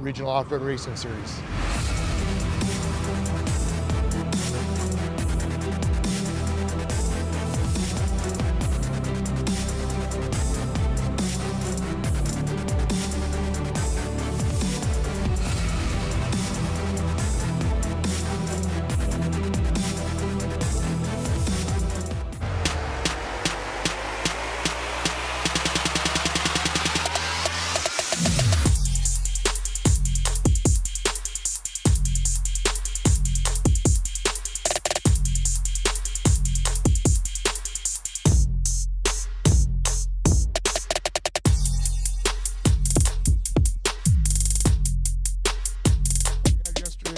Regional Off-Road Racing Series.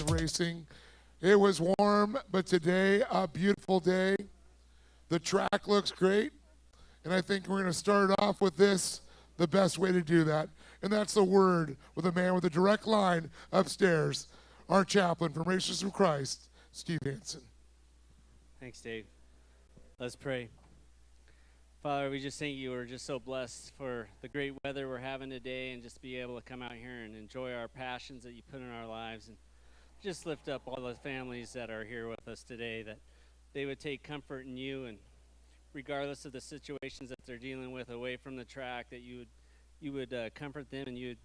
Racing. It was warm, but today, a beautiful day. The track looks great, and I think we're going to start off with this, the best way to do that, and that's the word with a man with a direct line upstairs, our chaplain from Racers of Christ, Steve Hansen. Thanks, Dave. Let's pray. Father, we just thank you. We're just so blessed for the great weather we're having today and just be able to come out here and enjoy our passions that you put in our lives. And just lift up all the families that are here with us today, that they would take comfort in you, and regardless of the situations that they're dealing with away from the track, that you would comfort them and you'd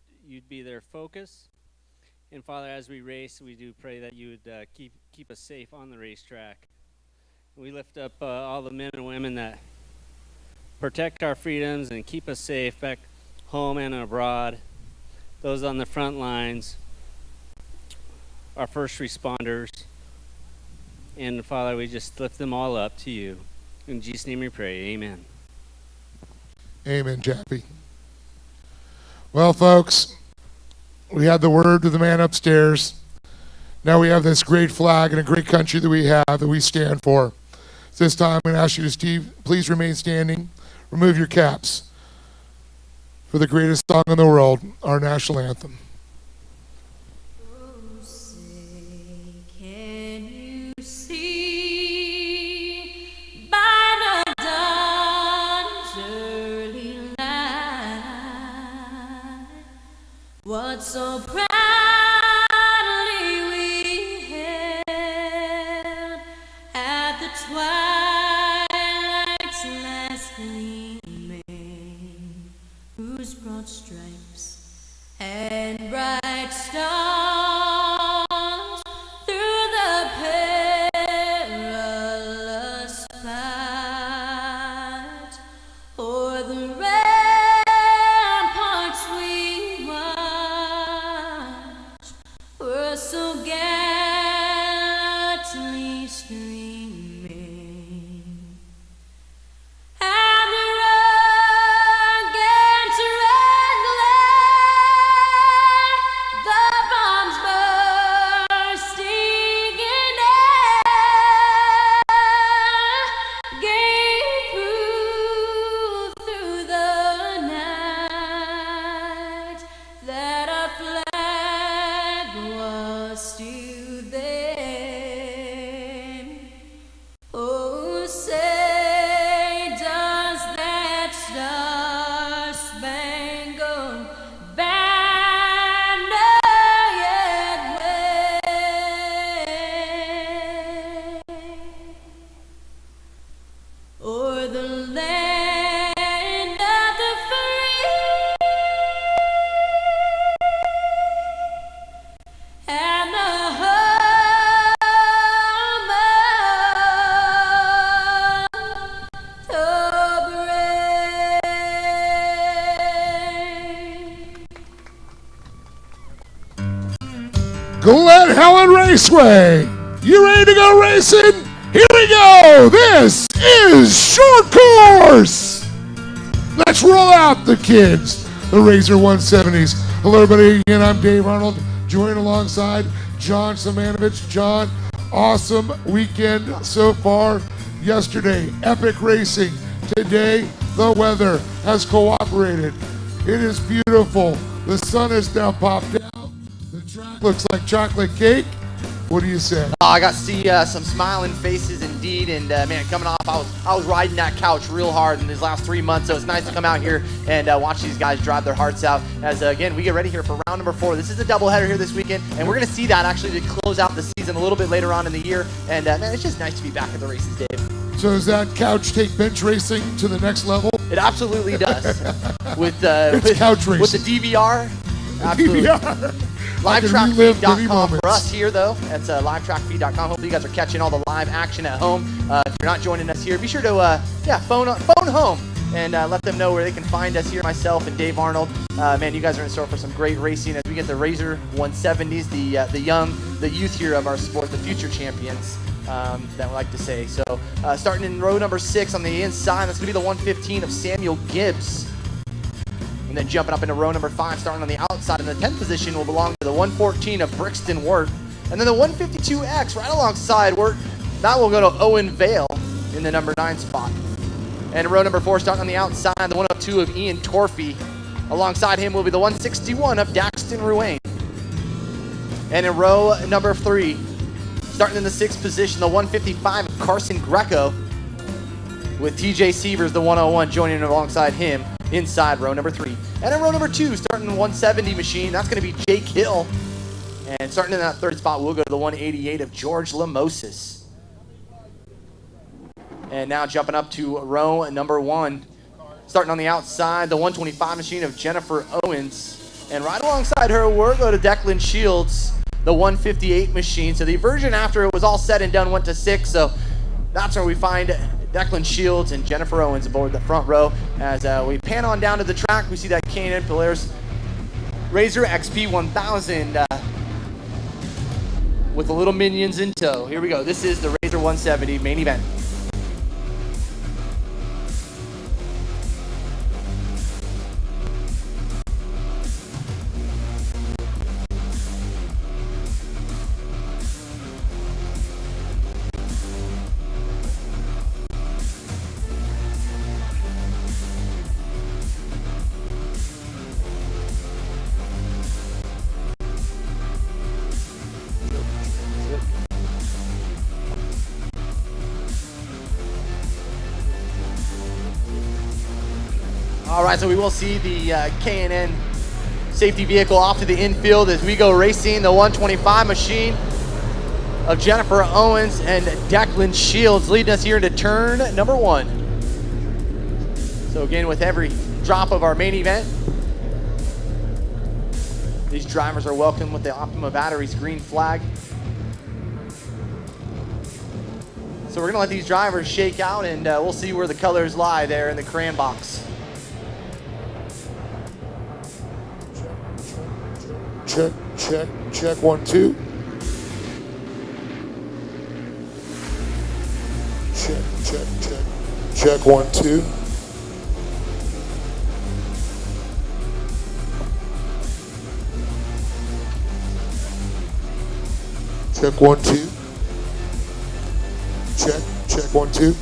be their focus. And Father, as we race, we do pray that you would keep us safe on the racetrack. We lift up all the men and women that protect our freedoms and keep us safe back home and abroad. Those on the front lines, our first responders, and Father, we just lift them all up to you. In Jesus' name we pray, amen. Amen, Chappie. Well, folks, we had the word to the man upstairs. Now we have this great flag and a great country that we have, that we stand for. This time I'm going to ask you to, Steve, please remain standing. Remove your caps for the greatest song in the world, our national anthem. What so proudly we hailed at the twilight's last gleaming, whose broad stripes and bright stars through the perilous fight o'er the ramparts we watched were so gallantly streaming, and the rugged red glare, the bombs bursting in air, gave proof through the night that our flag was still there. Oh, say does that star-spangled banner yet wave o'er the land of the free and the home of the brave. Glen Helen Raceway. You ready to go racing? Here we go. This is short course. Let's roll out the kids. The Razer 170s. Hello, everybody. Again, I'm Dave Arnold, joined alongside John Simonovich. John, awesome weekend so far. Yesterday, epic racing. Today, the weather has cooperated. It is beautiful. The sun has now popped out. The track looks like chocolate cake. What do you say? I got to see some smiling faces indeed, and man, coming off, I was riding that couch real hard in these last 3 months, so it's nice to come out here and watch these guys drive their hearts out as, again, we get ready here for round number 4. This is a doubleheader here this weekend, and we're going to see that actually to close out the season a little bit later on in the year, and man, it's just nice to be back at the races, Dave. So does that couch take bench racing to the next level? It absolutely does. With couch racing. With the DVR, absolutely. DVR. LiveTrackFeed.com for us here, though. That's LiveTrackFeed.com. Hopefully you guys are catching all the live action at home. If you're not joining us here, be sure to phone home and let them know where they can find us here, myself and Dave Arnold. Man, you guys are in store for some great racing as we get the Razer 170s, the youth here of our sport, the future champions. That we like to say. So starting in row number 6 on the inside, that's going to be the 115 of Samuel Gibbs. And then jumping up into row number 5, starting on the outside in the 10th position, will belong to the 114 of Brixton Wirt. And then the 152X right alongside Wirt, that will go to Owen Vale in the number 9 spot. And in row number 4, starting on the outside, the 102 of Ian Torphy. Alongside him will be the 161 of Daxton Ruane. And in row number 3, starting in the 6th position, the 155 of Carson Greco, with TJ Sievers, the 101, joining alongside him inside row number 3. And in row number 2, starting in the 170 machine, that's going to be Jake Hill. And starting in that 3rd spot, we'll go to the 188 of George Lamosis. And now jumping up to row number 1, starting on the outside, the 125 machine of Jennifer Owens. And right alongside her, we'll go to Declan Shields, the 158 machine. So the version after it was all said and done went to 6. So that's where we find Declan Shields and Jennifer Owens aboard the front row. As we pan on down to the track, we see that K&N Polaris Razer XP 1000 with the little minions in tow. Here we go. This is the Razer 170 main event. All right, so we will see the K&N safety vehicle off to the infield as we go racing the 125 machine of Jennifer Owens and Declan Shields leading us here into turn number 1. So again, with every drop of our main event, these drivers are welcome with the Optima Batteries green flag. So we're gonna let these drivers shake out and we'll see where the colors lie there in the crayon box. Check, check, check, 1, 2. Check, check, check. Check, 1, 2. Check, 1, 2. Check, check, 1, 2.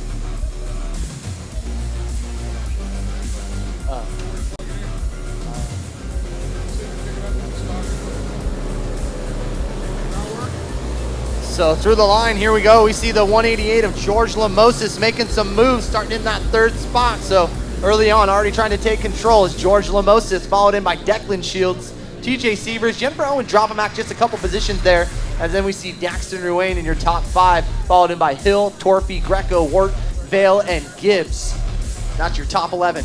So through the line, here we go. We see the 188 of George Lamosis making some moves, starting in that 3rd spot. So early on, already trying to take control is George Lamosis, followed in by Declan Shields, TJ Sievers, Jennifer Owen dropping back just a couple positions there. And then we see Daxton Ruane in your top 5, followed in by Hill, Torphy, Greco, Wirt, Vale, and Gibbs. That's your top 11.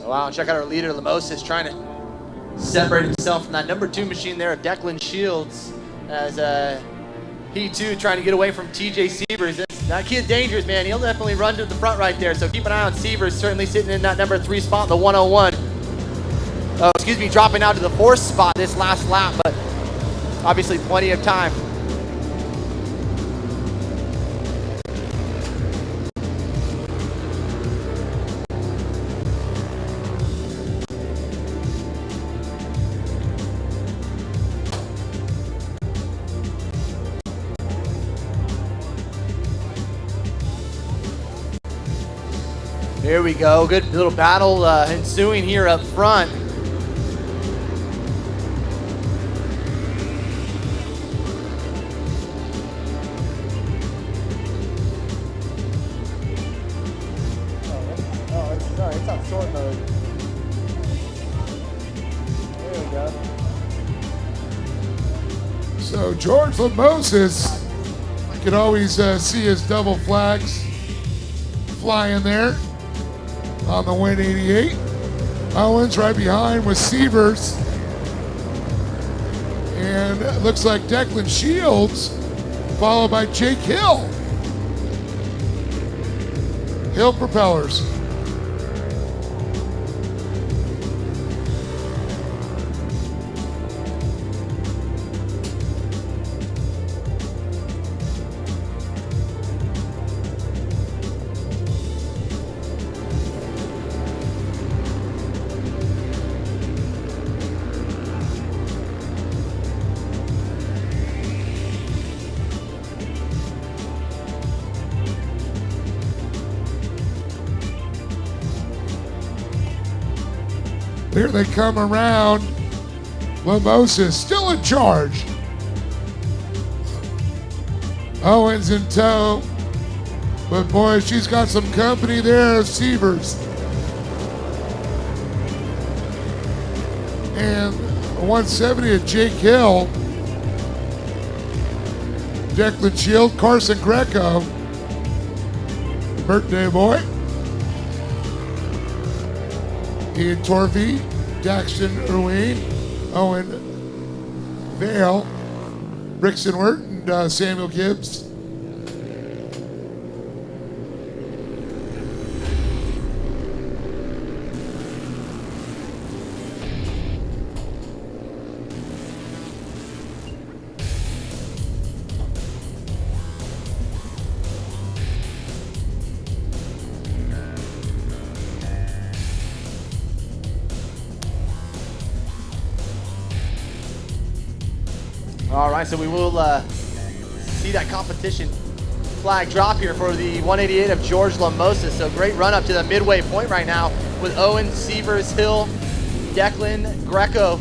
Wow, check out our leader, Lamosis, trying to separate himself from that number 2 machine there of Declan Shields as he too trying to get away from TJ Sievers. That kid's dangerous, man. He'll definitely run to the front right there. So keep an eye on Sievers, certainly sitting in that number 3 spot, the 101. Dropping out to the 4th spot this last lap, but obviously plenty of time. Here we go. Good little battle ensuing here up front. Sorry, it's on sort mode. There we go. So George Lamoses, you can always see his double flags flying there on the 188. Owens right behind with Sievers. And it looks like Declan Shields, followed by Jake Hill. Hill propellers. Here they come around. Lamoses still in charge. Owens in tow. But boy, she's got some company there, Sievers. And 170 at Jake Hill. Declan Shield, Carson Greco. Birthday boy. Ian Torvey, Daxton Irwin, Owen Vale, Brixton Wirt, and Samuel Gibbs. All right, so we will see that competition flag drop here for the 188 of George Lamoses. So great run up to the midway point right now with Owen, Sievers, Hill, Declan, Greco,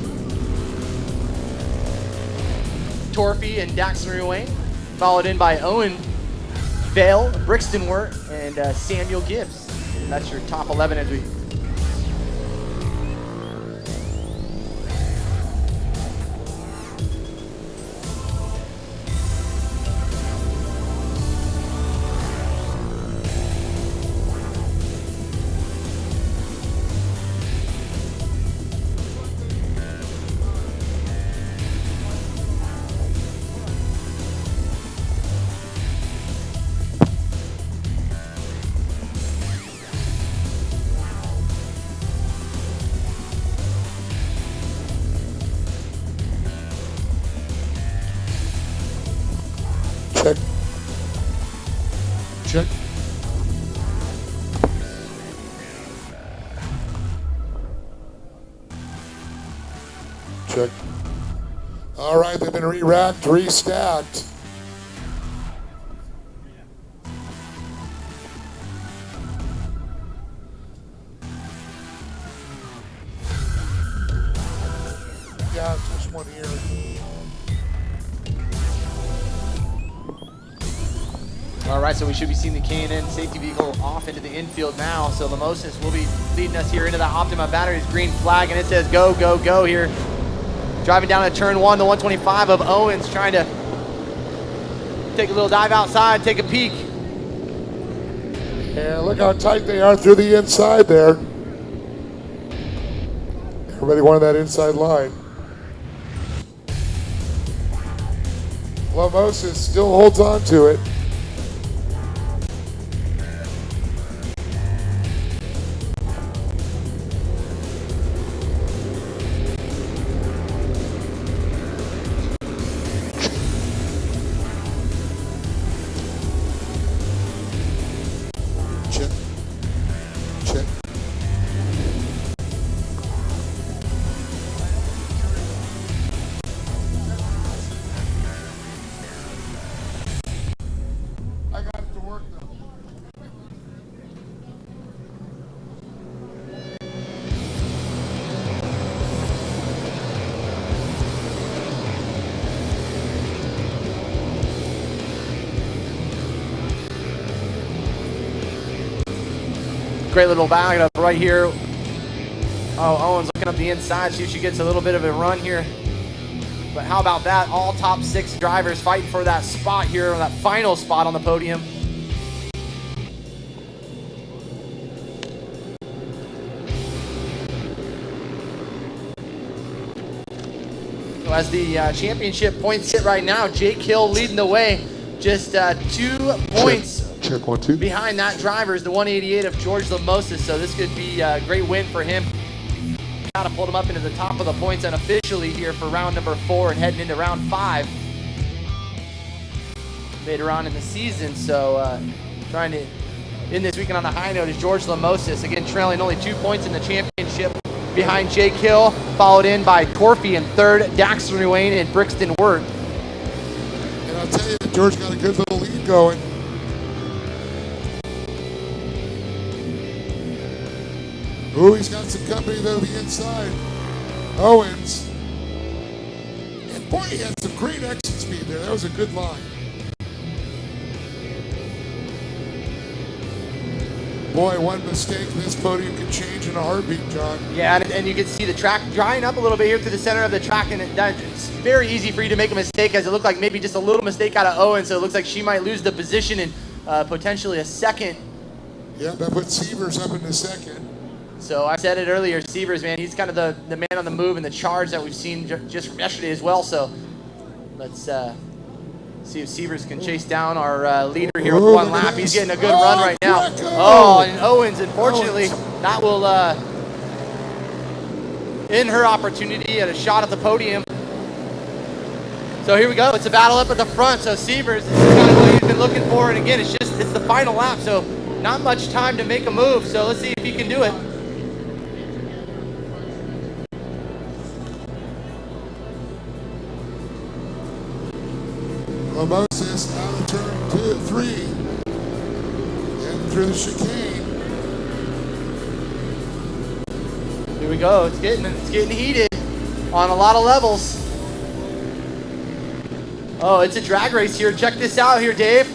Torphy, and Daxton Ruane, followed in by Owen, Vale, Brixton Wirt, and Samuel Gibbs. And that's your top 11 as we Check. Check. Check. All right, they've been re-racked, restacked. Yeah, just one here. All right, so we should be seeing the K&N safety vehicle off into the infield now. So Lamoses will be leading us here into the Optima Batteries green flag, and it says go, go, go here. Driving down to turn one, the 125 of Owens, trying to take a little dive outside, take a peek. Yeah, look how tight they are through the inside there. Everybody wanted that inside line. Lamoses still holds on to it. Great little bag up right here. Oh, Owen's looking up the inside, see if she gets a little bit of a run here. But how about that? All top 6 drivers fighting for that spot here, that final spot on the podium. So as the championship points sit right now, Jake Hill leading the way, just 2 points Check 1, 2. behind that driver is the 188 of George Lamosis, so this could be a great win for him. Catapult him up into the top of the points unofficially here for round number 4 and heading into round 5 later on in the season. So trying to end this weekend on a high note is George Lamosis, again trailing only 2 points in the championship behind Jake Hill, followed in by Torphy in 3rd, Daxton Ruane and Brixton Wirt. And I'll tell you that George got a good little lead going. Ooh, he's got some company though the inside. Owens. And boy, he had some great exit speed there. That was a good line. Boy, one mistake, this podium can change in a heartbeat, John. Yeah, and you can see the track drying up a little bit here through the center of the track, and it's very easy for you to make a mistake, as it looked like maybe just a little mistake out of Owen, so it looks like she might lose the position and potentially a second. Yeah, that puts Severs up in the second. So I said it earlier, Severs, man, he's kind of the man on the move and the charge that we've seen just from yesterday as well. So let's see if Severs can chase down our leader here with 1 lap. He's getting a good run right now. Oh, and Owens, unfortunately, that will end her opportunity at a shot at the podium. So here we go. It's a battle up at the front. So Severs, this is kind of what he's been looking for. And again, it's the final lap, so not much time to make a move. So let's see if he can do it. Moses out of turn 2, 3, and through the chicane. Here we go. It's getting heated on a lot of levels. Oh, it's a drag race here. Check this out here, Dave.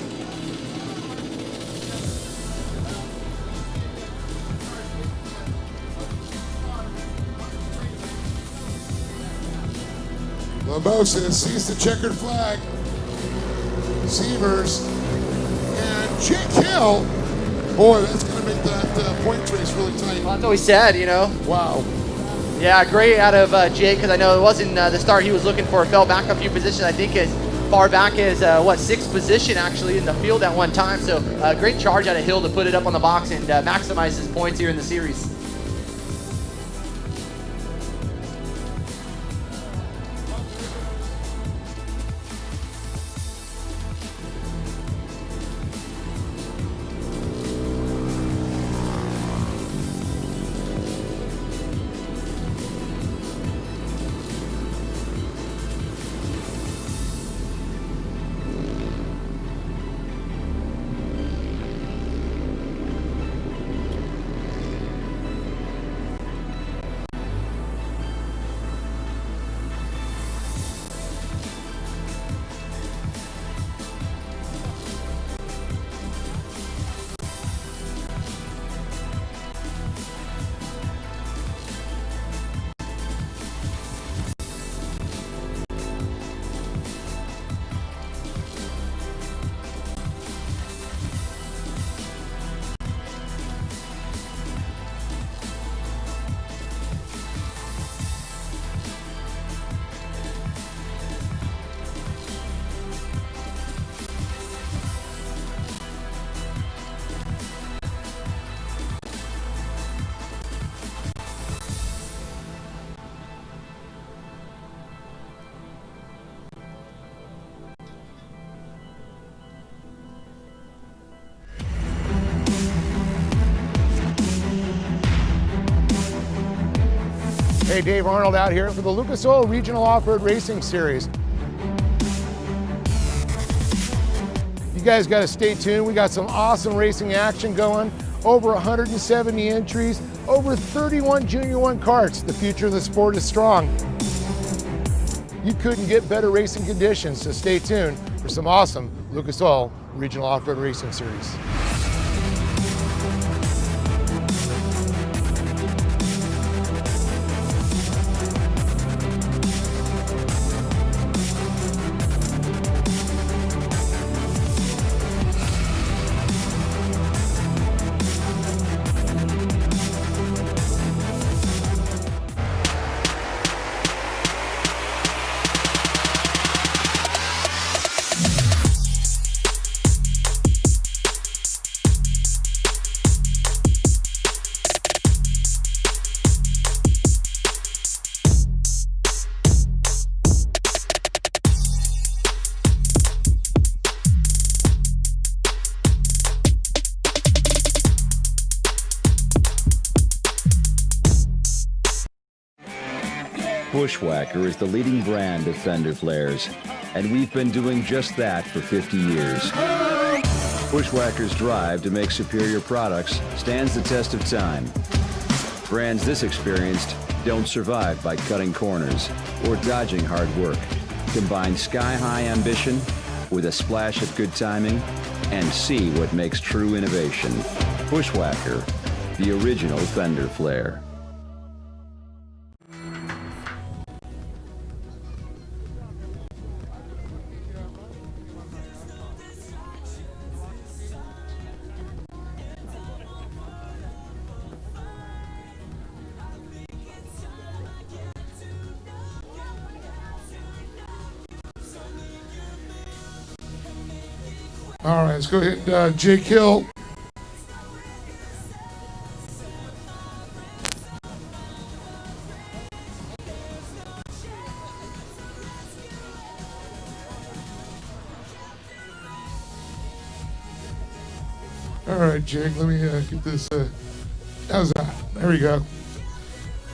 Moses sees the checkered flag. Severs and Jake Hill. Boy, that's going to make that point race really tight. Well, that's what we said, you know. Wow. Yeah, great out of Jake, because I know it wasn't the start he was looking for. Fell back a few positions, I think as far back as, 6th position actually in the field at one time. So great charge out of Hill to put it up on the box and maximize his points here in the series. Hey, Dave Arnold out here for the Lucas Oil Regional Off-Road Racing Series. You guys got to stay tuned. We got some awesome racing action going. Over 170 entries, over 31 Junior 1 karts. The future of the sport is strong. You couldn't get better racing conditions, so stay tuned for some awesome Lucas Oil Regional Off-Road Racing Series. Bushwhacker is the leading brand of fender flares, and we've been doing just that for 50 years. Bushwhacker's drive to make superior products stands the test of time. Brands this experienced don't survive by cutting corners or dodging hard work. Combine sky-high ambition with a splash of good timing and see what makes true innovation. Bushwhacker, the original fender flare. All right, let's go ahead, Jake Hill. All right, Jake, let me get this. How's that? There we go.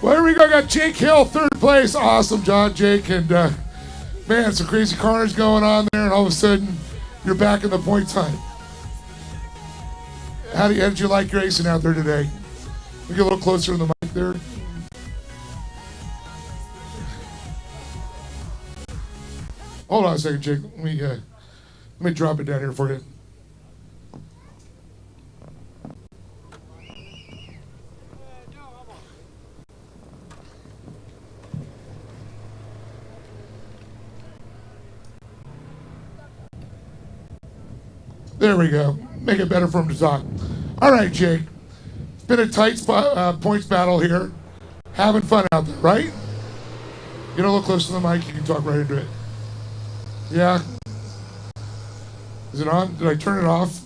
Well, here we go. Got Jake Hill, third place. Awesome job, Jake. And man, some crazy corners going on there, and all of a sudden, you're back in the point time. How did you like racing out there today? We get a little closer to the mic there. Hold on a second, Jake. Let me drop it down here for you. There we go. Make it better for him to talk. All right, Jake. It's been a tight points battle here. Having fun out there, right? Get a little close to the mic. You can talk right into it. Yeah. Is it on? Did I turn it off?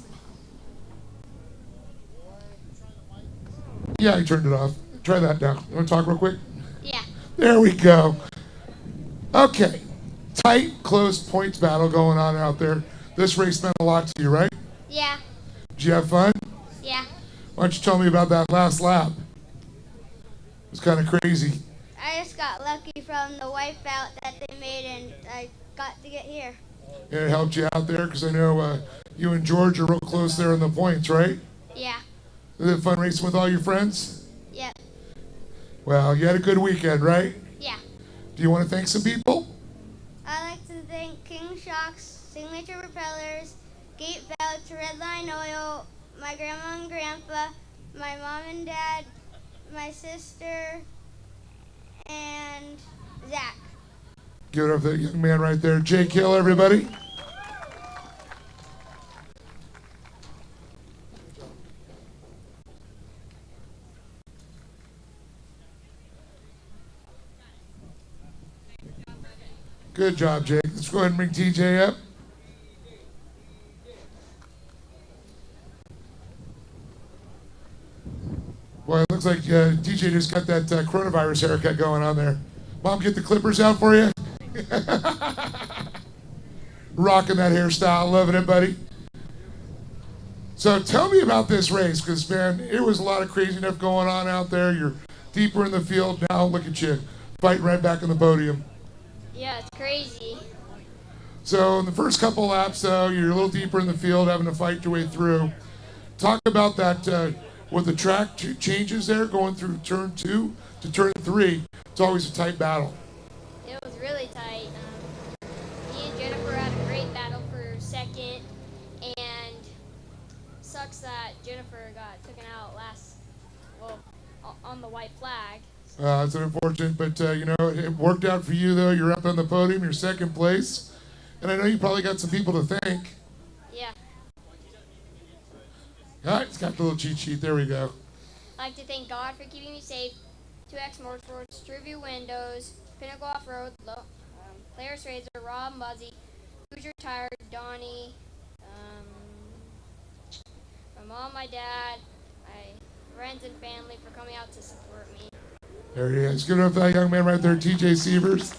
Yeah, I turned it off. Try that now. You want to talk real quick? Yeah. There we go. Okay. Tight, close points battle going on out there. This race meant a lot to you, right? Yeah. Did you have fun? Yeah. Why don't you tell me about that last lap? It was kind of crazy. I just got lucky from the wipeout that they made, and I got to get here. And it helped you out there because I know you and George are real close there in the points, right? Yeah. Was it fun racing with all your friends? Yep. Well, you had a good weekend, right? Yeah. Do you want to thank some people? I'd like to thank King Shock's Signature Propellers, Gate Bell to Redline Oil, my grandma and grandpa, my mom and dad, my sister, and Zach. Give it up for that young man right there. Jake Hill, everybody. Good job, Jake. Let's go ahead and bring TJ up. Boy, it looks like TJ just got that coronavirus haircut going on there. Mom, get the clippers out for you. Rocking that hairstyle. Loving it, buddy. So tell me about this race, because, man, it was a lot of crazy stuff going on out there. You're deeper in the field now. Look at you, fighting right back in the podium. Yeah, it's crazy. So in the first couple laps, though, you're a little deeper in the field, having to fight your way through. Talk about that with the track changes there, going through turn 2 to turn 3. It's always a tight battle. It was really tight. Me and Jennifer had a great battle for second, and sucks that Jennifer got taken out on the white flag. It's unfortunate, but it worked out for you, though. You're up on the podium, you're second place. And I know you probably got some people to thank. Yeah. All right, it's got the little cheat sheet. There we go. I'd like to thank God for keeping me safe. 2X Motorsports, Trivia Windows, Pinnacle Off-Road, Players Razer, Rob Muzzy, Hoosier Tire, Donnie, my mom, my dad, my friends and family for coming out to support me. There he is. Give it up for that young man right there, TJ Sievers.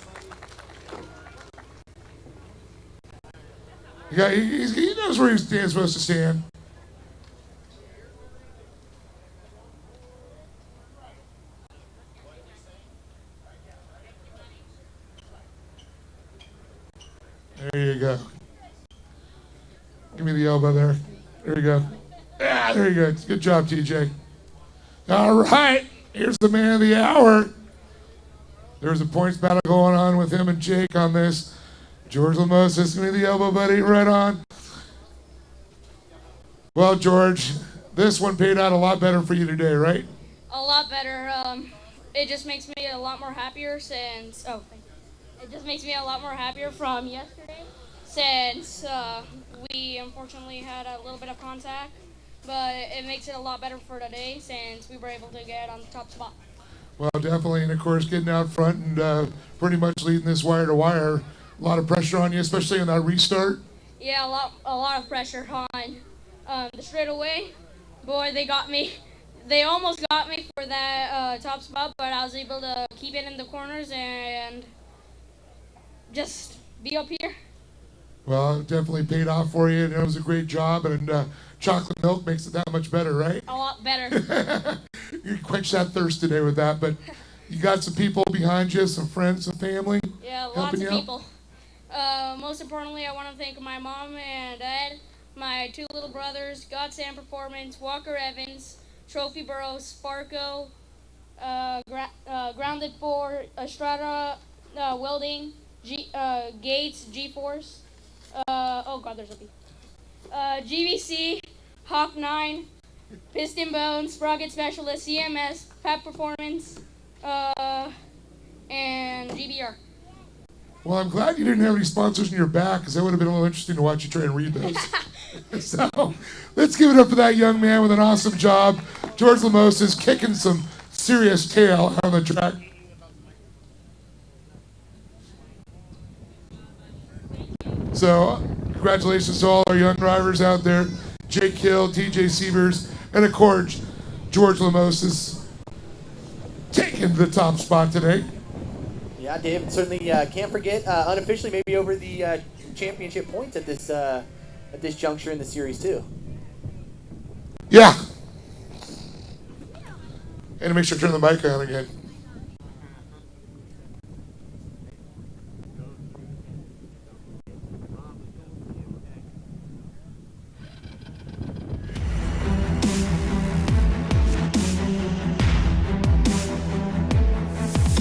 Yeah, he knows where he's supposed to stand. There you go. Give me the elbow there. There you go. Yeah, there you go. Good job, TJ. All right. Here's the man of the hour. There's a points battle going on with him and Jake on this. George Lamoses, give me the elbow, buddy. Right on. Well, George, this one paid out a lot better for you today, right? A lot better. It just makes me a lot more happier since. Oh, thank you. It just makes me a lot more happier from yesterday since we unfortunately had a little bit of contact. But it makes it a lot better for today since we were able to get on the top spot. Well, definitely, and of course, getting out front and pretty much leading this wire to wire. A lot of pressure on you, especially on that restart. Yeah, a lot of pressure on the straightaway. Boy, they got me. They almost got me for that top spot, but I was able to keep it in the corners and just be up here. Well, it definitely paid off for you, and it was a great job, and chocolate milk makes it that much better, right? A lot better. You quenched that thirst today with that, but you got some people behind you, some friends, some family. Yeah, lots of people. Most importantly, I want to thank my mom and dad, my two little brothers, God Sand Performance, Walker Evans, Trophy Burrows, Sparko, Grounded for Estrada Welding, Gates, G-Force. Oh God, there's a B. GVC, Hawk 9, Piston Bone, Sprocket Specialist, CMS, Pep Performance, and GBR. Well, I'm glad you didn't have any sponsors in your back, because that would have been a little interesting to watch you try and read those. So, let's give it up for that young man with an awesome job. George Lamoses kicking some serious tail on the track. So, congratulations to all our young drivers out there. Jake Hill, TJ Sievers, and of course, George Lamoses taking the top spot today. Yeah, Dave, certainly can't forget, unofficially, maybe over the championship points at this juncture in the series, too. Yeah. And to make sure to turn the mic on again.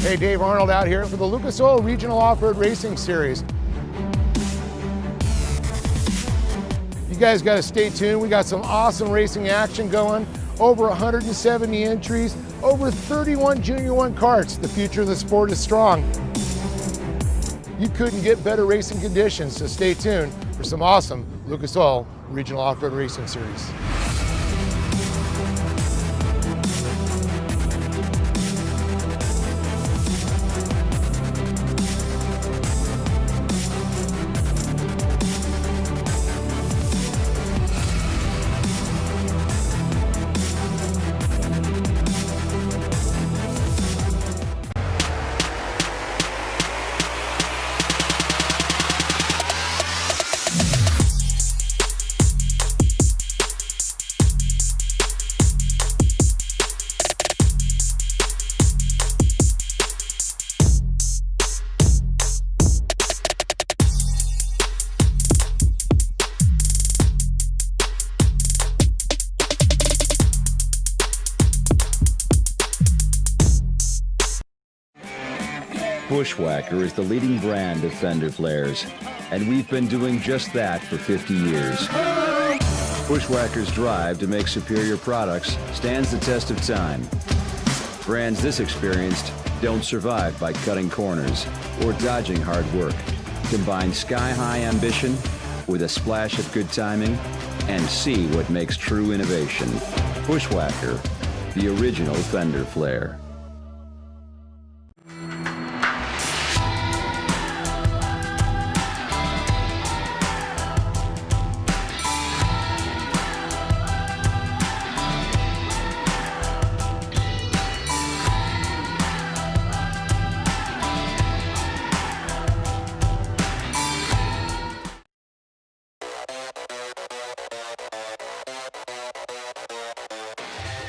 Hey, Dave Arnold out here for the Lucas Oil Regional Off-Road Racing Series. You guys got to stay tuned. We got some awesome racing action going. Over 170 entries, over 31 Junior 1 karts. The future of the sport is strong. You couldn't get better racing conditions, so stay tuned for some awesome Lucas Oil Regional Off-Road Racing Series. Bushwhacker is the leading brand of fender flares, and we've been doing just that for 50 years. Bushwhacker's drive to make superior products stands the test of time. Brands this experienced don't survive by cutting corners or dodging hard work. Combine sky-high ambition with a splash of good timing and see what makes true innovation. Bushwhacker, the original fender flare.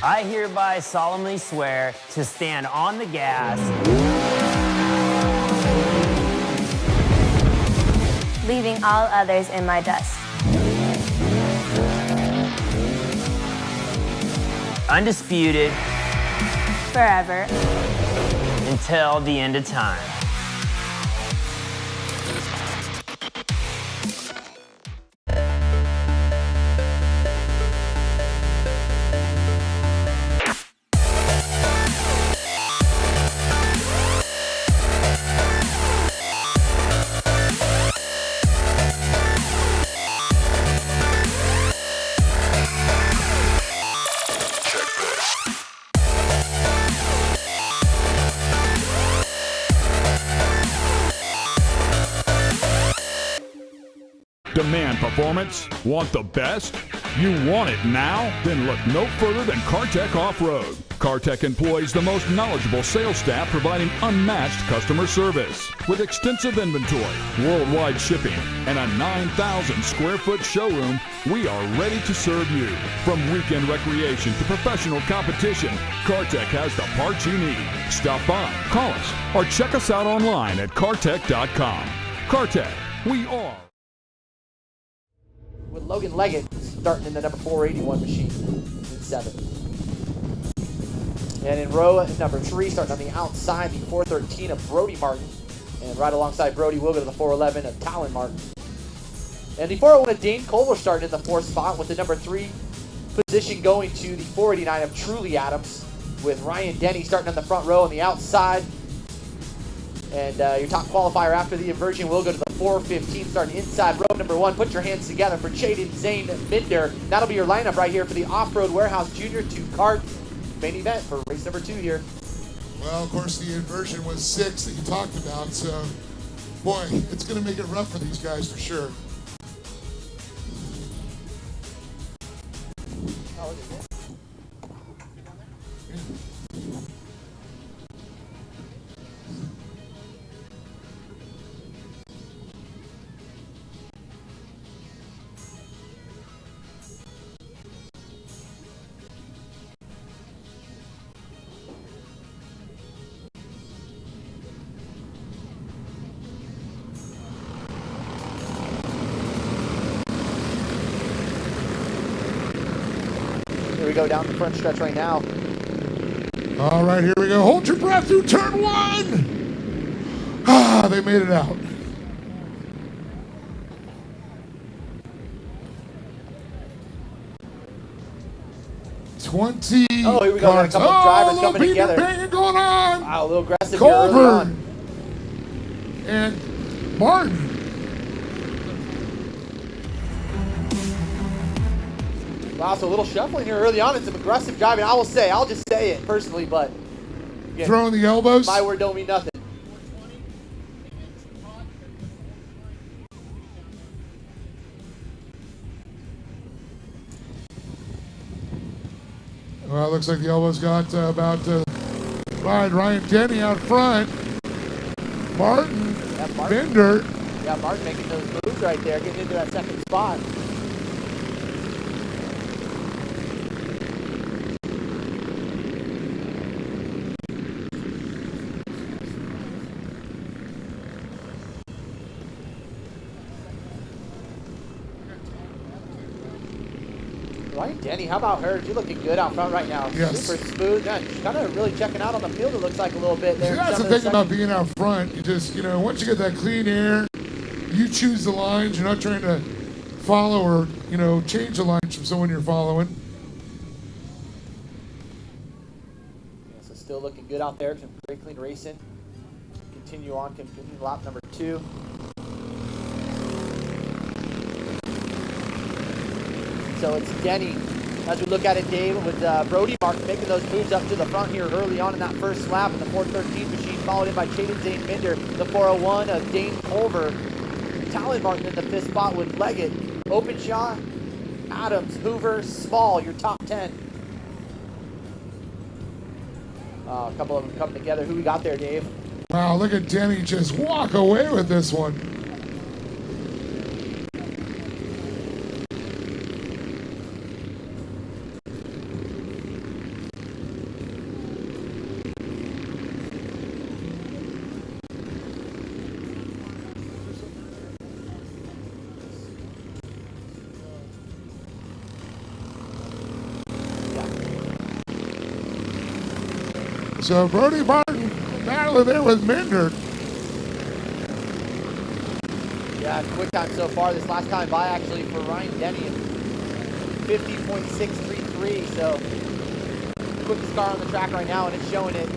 I hereby solemnly swear to stand on the gas, leaving all others in my dust. Undisputed Forever. until the end of time. Demand performance? Want the best? You want it now? Then look no further than CarTech Off-Road. CarTech employs the most knowledgeable sales staff providing unmatched customer service. With extensive inventory, worldwide shipping, and a 9,000 square foot showroom, we are ready to serve you. From weekend recreation to professional competition, CarTech has the parts you need. Stop by, call us, or check us out online at cartech.com. CarTech, we are. With Logan Leggett starting in the number 481 machine in 7. And in row number 3, starting on the outside, the 413 of Brody Martin. And right alongside Brody, we'll go to the 411 of Talon Martin. And the 401 of Dane Culver starting in the 4th spot, with the number 3 position going to the 489 of Truly Adams, with Ryan Denny starting on the front row on the outside. And your top qualifier after the inversion will go to the 415, starting inside row number 1. Put your hands together for Jaden Zane Binder. That'll be your lineup right here for the Off-Road Warehouse Junior 2-Kart main event for race number 2 here. Well, of course, the inversion was 6 that you talked about, so, boy, it's going to make it rough for these guys for sure. Here we go down the front stretch right now. All right, here we go. Hold your breath through turn 1. Ah, they made it out. Oh, here we go. Got a couple of drivers coming together. Banging going on. Wow, a little aggressive here early Culver on. and Martin. Wow, so a little shuffling here early on and some aggressive driving. I'll just say it personally, but again, Throwing the elbows. my word don't mean nothing. Well, it looks like the elbows got about Ryan Denny out front. Martin, Binder. Yeah, Martin making those moves right there, getting into that second spot. Ryan Denny, how about her? She's looking good out front right now. Yes. Super smooth. Yeah, she's kind of really checking out on the field, it looks like, a little bit there. See, that's the thing about being out front. You just, once you get that clean air, you choose the lines. You're not trying to follow or, change the lines from someone you're following. Yeah, so still looking good out there. Some great clean racing. Continue lap number 2. So it's Denny, as we look at it, Dave, with Brody Martin making those moves up to the front here early on in that first lap in the 413 machine, followed in by Jaden Zane Binder, the 401 of Dane Culver, Talon Martin in the 5th spot with Leggett, Openshaw, Adams, Hoover, Small, your top 10. A couple of them coming together. Who we got there, Dave? Wow, look at Denny just walk away with this one. So Brody Martin battling there with Minder. Yeah, quick time so far. This last time by actually for Ryan Denny, 50.633. So quickest car on the track right now, and it's showing it.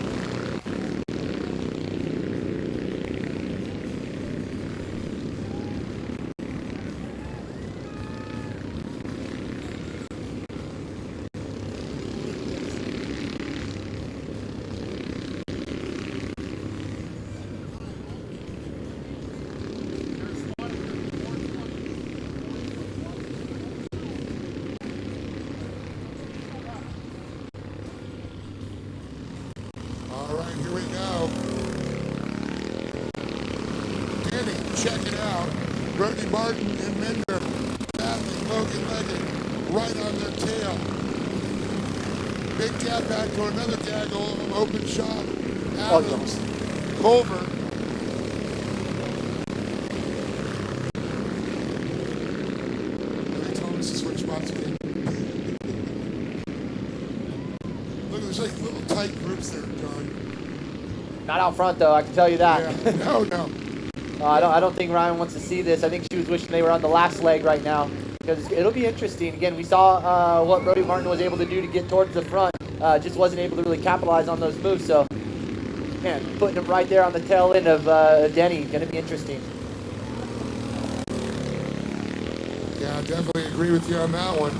All right, here we go. Denny, check it out. Brody Martin and Minder, Matthew, Logan Leggett, right on their tail. Big gap back to another gaggle of them. Open shot. Adams, Culver. They told us to switch spots again. Look, there's like little tight groups there, John. Not out front though, I can tell you that. Yeah. No. I don't think Ryan wants to see this. I think she was wishing they were on the last leg right now, because it'll be interesting. Again, we saw what Brody Martin was able to do to get towards the front. Just wasn't able to really capitalize on those moves. So, man, putting him right there on the tail end of Denny, going to be interesting. Yeah, I definitely agree with you on that one.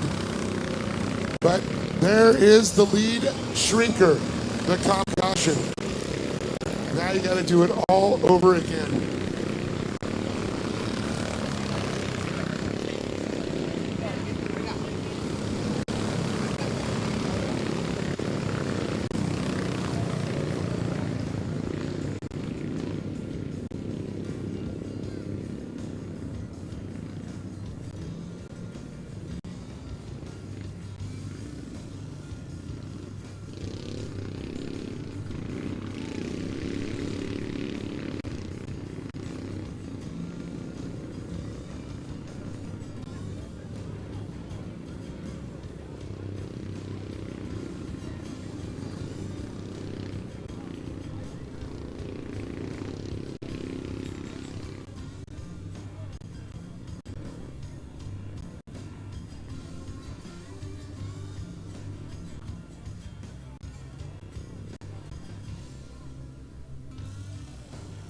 But there is the lead shrinker, the concussion. Now you got to do it all over again.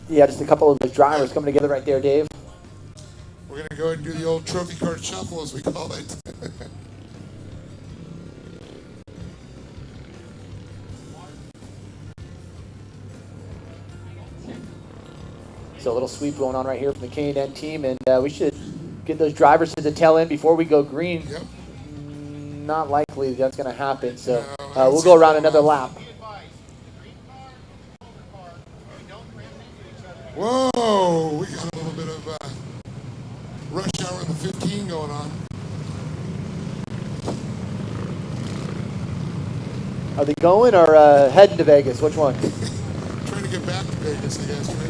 Yeah, just a couple of those drivers coming together right there, Dave. We're going to go ahead and do the old trophy card shuffle, as we call it. So a little sweep going on right here from the K&N team, and we should get those drivers to the tail end before we go green. Yep. Not likely that's going to happen, so we'll go around another lap. Whoa, we got a little bit of rush hour in the 15 going on. Are they going or heading to Vegas? Which one? Trying to get back to Vegas, I guess, right?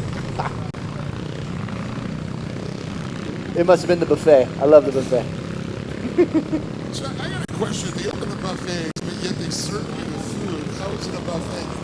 It must have been the buffet. I love the buffet. So I got a question. They open the buffets, but yet they serve you the food. How is it a buffet?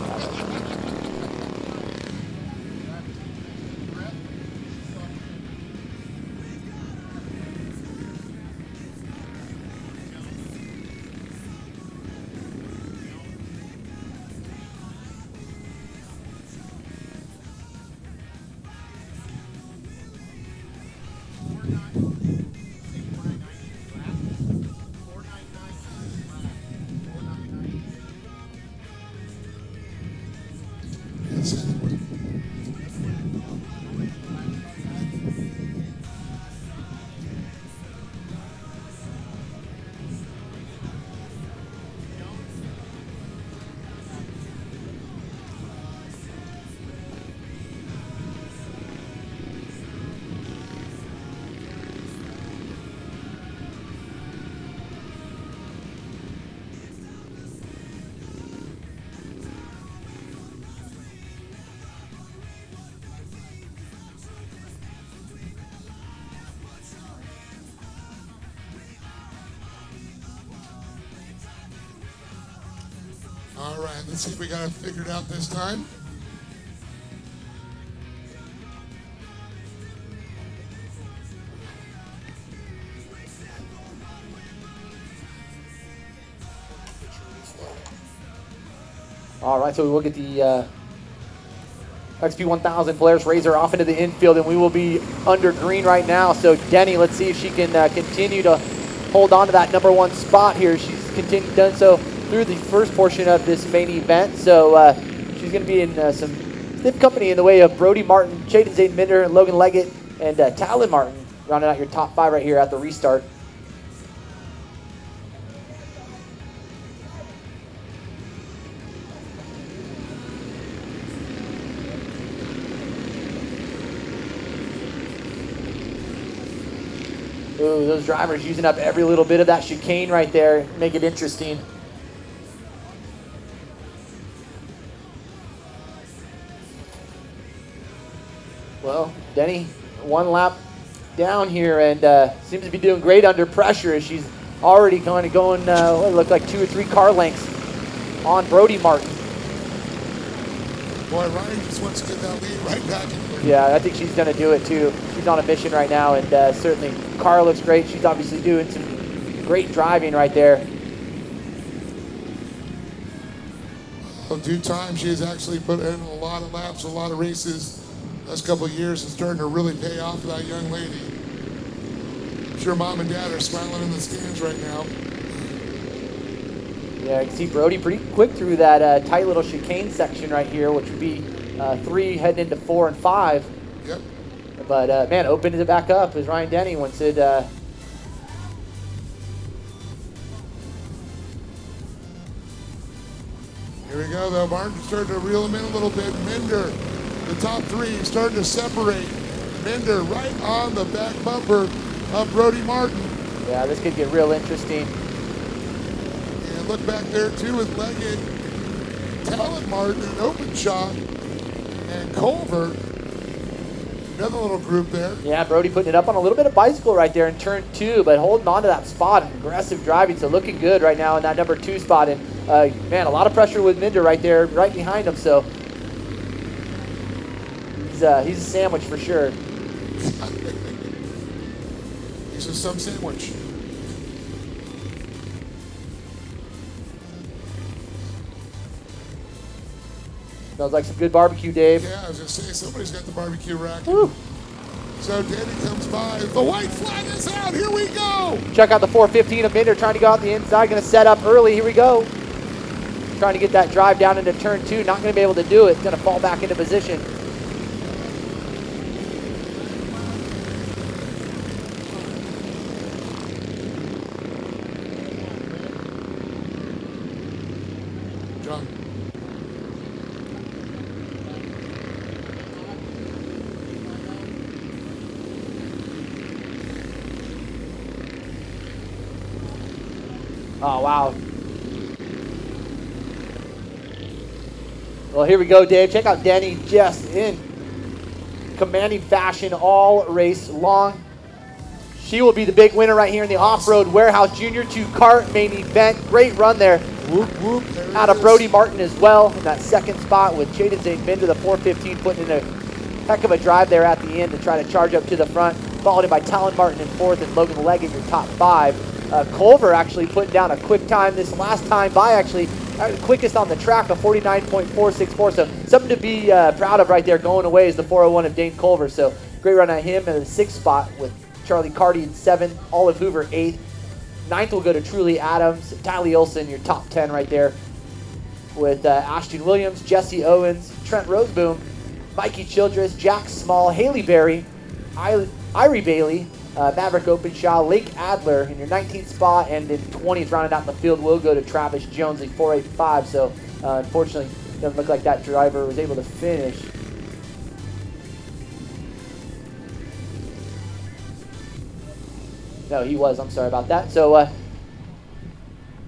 All right, let's see if we got it figured out this time. All right, so we will get the XP 1000 Polaris Razer off into the infield, and we will be under green right now. So Denny, let's see if she can continue to hold on to that #1 spot here. She's done so through the first portion of this main event. So she's going to be in some stiff company in the way of Brody Martin, Jaden Zayden Minder, Logan Leggett, and Talon Martin, rounding out your top 5 right here at the restart. Ooh, those drivers using up every little bit of that chicane right there. Make it interesting. Well, Denny, 1 lap down here and seems to be doing great under pressure as she's already kind of going, what looked like 2 or 3 car lengths on Brody Martin. Boy, Ryan just wants to get that lead right back in here. Yeah, I think she's going to do it too. She's on a mission right now, and certainly car looks great. She's obviously doing some great driving right there. Well, due time, she has actually put in a lot of laps, a lot of races. Last couple of years is starting to really pay off for that young lady. I'm sure mom and dad are smiling in the stands right now. Yeah, I can see Brody pretty quick through that tight little chicane section right here, which would be 3 heading into 4 and 5. Yep. But, man, opened it back up as Ryan Denny wants it. Here we go, though. Martin starting to reel him in a little bit. Minder, the top 3, starting to separate. Minder right on the back bumper of Brody Martin. Yeah, this could get real interesting. And look back there, too, with Leggett, Talon Martin, an open shot, and Culver. Another little group there. Yeah, Brody putting it up on a little bit of bicycle right there in turn 2, but holding on to that spot and aggressive driving, so looking good right now in that #2 spot. And, man, a lot of pressure with Minder right there, right behind him, so he's a sandwich for sure. He's a sub sandwich. Smells like some good barbecue, Dave. Yeah, I was going to say, somebody's got the barbecue rack. Woo. So Danny comes by. The white flag is out. Here we go. Check out the 415 of Minder trying to go out the inside. Going to set up early. Here we go. Trying to get that drive down into turn 2. Not going to be able to do it. Going to fall back into position. John. Oh, wow. Well, here we go, Dave. Check out Denny just in commanding fashion all race long. She will be the big winner right here in the Off-Road Warehouse Junior 2 kart main event. Great run there. Whoop, whoop. Out of Brody Martin as well in that second spot with Jaden Zayden Minder, the 415, putting in a heck of a drive there at the end to try to charge up to the front. Followed in by Talon Martin in 4th and Logan Leggett, your top 5. Culver actually putting down a quick time this last time by actually quickest on the track of 49.464. So something to be proud of right there going away is the 401 of Dane Culver. So great run at him in the 6th spot with Charlie Carty in 7th, Olive Hoover 8th. 9th will go to Truly Adams, Tylee Olson, your top 10 right there with Ashton Williams, Jesse Owens, Trent Roseboom, Mikey Childress, Jack Small, Haley Berry, Irie Bailey, Maverick Openshaw, Lake Adler in your 19th spot, and in 20th rounded out in the field will go to Travis Jones in 485. So unfortunately, doesn't look like that driver was able to finish. No, he was. I'm sorry about that. So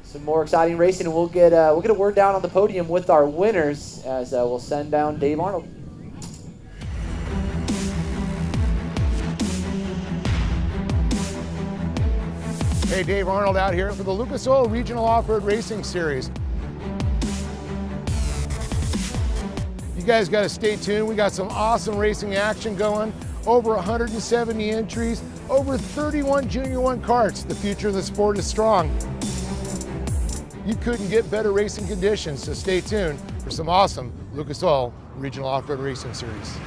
some more exciting racing, and we'll get a word down on the podium with our winners as we'll send down Dave Arnold. Hey, Dave Arnold out here for the Lucas Oil Regional Off-Road Racing Series. You guys got to stay tuned. We got some awesome racing action going. Over 170 entries, over 31 Junior 1 karts. The future of the sport is strong. You couldn't get better racing conditions, so stay tuned for some awesome Lucas Oil Regional Off-Road Racing Series.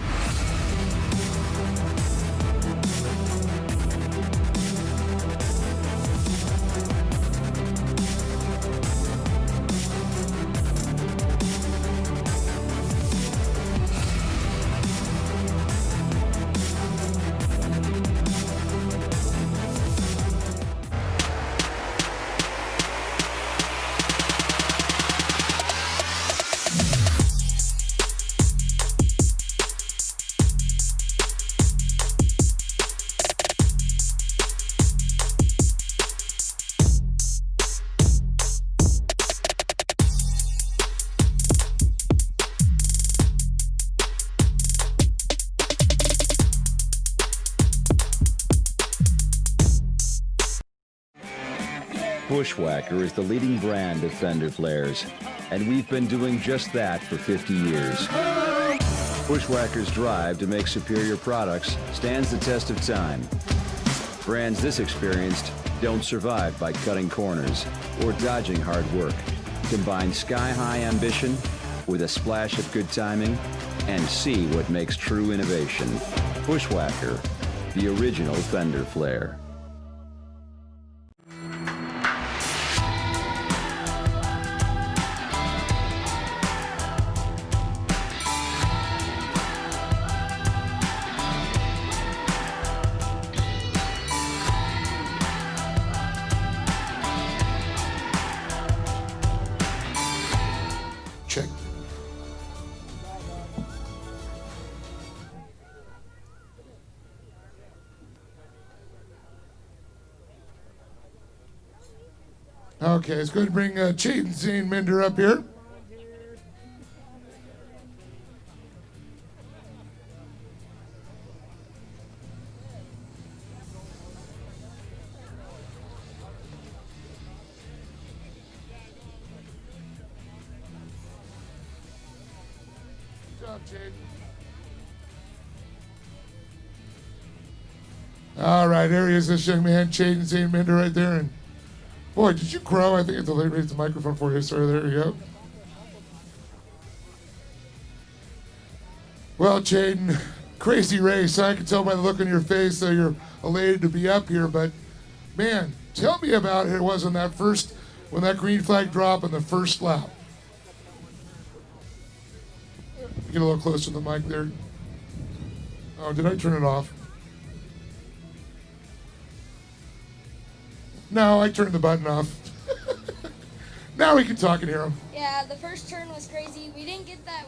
Bushwhacker is the leading brand of fender flares, and we've been doing just that for 50 years. Bushwhacker's drive to make superior products stands the test of time. Brands this experienced don't survive by cutting corners or dodging hard work. Combine sky-high ambition with a splash of good timing and see what makes true innovation. Bushwhacker, the original fender flare. Check. Okay, let's go ahead and bring Jaden Zane Minder up here. Good job, Jaden. All right, there he is, this young man, Jaden Zane Minder right there. And boy, did you grow? I think I have to raise the microphone for you, sir. There you go. Well, Jaden, crazy race. I can tell by the look on your face that you're elated to be up here. But, man, tell me about it. It was on that first, when that green flag dropped on the first lap. Get a little closer to the mic there. Oh, did I turn it off? No, I turned the button off. Now we can talk and hear him. Yeah, the first turn was crazy. We didn't get that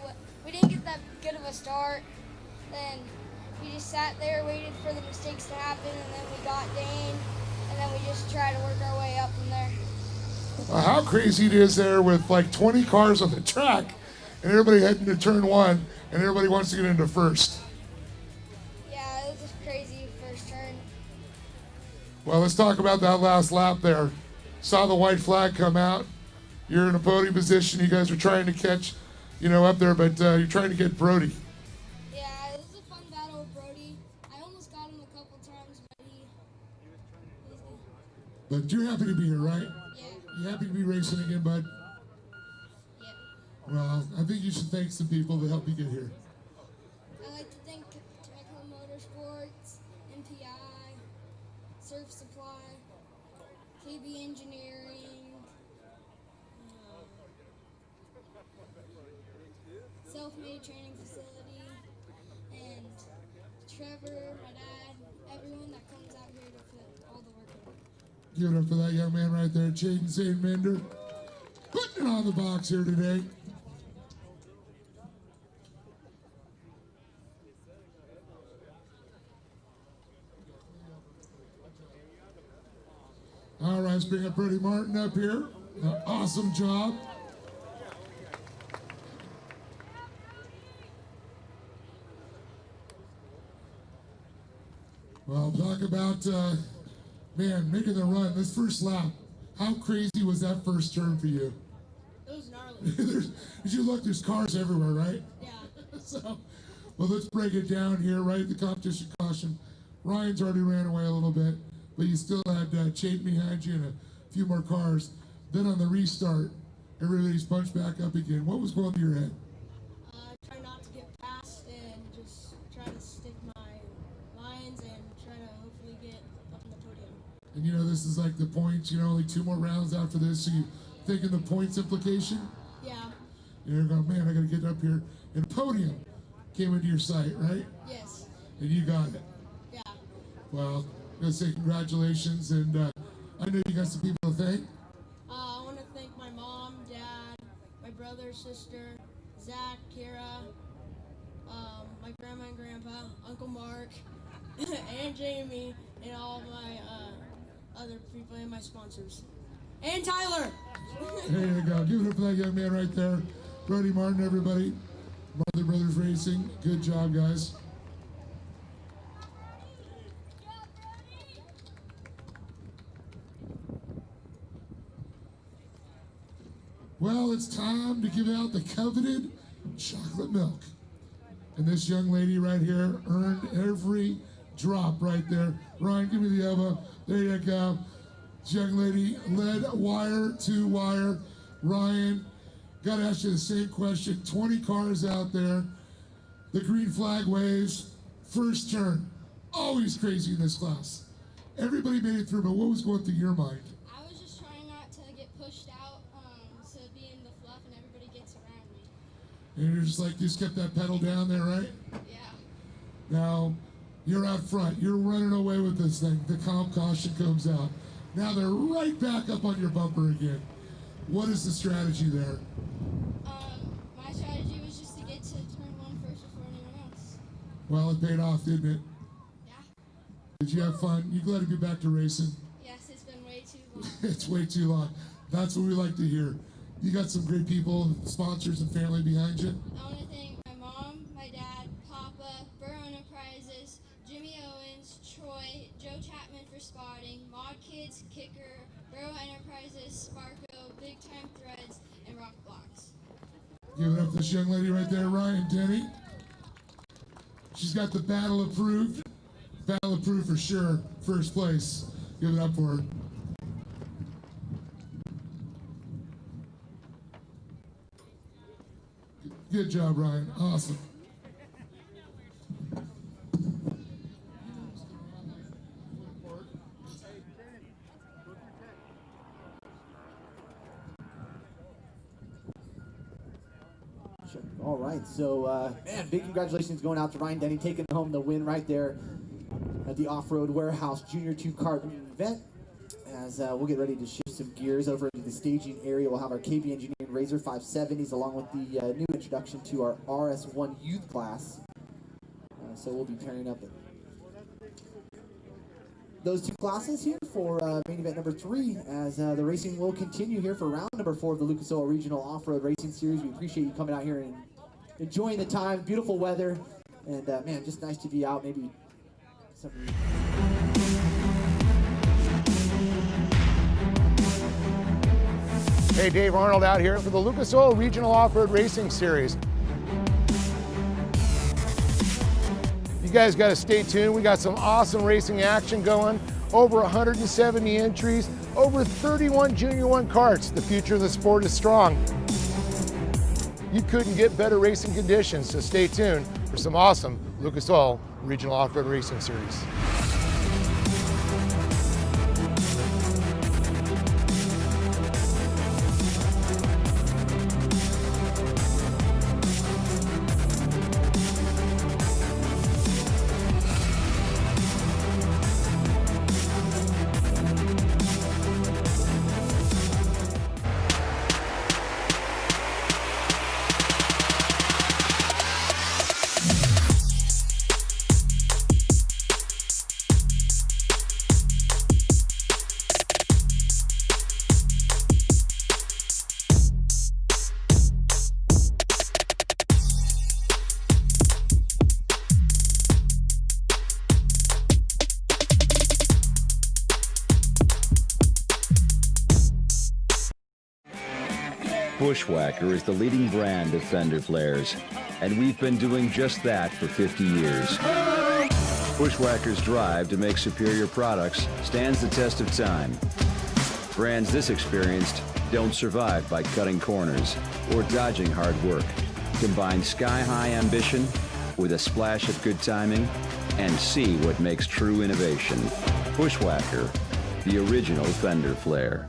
good of a start. Then we just sat there, waited for the mistakes to happen, and then we got Dane, and then we just tried to work our way up from there. How crazy it is there with like 20 cars on the track, and everybody heading to turn one, and everybody wants to get into first. Yeah, it was just crazy first turn. Well, let's talk about that last lap there. Saw the white flag come out. You're in a podium position. You guys are trying to catch, up there, but you're trying to get Brody. Yeah, it was a fun battle with Brody. I almost got him a couple times, but But you're happy to be here, right? Yeah. You happy to be racing again, bud? Yeah. Well, I think you should thank some people to help you get here. I'd like to thank Temecula Motorsports, MPI, Surf Supply, KB Engineering, Self-Made Training Facility, and Trevor, my dad, everyone that comes out here to put all the work in. Give it up for that young man right there, Jaden Zane Minder. Putting it on the box here today. All right, let's bring up Brody Martin up here. Awesome job. Well, talk about, making the run. This first lap, how crazy was that first turn for you? It was gnarly. As you look, there's cars everywhere, right? Yeah. So, well, let's break it down here, right? The competition caution. Ryan's already ran away a little bit, but you still had Chade behind you and a few more cars. Then on the restart, everybody's bunched back up again. What was going through your head? Try not to get past and just try to stick my lines and try to hopefully get up on the podium. And you know, this is like the points, you know, only 2 more rounds after this, so you thinking the points implication? Yeah. You're going, man, I got to get up here. And podium came into your sight, right? Yes. And you got it. Yeah. Well, I'm going to say congratulations, and I know you got some people to thank. I want to thank my mom, dad, my brother, sister, Zach, Kira, my grandma and grandpa, Uncle Mark, and Jamie, and all my other people and my sponsors. And Tyler! There you go. Give it up for that young man right there. Brody Martin, everybody. Martha Brothers Racing. Good job, guys. Well, it's time to give out the coveted chocolate milk. And this young lady right here earned every drop right there. Ryan, give me the elbow. There you go. This young lady led wire to wire. Ryan, got to ask you the same question. 20 cars out there. The green flag waves. First turn. Always crazy in this class. Everybody made it through, but what was going through your mind? I was just trying not to get pushed out, to be in the fluff and everybody gets around me. And you're just like, just kept that pedal down there, right? Yeah. Now, you're out front. You're running away with this thing. The comp caution comes out. Now they're right back up on your bumper again. What is the strategy there? My strategy was just to get to turn 1 first before anyone else. Well, it paid off, didn't it? Yeah. Did you have fun? You glad to be back to racing? Yes, it's been way too long. It's way too long. That's what we like to hear. You got some great people, sponsors, and family behind you. I want to thank my mom, my dad, Papa, Burrow Enterprises, Jimmy Owens, Troy, Joe Chapman for spotting, Mod Kids, Kicker, Burrow Enterprises, Sparko, Big Time Threads, and Rock Blocks. Give it up to this young lady right there, Ryan Denny. She's got the battle approved. Battle approved for sure. First place. Give it up for her. Good job, Ryan. Awesome. All right, so man, big congratulations going out to Ryan Denny, taking home the win right there at the Off-Road Warehouse Junior 2 Kart event. As we'll get ready to shift some gears over to the staging area, we'll have our KB Engineering Razer 570s along with the new introduction to our RS1 youth class. So we'll be pairing up those 2 classes here for main event number 3 as the racing will continue here for round number 4 of the Lucas Oil Regional Off-Road Racing Series. We appreciate you coming out here and enjoying the time, beautiful weather, and man, just nice to be out. Maybe some. Hey, Dave Arnold out here for the Lucas Oil Regional Off-Road Racing Series. You guys got to stay tuned. We got some awesome racing action going. Over 170 entries, over 31 Junior 1 karts. The future of the sport is strong. You couldn't get better racing conditions, so stay tuned for some awesome Lucas Oil Regional Off-Road Racing Series. Bushwhacker is the leading brand of fender flares, And we've been doing just that for 50 years. Bushwhackers' drive to make superior products stands the test of time. Brands this experienced don't survive by cutting corners or dodging hard work. Combine sky-high ambition with a splash of good timing and see what makes true innovation. Bushwhacker, the original fender flare.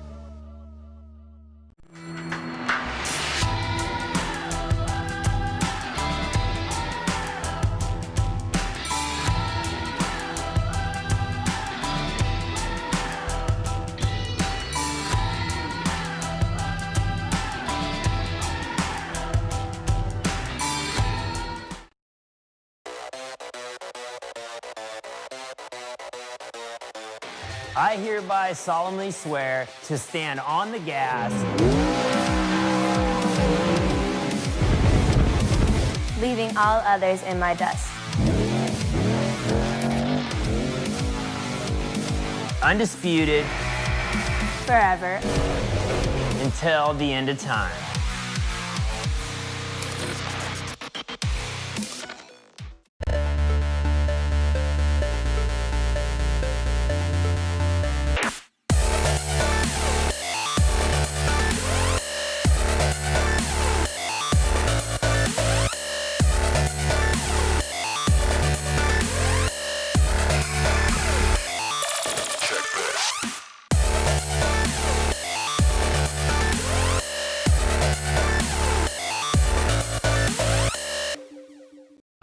I hereby solemnly swear to stand on the gas, leaving all others in my dust. undisputed, Forever. until the end of time.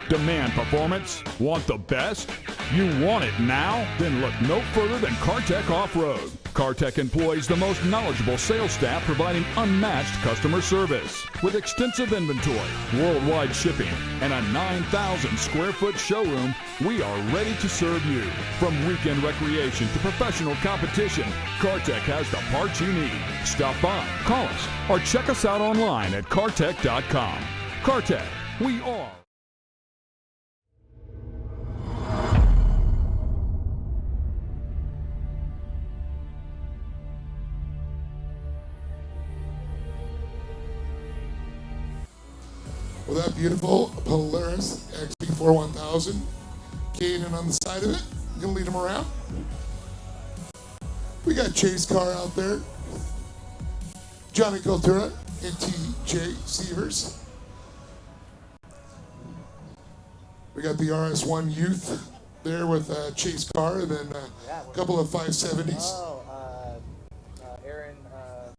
Demand performance? Want the best? You want it now? Then look no further than Cartech Off-Road. Cartech employs the most knowledgeable sales staff providing unmatched customer service. With extensive inventory, worldwide shipping, and a 9,000 square foot showroom, we are ready to serve you. From weekend recreation to professional competition, Cartech has the parts you need. Stop by, call us, or check us out online at cartech.com. Cartech, we are. Well, that beautiful Polaris XP4 1000. Caden on the side of it. You gonna lead him around? We got Chase Carr out there. Johnny Cultura and TJ Sievers. We got the RS1 Youth there with Chase Carr, and then a couple of 570s. Oh, Aaron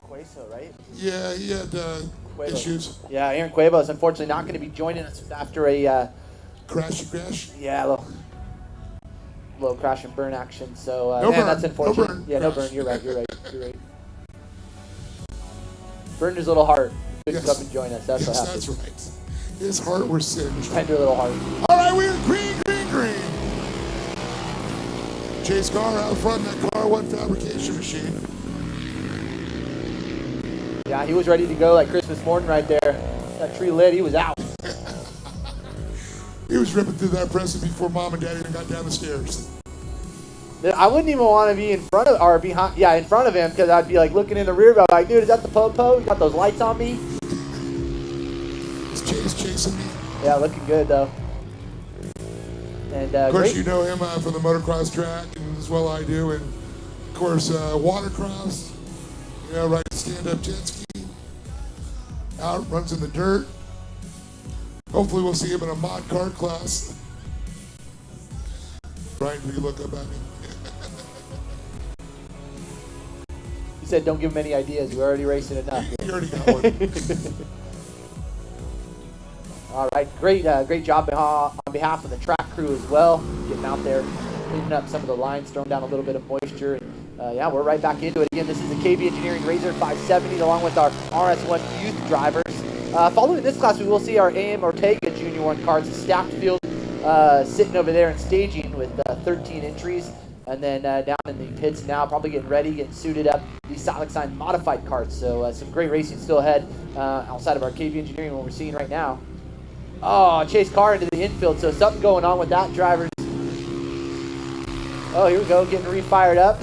Cueso, right? Yeah, he had issues. Yeah, Aaron Cuevo is unfortunately not going to be joining us after a crash. Yeah, a little crash and burn action. So no burn. That's unfortunate. No burn. Yeah, no burn. You're right. Burned his little heart. Couldn't come and join us. That's what happened. That's right. His heart was singed. Tender little heart. All right, we're green. Chase Carr out front in that Car One fabrication machine. Yeah, he was ready to go like Christmas morning right there. That tree lit, he was out. He was ripping through that press before Mom and Dad even got down the stairs. I wouldn't even want to be in front of, or behind, in front of him, because I'd be like looking in the rear, but I'm like, dude, is that the Popo? You got those lights on me? Is Chase chasing me? Yeah, looking good though. And of course, you know him from the motocross track, and as well I do, and of course, watercross. You know, rides stand-up jet ski. Out, runs in the dirt. Hopefully we'll see him in a mod car class. Brian, will you look up at me? He said don't give him any ideas. We're already racing enough. You already got one. All right, great job on behalf of the track crew as well. Getting out there, cleaning up some of the lines, throwing down a little bit of moisture. Yeah, we're right back into it again. This is the KB Engineering Razer 570 along with our RS1 youth drivers. Following this class, we will see our AM Ortega Junior 1 cars, stacked field sitting over there and staging with 13 entries. And then down in the pits now, probably getting ready, getting suited up, these Silent Sign modified carts. So some great racing still ahead outside of our KB Engineering, what we're seeing right now. Oh, Chase Carr into the infield, so something going on with that driver. Oh, here we go, getting refired up.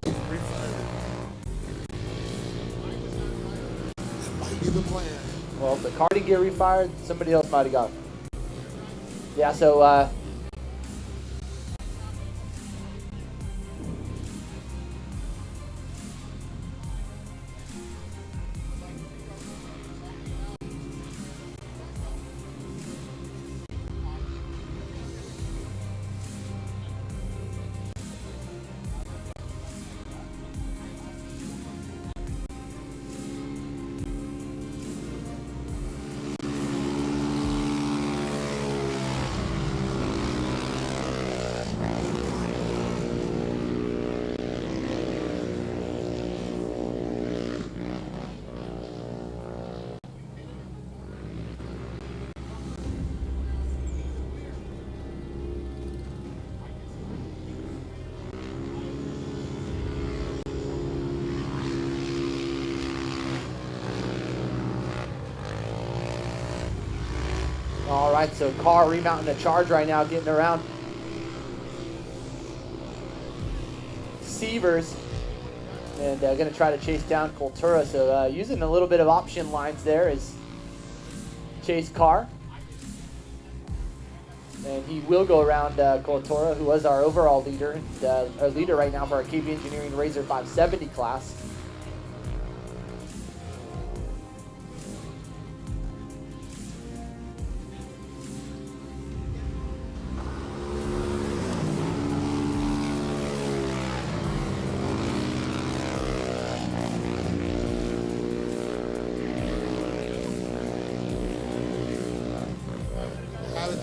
Might be the plan. Well, if the car didn't get refired, somebody else might have got it. Yeah, so all right, so car remounting the charge right now, getting around Sievers, and going to try to chase down Cultura. So using a little bit of option lines there is Chase Carr. And he will go around Cultura, who was our overall leader, and our leader right now for our KB Engineering Razer 570 class.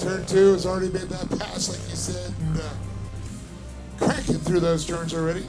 Turn 2 has already made that pass, like you said, and cranking through those turns already.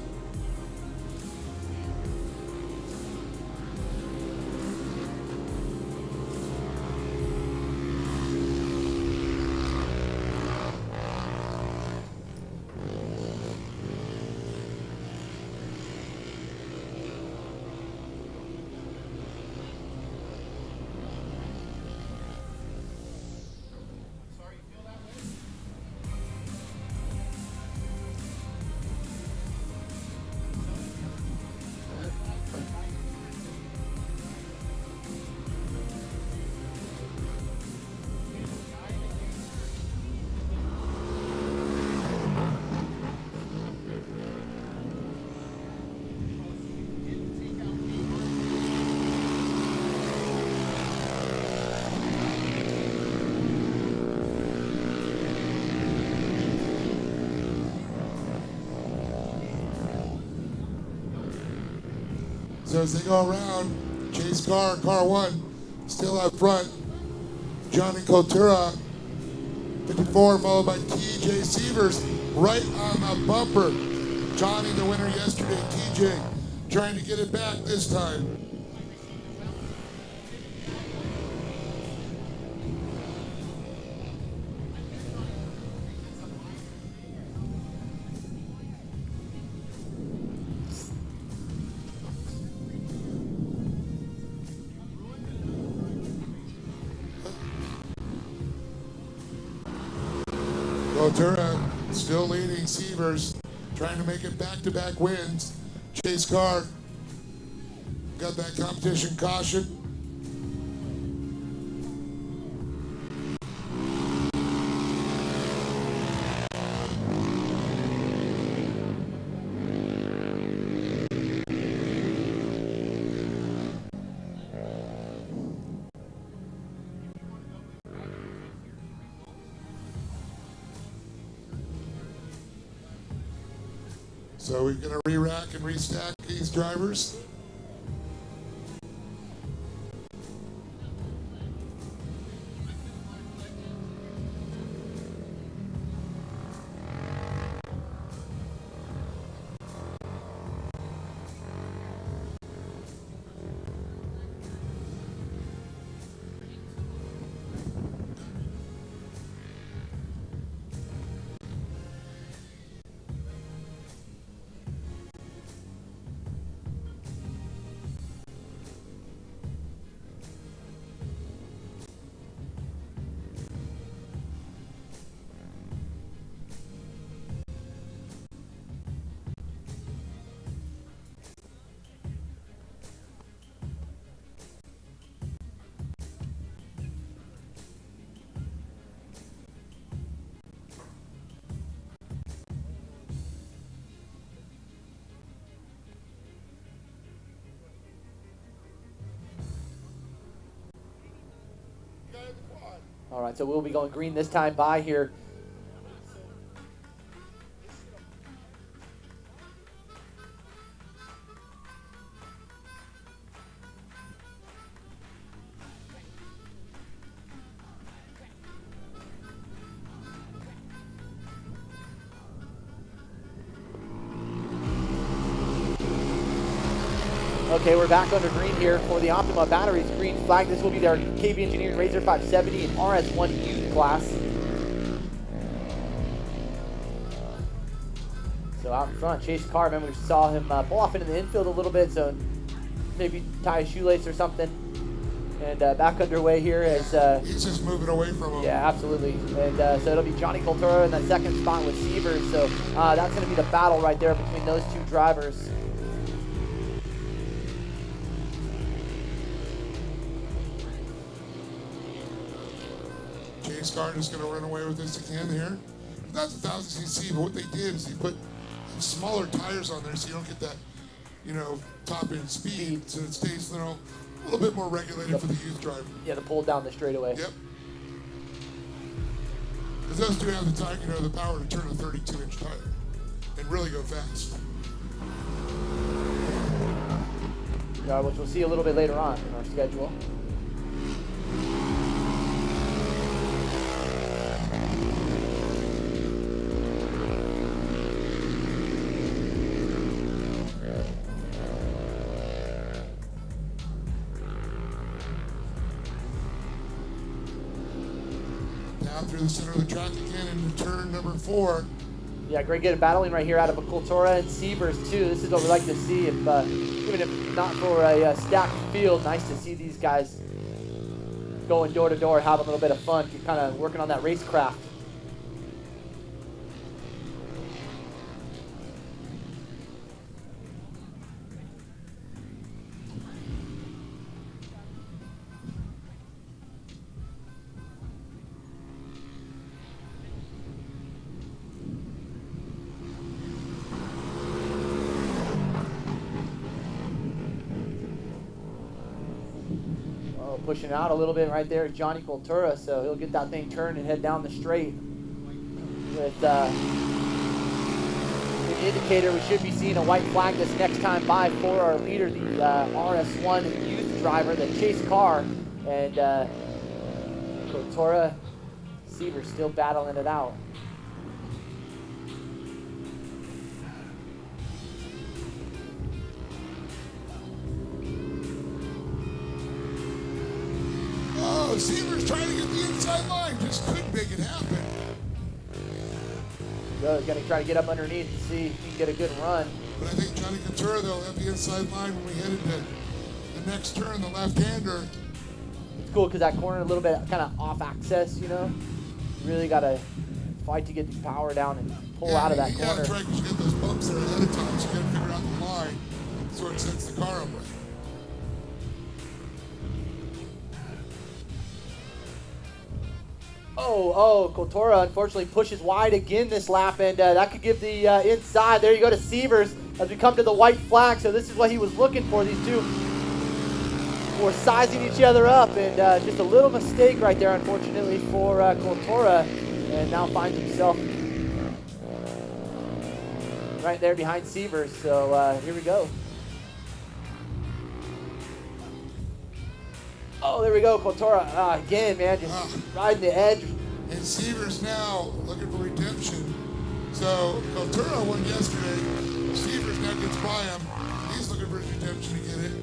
So as they go around, Chase Carr, car 1, still out front. Johnny Cultura, 54, followed by TJ Sievers, right on the bumper. Johnny, the winner yesterday, TJ, trying to get it back this time. Cultura still leading Sievers, trying to make it back-to-back wins. Chase Carr got that competition caution. So we're going to re-rack and restack these drivers. All right, so we'll be going green this time by here. Okay, we're back under green here for the Optima batteries. Green flag. This will be their KB Engineering Razer 570 and RS1 youth class. So out in front, Chase Carr. Remember, we saw him pull off into the infield a little bit, so maybe tie a shoelace or something. And back underway here as he's just moving away from him. Yeah, absolutely. And so it'll be Johnny Coltura in that second spot with Sievers. So that's going to be the battle right there between those two drivers. Chase Carr is going to run away with this again here. That's 1,000cc, but what they did is they put smaller tires on there so you don't get that, top end speed. So it stays, a little bit more regulated for the youth driver. Yeah, the pull down the straightaway. Yep. Because those two have the tire, the power to turn a 32-inch tire and really go fast. Which we'll see a little bit later on in our schedule. Down through the center of the track again into turn number 4. Yeah, great getting battling right here out of Cultura and Sievers too. This is what we like to see. If even if not for a stacked field, nice to see these guys going door to door, having a little bit of fun, kind of working on that racecraft. Pushing out a little bit right there, Johnny Cultura, so he'll get that thing turned and head down the straight. With the indicator, we should be seeing a white flag this next time by for our leader, the RS1 youth driver, the Chase Carr, and Cultura, Sievers still battling it out. Oh, Sievers trying to get the inside line, just couldn't make it happen. So he's going to try to get up underneath and see if he can get a good run. But I think Johnny Cultura, though, will have the inside line when we head into the next turn, the left-hander. It's cool because that corner a little bit kind of off access, You really got to fight to get the power down and pull out of that corner. Yeah, try to get those bumps there ahead of time, so you got to figure out the line so it sets the car up right. Cultura unfortunately pushes wide again this lap, and that could give the inside. There you go to Sievers as we come to the white flag. So this is what he was looking for. These two were sizing each other up, and just a little mistake right there, unfortunately, for Cultura, and now finds himself right there behind Sievers. So here we go. Oh, there we go, Cultura. Again, man, just riding the edge. And Sievers now looking for redemption. So Cultura won yesterday. Sievers now gets by him. He's looking for his redemption to get it.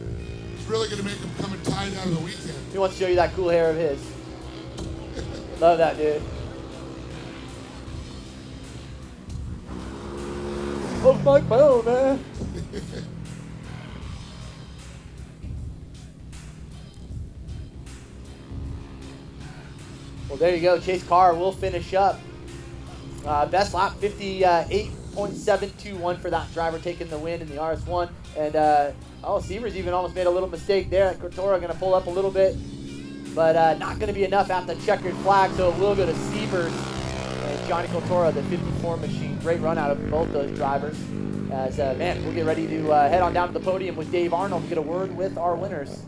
It's really going to make him come and tied out of the weekend. He wants to show you that cool hair of his. Love that, dude. Oh, my bone, man. Well, there you go. Chase Carr will finish up. Best lap, 58.721 for that driver, taking the win in the RS1. And, Sievers even almost made a little mistake there. Cultura going to pull up a little bit, but not going to be enough at the checkered flag, so it will go to Sievers and Johnny Cultura, the 54 machine. Great run out of both those drivers. As, we'll get ready to head on down to the podium with Dave Arnold to get a word with our winners.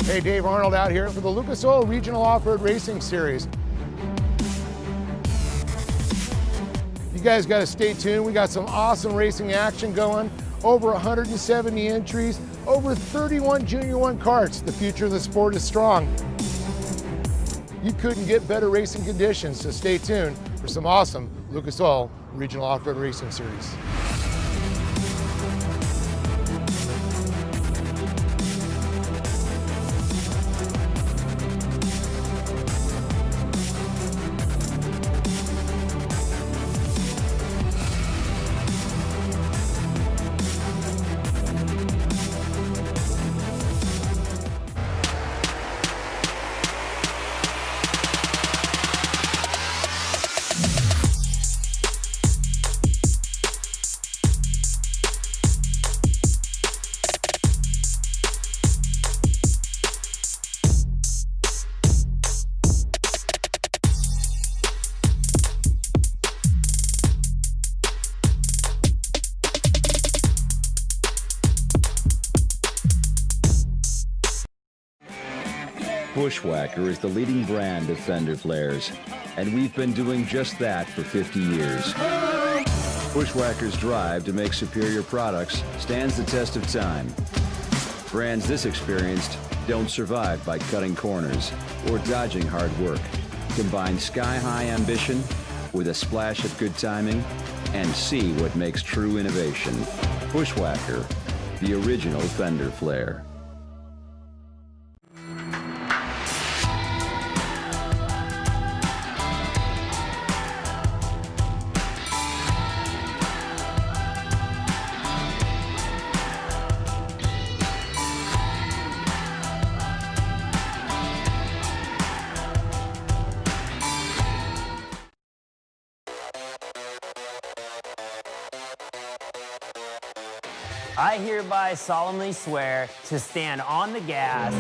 Hey, Dave Arnold out here for the Lucas Oil Regional Off-Road Racing Series. You guys got to stay tuned. We got some awesome racing action going. Over 170 entries, over 31 Junior 1 karts. The future of the sport is strong. You couldn't get better racing conditions, so stay tuned for some awesome Lucas Oil Regional Off-Road Racing Series. Bushwhacker is the leading brand of fender flares, and we've been doing just that for 50 years. Bushwhacker's drive to make superior products stands the test of time. Brands this experienced don't survive by cutting corners or dodging hard work. Combine sky-high ambition with a splash of good timing and see what makes true innovation. Bushwhacker, the original fender flare. I hereby solemnly swear to stand on the gas,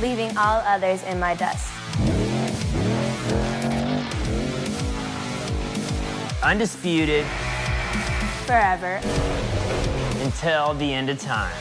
leaving all others in my dust. undisputed, Forever. until the end of time.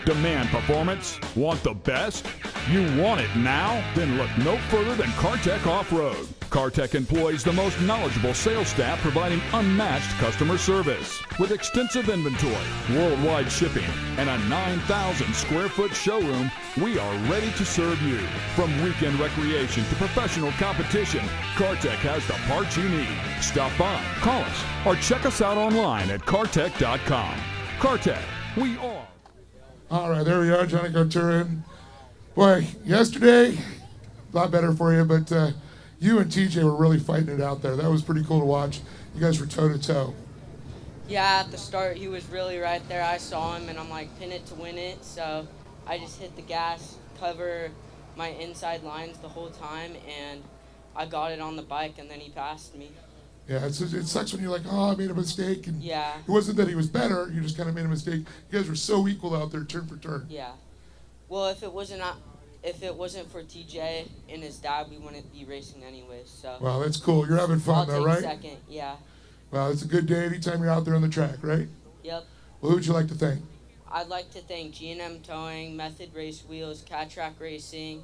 Demand performance? Want the best? You want it now? Then look no further than CarTech Off-Road. CarTech employs the most knowledgeable sales staff providing unmatched customer service. With extensive inventory, worldwide shipping, and a 9,000 square foot showroom, we are ready to serve you. From weekend recreation to professional competition, CarTech has the parts you need. Stop by, call us, or check us out online at cartech.com. CarTech, we are. All right, there we are, Johnny Couture. Boy, yesterday, a lot better for you, but you and TJ were really fighting it out there. That was pretty cool to watch. You guys were toe-to-toe. Yeah, at the start, he was really right there. I saw him, and I'm like, pin it to win it. So I just hit the gas, cover my inside lines the whole time, and I got it on the bike, and then he passed me. Yeah, it sucks when you're like, oh, I made a mistake. And Yeah. it wasn't that he was better. You just kind of made a mistake. You guys were so equal out there, turn for turn. Yeah. Well, if it wasn't for TJ and his dad, we wouldn't be racing anyways. So. Wow, that's cool. You're having fun, I'll though, take right? second, yeah. Wow, it's a good day anytime you're out there on the track, right? Yep. Well, who would you like to thank? I'd like to thank G&M Towing, Method Race Wheels, Cat Track Racing,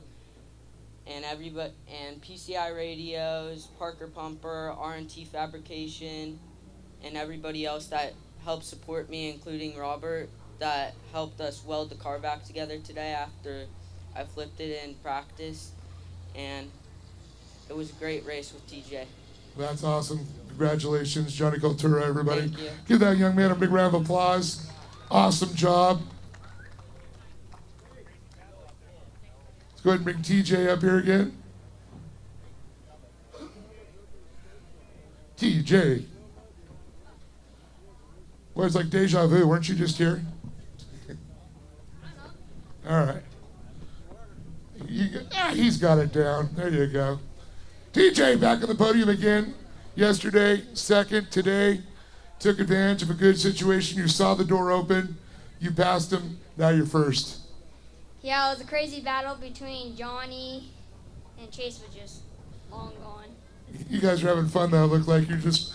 and everybody, and PCI Radios, Parker Pumper, R&T Fabrication, and everybody else that helped support me, including Robert, that helped us weld the car back together today after I flipped it in practice, and it was a great race with TJ. That's awesome. Congratulations, Johnny Couture, everybody. Thank you. Give that young man a big round of applause. Awesome job. Let's go ahead and bring TJ up here again. TJ, Well, it's like deja vu. Weren't you just here? All right. He's got it down. There you go. TJ back on the podium again. Yesterday, second. Today, took advantage of a good situation. You saw the door open. You passed him. Now you're first. Yeah, it was a crazy battle between Johnny and Chase, was just long gone. You guys are having fun though. Look like you're just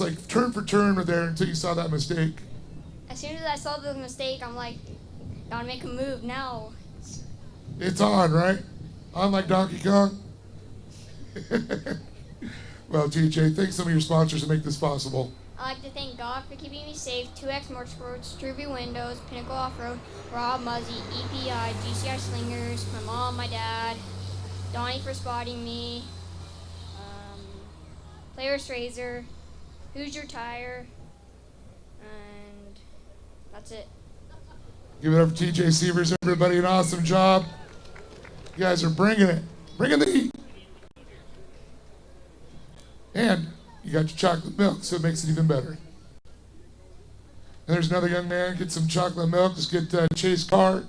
like turn for turn with there until you saw that mistake. As soon as I saw the mistake, I'm like, gotta make a move now. It's on, right? On like Donkey Kong? Well, TJ, thanks some of your sponsors to make this possible. I'd like to thank God for keeping me safe, 2X Motorsports, Truby Windows, Pinnacle Off-Road, Rob Muzzy, EPI, GCI Slingers, my mom, my dad, Donnie for spotting me, Players Razer, Who's Your Tire, and that's it. Give it up for TJ Sievers, everybody. An awesome job. You guys are bringing it. Bringing the heat. And you got your chocolate milk, so it makes it even better. And there's another young man. Get some chocolate milk. Let's get Chase Carr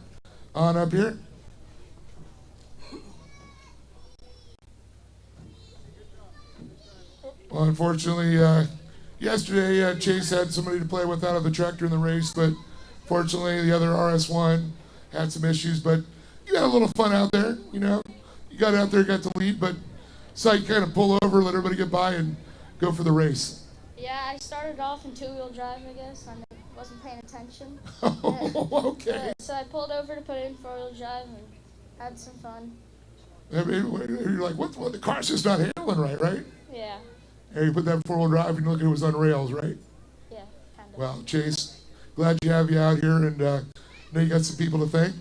on up here. Well, unfortunately, yesterday Chase had somebody to play with out of the tractor in the race, but fortunately the other RS1 had some issues. But you had a little fun out there, you know. You got out there, got the lead, but saw you kind of pull over, let everybody get by, and go for the race. Yeah, I started off in two-wheel drive, I guess. I wasn't paying attention. Oh, okay. So I pulled over to put it in four-wheel drive and had some fun. You're like, what? The car's just not handling right? Yeah. And you put that four-wheel drive and you look at it was on rails, right? Yeah, kind of. Well, Chase, glad you have you out here, and know you got some people to thank.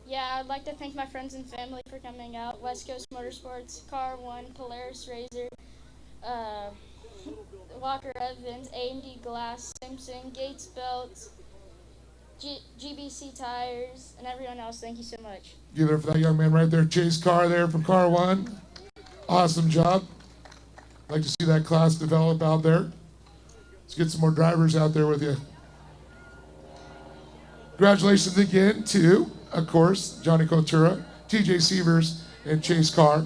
Yeah, I'd like to thank my friends and family for coming out. West Coast Motorsports, Car One, Polaris Razer, Walker Evans, A&D Glass, Simpson, Gates Belts, GBC Tires, and everyone else. Thank you so much. Give it up for that young man right there, Chase Carr there from Car One. Awesome job. Like to see that class develop out there. Let's get some more drivers out there with you. Congratulations again to, of course, Johnny Coutura, TJ Sievers, and Chase Carr.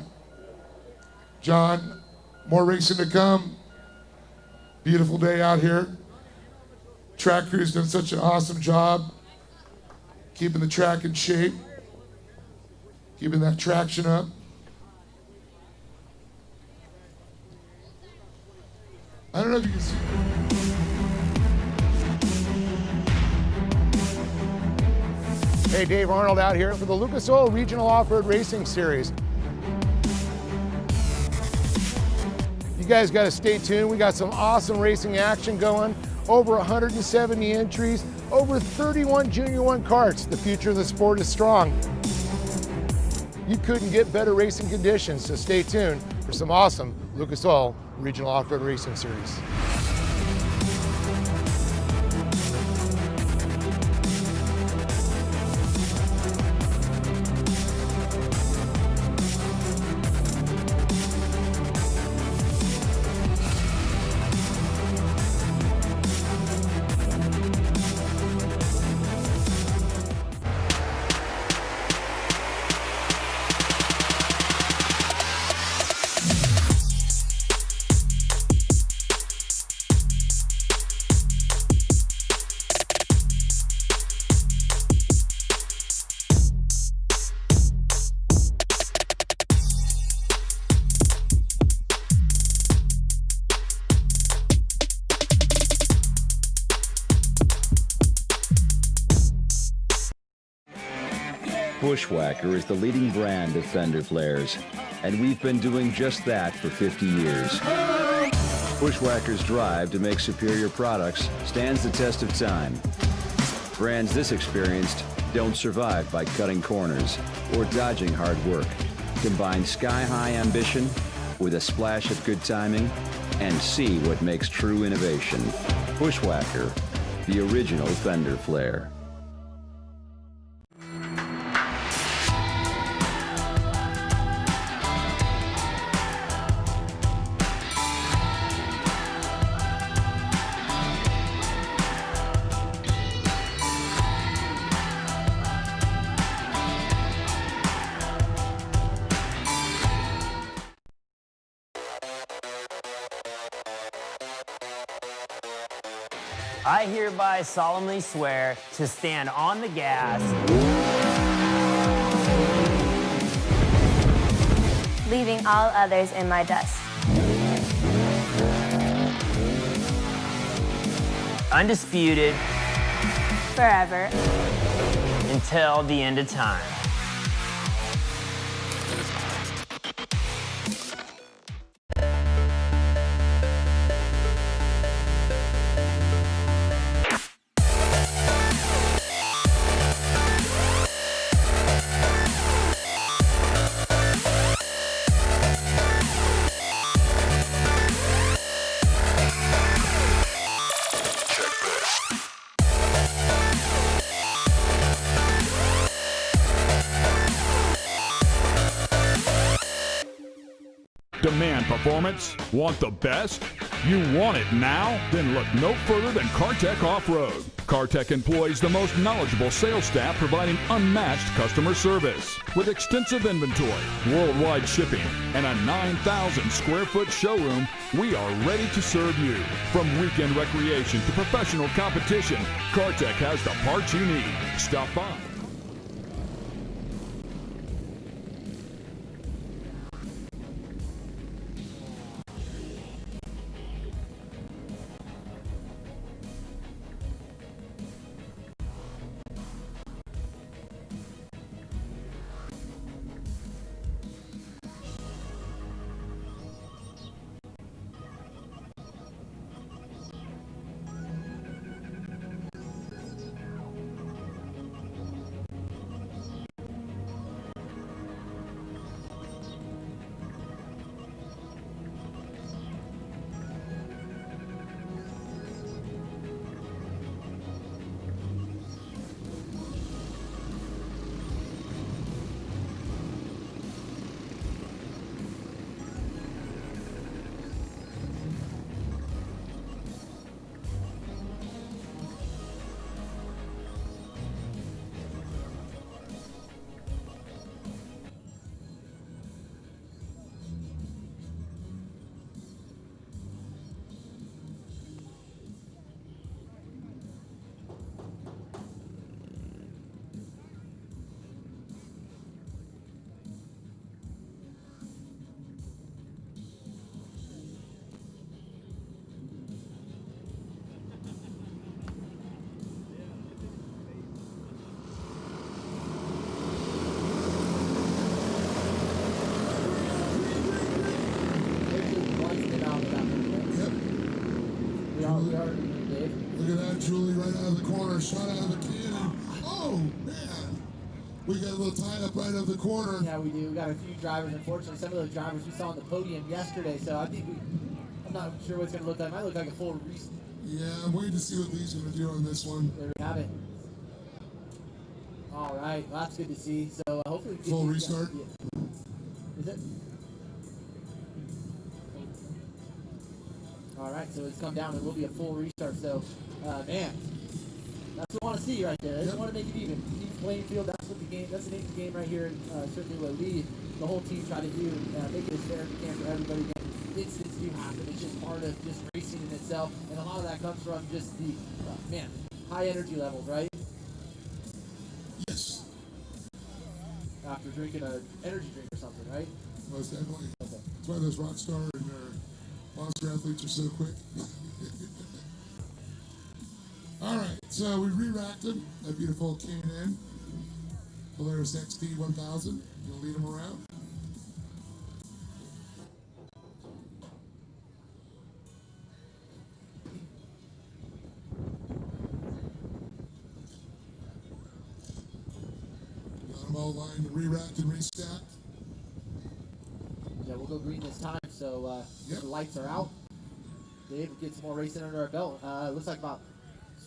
John, more racing to come. Beautiful day out here. Track crew's done such an awesome job keeping the track in shape, keeping that traction up. I don't know if you can see. Hey, Dave Arnold out here for the Lucas Oil Regional Off-Road Racing Series. You guys got to stay tuned. We got some awesome racing action going. Over 170 entries, over 31 Junior 1 karts. The future of the sport is strong. You couldn't get better racing conditions, so stay tuned for some awesome Lucas Oil Regional Off-Road Racing Series. Bushwhacker is the leading brand of fender flares, and we've been doing just that for 50 years. Bushwhacker's drive to make superior products stands the test of time. Brands this experienced don't survive by cutting corners or dodging hard work. Combine sky-high ambition with a splash of good timing and see what makes true innovation. Bushwhacker, the original fender flare. I hereby solemnly swear to stand on the gas, leaving all others in my dust. undisputed, Forever. until the end of time. Demand performance? Want the best? You want it now? Then look no further than CarTech Off-Road. CarTech employs the most knowledgeable sales staff providing unmatched customer service. With extensive inventory, worldwide shipping, and a 9,000 square foot showroom, we are ready to serve you. From weekend recreation to professional competition, CarTech has the parts you need. Stop by. Look at that, Julie, right out of the corner, shot out of the cannon. Oh, man. We got a little tie up right out of the corner. Yeah, we do. We got a few drivers. Unfortunately, some of those drivers we saw on the podium yesterday, so I think I'm not sure what it's going to look like. It might look like a full restart. Yeah, I'm waiting to see what Lee's going to do on this one. There we have it. All right, well, that's good to see. So hopefully we full restart. Is it? All right, so it's come down. It will be a full restart. So, man, that's what we want to see right there. They just want to make it even. Even playing field. That's what the game. That's the name of the game right here. Certainly what we, the whole team, try to do. Make it as fair as we can for everybody. Again, incidents do happen. It's just part of just racing in itself, and a lot of that comes from just the man, high energy levels, right? Yes. After drinking an energy drink or something, right? Most definitely. Okay. That's why those rock star and monster athletes are so quick. All right, so we re-racked him. That beautiful K&N Polaris XT 1000. You'll lead him around. Got them all lined, re-racked and restacked. Yeah, we'll go green this time, so the lights are out. Dave will get some more racing under our belt. Looks like about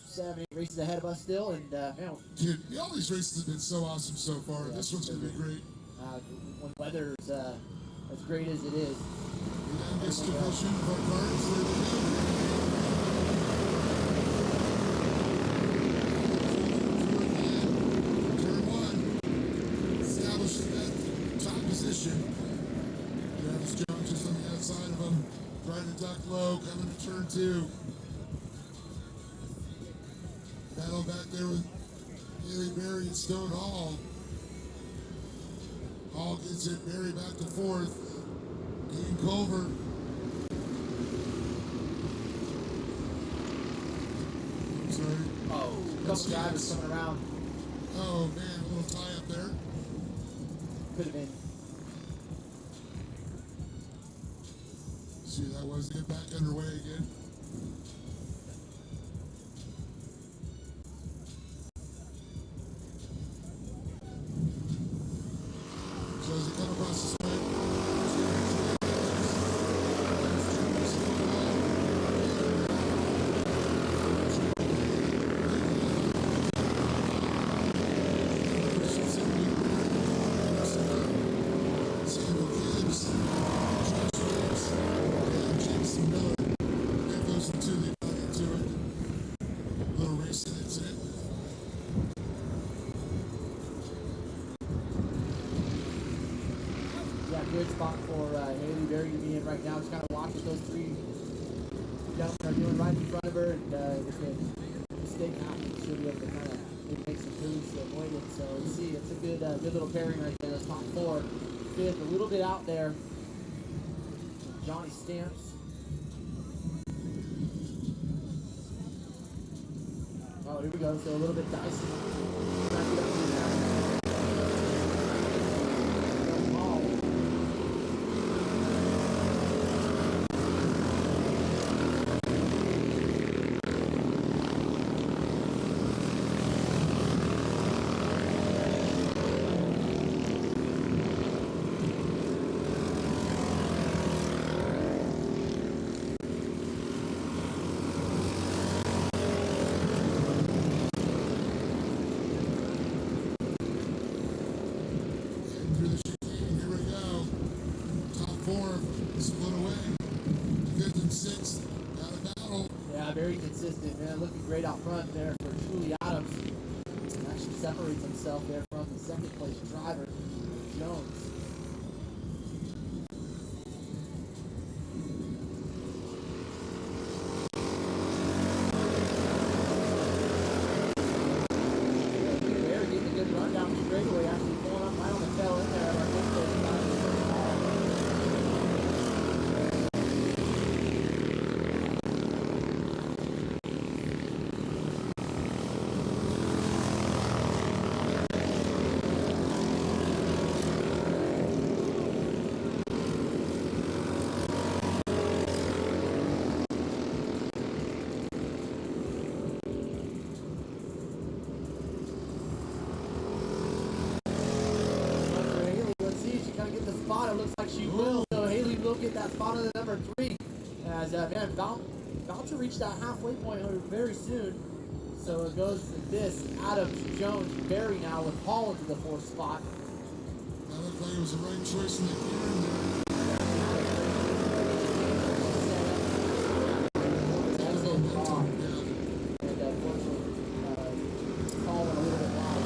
7, 8 races ahead of us still, and man, dude, all these races have been so awesome so far. Yeah, this one's gonna be great. When weather's as great as it is. Distribution of our cars. There we go. Turn 1. Establishing that top position. Travis Jones just on the outside of him. Trying to duck low, coming to turn 2. Battle back there with Haley Berry and Stone Hall. Hall gets it, Berry back to fourth. Dean Culver. I'm sorry. Oh, couple drivers coming around. Oh man, a little tie up there. Could have been. See who that was, get back underway again. So as he come across the straight, Good spot for Haley Berry to be in right now. Just kind of watch what those three gentlemen are doing right in front of her, and if a mistake happens, she'll be able to kind of make some moves to avoid it. So you see, it's a good little pairing right there. That's top four. Fifth, a little bit out there. Johnny Stamps. Oh, here we go. So a little bit dicey. Very consistent, man. Looking great out front there for Julie Adams. Actually separates himself there from the second place driver, Jones. They're getting a good run down the straightaway, actually pulling up right on the tail end there of our fifth place driver. It looks like she will, so Haley will get that spot on the number 3. As man, about to reach that halfway point very soon. So it goes to this Adams, Jones, Berry now with Hall into the 4th spot. That looked like it was the right choice in the gear there. And unfortunately, Hall went a little bit wide.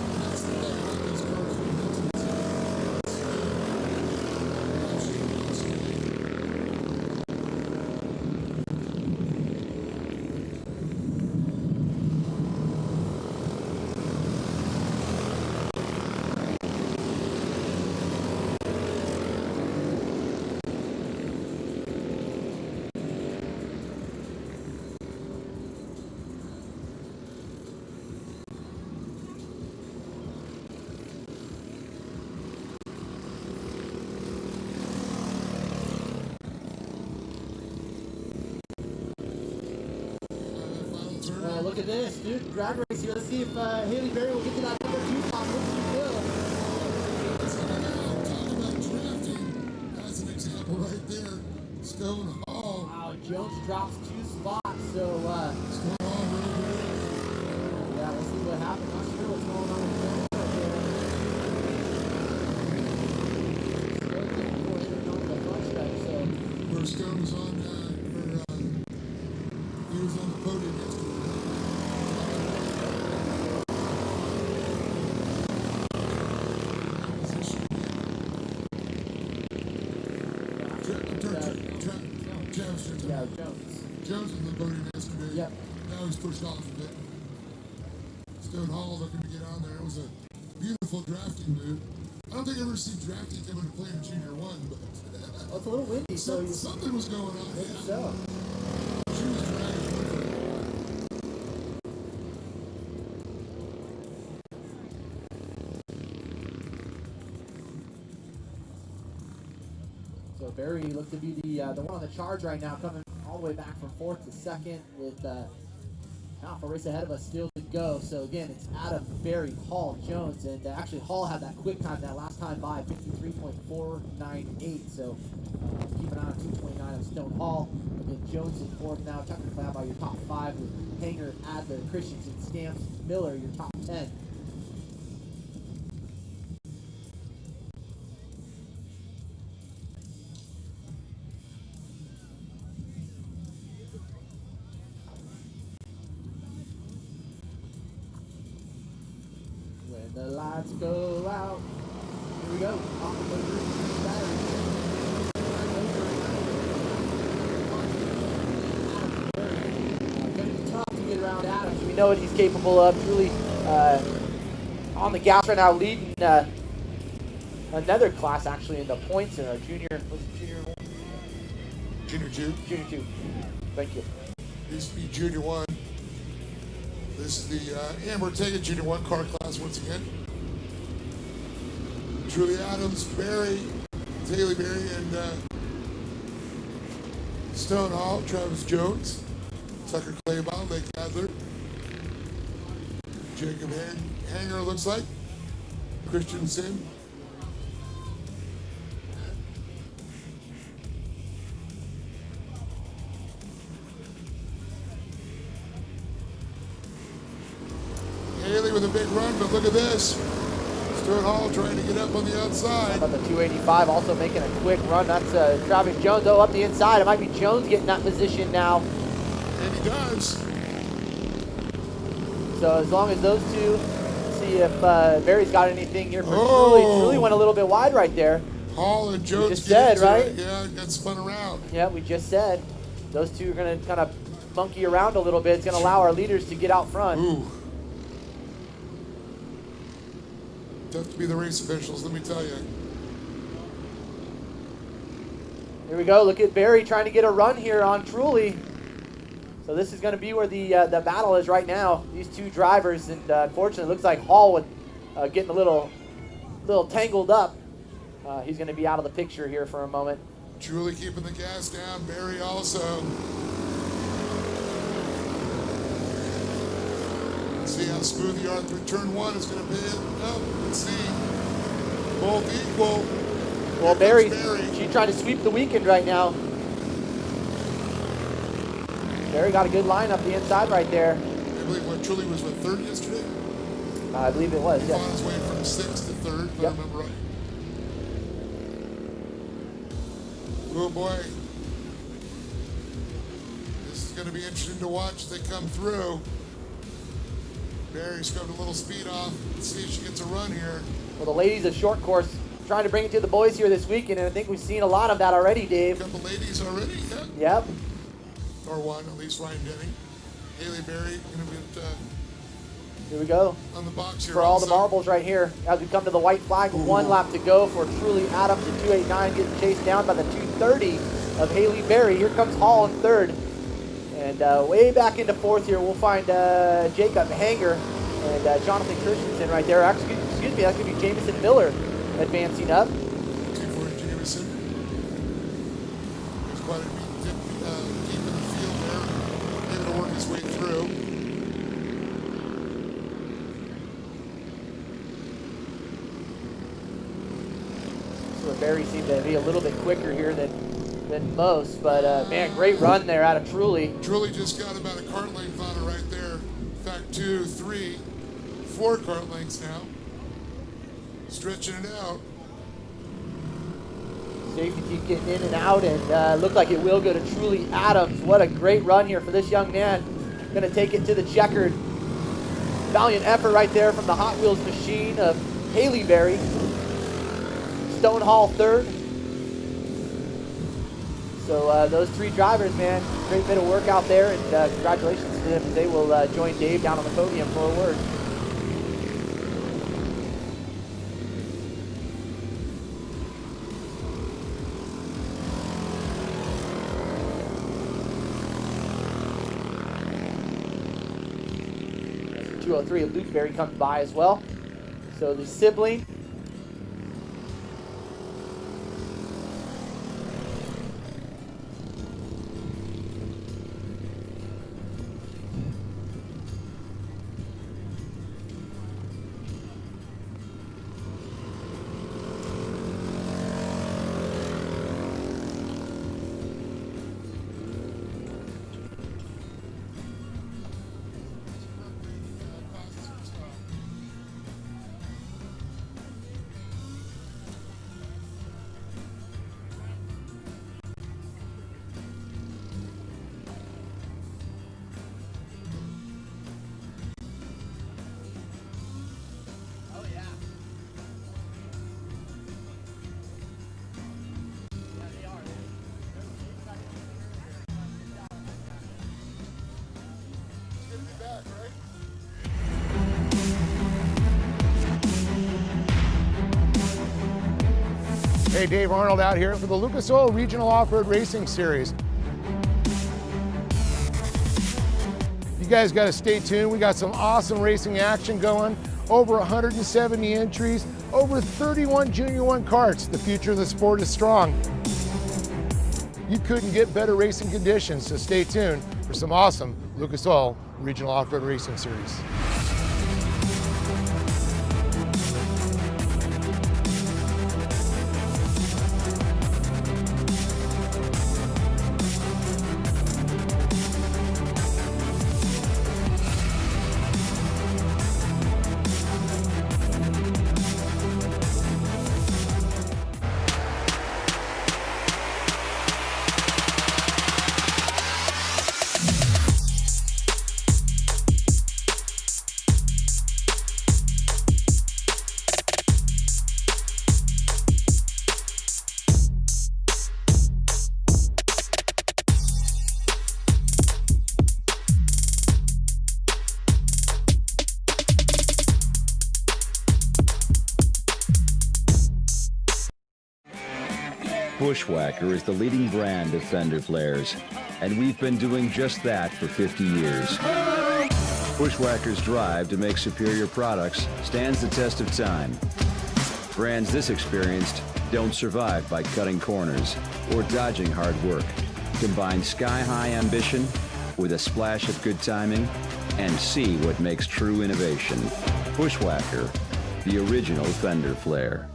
Look at this, dude. Drag race here. Let's see if Haley Berry will get to that number 2 spot. Talk about drafting. That's an example right there. Stone Hall. Wow, Jones drops 2 spots. So, Stone Hall really good. Yeah, we'll see what happens. Not sure what's going on with Jones right there. Where Stone was on, he was on the podium yesterday. Jones. Jones was on the podium yesterday. Yep. Now he's pushed off a bit. Stone Hall looking to get on there. It was a beautiful drafting move. I don't think I've ever seen drafting come into play in Junior 1, but Well, it's a little windy, so something was going on. maybe so. She was dragging with it. So Barry looks to be the one on the charge right now, coming all the way back from 4th to 2nd with half a race ahead of us still to go. So again, it's Adam, Barry, Hall, Jones, and actually Hall had that quick time that last time by 53.498. So keep an eye on 229 of Stone Hall. Again, Jones in 4th now. Tucker Clabb by your top 5 with Hanger, Adler, Christensen, Stamps, Miller, your top 10. When the lights go out, here we go. Off of the roof, battery. Gonna be tough to get around Adams. We know what he's capable of. Truly on the gas right now, leading another class actually in the points in our junior. What's it, junior 1? Junior 2. Junior 2. Thank you. Used to be Junior 1. This is the Amber Ortega Junior 1 car class once again. Julie Adams, Barry, Haley Barry, and Stone Hall, Travis Jones, Tucker Claybaugh, Lake Adler, Jacob Hanger, looks like, Christensen, Haley with a big run, but look at this. Stone Hall trying to get up on the outside. How about the 285 also making a quick run. That's Travis Jones, though, up the inside. It might be Jones getting that position now. And he does. So as long as those two, see if Barry's got anything here for Truly went a little bit wide right there. Hall and Jones just said, right? Yeah, got spun around. Yeah, we just said. Those two are going to kind of monkey around a little bit. It's going to allow our leaders to get out front. Ooh. Tough to be the race officials, let me tell you. Here we go. Look at Barry trying to get a run here on Truly. So this is going to be where the battle is right now. These two drivers, and unfortunately, it looks like Hall with getting a little tangled up. He's going to be out of the picture here for a moment. Truly keeping the gas down. Barry also. See how smooth you are through turn 1 is going to pay it up. Let's see. Both equal. Well, Barry, she's trying to sweep the weekend right now. Barry got a good line up the inside right there. I believe what Truly was with 3rd yesterday? I believe it was, yes. On his way from 6th to 3rd, if I remember right. Oh boy. This is going to be interesting to watch as they come through. Barry's got a little speed off. Let's see if she gets a run here. Well, the ladies of short course trying to bring it to the boys here this weekend, and I think we've seen a lot of that already, Dave. A couple ladies already, yeah. Yep. Or one, at least Ryan Denny. Haley Barry going to be here we go. On the box here. For all the marbles right here as we come to the white flag. Ooh. 1 lap to go for Truly Adams at 289, getting chased down by the 230 of Haley Barry. Here comes Hall in 3rd. And way back into 4th here, we'll find Jacob Hanger and Jonathan Christensen right there. Actually, excuse me, that's going to be Jameson Miller advancing up. 240 Jameson. There's quite a bit deep in the field there. Able to work his way through. So Barry seemed to be a little bit quicker here than most, but man, great run there out of Truly. Truly just got about a cart length on her right there. In fact, 2, 3, 4 cart lengths now. Stretching it out. Safety keep getting in and out, and looked like it will go to Truly Adams. What a great run here for this young man. Going to take it to the checkered. Valiant effort right there from the Hot Wheels machine of Haley Barry. Stone Hall 3rd. So those 3 drivers, man, great bit of work out there, and congratulations to them. They will join Dave down on the podium for a word. 203 of Blueberry comes by as well. So the sibling. Hey, Dave Arnold out here for the Lucas Oil Regional Off-Road Racing Series. You guys got to stay tuned. We got some awesome racing action going. Over 170 entries, over 31 Junior 1 karts. The future of the sport is strong. You couldn't get better racing conditions, so stay tuned for some awesome Lucas Oil Regional Off-Road Racing Series. Bushwhacker is the leading brand of fender flares, and we've been doing just that for 50 years. Bushwhacker's drive to make superior products stands the test of time. Brands this experienced don't survive by cutting corners or dodging hard work. Combine sky-high ambition with a splash of good timing and see what makes true innovation. Bushwhacker, the original fender flare.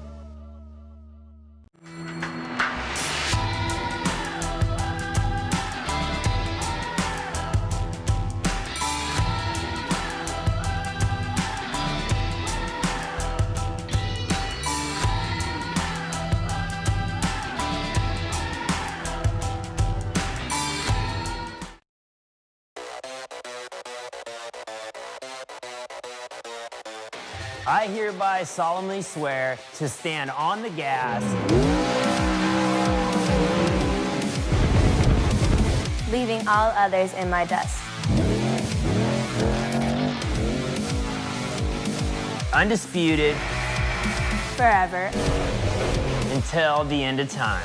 I hereby solemnly swear to stand on the gas, leaving all others in my dust. undisputed, Forever. until the end of time.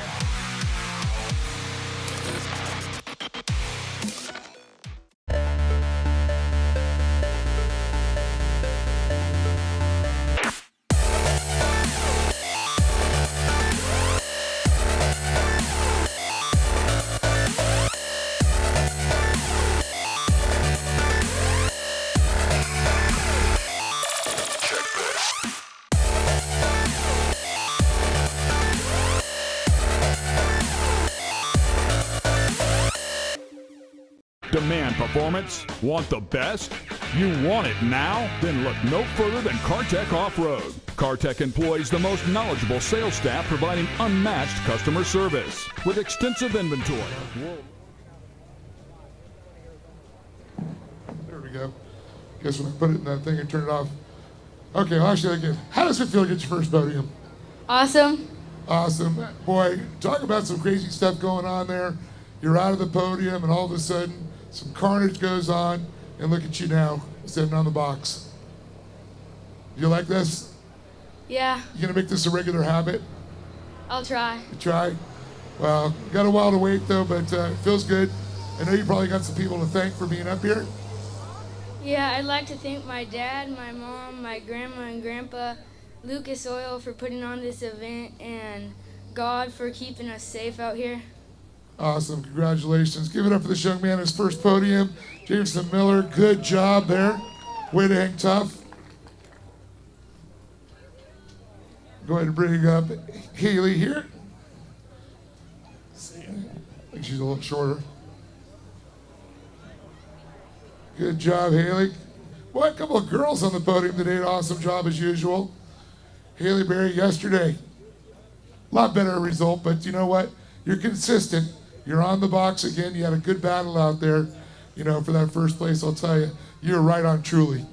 Demand performance? Want the best? You want it now? Then look no further than CarTech Off-Road. CarTech employs the most knowledgeable sales staff providing unmatched customer service with extensive inventory. There we go. Guess when I put it in that thing and turn it off. Okay, well, actually, again, how does it feel to get your first podium? Awesome. Awesome. Boy, talk about some crazy stuff going on there. You're out of the podium, and all of a sudden, some carnage goes on, and look at you now, sitting on the box. You like this? Yeah, You gonna make this a regular habit? I'll try. You try? Well, got a while to wait though, but it feels good. I know you probably got some people to thank for being up here. Yeah, I'd like to thank my dad, my mom, my grandma and grandpa, Lucas Oil for putting on this event, and God for keeping us safe out here. Awesome. Congratulations. Give it up for this young man, his first podium. Jameson Miller, good job there. Way to hang tough. Go ahead and bring up Haley here. I think she's a little shorter. Good job, Haley. Boy, a couple of girls on the podium today. An awesome job as usual. Haley Berry yesterday. A lot better result, but you know what? You're consistent. You're on the box again. You had a good battle out there, you know, for that first place. I'll tell you, you're right on Truly.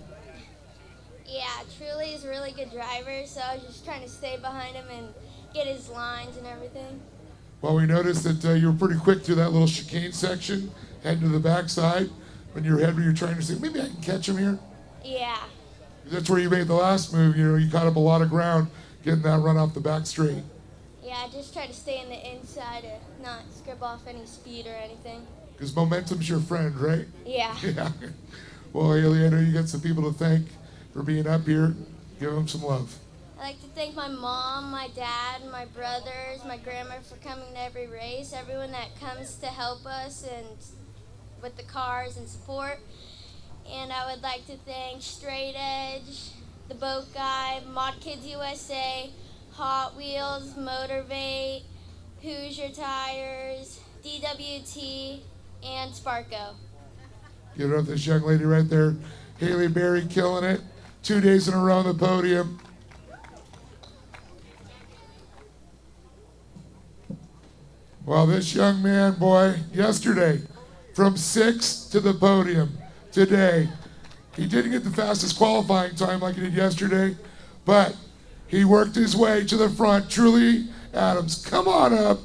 Yeah, Truly is a really good driver, so I was just trying to stay behind him and get his lines and everything. Well, we noticed that you were pretty quick through that little chicane section, heading to the backside. When you're ahead, you're trying to say, maybe I can catch him here. Yeah. That's where you made the last move. You know, you caught up a lot of ground getting that run off the back straight. Yeah, I just try to stay in the inside to not scrub off any speed or anything. Because momentum's your friend, right? Yeah. Yeah. Well, Haley, I know you got some people to thank for being up here. Give them some love. I'd like to thank my mom, my dad, my brothers, my grandma for coming to every race, everyone that comes to help us and with the cars and support. And I would like to thank Straight Edge, The Boat Guy, Mod Kids USA, Hot Wheels, Motivate, Hoosier Tires, DWT, and Sparko. Give it up to this young lady right there. Haley Berry killing it. 2 days in a row on the podium. Well, this young man, boy, yesterday, from 6th to the podium. Today, he didn't get the fastest qualifying time like he did yesterday, but he worked his way to the front. Truly Adams, come on up.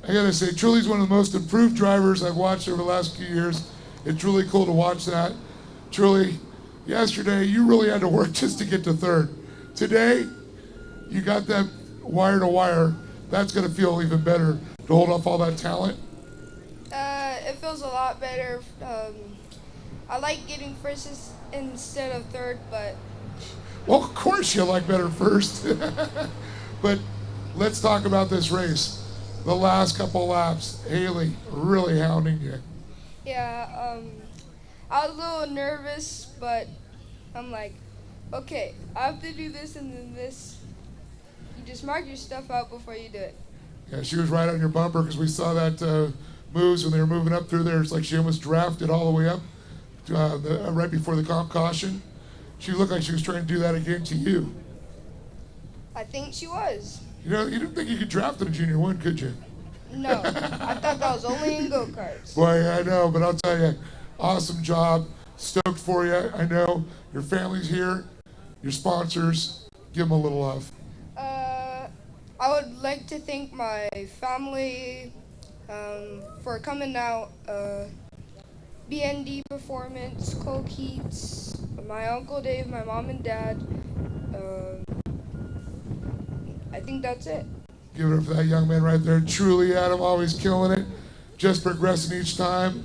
I gotta say, Truly's one of the most improved drivers I've watched over the last few years. It's really cool to watch that. Truly, yesterday you really had to work just to get to third. Today, you got that wire to wire. That's gonna feel even better to hold off all that talent. It feels a lot better. I like getting first instead of third, but... Well, of course you like better first. But let's talk about this race. The last couple laps, Haley really hounding you. Yeah, I was a little nervous, but I'm like, okay, I have to do this and then this. You just mark your stuff out before you do it. Yeah, she was right on your bumper because we saw that moves when they were moving up through there. It's like she almost drafted all the way up right before the comp caution. She looked like she was trying to do that again to you. I think she was. You know, you didn't think you could draft in a Junior 1, could you? No, I thought that was only in go-karts. Boy, I know, but I'll tell you, awesome job. Stoked for you. I know your family's here, your sponsors. Give them a little love. I would like to thank my family for coming out. BND Performance, Cole Keats, my Uncle Dave, my mom and dad. I think that's it. Give it up for that young man right there. Truly, Adam, always killing it. Just progressing each time.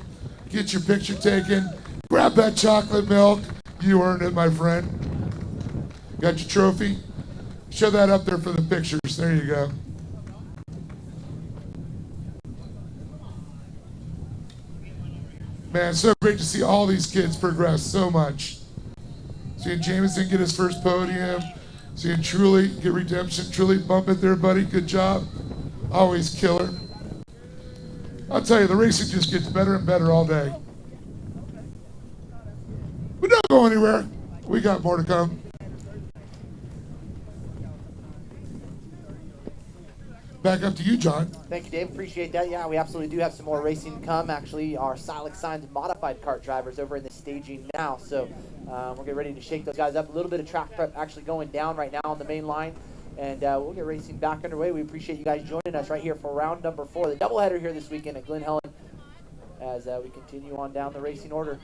Get your picture taken. Grab that chocolate milk. You earned it, my friend. Got your trophy? Show that up there for the pictures. There you go. Man, so great to see all these kids progress so much. Seeing Jameson get his first podium. Seeing Truly get redemption. Truly bump it there, buddy. Good job. Always killer. I'll tell you, the racing just gets better and better all day. But don't go anywhere. We got more to come. Back up to you, John. Thank you, Dave. Appreciate that. Yeah, we absolutely do have some more racing to come. Actually, our Silex Signs modified kart drivers over in the staging now. So we're getting ready to shake those guys up. A little bit of track prep actually going down right now on the main line. And we'll get racing back underway. We appreciate you guys joining us right here for round number 4, the doubleheader here this weekend at Glen Helen as we continue on down the racing order.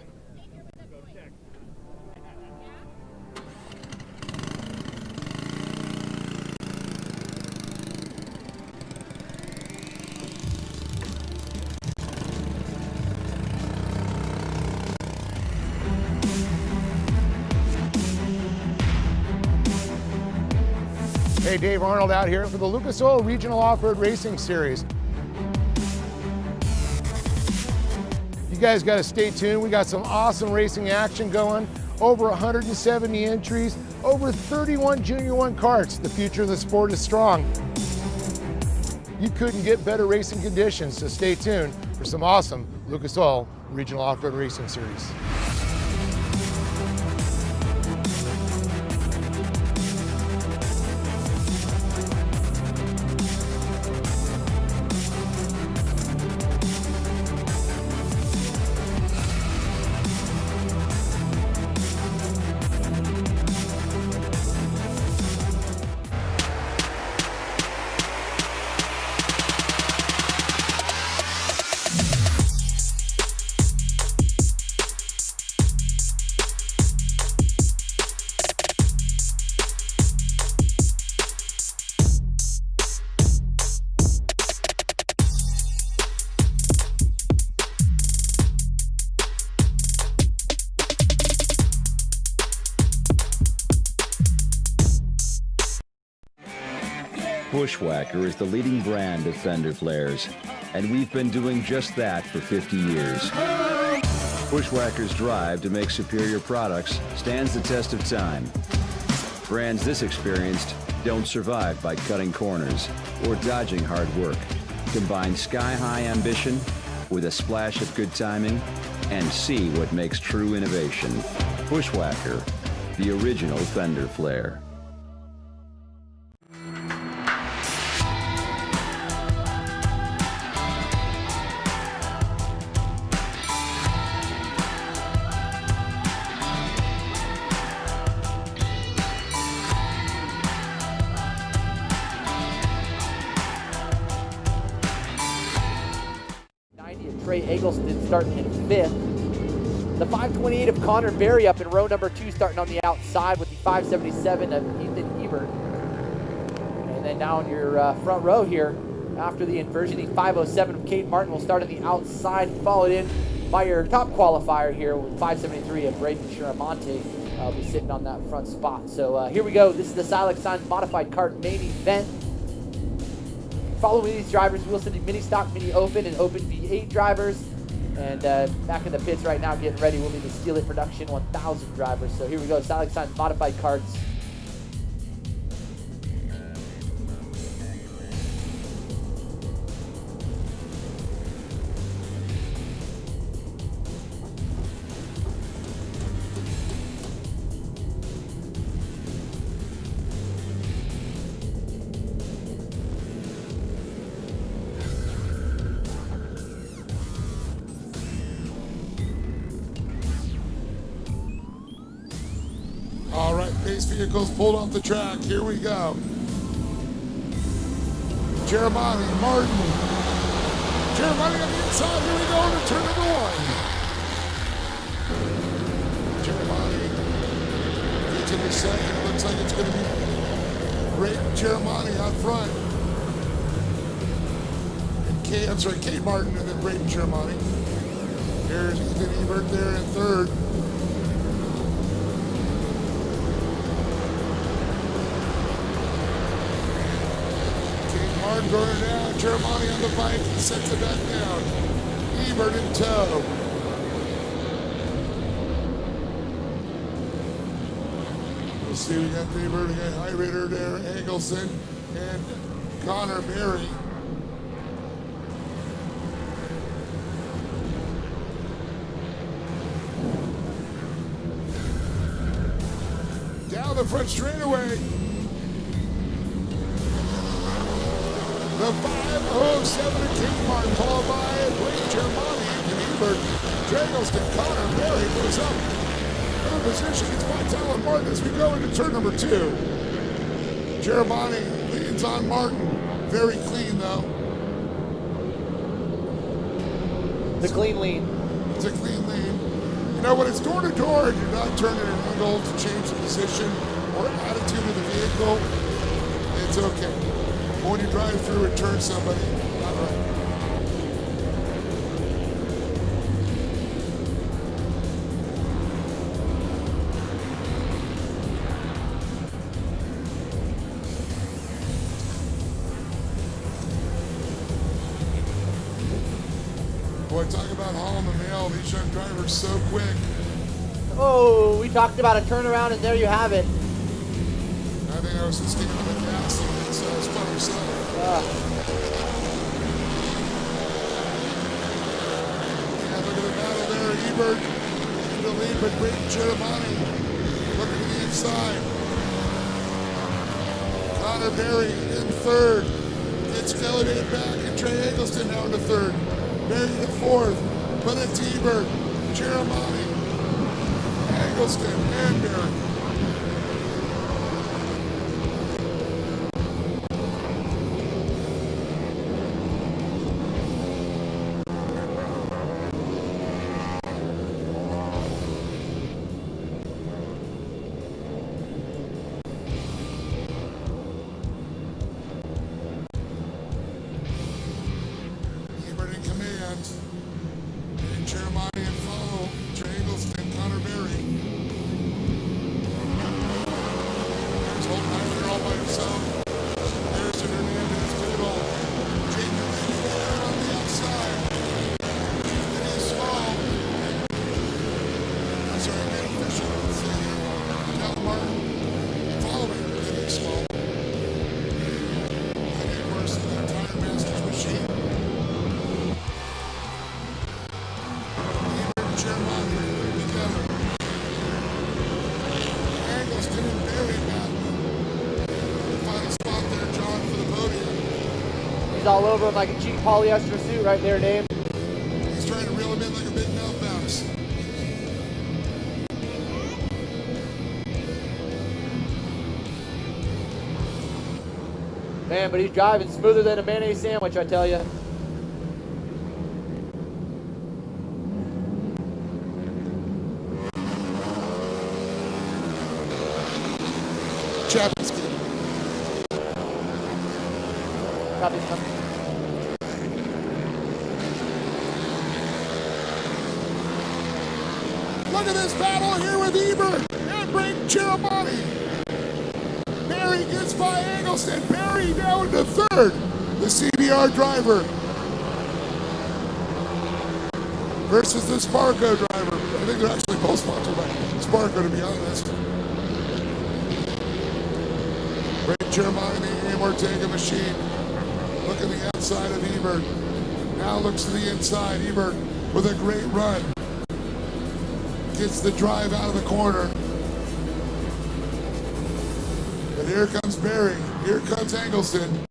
Hey, Dave Arnold out here for the Lucas Oil Regional Off-Road Racing Series. You guys got to stay tuned. We got some awesome racing action going. Over 170 entries, over 31 Junior 1 karts. The future of the sport is strong. You couldn't get better racing conditions, so stay tuned for some awesome Lucas Oil Regional Off-Road Racing Series. Bushwhacker is the leading brand of fender flares, and we've been doing just that for 50 years. Bushwhacker's drive to make superior products stands the test of time. Brands this experienced don't survive by cutting corners or dodging hard work. Combine sky-high ambition with a splash of good timing and see what makes true innovation. Bushwhacker, the original fender flare. Trey Eggleston starting in 5th. The 528 of Connor Berry up in row number 2 starting on the outside with the 577 of Ethan Ebert. And then down your front row here, after the inversion, the 507 of Cade Martin will start on the outside, followed in by your top qualifier here with 573 of Braden Chiramonte. I'll be sitting on that front spot. So here we go. This is the Silex Signs Modified Kart main event. Following these drivers, we will send the mini stock, mini open, and open V8 drivers. And back in the pits right now, getting ready, we'll need the Steel It Production 1000 drivers. So here we go, Silex Signs Modified Karts. All right, race vehicles pulled off the track. Here we go. Jeremiah Martin. Jeremiah on the inside. Here we go to turn number 1. Jeremiah gets in the second. Looks like it's going to be Braden Jeremiah out front. And Cade Martin and then Braden Jeremiah. Here's Ethan Ebert there in 3rd. Martin going down. Jeremiah on the bike. He sets it back down. Ebert in tow. We'll see. We got Ebert, we got High Ritter there, Eggleston, and Connor Berry. Down the front straightaway. The 507 of Cade Martin, followed by Blake Jeremiah, Ethan Ebert, Eggleston, Connor Berry moves up. Another position gets by Talon Martin as we go into turn number 2. Jeremiah leads on Martin. Very clean though. The clean lean. It's a clean lean. You know, when it's door to door and you're not turning an angle to change the position or attitude of the vehicle, it's okay. When you drive through and turn somebody, not right. Boy, talk about hauling the mail. These young drivers so quick. Oh, we talked about a turnaround, and there you have it. I think I was just getting on the gas and it's spun himself. Yeah, look at the battle there. Ebert in the lead, but great Giramani looking to the inside. Connor Berry in third. It's elevated back, and Trey Eggleston down to third. Berry to fourth. But it's Ebert, Giramani, Eggleston, and Berry. All over him like a cheap polyester suit right there, Dave. He's trying to reel him in like a big mouth mouse. Man, but he's driving smoother than a mayonnaise sandwich, I tell you. Chapman's Copy's coming. Look at this battle here with Ebert and Brink Giramani. Barry gets by Eggleston. Barry down to third. The CBR driver versus the Sparco driver. I think they're actually both sponsored by Sparco, to be honest. Brink Giramani, the AM Ortega machine. Look at the outside of Ebert. Now looks to the inside. Ebert with a great run. Gets the drive out of the corner. But here comes Barry. Here comes Eggleston.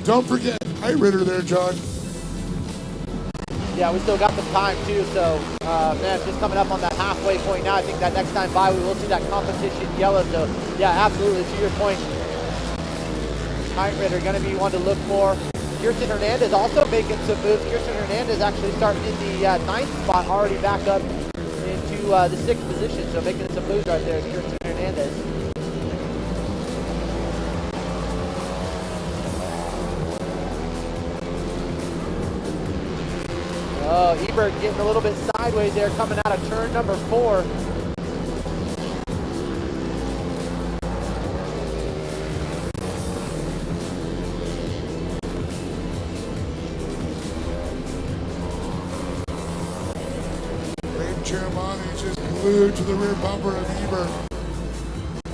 Don't forget, high Ritter there, John. Yeah, we still got some time too, so man, just coming up on that halfway point now. I think that next time by we will see that competition yellow. So yeah, absolutely, to your point, high Ritter going to be one to look for. Kirsten Hernandez also making some moves. Kirsten Hernandez actually starting in the 9th spot, already back up into the 6th position. So making some moves right there, Kirsten Hernandez. Oh, Ebert getting a little bit sideways there, coming out of turn number 4. Giramani just glued to the rear bumper of Ebert.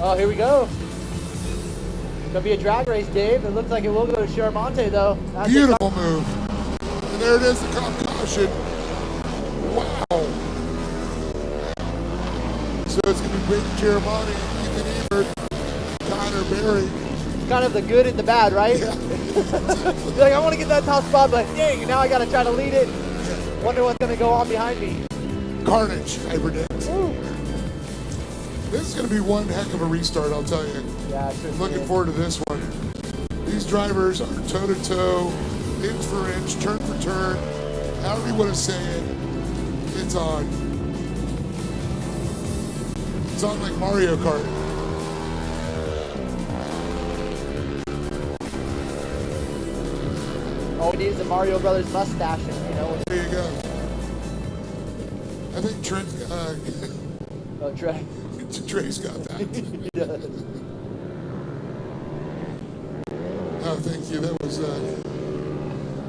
Oh, here we go. Gonna be a drag race, Dave. It looks like it will go to Charamonte, though. That's beautiful move. And there it is, the caution. Wow. So it's gonna be Brink Giramani, Ethan Ebert, Connor Berry. Kind of the good and the bad, right? Yeah. You're like, I want to get that top spot, but dang, now I gotta try to lead it. Wonder what's gonna go on behind me. Carnage, I predict. This is going to be one heck of a restart, I'll tell you. Yeah, I'm looking forward to this one. These drivers are toe-to-toe, inch for inch, turn for turn, however you want to say it. It's on. It's on like Mario Kart. All we need is a Mario Brothers mustache, you know. There you go. I think Trent. Oh, Trey. Trey's got that. He does. Oh, thank you. That was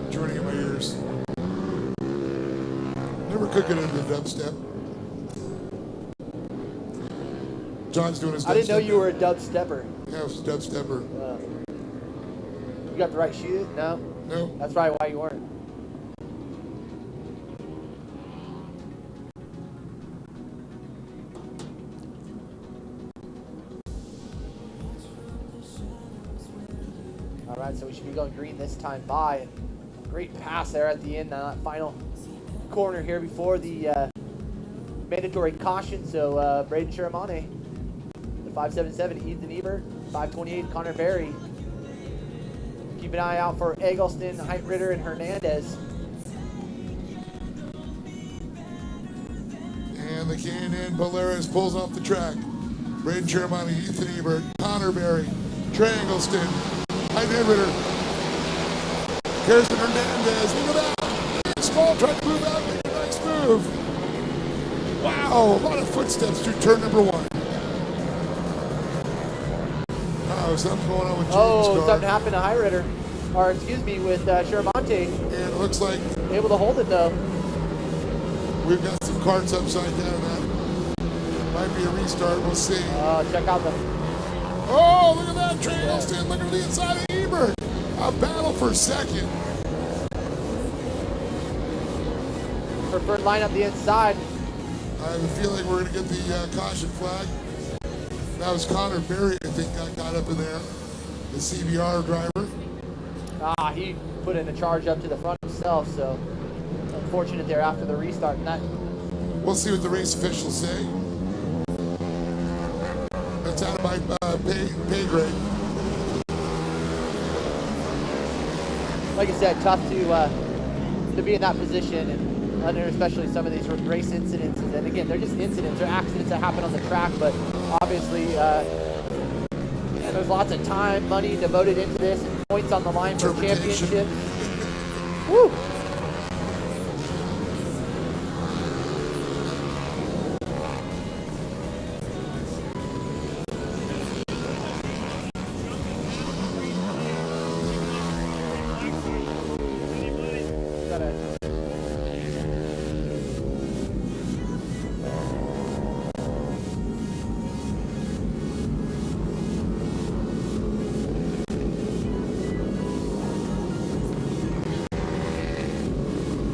joining in my ears. Never could get into the dubstep. John's doing his dubstep. I didn't know you were a dubstepper. Yeah, I was a dubstepper. You got the right shoe? No? No. That's probably why you weren't. All right, so we should be going green this time by. And great pass there at the end, that final corner here before the mandatory caution. So Braden Shiramane, the 577, Ethan Ebert, 528, Connor Berry. Keep an eye out for Eggleston, Heitritter, and Hernandez. And the K&N Polaris pulls off the track. Braden Chermani, Ethan Ebert, Connor Berry, Trey Eggleston, Heitritter, Harrison Hernandez. Look at that. Small tried to move out, make a nice move. Wow, a lot of footsteps through turn number 1. Something going on with James' car. Something happened to Heitritter. Or excuse me, with Shiramonte. And it looks like able to hold it though. We've got some carts upside down. That might be a restart. We'll see. Check out the. Oh, look at that, Trey Eggleston looking to the inside of Ebert. A battle for second. Preferred line up the inside. I have a feeling we're going to get the caution flag. That was Connor Berry, I think, got caught up in there. The CBR driver. He put in a charge up to the front himself, so unfortunate there after the restart. And that. We'll see what the race officials say. That's out of my pay grade. Like I said, tough to be in that position, and under especially some of these race incidents. And again, they're just incidents, they're accidents that happen on the track, but obviously there's lots of time, money devoted into this, and points on the line for championship. Woo!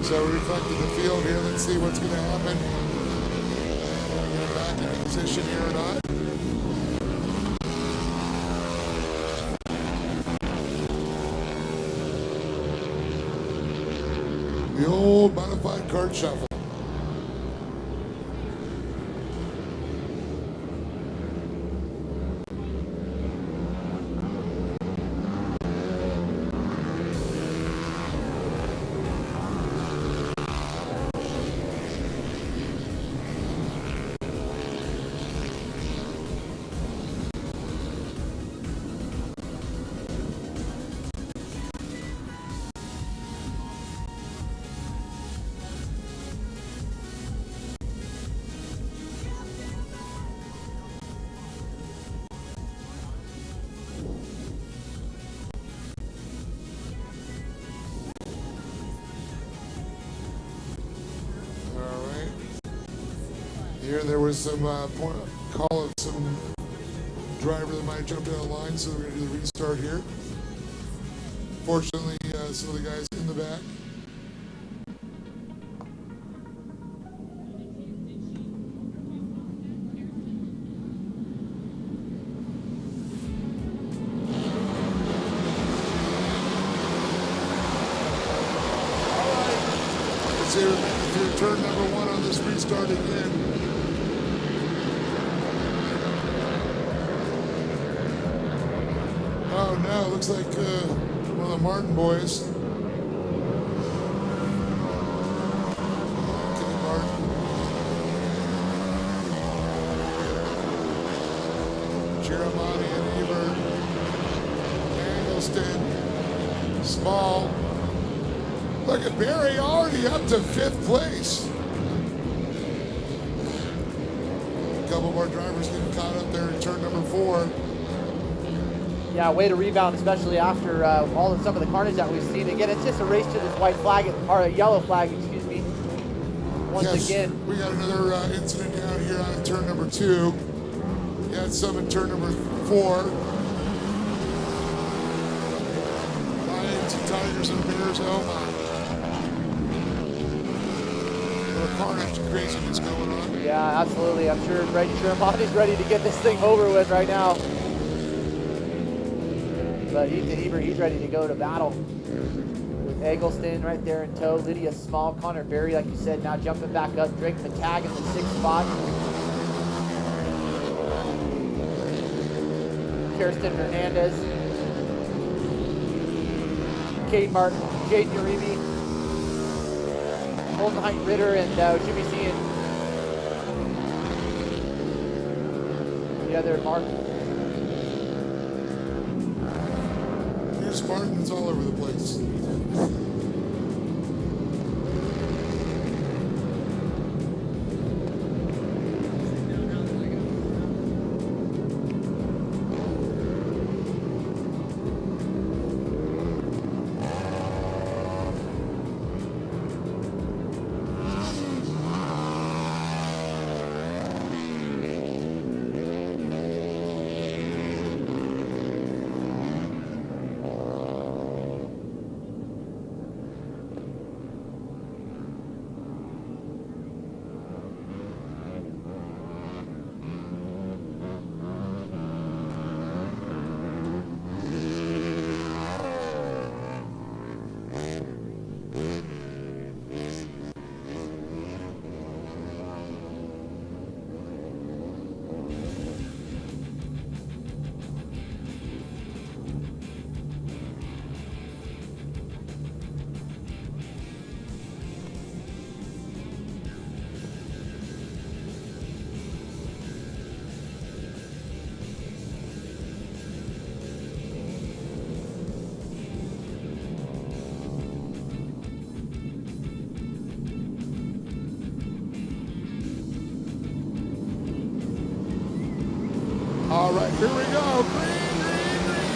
So we're reflecting the field here. Let's see what's going to happen. Get back in position here or not. The old modified card shuffle. Here there was some call of some driver that might have jumped out of line, so we're going to do the restart here. Fortunately, some of the guys in the back. Let's see if turn number 1 on this restart again. Oh no, looks like one of the Martin boys. Kenny Martin. Jeremiah and Ebert. Eggleston. Small. Look at Barry already up to 5th place. A couple more drivers getting caught up there in turn number 4. Yeah, way to rebound, especially after some of the carnage that we've seen. Again, it's just a race to this white flag, or a yellow flag, excuse me. once again. We got another incident down here on turn number 2. We had some in turn number 4. Lions and tigers and bears, oh my. A little carnage and craziness going on. Yeah, absolutely. I'm sure Shermani's ready to get this thing over with right now. But Ethan Ebert, he's ready to go to battle. With Eggleston right there in tow. Lydia Small, Connor Berry, like you said, now jumping back up. Drake McTagg in the 6th spot. Kirsten Hernandez. Kate Martin, Jade Uribe. Holden Height Ritter, and we should be seeing the other Mark. There's Martins all over the place. All right, here we go. Green, green, green.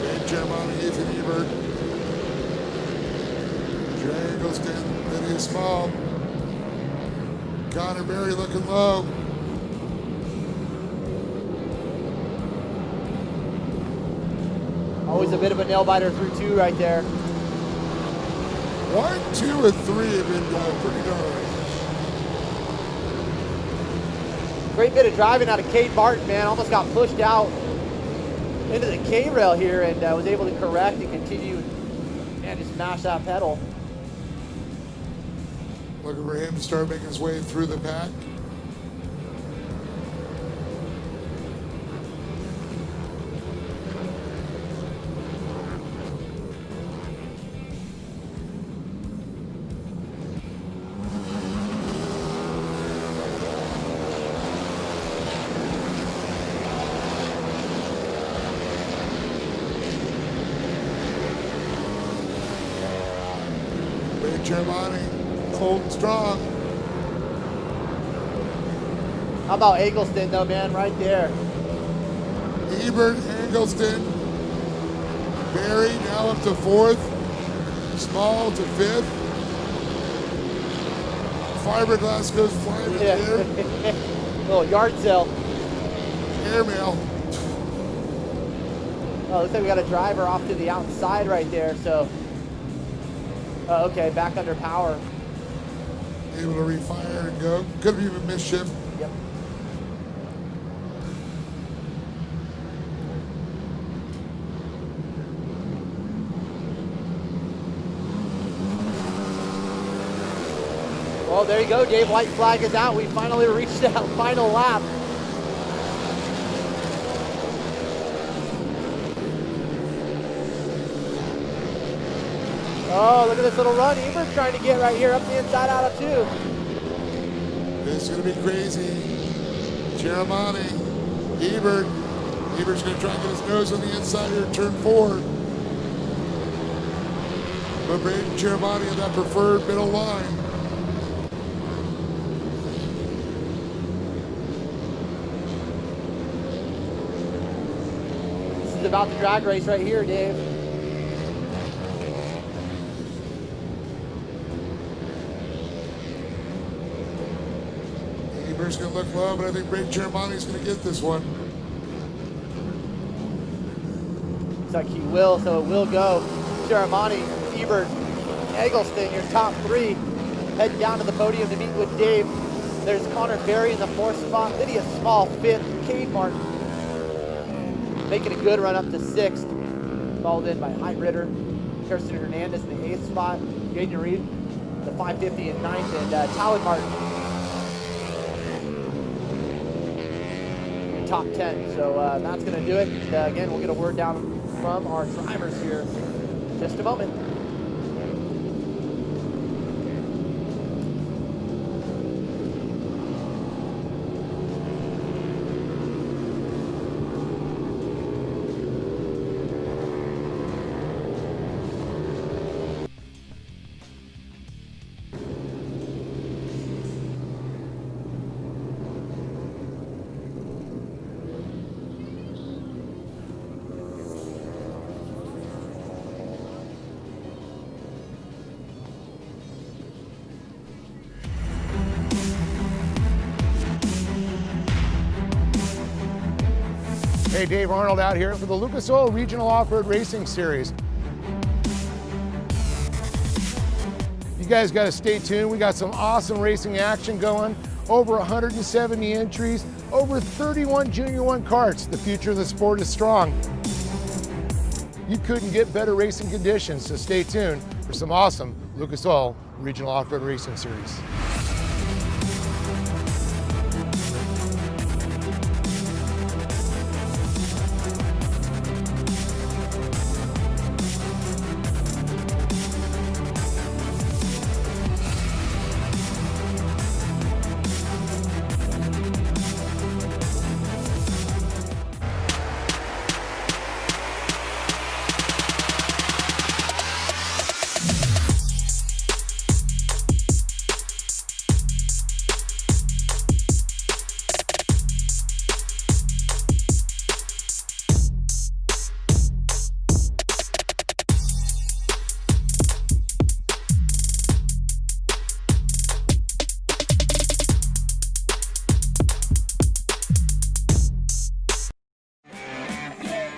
Ben Germani, Ethan Ebert. Jay Eggleston, Lydia Small. Connor Berry looking low. Always a bit of a nail biter through 2 right there. 1, 2, and 3 have been pretty darn. Great bit of driving out of Kate Martin, man. Almost got pushed out into the K-rail here and was able to correct and continue and just smash that pedal. Looking for him to start making his way through the pack. Germani, holding strong. How about Eggleston though, man, right there. Ebert, Eggleston, Berry now up to 4th, Small to 5th. Fiberglass goes flying in the air. Little yard sale. Airmail. Oh, looks like we got a driver off to the outside right there, so. Okay, back under power. Able to refire and go. Could be a misshift. Yep. Well, there you go, Dave. White flag is out. We finally reached that final lap. Oh, look at this little run. Ebert trying to get right here up the inside out of 2. This is going to be crazy. Germani, Ebert. Ebert's going to try and get his nose on the inside here, turn 4. But Braden Germani in that preferred middle line. This is about the drag race right here, Dave. Everybody's going to look low, but I think Brave Chermani's going to get this one. Looks like he will, so it will go. Chermani, Ebert, Eggleston, your top three. Head down to the podium to meet with Dave. There's Connor Berry in the 4th spot. Lydia Small, 5th. Cade Martin making a good run up to 6th. Followed in by Hyde Ritter. Kirsten Hernandez in the 8th spot. Jaden Reed, the 550 in 9th. And Talon Martin, top 10. So that's going to do it. Again, we'll get a word down from our drivers here in just a moment. Hey, Dave Arnold out here for the Lucas Oil Regional Off-Road Racing Series. You guys got to stay tuned. We got some awesome racing action going. Over 170 entries, over 31 Junior 1 karts. The future of the sport is strong. You couldn't get better racing conditions, so stay tuned for some awesome Lucas Oil Regional Off-Road Racing Series.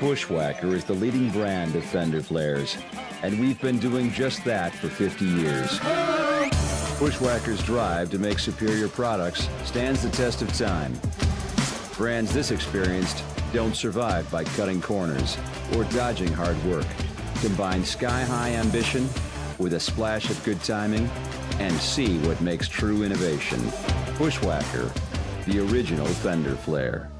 Bushwhacker is the leading brand of fender flares, and we've been doing just that for 50 years. Bushwhacker's drive to make superior products stands the test of time. Brands this experienced don't survive by cutting corners or dodging hard work. Combine sky-high ambition with a splash of good timing and see what makes true innovation. Bushwhacker, the original fender flare.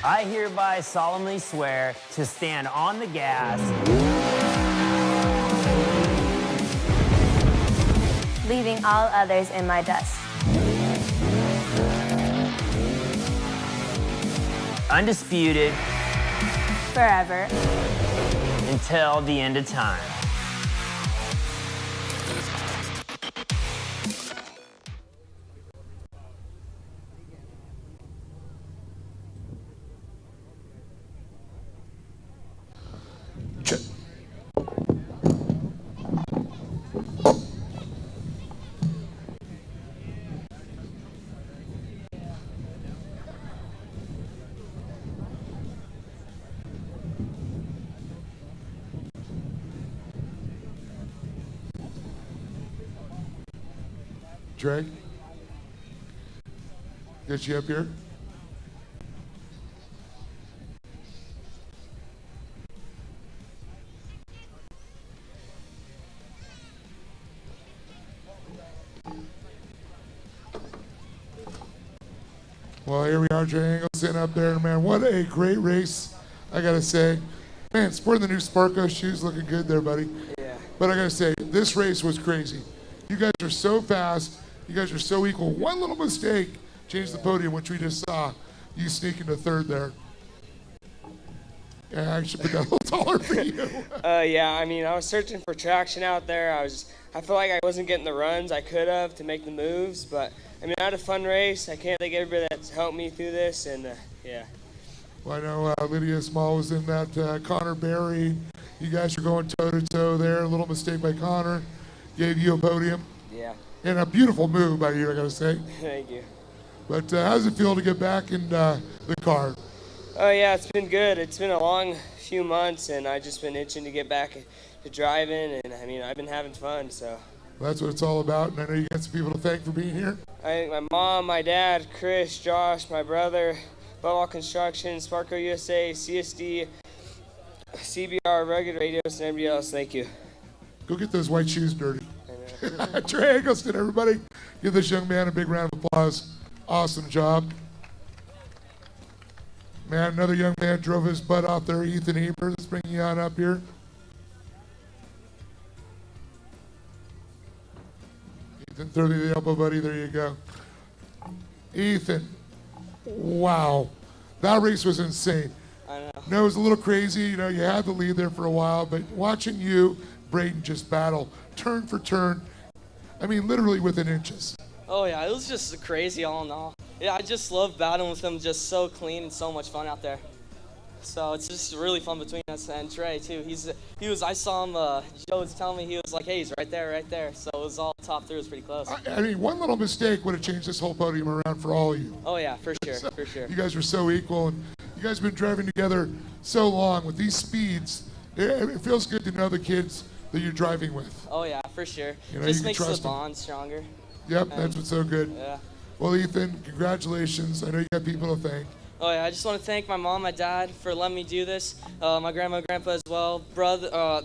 I hereby solemnly swear to stand on the gas, leaving all others in my dust. undisputed, forever, until the end of time. Trey, get you up here. Well, here we are, Trey Engelson up there, man. What a great race, I gotta say. Man, sporting the new Sparko shoes, looking good there, buddy. Yeah. But I gotta say, this race was crazy. You guys are so fast. You guys are so equal. One little mistake changed the podium, which we just saw. You sneak into third there. Yeah, I should put that a little taller for you. Yeah, I mean, I was searching for traction out there. I feel like I wasn't getting the runs I could have to make the moves, but I mean, I had a fun race. I can't thank everybody that's helped me through this, and yeah. Well, I know Lydia Small was in that. Connor Berry, you guys are going toe-to-toe there. A little mistake by Connor. Gave you a podium. Yeah. And a beautiful move by you, I got to say. Thank you. But how does it feel to get back in the car? Oh, yeah, it's been good. It's been a long few months, and I've just been itching to get back to driving, and I mean, I've been having fun, so. Well, that's what it's all about, and I know you got some people to thank for being here. I think my mom, my dad, Chris, Josh, my brother, Bubble Construction, Sparko USA, CSD, CBR, Rugged Radios, and everybody else. Thank you. Go get those white shoes dirty. Trey Eggleston, everybody. Give this young man a big round of applause. Awesome job. Man, another young man drove his butt off there, Ethan Ebert. Let's bring you on up here. Ethan, throw the elbow, buddy. There you go. Ethan, wow. That race was insane. I know. No, it was a little crazy. You know, you had the lead there for a while, but watching you, Braden, just battle turn for turn, I mean, literally within inches. Oh, yeah, it was just crazy all in all. Yeah, I just love battling with him, just so clean and so much fun out there. So it's just really fun between us, and Trey too. I saw him, Joe was telling me, he was like, hey, he's right there. So it was all top through, it was pretty close. I mean, one little mistake would have changed this whole podium around for all of you. Oh yeah, for sure. You guys are so equal, and you guys have been driving together so long with these speeds. It feels good to know the kids that you're driving with. Oh yeah, for sure. You know, just you makes can the trust them. bond stronger. Yep, that's what's so good. Yeah. Well, Ethan, congratulations. I know you got people to thank. Oh yeah, I just want to thank my mom, my dad for letting me do this, my grandma and grandpa as well,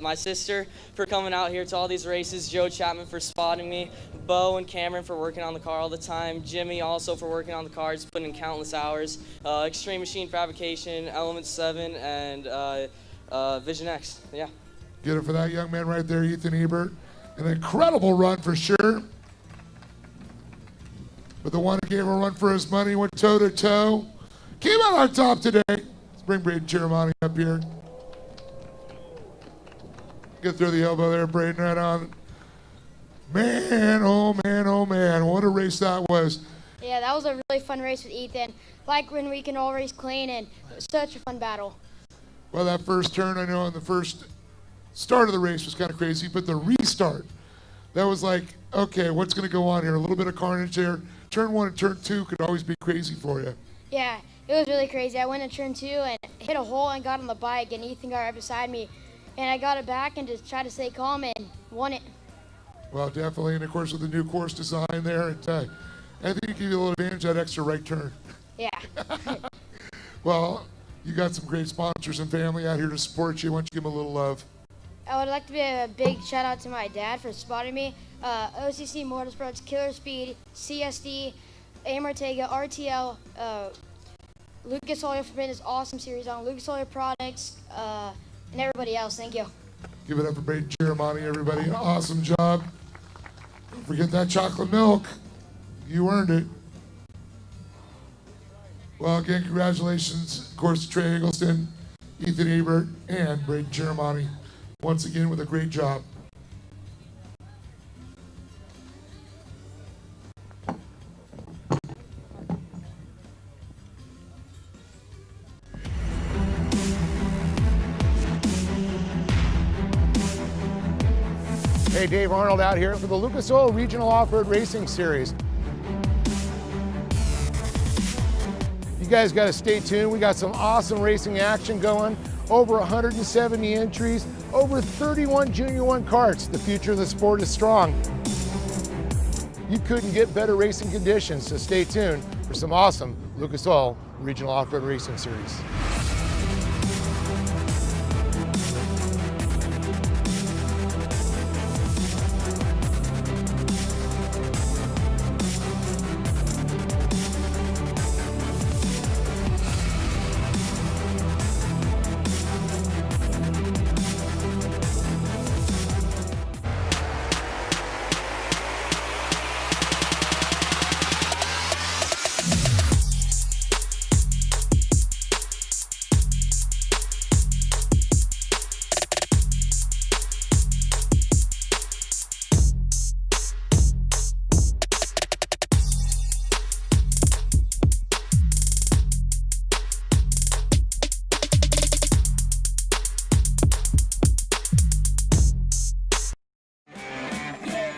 my sister for coming out here to all these races, Joe Chapman for spotting me, Bo and Cameron for working on the car all the time, Jimmy also for working on the car, just putting in countless hours, Extreme Machine Fabrication, Element 7, and Vision X. Yeah. Get it for that young man right there, Ethan Ebert. An incredible run for sure. But the one who gave a run for his money went toe-to-toe. Came out on top today. Let's bring Braden Chiramani up here. Get through the elbow there, Braden, right on. Man, oh man, what a race that was. Yeah, that was a really fun race with Ethan. Like when we can all race clean, and it was such a fun battle. Well, that first turn, I know in the first start of the race was kind of crazy, but the restart, that was like, okay, what's going to go on here? A little bit of carnage there. Turn 1 and turn 2 could always be crazy for you. Yeah, it was really crazy. I went to turn 2 and hit a hole and got on the bike, and Ethan got right beside me. And I got it back and just tried to stay calm and won it. Well, definitely, and of course with the new course design there, I think it gave you a little advantage of that extra right turn. Yeah. Well, you got some great sponsors and family out here to support you. Why don't you give them a little love? I would like to give a big shout out to my dad for spotting me. OCC Motorsports, Killer Speed, CSD, AIM Ortega, RTL, Lucas Oil for his awesome series on Lucas Oil products, and everybody else. Thank you. Give it up for Braden Chiramani, everybody. An awesome job. Don't forget that chocolate milk. You earned it. Well, again, congratulations, of course, to Trey Eggleston, Ethan Ebert, and Braden Chiramani. Once again, with a great job. Hey, Dave Arnold out here for the Lucas Oil Regional Off-Road Racing Series. You guys got to stay tuned. We got some awesome racing action going. Over 170 entries, over 31 Junior 1 karts. The future of the sport is strong. You couldn't get better racing conditions, so stay tuned for some awesome Lucas Oil Regional Off-Road Racing Series.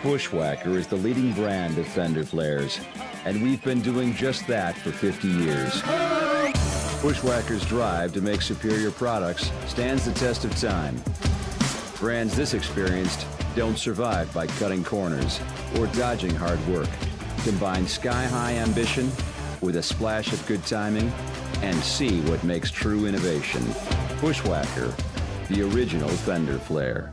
Bushwhacker is the leading brand of fender flares, and we've been doing just that for 50 years. Bushwhacker's drive to make superior products stands the test of time. Brands this experienced don't survive by cutting corners or dodging hard work. Combine sky-high ambition with a splash of good timing and see what makes true innovation. Bushwhacker, the original fender flare.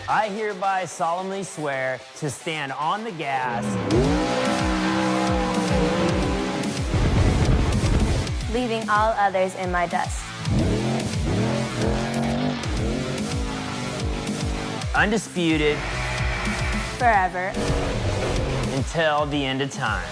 I hereby solemnly swear to stand on the gas, leaving all others in my dust. undisputed, Forever. until the end of time.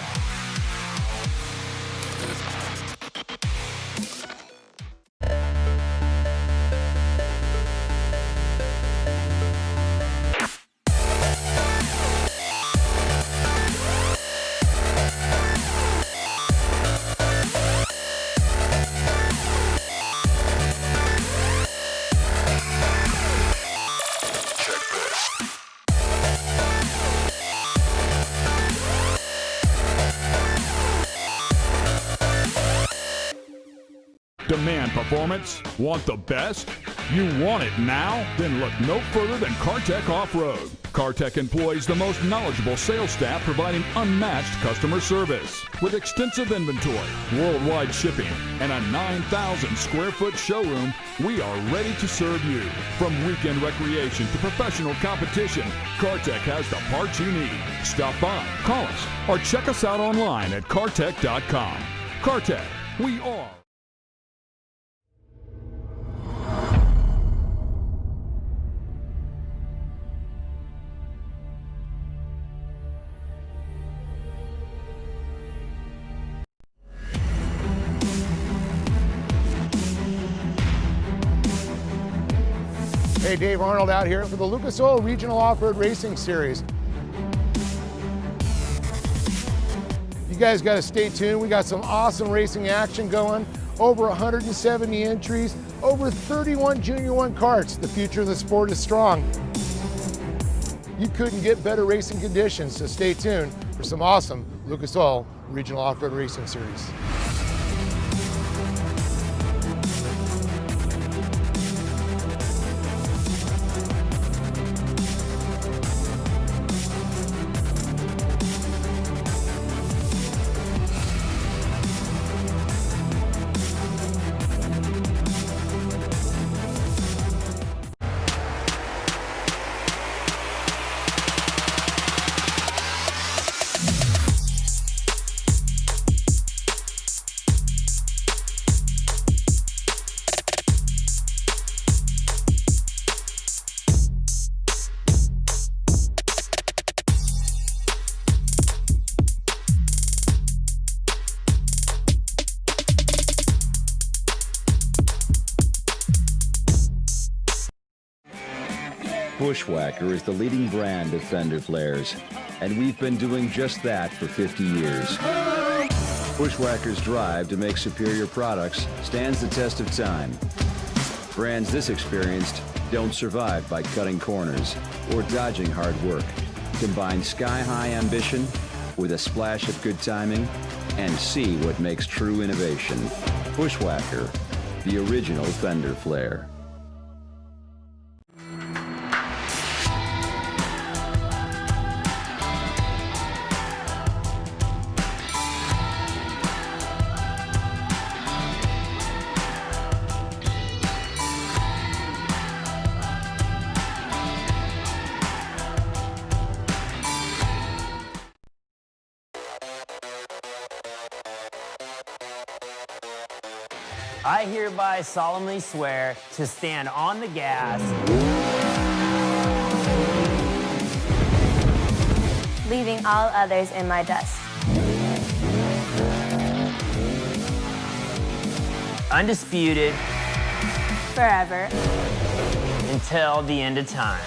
Demand performance? Want the best? You want it now? Then look no further than Cartech Off-Road. Cartech employs the most knowledgeable sales staff providing unmatched customer service. With extensive inventory, worldwide shipping, and a 9,000 square foot showroom, we are ready to serve you. From weekend recreation to professional competition, Cartech has the parts you need. Stop by, call us, or check us out online at cartech.com. Cartech, we are. Hey, Dave Arnold out here for the Lucas Oil Regional Off-Road Racing Series. You guys got to stay tuned. We got some awesome racing action going. Over 170 entries, over 31 Junior 1 karts. The future of the sport is strong. You couldn't get better racing conditions, so stay tuned for some awesome Lucas Oil Regional Off-Road Racing Series. Bushwhacker is the leading brand of fender flares, and we've been doing just that for 50 years. Bushwhacker's drive to make superior products stands the test of time. Brands this experienced don't survive by cutting corners or dodging hard work. Combine sky-high ambition with a splash of good timing and see what makes true innovation. Bushwhacker, the original fender flare. I hereby solemnly swear to stand on the gas, leaving all others in my dust. undisputed, Forever. until the end of time.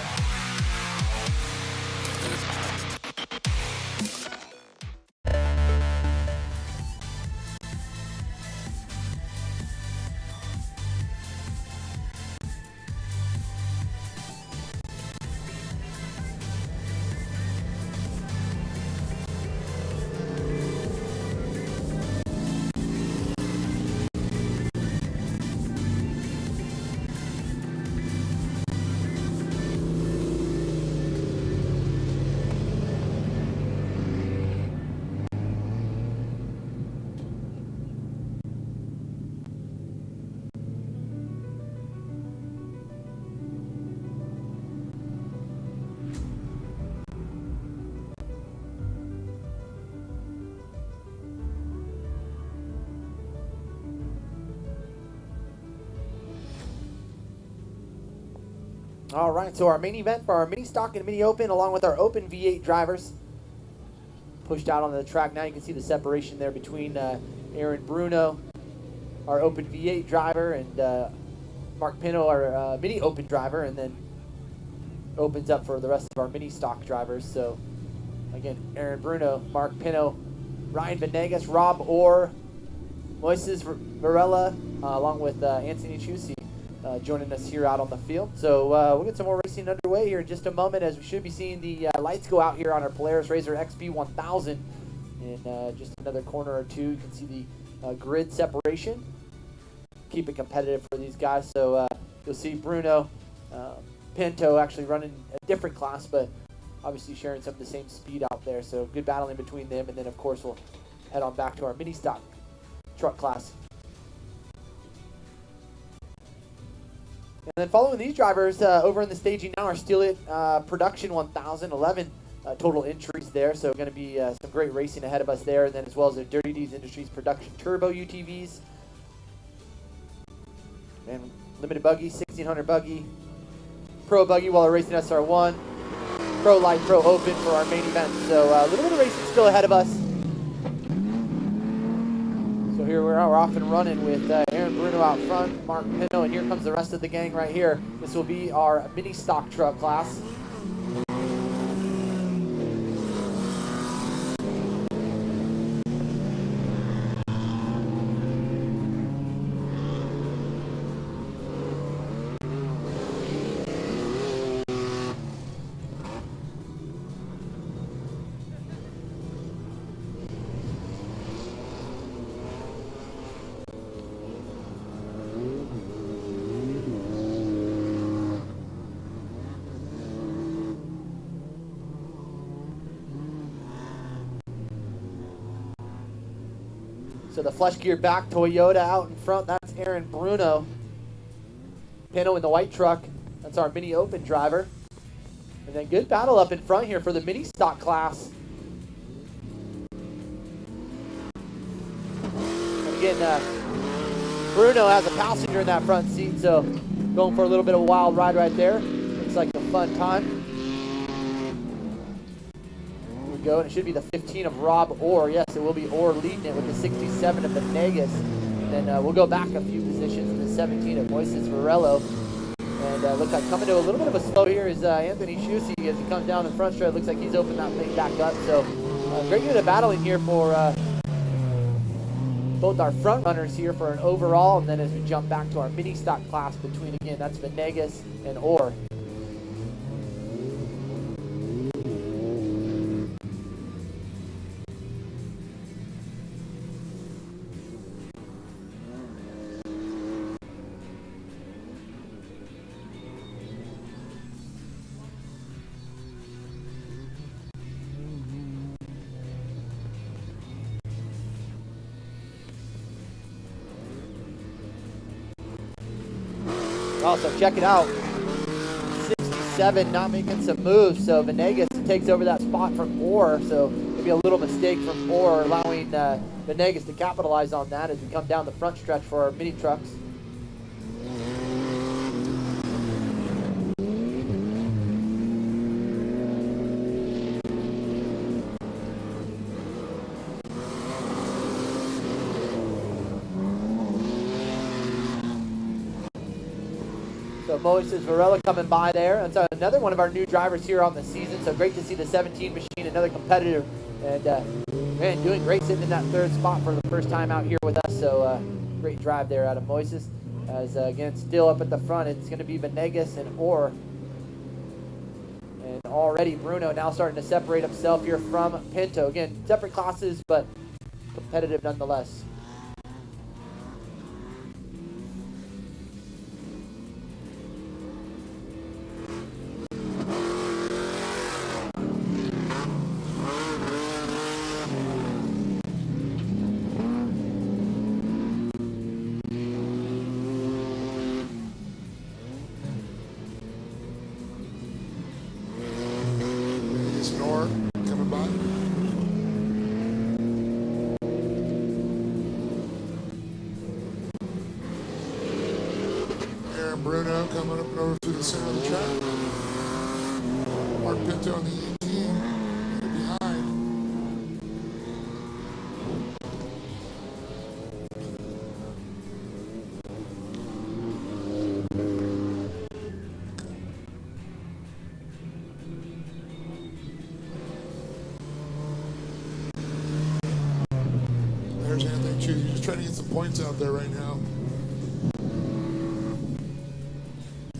All right, so our main event for our mini stock and mini open, along with our open V8 drivers, pushed out onto the track. Now you can see the separation there between Aaron Bruno, our open V8 driver, and Mark Pino, our mini open driver, and then opens up for the rest of our mini stock drivers. So again, Aaron Bruno, Mark Pino, Ryan Venegas, Rob Orr, Moises Varela, along with Anthony Chusi. Joining us here out on the field. So we'll get some more racing underway here in just a moment, as we should be seeing the lights go out here on our Polaris Razer XP 1000 in just another corner or two. You can see the grid separation. Keep it competitive for these guys. So you'll see Bruno Pinto actually running a different class, but obviously sharing some of the same speed out there. So good battling between them, and then of course we'll head on back to our mini stock truck class. And then following these drivers over in the staging now are Steelite Production 1000, 11 total entries there. So going to be some great racing ahead of us there. And then as well as the Dirty D's Industries Production Turbo UTVs. And Limited Buggy, 1600 Buggy, Pro Buggy while they're racing SR1, Pro Light, Pro Open for our main event. So a little bit of racing still ahead of us. So here we're off and running with Aaron Bruno out front, Mark Pino, and here comes the rest of the gang right here. This will be our mini stock truck class. So the flush gear back Toyota out in front, that's Aaron Bruno. Pino in the white truck, that's our mini open driver. And then good battle up in front here for the mini stock class. And again, Bruno has a passenger in that front seat, so going for a little bit of a wild ride right there. Looks like a fun time. Go, and it should be the 15 of Rob Orr. Yes, it will be Orr leading it with the 67 of Venegas. And then we'll go back a few positions in the 17 of Moises Varela. And looks like coming to a little bit of a slow here is Anthony Chusi as he comes down the front straight. Looks like he's opened that thing back up. So great bit of battling here for both our front runners here for an overall. And then as we jump back to our mini stock class between, again, that's Venegas and Orr. Also, check it out. 67 not making some moves, so Venegas takes over that spot from Orr. So maybe a little mistake from Orr, allowing Venegas to capitalize on that as we come down the front stretch for our mini trucks. So Moises Varela coming by there. That's another one of our new drivers here on the season. So great to see the 17 machine, another competitor. And man, doing great sitting in that third spot for the first time out here with us. So great drive there out of Moises. As again, still up at the front, it's going to be Venegas and Orr. And already Bruno now starting to separate himself here from Pinto. Again, separate classes, but competitive nonetheless. Coming by. Aaron Bruno coming up and over to the center of the track. Mark Pinto on the 18 behind. There's Anthony Chu. He's just trying to get some points out there right now.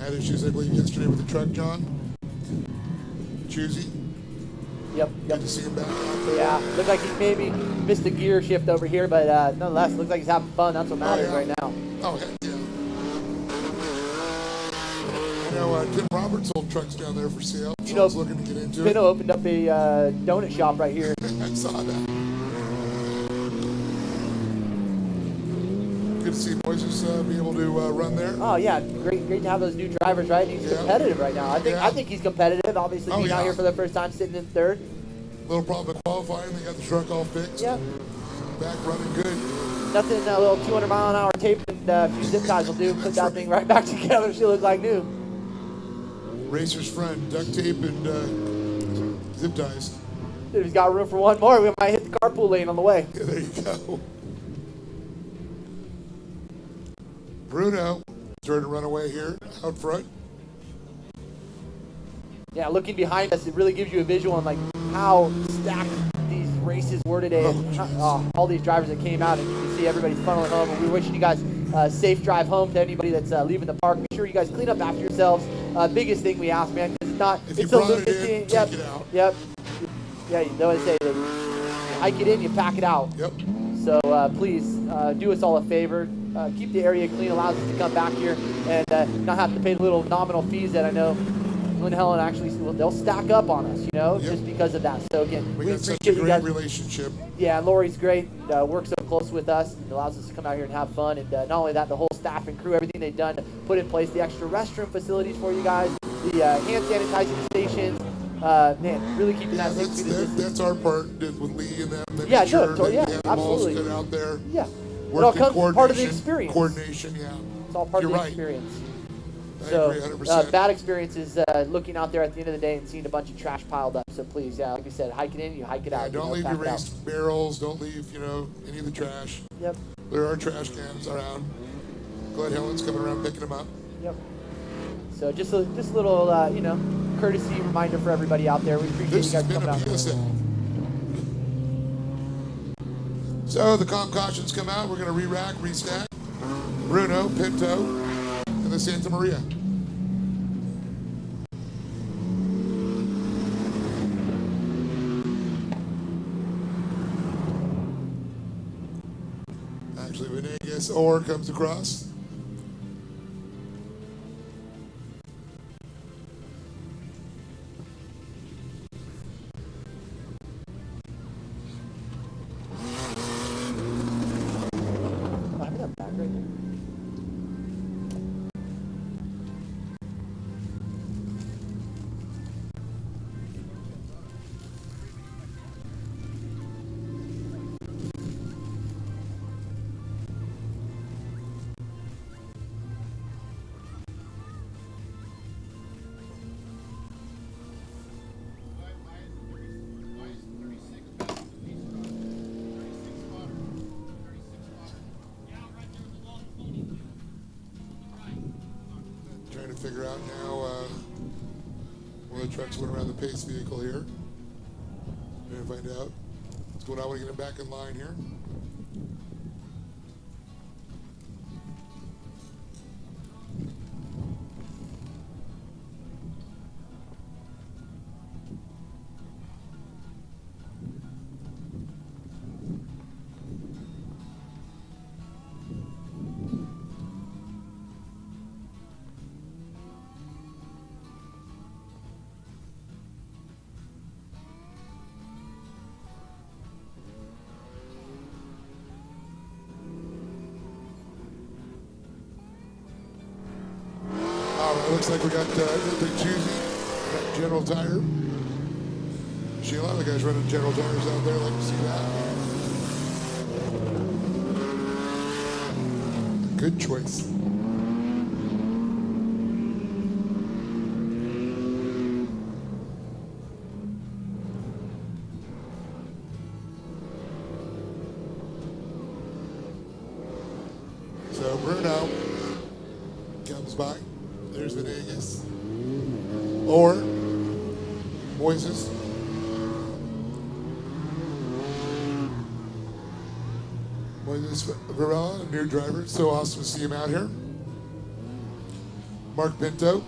Had issues, I believe, yesterday with the truck, John. Choosy. Yep. Good to see him back out there. Yeah, looked like he maybe missed a gear shift over here, but nonetheless, looks like he's having fun. That's what matters right now. Oh, heck yeah. I know Tim Roberts' old truck's down there for sale. You know, looking to get into Pinto opened up a donut shop right here. I saw that. Good to see Moises be able to run there. Oh yeah, great to have those new drivers, right? He's competitive right now. I think he's competitive. Obviously, being out here for the first time, sitting in third. Little problem with qualifying. They got the truck all fixed. Yep. Back running good. Nothing a little 200-mile-an-hour tape and a few zip ties will do. Put that thing right back together. She looks like new. Racer's friend, duct tape and zip ties. Dude, he's got room for one more. We might hit the carpool lane on the way. Yeah, there you go. Bruno starting to run away here out front. Yeah, looking behind us, it really gives you a visual on like how stacked these races were today. All these drivers that came out, and you can see everybody's funneling home. And we're wishing you guys a safe drive home to anybody that's leaving the park. Make sure you guys clean up after yourselves. Biggest thing we ask, man, because it's not. If it's you a brought it lunacy. in, take it out. Yep. Yeah, you know what I say. You hike it in, you pack it out. Yep. So please do us all a favor. Keep the area clean, allows us to come back here and not have to pay the little nominal fees that I know Glen Helen actually, they'll stack up on us, you know, just because of that. So again, we got such appreciate a you great guys. relationship. Yeah, Lori's great. Works so close with us. It allows us to come out here and have fun. And not only that, the whole staff and crew, everything they've done to put in place the extra restroom facilities for you guys, the hand sanitizing stations. Man, really keeping that thing to the That's our part with Lee and them. Yeah, make sure that yeah, we have them all absolutely. stood out there. Yeah. It all Working comes part of the experience. Coordination, yeah. It's all part You're of the right. experience. I So, agree 100%. bad experience is looking out there at the end of the day and seeing a bunch of trash piled up. So please, like I said, hike it in, you hike it out. Don't leave pack your it out. race barrels. Don't leave, any of the trash. Yep. There are trash cans around. Glen Helen's coming around picking them up. Yep. So just a little, courtesy reminder for everybody out there. We appreciate you guys coming out. So the comp cautions come out. We're going to re-rack, restack. Bruno, Pinto, and the Santa Maria. Actually, Venegas Orr comes across. to figure out now one of the trucks went around the pace vehicle here. We're going to find out what's going on. I want to get him back in line here. It looks like we got Big Juicy, got General Tire. See a lot of the guys running General Tires out there. Like to see that. Good choice. So Bruno comes by. There's Venegas. Or Moises. Moises Varela, a new driver. So awesome to see him out here. Mark Pinto.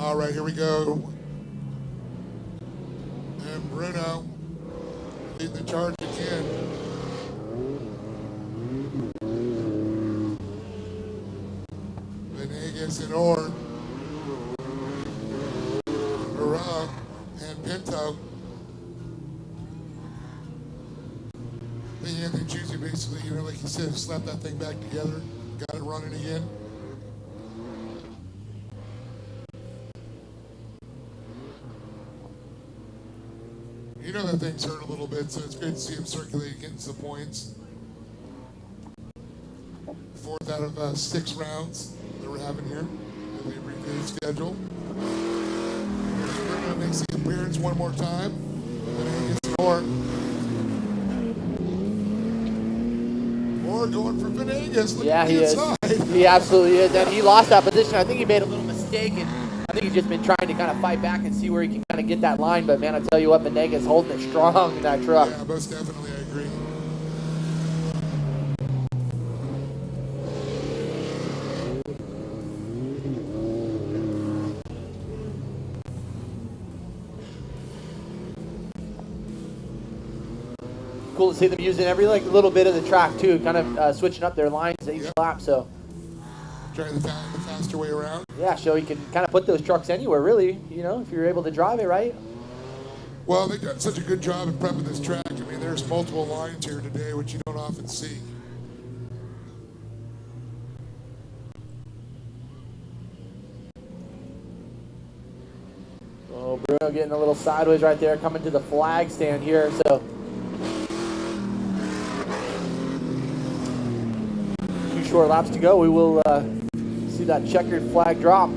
All right, here we go. And Bruno leading the charge again. Venegas and Orr. Varela and Pinto. I think Anthony Juicy basically, like he said, slapped that thing back together, got it running again. You know that thing's hurt a little bit, so it's great to see him circulate, getting some points. 4th out of 6 rounds that we're having here in the abbreviated schedule. Bruno makes the appearance one more time. Or going for Venegas. Look Yeah, at he the is. inside. He absolutely is. And he lost that position. I think he made a little mistake, and I think he's just been trying to kind of fight back and see where he can kind of get that line. But man, I tell you what, Venegas holding it strong in that truck. Yeah, most definitely, I agree. Cool to see them using every little bit of the track too, kind of switching up their lines each lap. So Trying the faster way around. yeah, so you can kind of put those trucks anywhere really, if you're able to drive it right. Well, they've done such a good job of prepping this track. I mean, there's multiple lines here today, which you don't often see. Oh, Bruno getting a little sideways right there, coming to the flag stand here. So 2 short laps to go. We will see that checkered flag drop.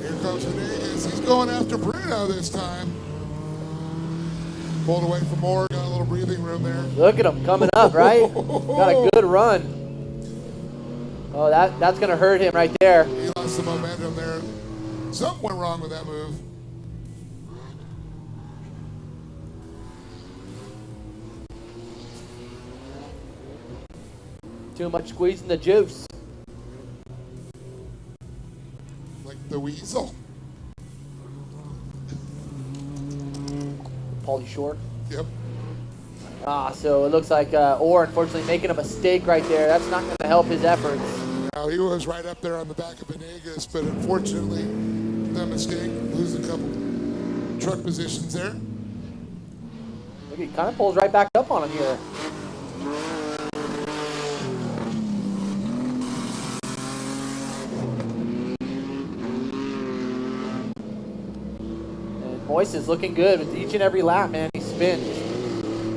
Here comes Venegas. He's going after Bruno this time. Pulled away from Moore, got a little breathing room there. Look at him coming up, right? Got a good run. Oh, that's going to hurt him right there. He lost some momentum there. Something went wrong with that move. Too much squeezing the juice. Like the weasel. Paulie Short. Yep. So it looks like Orr, unfortunately, making a mistake right there. That's not going to help his efforts. Now, he was right up there on the back of Venegas, but unfortunately, that mistake, losing a couple truck positions there. Look, he kind of pulls right back up on him here. And Moise is looking good with each and every lap, man. He spins.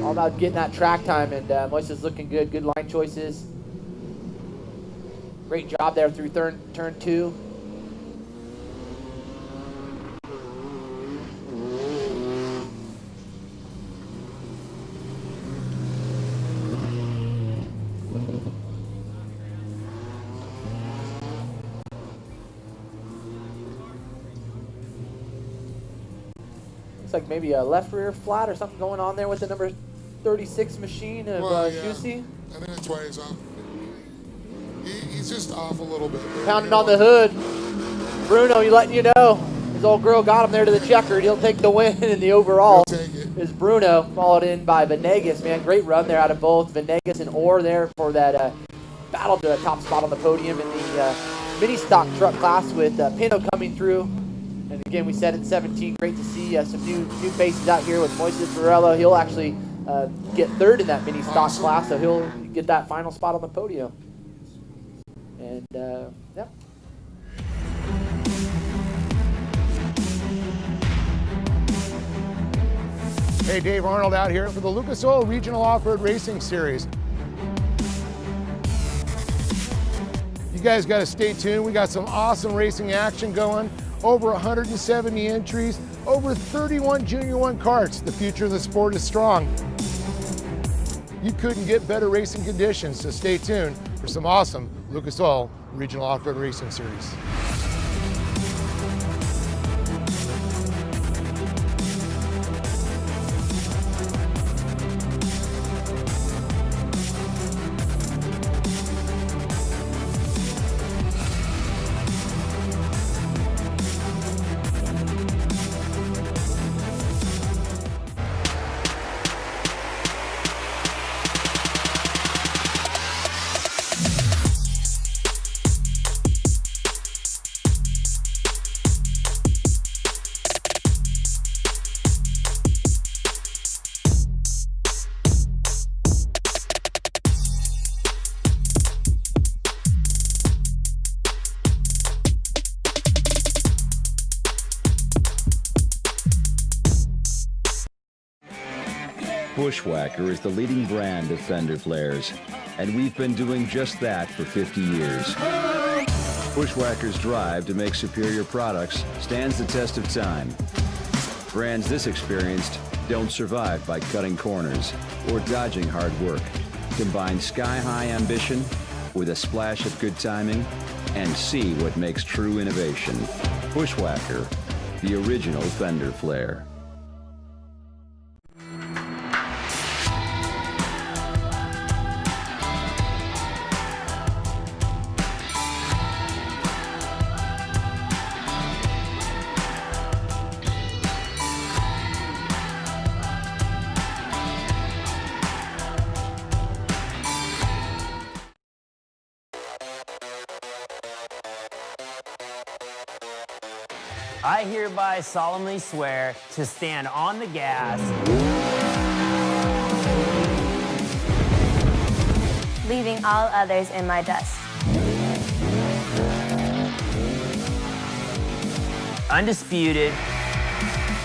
All about getting that track time, and Moise is looking good. Good line choices. Great job there through turn 2. Looks like maybe a left rear flat or something going on there with the number 36 machine of Juicy. I think that's why he's off. He's just off a little bit. Pounding on the hood. Bruno, you letting you know. His old girl got him there to the checkered. He'll take the win in the overall. He'll take it. Is Bruno, followed in by Venegas, man. Great run there out of both Venegas and Orr there for that battle to the top spot on the podium in the mini stock truck class with Pino coming through. And again, we said at 17, great to see some new faces out here with Moises Varela. He'll actually get third in that mini stock class, so he'll get that final spot on the podium. And, yeah. Hey, Dave Arnold out here for the Lucas Oil Regional Off-Road Racing Series. You guys got to stay tuned. We got some awesome racing action going. Over 170 entries, over 31 Junior 1 karts. The future of the sport is strong. You couldn't get better racing conditions, so stay tuned for some awesome Lucas Oil Regional Off-Road Racing Series. Bushwhacker is the leading brand of fender flares, and we've been doing just that for 50 years. Bushwhacker's drive to make superior products stands the test of time. Brands this experienced don't survive by cutting corners or dodging hard work. Combine sky-high ambition with a splash of good timing and see what makes true innovation. Bushwhacker, the original fender flare. I hereby solemnly swear to stand on the gas, leaving all others in my dust. undisputed,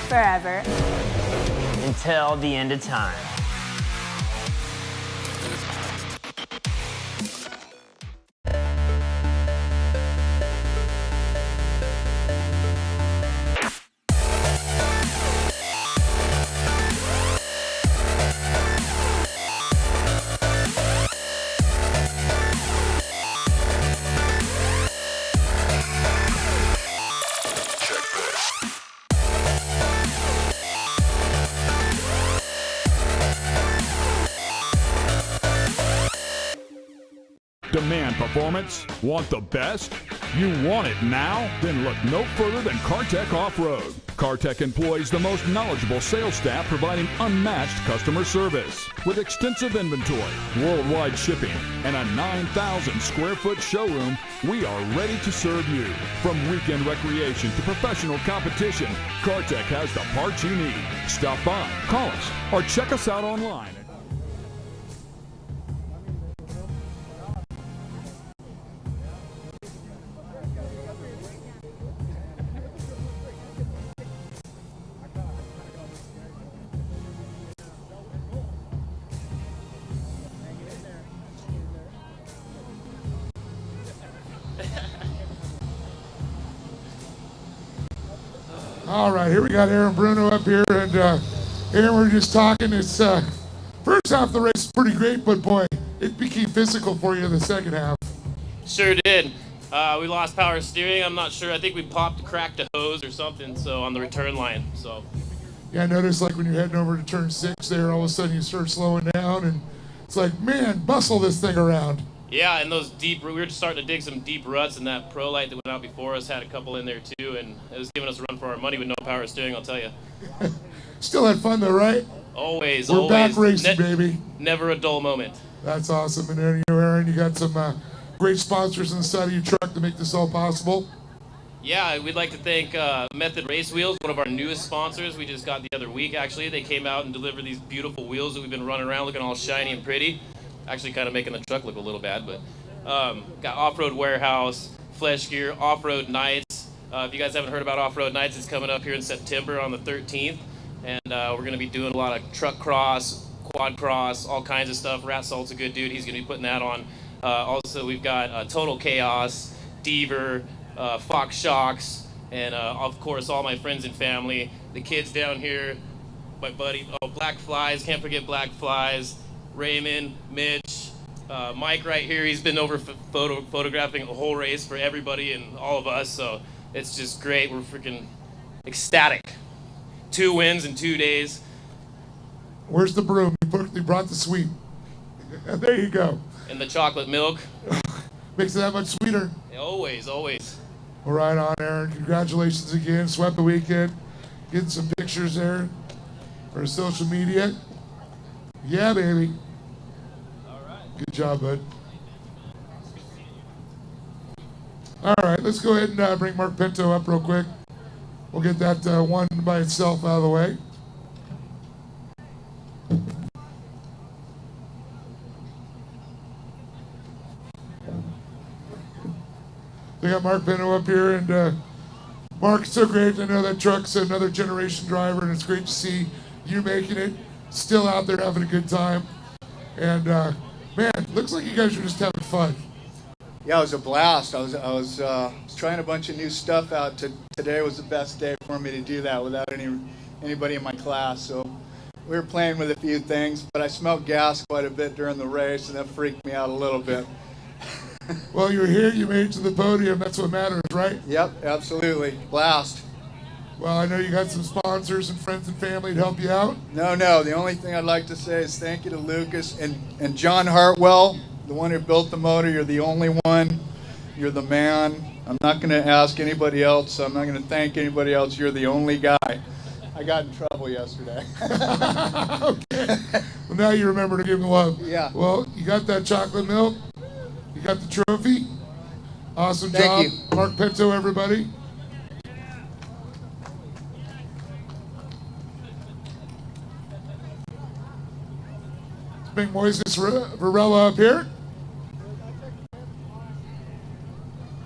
Forever. until the end of time. Demand performance? Want the best? You want it now? Then look no further than CarTech Off-Road. CarTech employs the most knowledgeable sales staff providing unmatched customer service. With extensive inventory, worldwide shipping, and a 9,000 square foot showroom, we are ready to serve you. From weekend recreation to professional competition, CarTech has the parts you need. Stop by, call us, or check us out online. All right, here we got Aaron Bruno up here, and Aaron, we're just talking. It's first half of the race is pretty great, but boy, it became physical for you in the second half. Sure did. We lost power steering. I'm not sure. I think we cracked a hose or something. So on the return line. So. Yeah, I noticed like when you're heading over to turn 6 there, all of a sudden you start slowing down, and it's like, man, bustle this thing around. Yeah, and those deep, we were just starting to dig some deep ruts, and that Pro Light that went out before us had a couple in there too, and it was giving us a run for our money with no power steering, I'll tell you. Still had fun though, right? Always, We're always. back racing, baby. Never a dull moment. That's awesome. And then, Aaron, you got some great sponsors inside of your truck to make this all possible. Yeah, we'd like to thank Method Race Wheels, one of our newest sponsors. We just got the other week, actually. They came out and delivered these beautiful wheels that we've been running around looking all shiny and pretty. Actually kind of making the truck look a little bad, but got Off-Road Warehouse, Flesh Gear, Off-Road Nights. If you guys haven't heard about Off-Road Nights, it's coming up here in September on the 13th. And we're going to be doing a lot of truck cross, quad cross, all kinds of stuff. Rat Salt's a good dude. He's going to be putting that on. Also, we've got Total Chaos, Deaver, Fox Shocks, and of course, all my friends and family. The kids down here, my buddy, Black Flies, can't forget Black Flies. Raymond, Mitch, Mike right here, he's been over photographing a whole race for everybody and all of us, so it's just great. We're freaking ecstatic. 2 wins in 2 days. Where's the broom? He brought the sweep. There you go. And the chocolate milk. Makes it that much sweeter. Always, always. Well, right on, Aaron. Congratulations again. Swept the weekend. Getting some pictures there for social media. Yeah, baby. Good job, bud. All right, let's go ahead and bring Mark Pinto up real quick. We'll get that one by itself out of the way. We got Mark Pinto up here, and Mark, it's so great. I know that truck's another generation driver, and it's great to see you making it, still out there having a good time. And man, looks like you guys are just having fun. Yeah, it was a blast. I was trying a bunch of new stuff out. Today was the best day for me to do that without anybody in my class. So we were playing with a few things, but I smelled gas quite a bit during the race, and that freaked me out a little bit. Well, you're here. You made it to the podium. That's what matters, right? Yep, absolutely. Blast. Well, I know you got some sponsors and friends and family to help you out. No. The only thing I'd like to say is thank you to Lucas and John Hartwell, the one who built the motor. You're the only one. You're the man. I'm not going to ask anybody else. I'm not going to thank anybody else. You're the only guy. I got in trouble yesterday. Okay. Well, now you remember to give him love. Yeah. Well, you got that chocolate milk. You got the trophy. Awesome job. Thank you. Mark Pinto, everybody. Let's bring Moises Varela up here.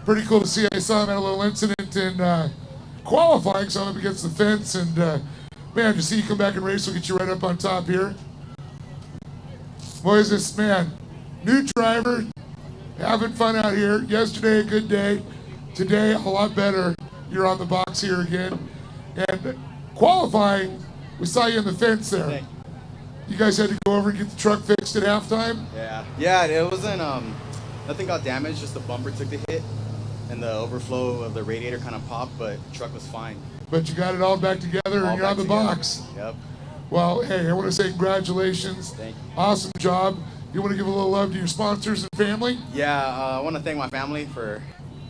Pretty cool to see. I saw him at a little incident in qualifying, so I'm up against the fence, and man, to see you come back and race will get you right up on top here. Moises, man, new driver, having fun out here. Yesterday, a good day. Today, a lot better. You're on the box here again. And qualifying, we saw you in the fence there. You guys had to go over and get the truck fixed at halftime? Yeah, it wasn't, nothing got damaged, just the bumper took the hit, and the overflow of the radiator kind of popped, but the truck was fine. But you got it all back together, and you're on the box. Yep. Well, hey, I want to say congratulations. Thank you. Awesome job. You want to give a little love to your sponsors and family? Yeah, I want to thank my family for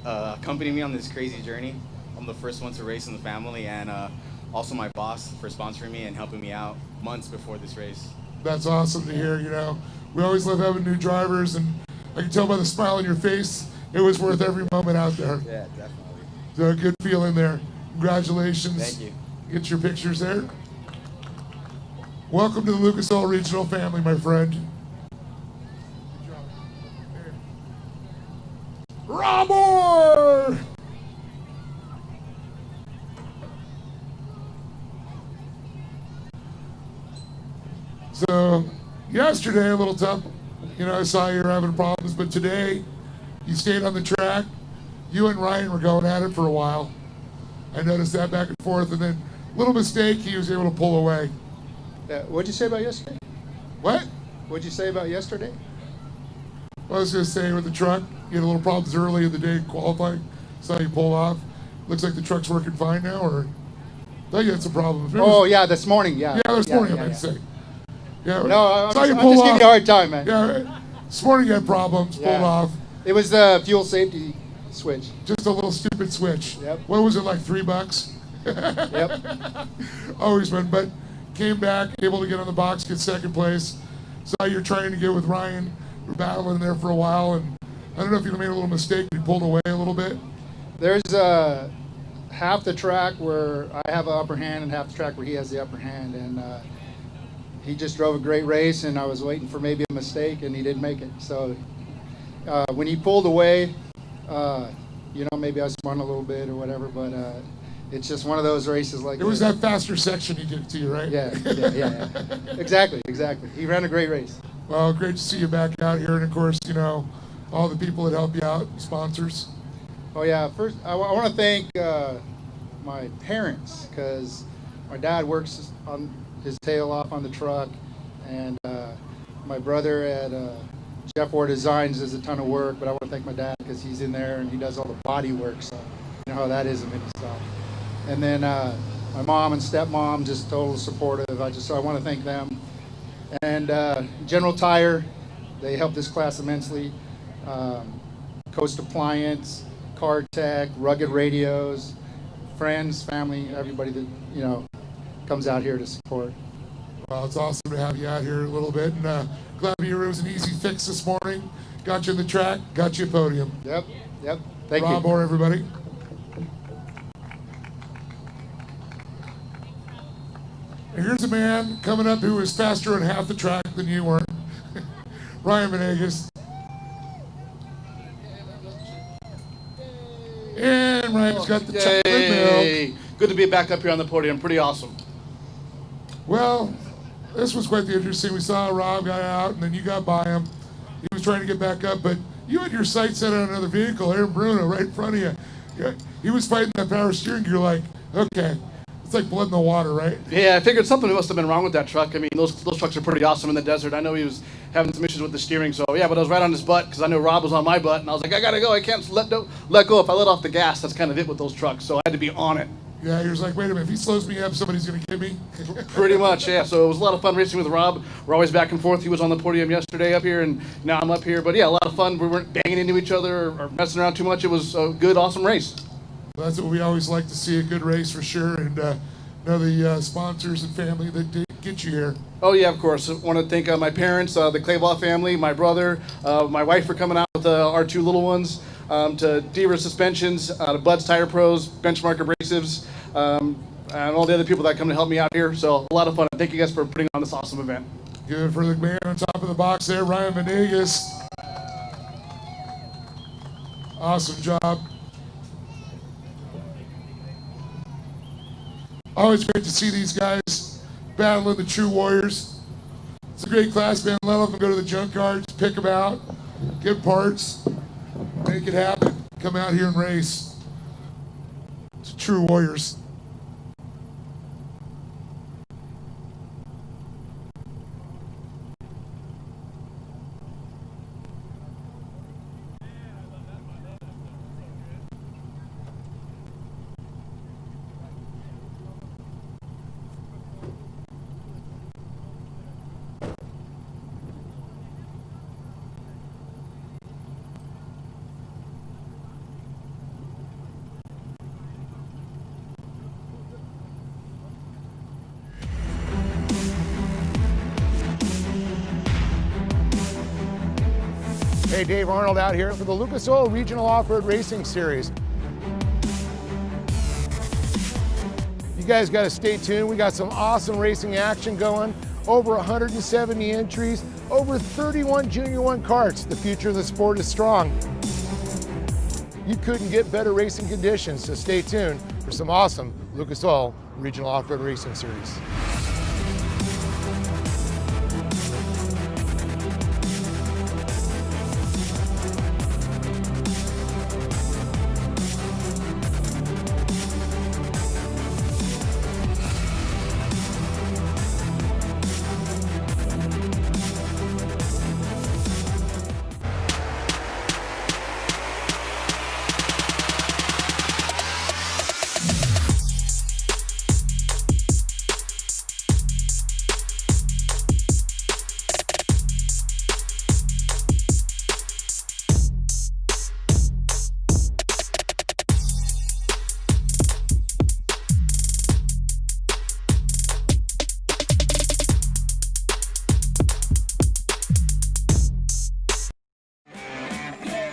accompanying me on this crazy journey. I'm the first one to race in the family, and also my boss for sponsoring me and helping me out months before this race. That's awesome to hear. You know, we always love having new drivers, and I can tell by the smile on your face, it was worth every moment out there. Yeah, definitely. So a good feeling there. Congratulations. Thank you. Get your pictures there. Welcome to the Lucas Oil Regional family, my friend. Robber! So, yesterday a little tough. You know, I saw you were having problems, but today you stayed on the track. You and Ryan were going at it for a while. I noticed that back and forth, and then little mistake, he was able to pull away. What'd you say about yesterday? What? What'd you say about yesterday? I was going to say with the truck, you had a little problems early in the day qualifying. Saw you pull off. Looks like the truck's working fine now, or I thought you had some problems. Remember? Oh, yeah, this morning, yeah. Yeah, this morning, I meant to say. Yeah, No, I'm saw just you pull giving off. you a hard time, man. Yeah, this morning you had problems, pulled off. It was the fuel safety switch. Just a little stupid switch. Yep. What was it, like $3? Yep. Always been, but came back, able to get on the box, get second place. Saw you're trying to get with Ryan. We're battling there for a while, and I don't know if you made a little mistake. You pulled away a little bit. There's half the track where I have an upper hand and half the track where he has the upper hand, and he just drove a great race, and I was waiting for maybe a mistake, and he didn't make it. So when he pulled away, you know, maybe I spun a little bit or whatever, but it's just one of those races like It was that faster section he did it to you, right? Yeah. Exactly. He ran a great race. Well, great to see you back out here, and of course, you know, all the people that help you out, sponsors. Oh yeah, first I want to thank my parents, because my dad works on his tail off on the truck, and my brother at Jeff Ward Designs does a ton of work, but I want to thank my dad because he's in there and he does all the body work, so you know how that is in mini stop. And then my mom and stepmom, just total supportive. I want to thank them. And General Tire, they helped this class immensely. Coast Appliance, Car Tech, Rugged Radios, friends, family, everybody that, you know, comes out here to support. Well, it's awesome to have you out here a little bit, and glad it was an easy fix this morning. Got you in the track, got you a podium. Yep. Thank you. Rob Orr, everybody. And here's a man coming up who was faster on half the track than you were. Ryan Venegas. And Ryan's got the chocolate milk. Good to be back up here on the podium. Pretty awesome. Well, this was quite the interesting. We saw Rob got out, and then you got by him. He was trying to get back up, but you had your sights set on another vehicle, Aaron Bruno, right in front of you. Yeah, he was fighting that power steering gear like, okay. It's like blood in the water, right? Yeah, I figured something must have been wrong with that truck. I mean, those trucks are pretty awesome in the desert. I know he was having some issues with the steering, so yeah, but I was right on his butt because I know Rob was on my butt, and I was like, I gotta go. I can't let go. If I let off the gas, that's kind of it with those trucks, so I had to be on it. Yeah, he was like, wait a minute, if he slows me up, somebody's gonna kill me. Pretty much, yeah. So it was a lot of fun racing with Rob. We're always back and forth. He was on the podium yesterday up here, and now I'm up here. But yeah, a lot of fun. We weren't banging into each other or messing around too much. It was a good, awesome race. Well, that's what we always like to see, a good race for sure, and know the sponsors and family that did get you here. Oh yeah, of course. I want to thank my parents, the Claybaugh family, my brother, my wife for coming out with our two little ones, to Deaver Suspensions, to Bud's Tire Pros, Benchmark Abrasives, and all the other people that come to help me out here. So a lot of fun. Thank you guys for putting on this awesome event. Good for the man on top of the box there, Ryan Venegas. Awesome job. Always great to see these guys battling the true warriors. It's a great class, man. Let them go to the junkyards, pick them out, get parts, make it happen. Come out here and race. It's true warriors. Hey, Dave Arnold out here for the Lucas Oil Regional Off-Road Racing Series. You guys got to stay tuned. We got some awesome racing action going. Over 170 entries, over 31 Junior 1 karts. The future of the sport is strong. You couldn't get better racing conditions, so stay tuned for some awesome Lucas Oil Regional Off-Road Racing Series.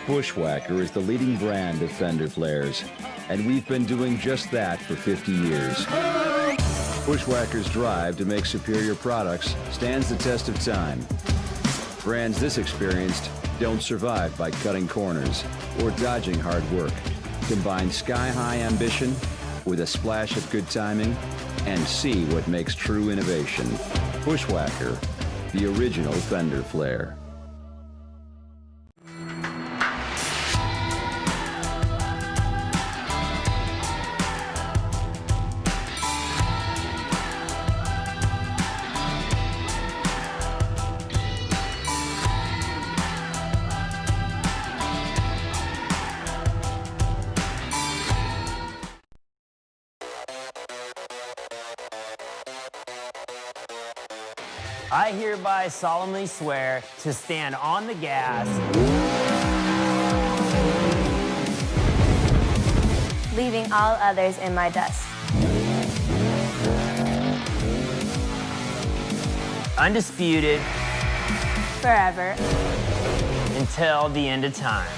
Bushwhacker is the leading brand of fender flares, and we've been doing just that for 50 years. Bushwhacker's drive to make superior products stands the test of time. Brands this experienced don't survive by cutting corners or dodging hard work. Combine sky-high ambition with a splash of good timing and see what makes true innovation. Bushwhacker, the original fender flare. I hereby solemnly swear to stand on the gas, leaving all others in my dust. undisputed, Forever. until the end of time.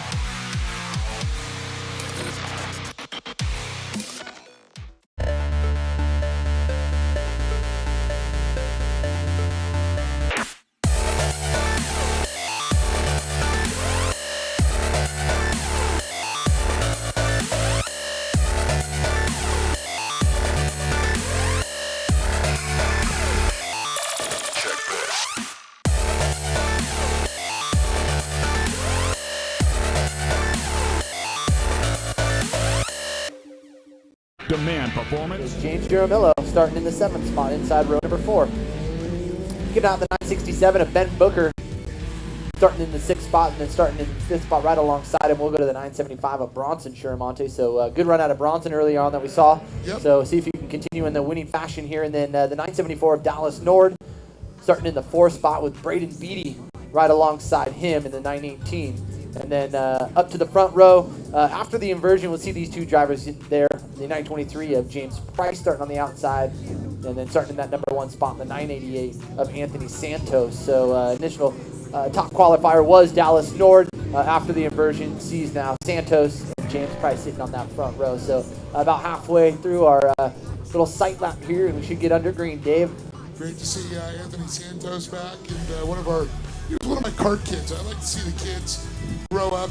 Demand performance. James Jaramillo starting in the 7th spot inside row number 4. Getting out the 967 of Ben Booker starting in the 6th spot and then starting in the 5th spot right alongside him. We'll go to the 975 of Bronson Shiramonte. So good run out of Bronson earlier on that we saw. Yep. So see if you can continue in the winning fashion here. And then the 974 of Dallas Nord starting in the 4th spot with Braden Beatty right alongside him in the 918. And then up to the front row, after the inversion, we'll see these two drivers there. The 923 of James Price starting on the outside, and then starting in that number 1 spot, the 988 of Anthony Santos. So initial top qualifier was Dallas Nord. After the inversion, sees now Santos and James Price sitting on that front row. So about halfway through our little sight lap here, and we should get under green. Dave? Great to see Anthony Santos back, and he was one of my kart kids. I like to see the kids grow up.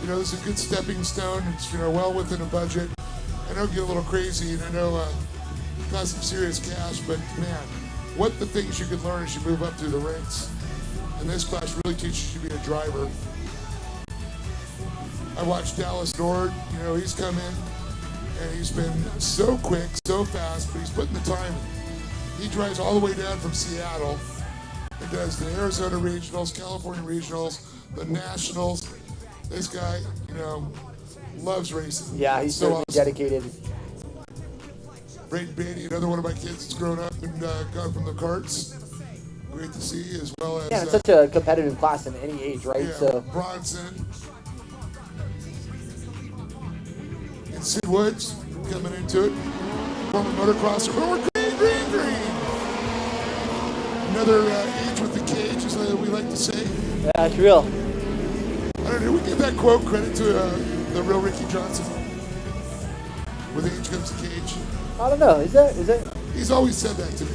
You know, this is a good stepping stone. It's, well within a budget. I know get a little crazy, and I know got some serious cash, but man, what the things you can learn as you move up through the ranks. And this class really teaches you to be a driver. I watched Dallas Nord, he's come in, and he's been so quick, so fast, but he's putting the time in. He drives all the way down from Seattle and does the Arizona Regionals, California Regionals, the Nationals. This guy, loves racing. Yeah, he's so awesome. dedicated. Braden Beatty, another one of my kids that's grown up and gone from the karts. Great to see, as well as... Yeah, it's such a competitive class in any age, right? Yeah, So Bronson. And Sid Woods coming into it. Former motocrosser. But we're green. Another age with the cage, as we like to say. Yeah, it's real. Did we give that quote credit to the real Ricky Johnson? With age comes a cage. I don't know. Is that? He's always said that to me.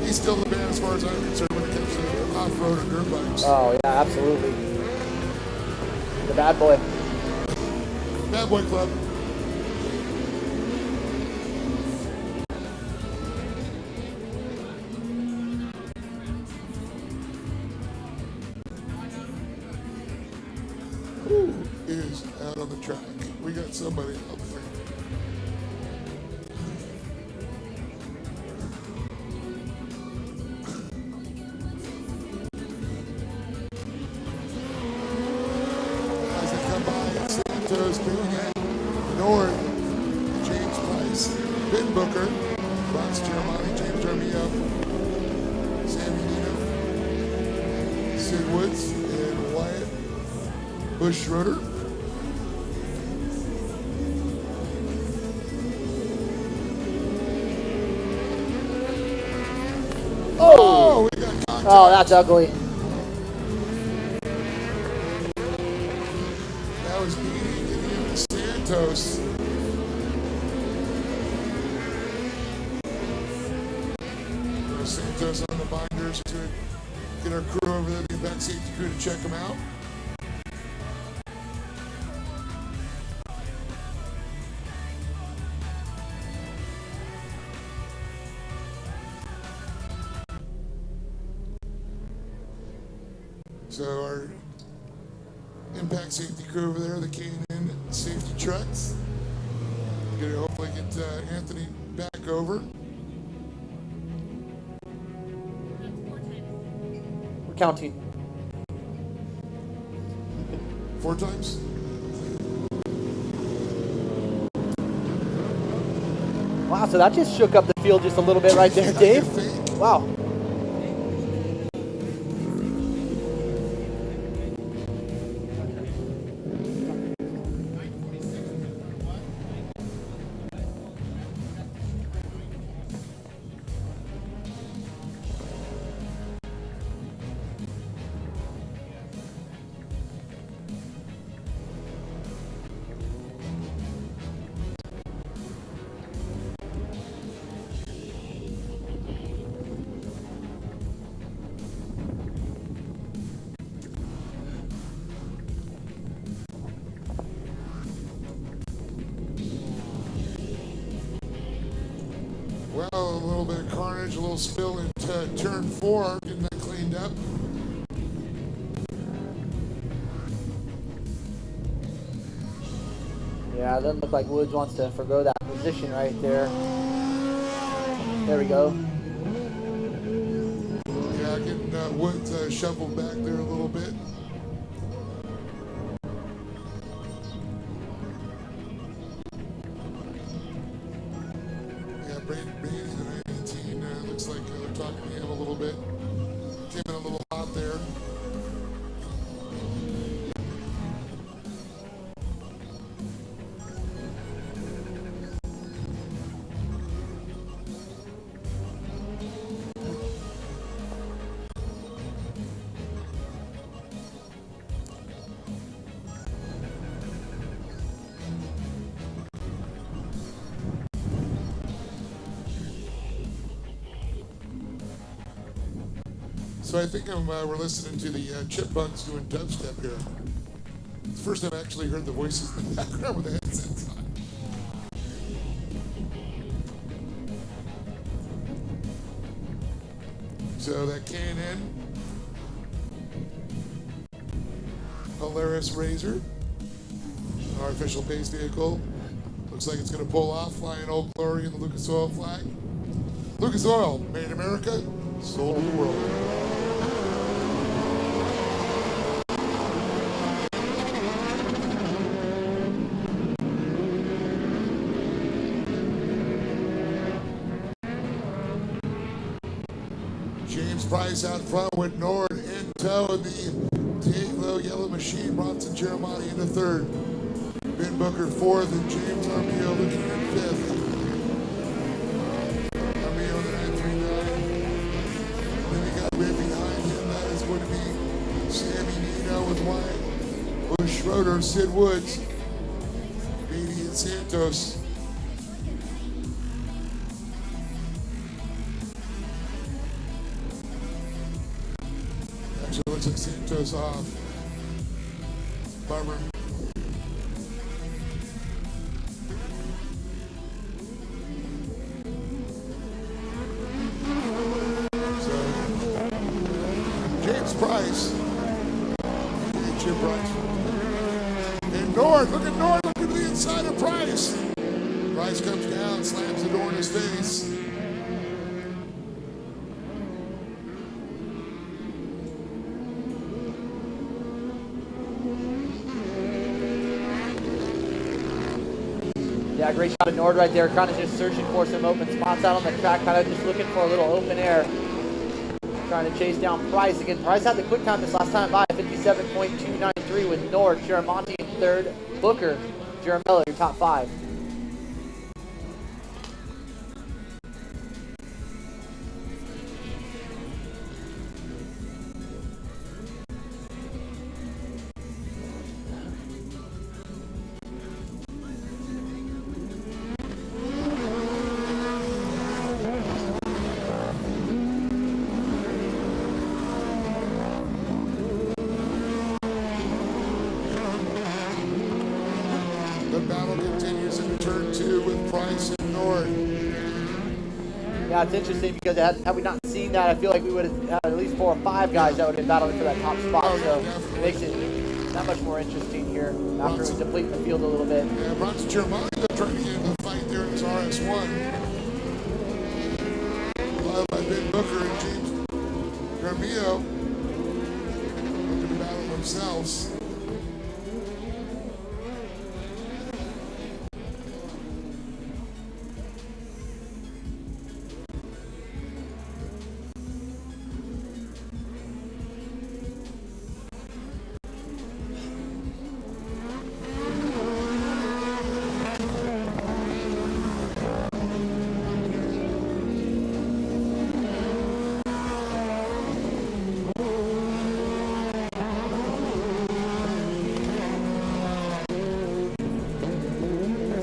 He's still the man as far as I'm concerned when it comes to off-road and dirt bikes. Oh yeah, absolutely. The bad boy. Bad boy club. Who is out on the track? We got somebody up there. As they come by, Santos bringing it north. James Price, Ben Booker, Ross Giamatti, James Armia, Sammy Nino, Sid Woods, and Wyatt Bush Schroeder. Oh, we got contact. Oh, that's ugly. That was beating Indiana Santos. Santos on the binders to get our crew over there, the back safety crew to check them out. So our impact safety crew over there, the K&N safety trucks. Gonna hopefully get Anthony back over. We're counting. 4 times? Wow, so that just shook up the field just a little bit right there, Dave. Wow. Well, a little bit of carnage, a little spill into turn 4, getting that cleaned up. Yeah, it doesn't look like Woods wants to forgo that position right there. There we go. Yeah, getting Woods shuffled back there a little bit. Yeah, Brady's in 18. Looks like they're talking to him a little bit. Came in a little hot there. So I think we're listening to the Chipmunks doing dubstep here. It's the first time I actually heard the voices in the background with the headsets on. So that K&N Polaris Razer, our official pace vehicle. Looks like it's going to pull off, flying Old Glory in the Lucas Oil flag. Lucas Oil, made in America, sold to the world. James Price out front with Nord in tow, and the Taylor Yellow Machine, Bronson Giamatti into 3rd. Ben Booker 4th, and James Armio looking in 5th. Armio in the 939. with Wyatt, Bush Schroeder, Sid Woods, Beatty and Santos. Actually, looks like Santos off. Bummer. James Price. And Jim Price. And North, look at North, look at the inside of Price. Price comes down, slams the door in his face. Yeah, great shot of Nord right there. Kind of just searching for some open spots out on the track. Kind of just looking for a little open air. Trying to chase down Price. Again, Price had the quick time this last time by 57.293 with Nord, Giramonte in third, Booker, Jaramello, your top five. The battle continues in turn two with Price and Nord. Yeah, it's interesting because had we not seen that, I feel like we would have had at least 4 or 5 guys that would have been battling for that top spot. So it makes it that much more interesting here after we deplete the field a little bit. Yeah, Bronson Germano trying to get into the fight there in his RS1. Followed by Ben Booker and James Garmillo. Looking to battle themselves.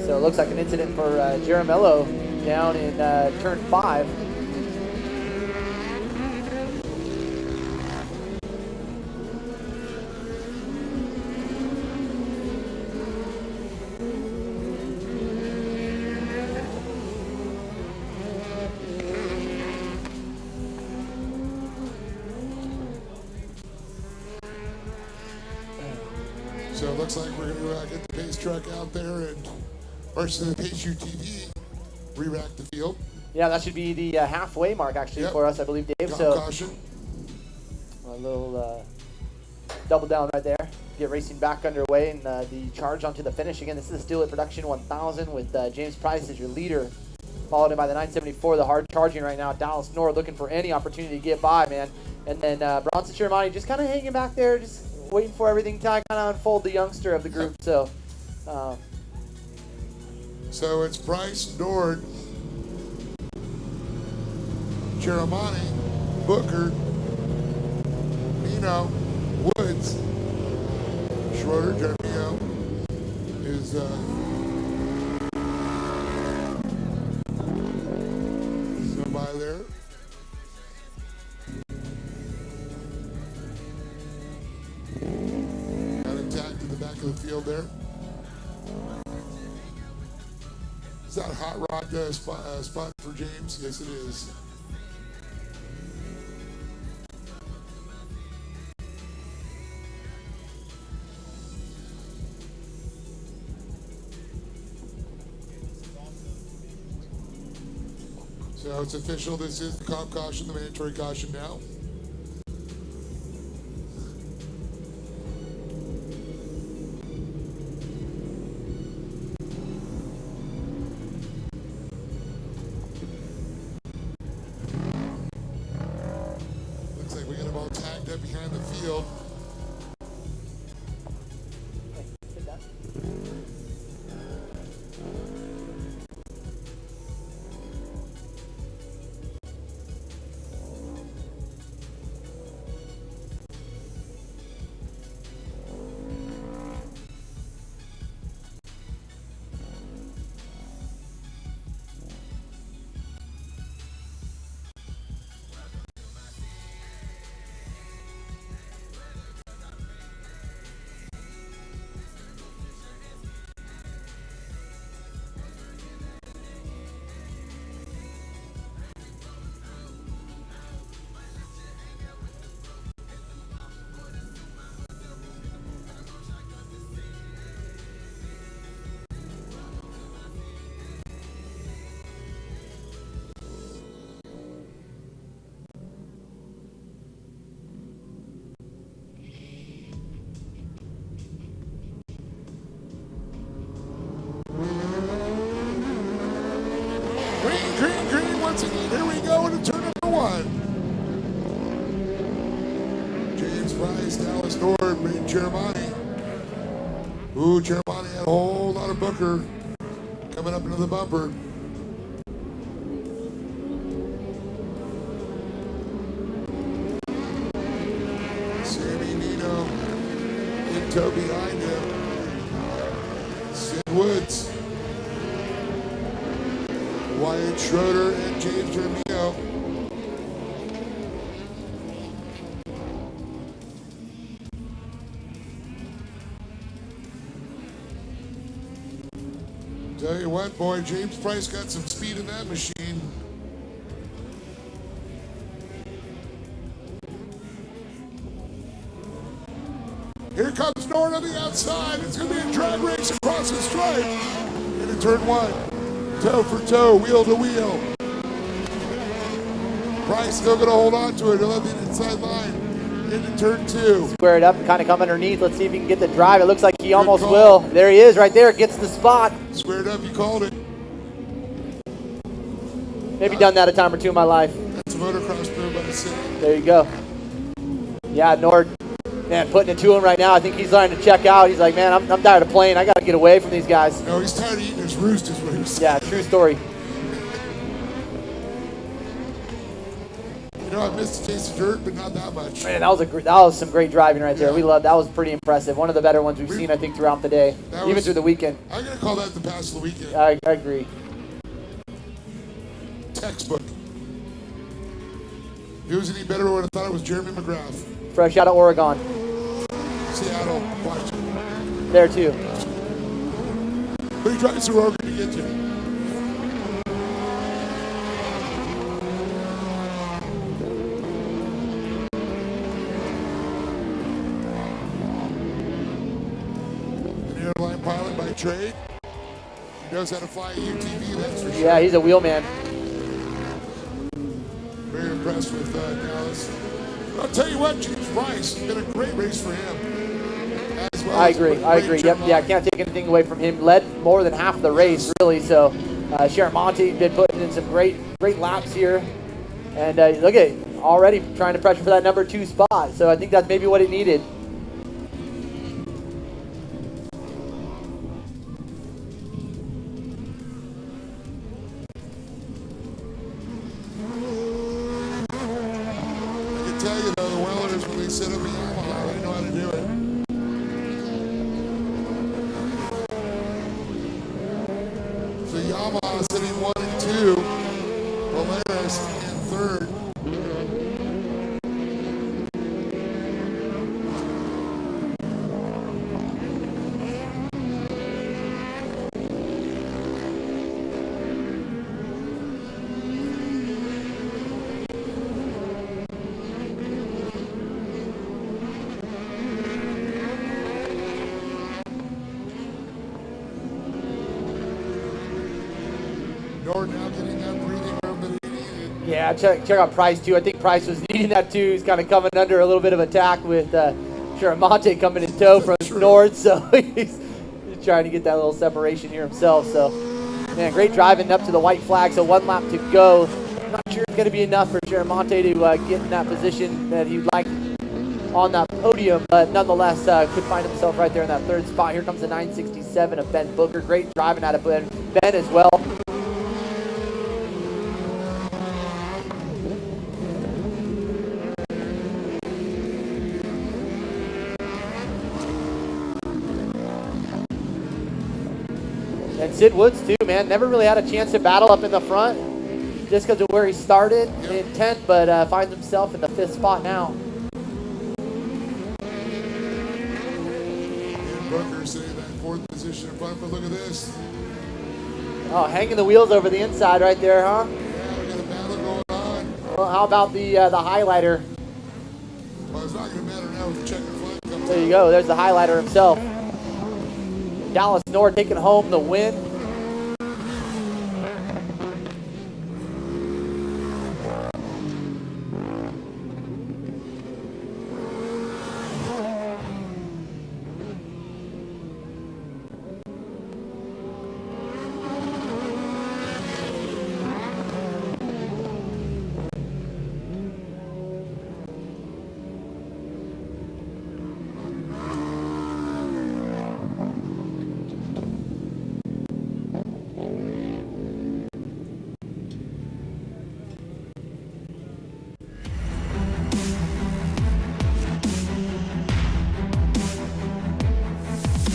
So it looks like an incident for Jaramello down in turn 5. So it looks like we're going to get the pace truck out there and versus the pace UTV re-rack the field. Yeah, that should be the halfway mark actually for us, I believe, Dave. Caution. A little double down right there. Get racing back underway and the charge onto the finish. Again, this is the Steel It Production 1000 with James Price as your leader, followed in by the 974, the hard charging right now. Dallas Nord looking for any opportunity to get by, man. And then Bronson Giramonte just kind of hanging back there, just waiting for everything to kind of unfold, the youngster of the group. So it's Price, Nord, Giramonte, Booker, Nino, Woods, Schroeder, Jeremio is somebody there. Got intact in the back of the field there. Is that a hot rod spot for James? Yes, it is. So it's official. This is the comp caution, the mandatory caution now. Looks like we got them all tagged up behind the field. Price, Dallas Nord, Braden Jeremiah. Ooh, Jeremiah had a whole lot of Booker coming up into the bumper. Sammy Nino in tow behind him. Sid Woods. Wyatt Schroeder and James Jeremio. Tell you what, boy, James Price got some speed in that machine. Here comes Nord on the outside. It's going to be a drag race across the stripe. Into turn one. Toe for toe, wheel to wheel. Price still going to hold on to it. He'll have the inside line. Into turn two. Square it up and kind of come underneath. Let's see if he can get the drive. It looks like he almost will. There he is right there. Gets the spot. Squared up, you called it. Maybe done that a time or two in my life. That's a motocross move by the city. There you go. Yeah, Nord, man, putting it to him right now. I think he's starting to check out. He's like, man, I'm tired of playing. I got to get away from these guys. No, he's tired of eating his roost is what he was saying. Yeah, true story. You know, I missed the taste of dirt, but not that much. Man, that was some great driving right there. We loved that. Was pretty impressive. One of the better ones we've seen, I think, throughout the day, even through the weekend. I'm going to call that the pass of the weekend. I agree. Textbook. If it was any better, I would have thought it was Jeremy McGrath. Fresh out of Oregon. Seattle, Washington. There, too. But he drives through Oregon to get to. Airline pilot by trade. He knows how to fly a UTV, that's for sure. Yeah, he's a wheelman. Very impressed with Dallas. I'll tell you what, James Price, been a great race for him. As well I as agree. Yep. Yeah, I can't take anything away from him. Led more than half the race, really. So, Sharamonte been putting in some great laps here. And look at it, already trying to pressure for that number 2 spot. So I think that's maybe what it needed. Tell you though, the Welders, when they set up a Yamaha, they know how to do it. So Yamaha sitting 1 and 2, Polaris in third. Nord now getting that breathing room that he needed. Yeah, check out Price, too. I think Price was needing that, too. He's kind of coming under a little bit of attack with Sharamonte coming in tow from Nord. So he's trying to get that little separation here himself. So, man, great driving up to the white flag. So 1 lap to go. Not sure it's going to be enough for Sharamonte to get in that position that he'd like on that podium. But nonetheless, could find himself right there in that 3rd spot. Here comes the 967 of Ben Booker. Great driving out of Ben as well. And Sid Woods, too, man. Never really had a chance to battle up in the front just because of where he started in 10th, but finds himself in the 5th spot now. Booker sitting in that 4th position in front, but look at this. Oh, hanging the wheels over the inside right there, huh? Yeah, we got a battle going on. Well, how about the highlighter? Well, it's not going to matter now with the checkered flag coming. There you go. There's the highlighter himself. Dallas Nord taking home the win.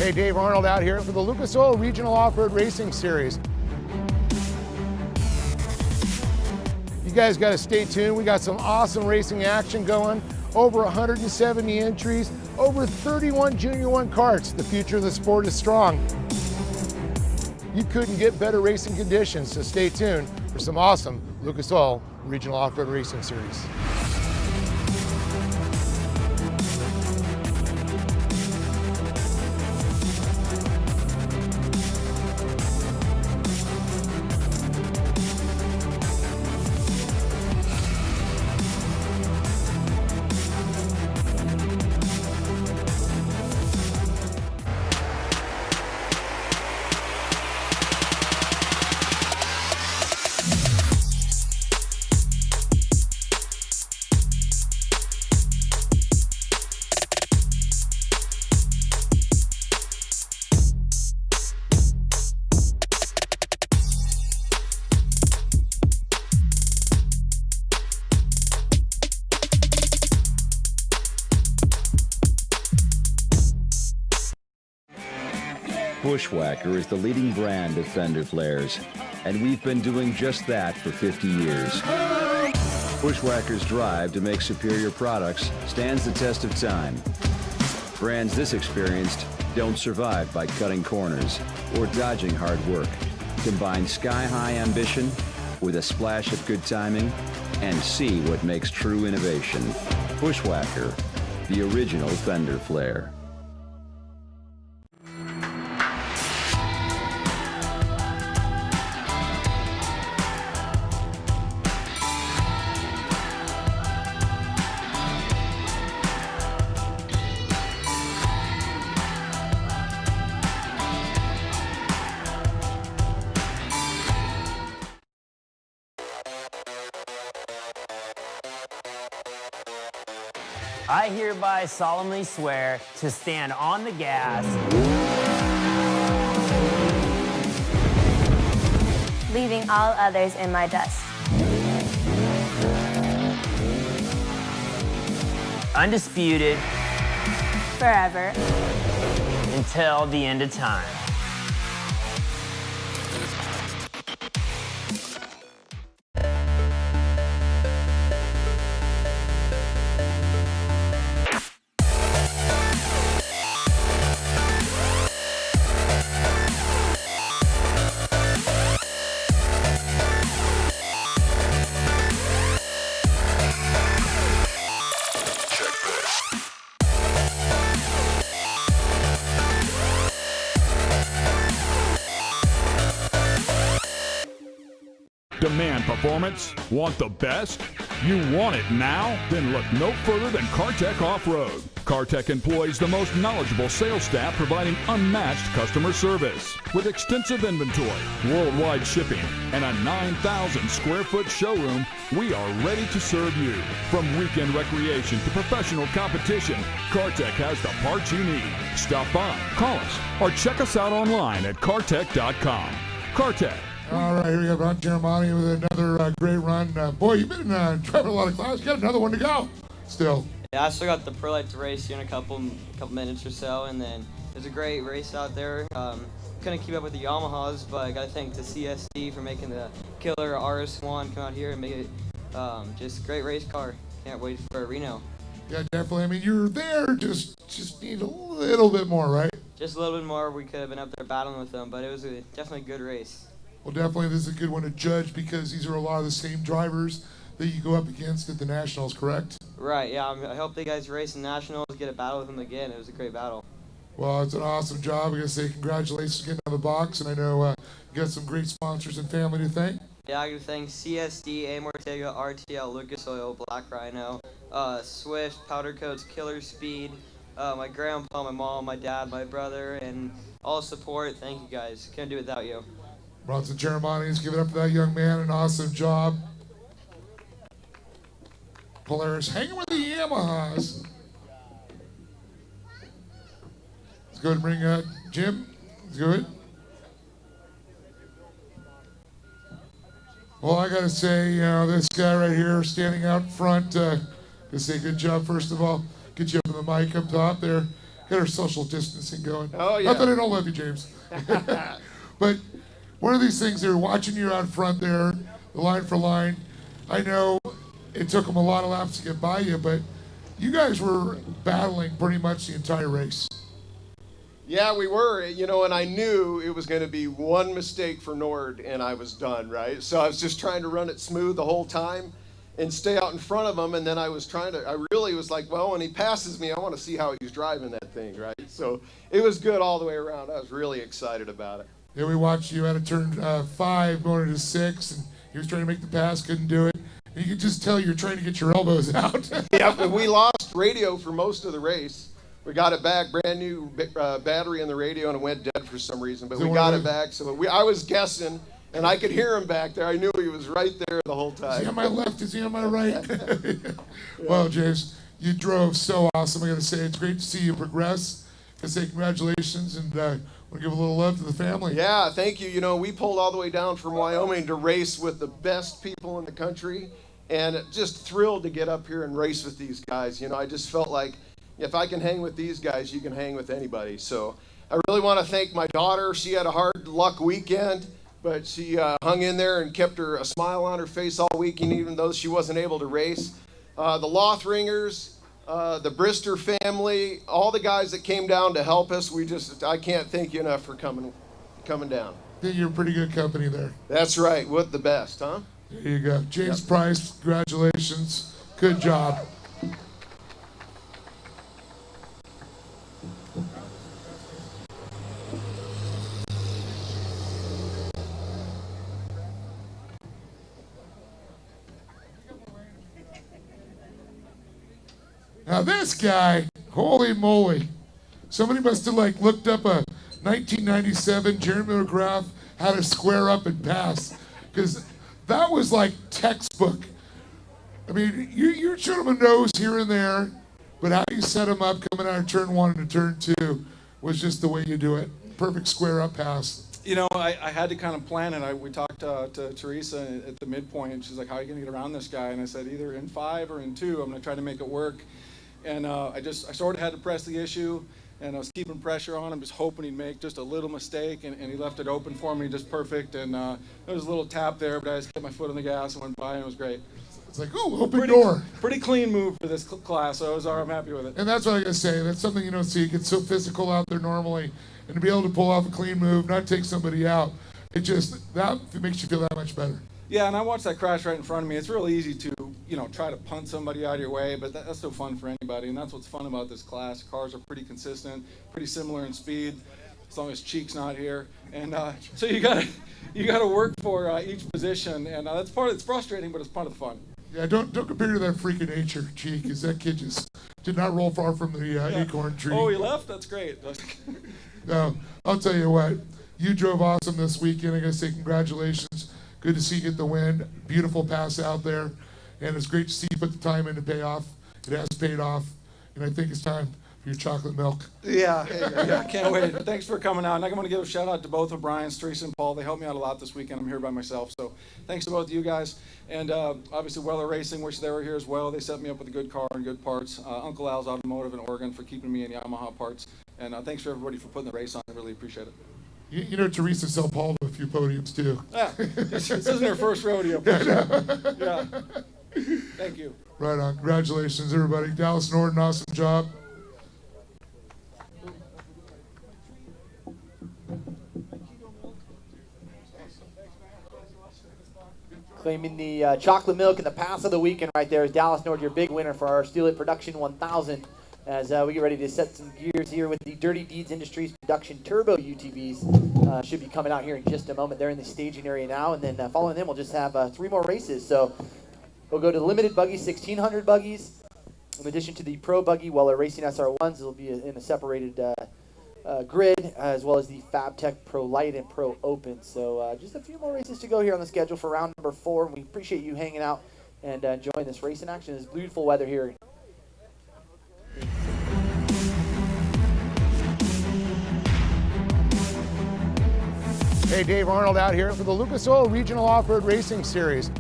Hey, Dave Arnold out here for the Lucas Oil Regional Off-Road Racing Series. You guys got to stay tuned. We got some awesome racing action going. Over 170 entries, over 31 Junior 1 karts. The future of the sport is strong. You couldn't get better racing conditions, so stay tuned for some awesome Lucas Oil Regional Off-Road Racing Series. Bushwhacker is the leading brand of fender flares, and we've been doing just that for 50 years. Bushwhacker's drive to make superior products stands the test of time. Brands this experienced don't survive by cutting corners or dodging hard work. Combine sky-high ambition with a splash of good timing and see what makes true innovation. Bushwhacker, the original fender flare. I hereby solemnly swear to stand on the gas, leaving all others in my dust. undisputed, Forever. until the end of time. Demand performance? Want the best? You want it now? Then look no further than Cartech Off-Road. Cartech employs the most knowledgeable sales staff providing unmatched customer service. With extensive inventory, worldwide shipping, and a 9,000 square foot showroom, we are ready to serve you. From weekend recreation to professional competition, Cartech has the parts you need. Stop by, call us, or check us out online at cartech.com. Cartech. All right, here we go, Ron Germani with another great run. Boy, you've been driving a lot of classes. You got another one to go still. Yeah, I still got the Pro Light to race here in a couple minutes or so, and then there's a great race out there. Couldn't keep up with the Yamahas, but I got to thank the CSD for making the killer RS1 come out here and make it just a great race car. Can't wait for Reno. Yeah, definitely. I mean, you're there, just need a little bit more, right? Just a little bit more. We could have been up there battling with them, but it was definitely a good race. Well, definitely this is a good one to judge because these are a lot of the same drivers that you go up against at the Nationals, correct? Right, yeah. I hope the guys race in Nationals, get a battle with them again. It was a great battle. Well, it's an awesome job. I gotta say congratulations getting out of the box, and I know you got some great sponsors and family to thank. Yeah, I gotta thank CSD, A. Ortega, RTL, Lucas Oil, Black Rhino, Swift, Powder Coats, Killer Speed, my grandpa, my mom, my dad, my brother, and all support. Thank you guys. Couldn't do it without you. Bronson Jeremiah's give it up for that young man. An awesome job. Polaris hanging with the Yamahas. Let's go ahead and bring Jim. Let's go ahead. Well, I got to say, this guy right here standing out front, to say good job, first of all. Get you up on the mic up top there. Get our social distancing going. Oh, yeah. Not that I don't love you, James. But one of these things, they're watching you out front there, the line for line. I know it took them a lot of laps to get by you, but you guys were battling pretty much the entire race. Yeah, we were, and I knew it was going to be one mistake for Nord and I was done, right? So I was just trying to run it smooth the whole time and stay out in front of him. And then I really was like, well, when he passes me, I want to see how he's driving that thing, right? So it was good all the way around. I was really excited about it. Yeah, we watched you out of turn 5 going into 6, and he was trying to make the pass, couldn't do it. And you could just tell you're trying to get your elbows out. Yeah, but we lost radio for most of the race. We got it back, brand new battery in the radio, and it went dead for some reason. But we got it back. So I was guessing, and I could hear him back there. I knew he was right there the whole time. Is he on my left? Is he on my right? Well, James, you drove so awesome. I got to say, it's great to see you progress. I say congratulations, and want to give a little love to the family. Yeah, thank you. We pulled all the way down from Wyoming to race with the best people in the country, and just thrilled to get up here and race with these guys. I just felt like, if I can hang with these guys, you can hang with anybody. So I really want to thank my daughter. She had a hard luck weekend, but she hung in there and kept a smile on her face all weekend, even though she wasn't able to race. The Lothringers, the Brister family, all the guys that came down to help us, I can't thank you enough for coming down. I think you're pretty good company there. That's right. What the best, huh? There you go. James Price, congratulations. Good job. Now this guy, holy moly. Somebody must have looked up a 1997 Jeremy McGrath how to square up and pass, because that was like textbook. I mean, you showed him a nose here and there, but how you set him up coming out of turn 1 into turn 2 was just the way you do it. Perfect square up pass. I had to kind of plan it. We talked to Teresa at the midpoint, and she's like, how are you going to get around this guy? And I said, either in 5 or in 2, I'm going to try to make it work. And I sort of had to press the issue, and I was keeping pressure on him, just hoping he'd make just a little mistake, and he left it open for me just perfect. And there was a little tap there, but I just kept my foot on the gas and went by, and it was great. It's like, ooh, open door. Pretty clean move for this class, so I'm happy with it. And that's what I gotta say. That's something you don't see. It gets so physical out there normally, and to be able to pull off a clean move, not take somebody out, it makes you feel that much better. Yeah, and I watched that crash right in front of me. It's real easy to, try to punt somebody out of your way, but that's no fun for anybody, and that's what's fun about this class. Cars are pretty consistent, pretty similar in speed, as long as Cheek's not here. And so you gotta work for each position, and that's it's frustrating, but it's part of the fun. Yeah, don't compare to that freak of nature, Cheek, because that kid just did not roll far from the acorn tree. Oh, he left? That's great. No, I'll tell you what, you drove awesome this weekend. I gotta say congratulations. Good to see you get the win. Beautiful pass out there. And it's great to see you put the time in to pay off. It has paid off. And I think it's time for your chocolate milk. Yeah, I can't wait. Thanks for coming out. And I want to give a shout out to both of Brian's, Teresa and Paul. They helped me out a lot this weekend. I'm here by myself. So thanks to both of you guys. And obviously Weller Racing, wish they were here as well. They set me up with a good car and good parts. Uncle Al's Automotive in Oregon for keeping me in Yamaha parts. And thanks for everybody for putting the race on. I really appreciate it. You know, Teresa sell Paul to a few podiums too. Yeah, this isn't her first rodeo. Yeah. Thank you. Right on. Congratulations, everybody. Dallas Norton, awesome job. Claiming the chocolate milk and the pass of the weekend right there is Dallas Nord, your big winner for our Steel It Production 1000. As we get ready to set some gears here with the Dirty Deeds Industries Production Turbo UTVs. Should be coming out here in just a moment. They're in the staging area now, and then following them, we'll just have 3 more races. So we'll go to the limited buggy, 1,600 buggies. In addition to the Pro Buggy, Weller Racing SR1s, it'll be in a separated grid, as well as the FabTech Pro Light and Pro Open. So just a few more races to go here on the schedule for round number 4. And we appreciate you hanging out and enjoying this racing action. It's beautiful weather here. Hey, Dave Arnold out here for the Lucas Oil Regional Off-Road Racing Series.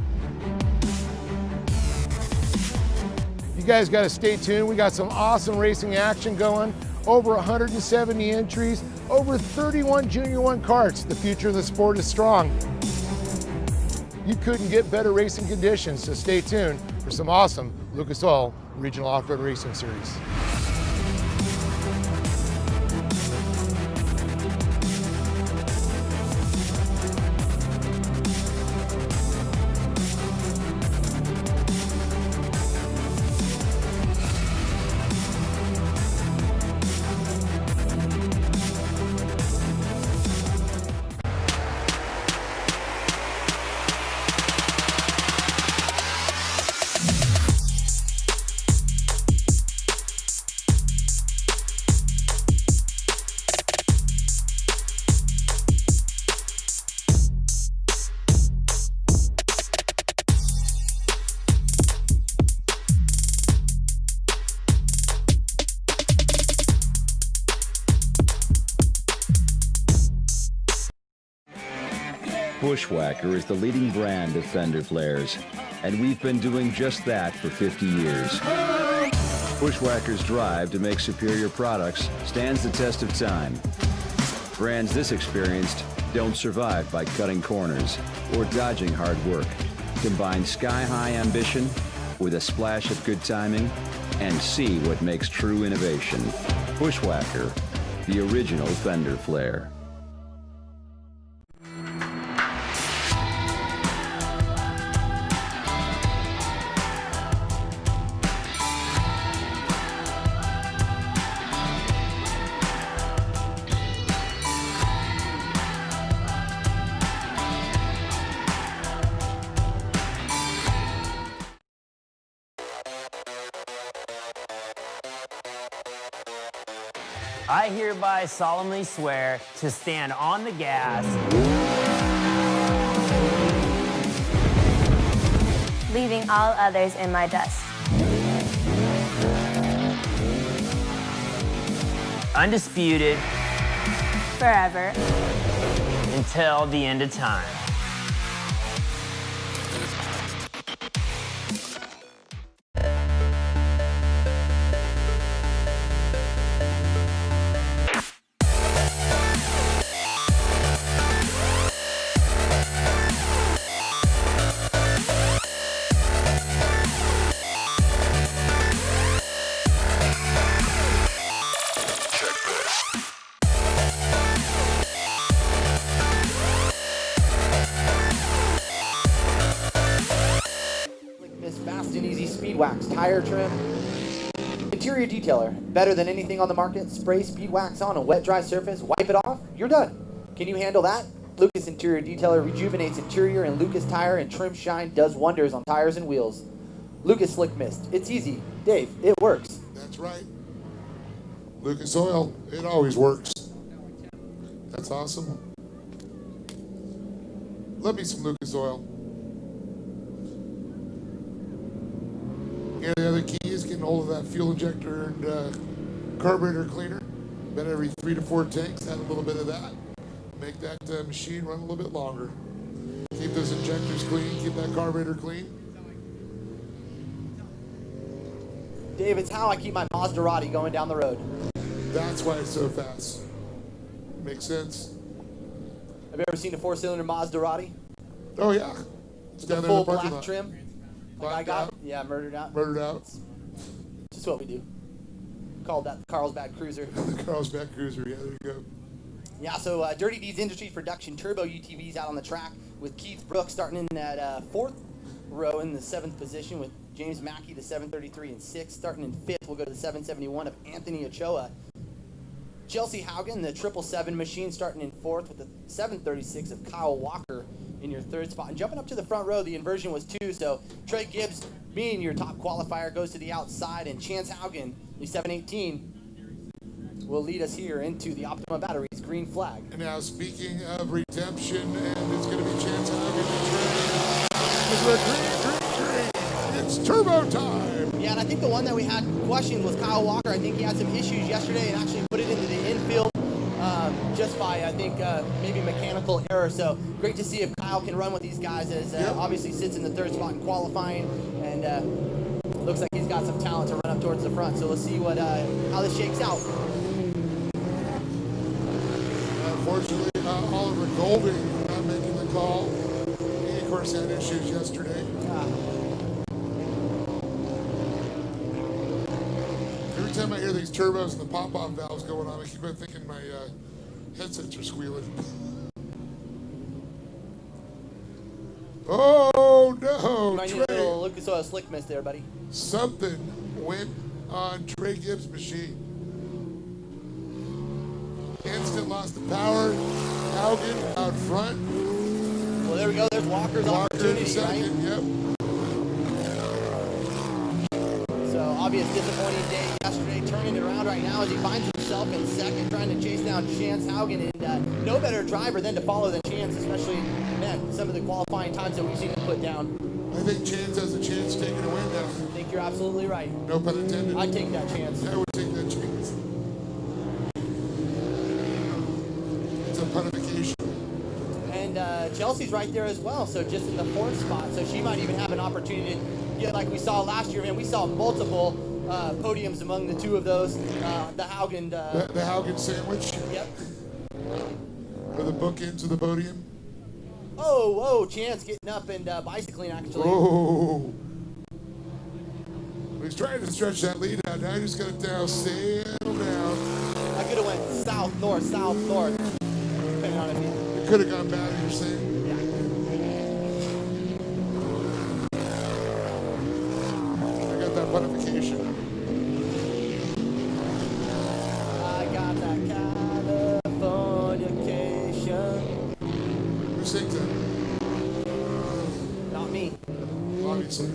You guys got to stay tuned. We got some awesome racing action going. over 170 entries, over 31 Junior 1 karts. The future of the sport is strong. You couldn't get better racing conditions, so stay tuned for some awesome Lucas Oil Regional Off-Road Racing Series. Bushwhacker is the leading brand of fender flares, and we've been doing just that for 50 years. Bushwhacker's drive to make superior products stands the test of time. Brands this experienced don't survive by cutting corners or dodging hard work. Combine sky-high ambition with a splash of good timing and see what makes true innovation. Bushwhacker, the original fender flare. I hereby solemnly swear to stand on the gas, leaving all others in my dust. undisputed, Forever. until the end of time. Fast and easy speed wax, tire trim. Interior detailer, better than anything on the market. Spray speed wax on a wet, dry surface, wipe it off, you're done. Can you handle that? Lucas Interior Detailer rejuvenates interior, and Lucas Tire and Trim Shine does wonders on tires and wheels. Lucas Slick Mist, it's easy. Dave, it works. That's right. Lucas Oil, it always works. That's awesome. Love me some Lucas Oil. Yeah, the other key is getting hold of that fuel injector and carburetor cleaner. About every 3 to 4 tanks, add a little bit of that. Make that machine run a little bit longer. Keep those injectors clean, keep that carburetor clean. Dave, it's how I keep my Maserati going down the road. That's why it's so fast. Makes sense. Have you ever seen a 4-cylinder Maserati? Oh yeah. It's With the down there in full the parking black lot. trim? Like I got, yeah, murdered out. Murdered out. It's just what we do. Called that the Carlsbad Cruiser. The Carlsbad Cruiser, yeah, there you go. Yeah, so Dirty D's Industries Production Turbo UTVs out on the track with Keith Brooks starting in that 4th row in the 7th position with James Mackey, the 733 and 6. Starting in 5th, we'll go to the 771 of Anthony Ochoa. Chelsea Haugen, the 777 machine, starting in 4th with the 736 of Kyle Walker in your 3rd spot. And jumping up to the front row, the inversion was 2, so Trey Gibbs, being your top qualifier, goes to the outside, and Chance Haugen, the 718, will lead us here into the Optima Batteries green flag. And now, speaking of redemption, and it's going to be Chance Haugen. It's turbo time. Yeah, and I think the one that we had questioned was Kyle Walker. I think he had some issues yesterday and actually put it into the infield just by, I think, maybe mechanical error. So great to see if Kyle can run with these guys, as obviously sits in the 3rd spot in qualifying, and looks like he's got some talent to run up towards the front. So let's see what how this shakes out. Unfortunately, Oliver Golding not making the call. He, of course, had issues yesterday. Every time I hear these turbos and the pop-off valves going on, I keep on thinking my headsets are squealing. Oh no! Might need Trey. a little Lucas Oil slick mist there, buddy. Something went on Trey Gibbs' machine. Instant lost the power. Haugen out front. Well, there we go. There's Walker's opportunity, second, right? Yep. So obvious disappointing day yesterday, turning it around right now as he finds himself in second, trying to chase down Chance Haugen, and no better driver than to follow than Chance, especially, man, some of the qualifying times that we've seen him put down. I think Chance has a chance of taking a win now. I think you're absolutely right. No pun intended. I'd take that chance. I would take that chance. It's a punification. And Chelsea's right there as well, so just in the fourth spot. So she might even have an opportunity to get like we saw last year. Man, we saw multiple podiums among the two of those. The Haugen. The Haugen sandwich. Yep. Or the bookends of the podium. Oh, Chance getting up and bicycling actually. Oh. He's trying to stretch that lead out. Now he's got it down. Settle down. I could have went south, north, depending on if you. It could have gone bad, you're saying? Yeah. I got that punification. I got that Californication. Who sings that? Not me. Obviously.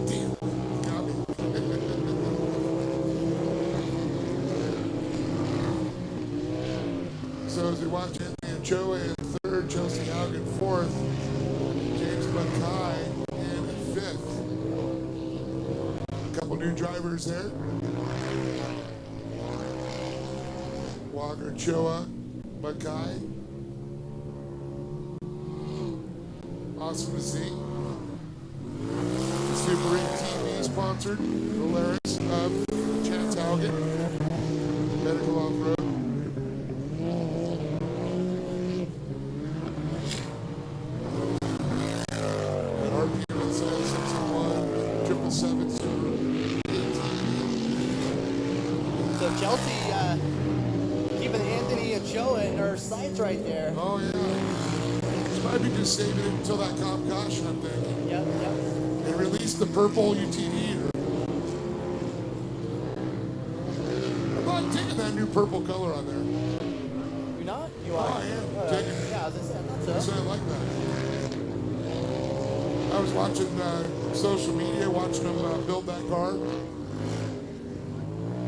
Damn. Got me. So as we watch Anthony Ochoa in third, Chelsea Haugen fourth, James Buckeye in fifth. A couple new drivers there. Walker, Ochoa, Buckeye. Awesome to see. The Super 8 TV sponsored the lyrics of Chance Haugen, Medical Off-Road. RPM says 61, 777, So Chelsea keeping Anthony Ochoa in her sights right there. Oh yeah. She might be just saving it until that comp caution, I'm thinking. Yep. They released the purple UTV heater. I'm not taking that new purple color on there. You're not? You are? Oh, I am. Taking it. Yeah, I was gonna say, I thought so. That's why I like that. I was watching social media, watching them build that car. A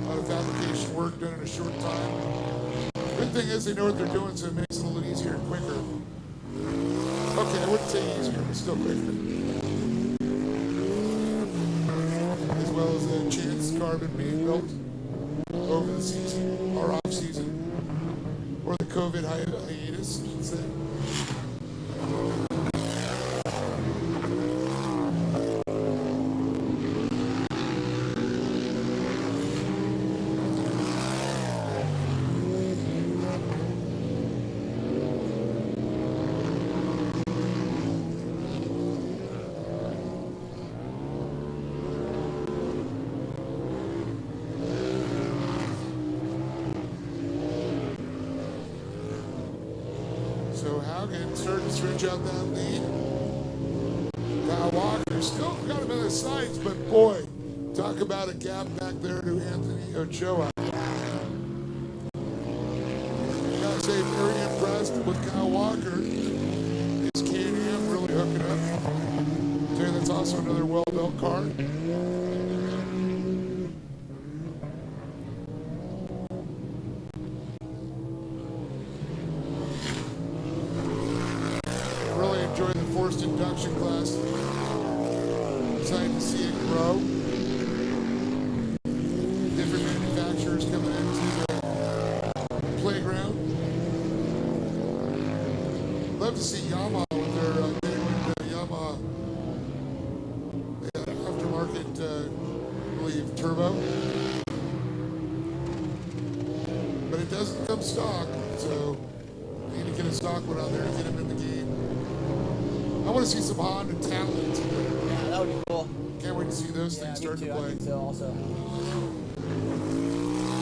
lot of fabrication work done in a short time. Good thing is they know what they're doing, so it makes it a little easier and quicker. Okay, I wouldn't say easier, but still quicker. As well as a Chance carbon being built over the season, or off season, or the COVID hiatus, I should say. So Haugen starting to stretch out that lead. Kyle Walker still got him in the sights, but boy, talk about a gap back there to Anthony Ochoa. Gotta say, very impressed with Kyle Walker. His K&M really hooking up. Tell you that's also another well-built car. Really enjoyed the forced induction class. Excited to see it grow. Different manufacturers coming into the playground. Love to see Yamaha with their Yamaha aftermarket, I believe, turbo. But it doesn't come stock. So we need to get a stock one out there to get him in the game. I want to see some Honda talent. Yeah, that would be cool. Can't wait to see those things start to play. I think so also.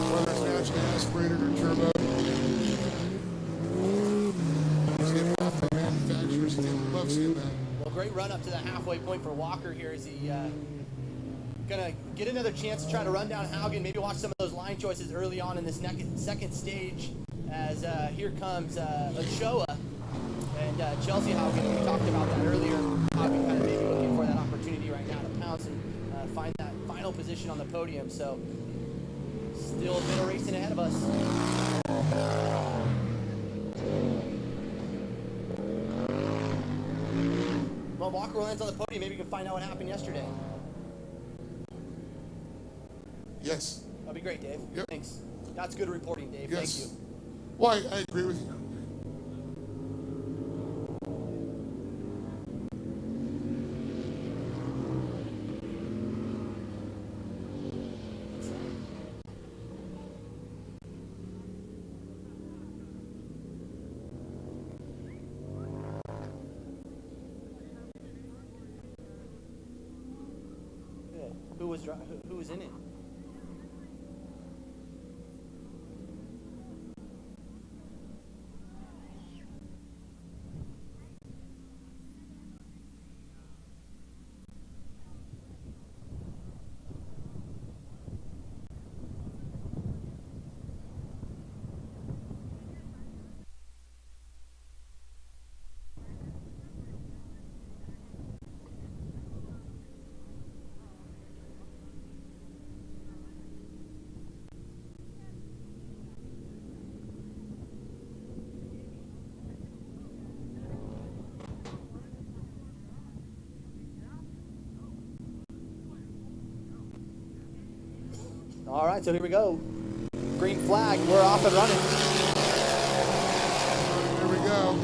Whether it's naturally aspirated or turbo. Manufacturers love seeing that. Well, great run up to the halfway point for Walker here. Is he gonna get another chance to try to run down Haugen? Maybe watch some of those line choices early on in this second stage. As here comes Ochoa and Chelsea Haugen. We talked about that earlier. Haugen kind of maybe looking for that opportunity right now to pounce and find that final position on the podium. So still a bit of racing ahead of us. Well, Walker lands on the podium. Maybe we can find out what happened yesterday. Yes. That'd be great, Dave. Yep. Thanks. That's good reporting, Dave. Yes. Thank you. Well, I agree with you. Who was in it? All right, so here we go. Green flag, we're off and running. Here we go.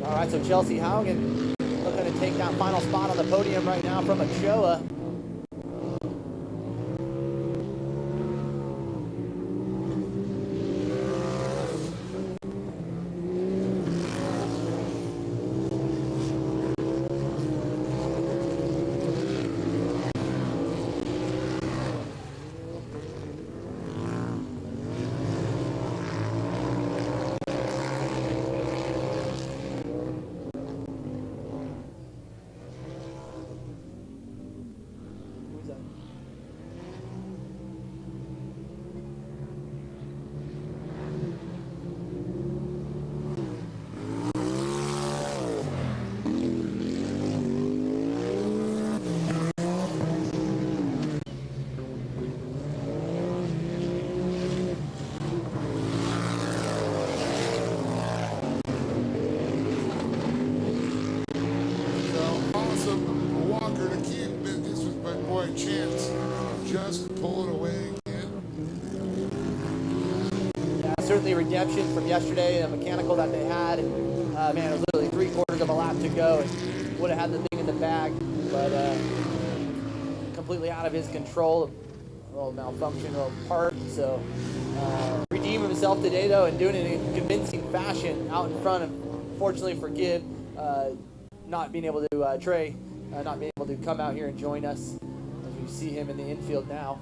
All right, so Chelsea Haugen looking to take that final spot on the podium right now from Ochoa. Certainly redemption from yesterday, a mechanical that they had. Man, it was literally 3/4 of a lap to go and would have had the thing in the bag, but completely out of his control. A little malfunction, a little part. So redeem himself today, though, and doing it in a convincing fashion out in front. Unfortunately for Gibb, not being able to, Trey, not being able to come out here and join us as we see him in the infield now.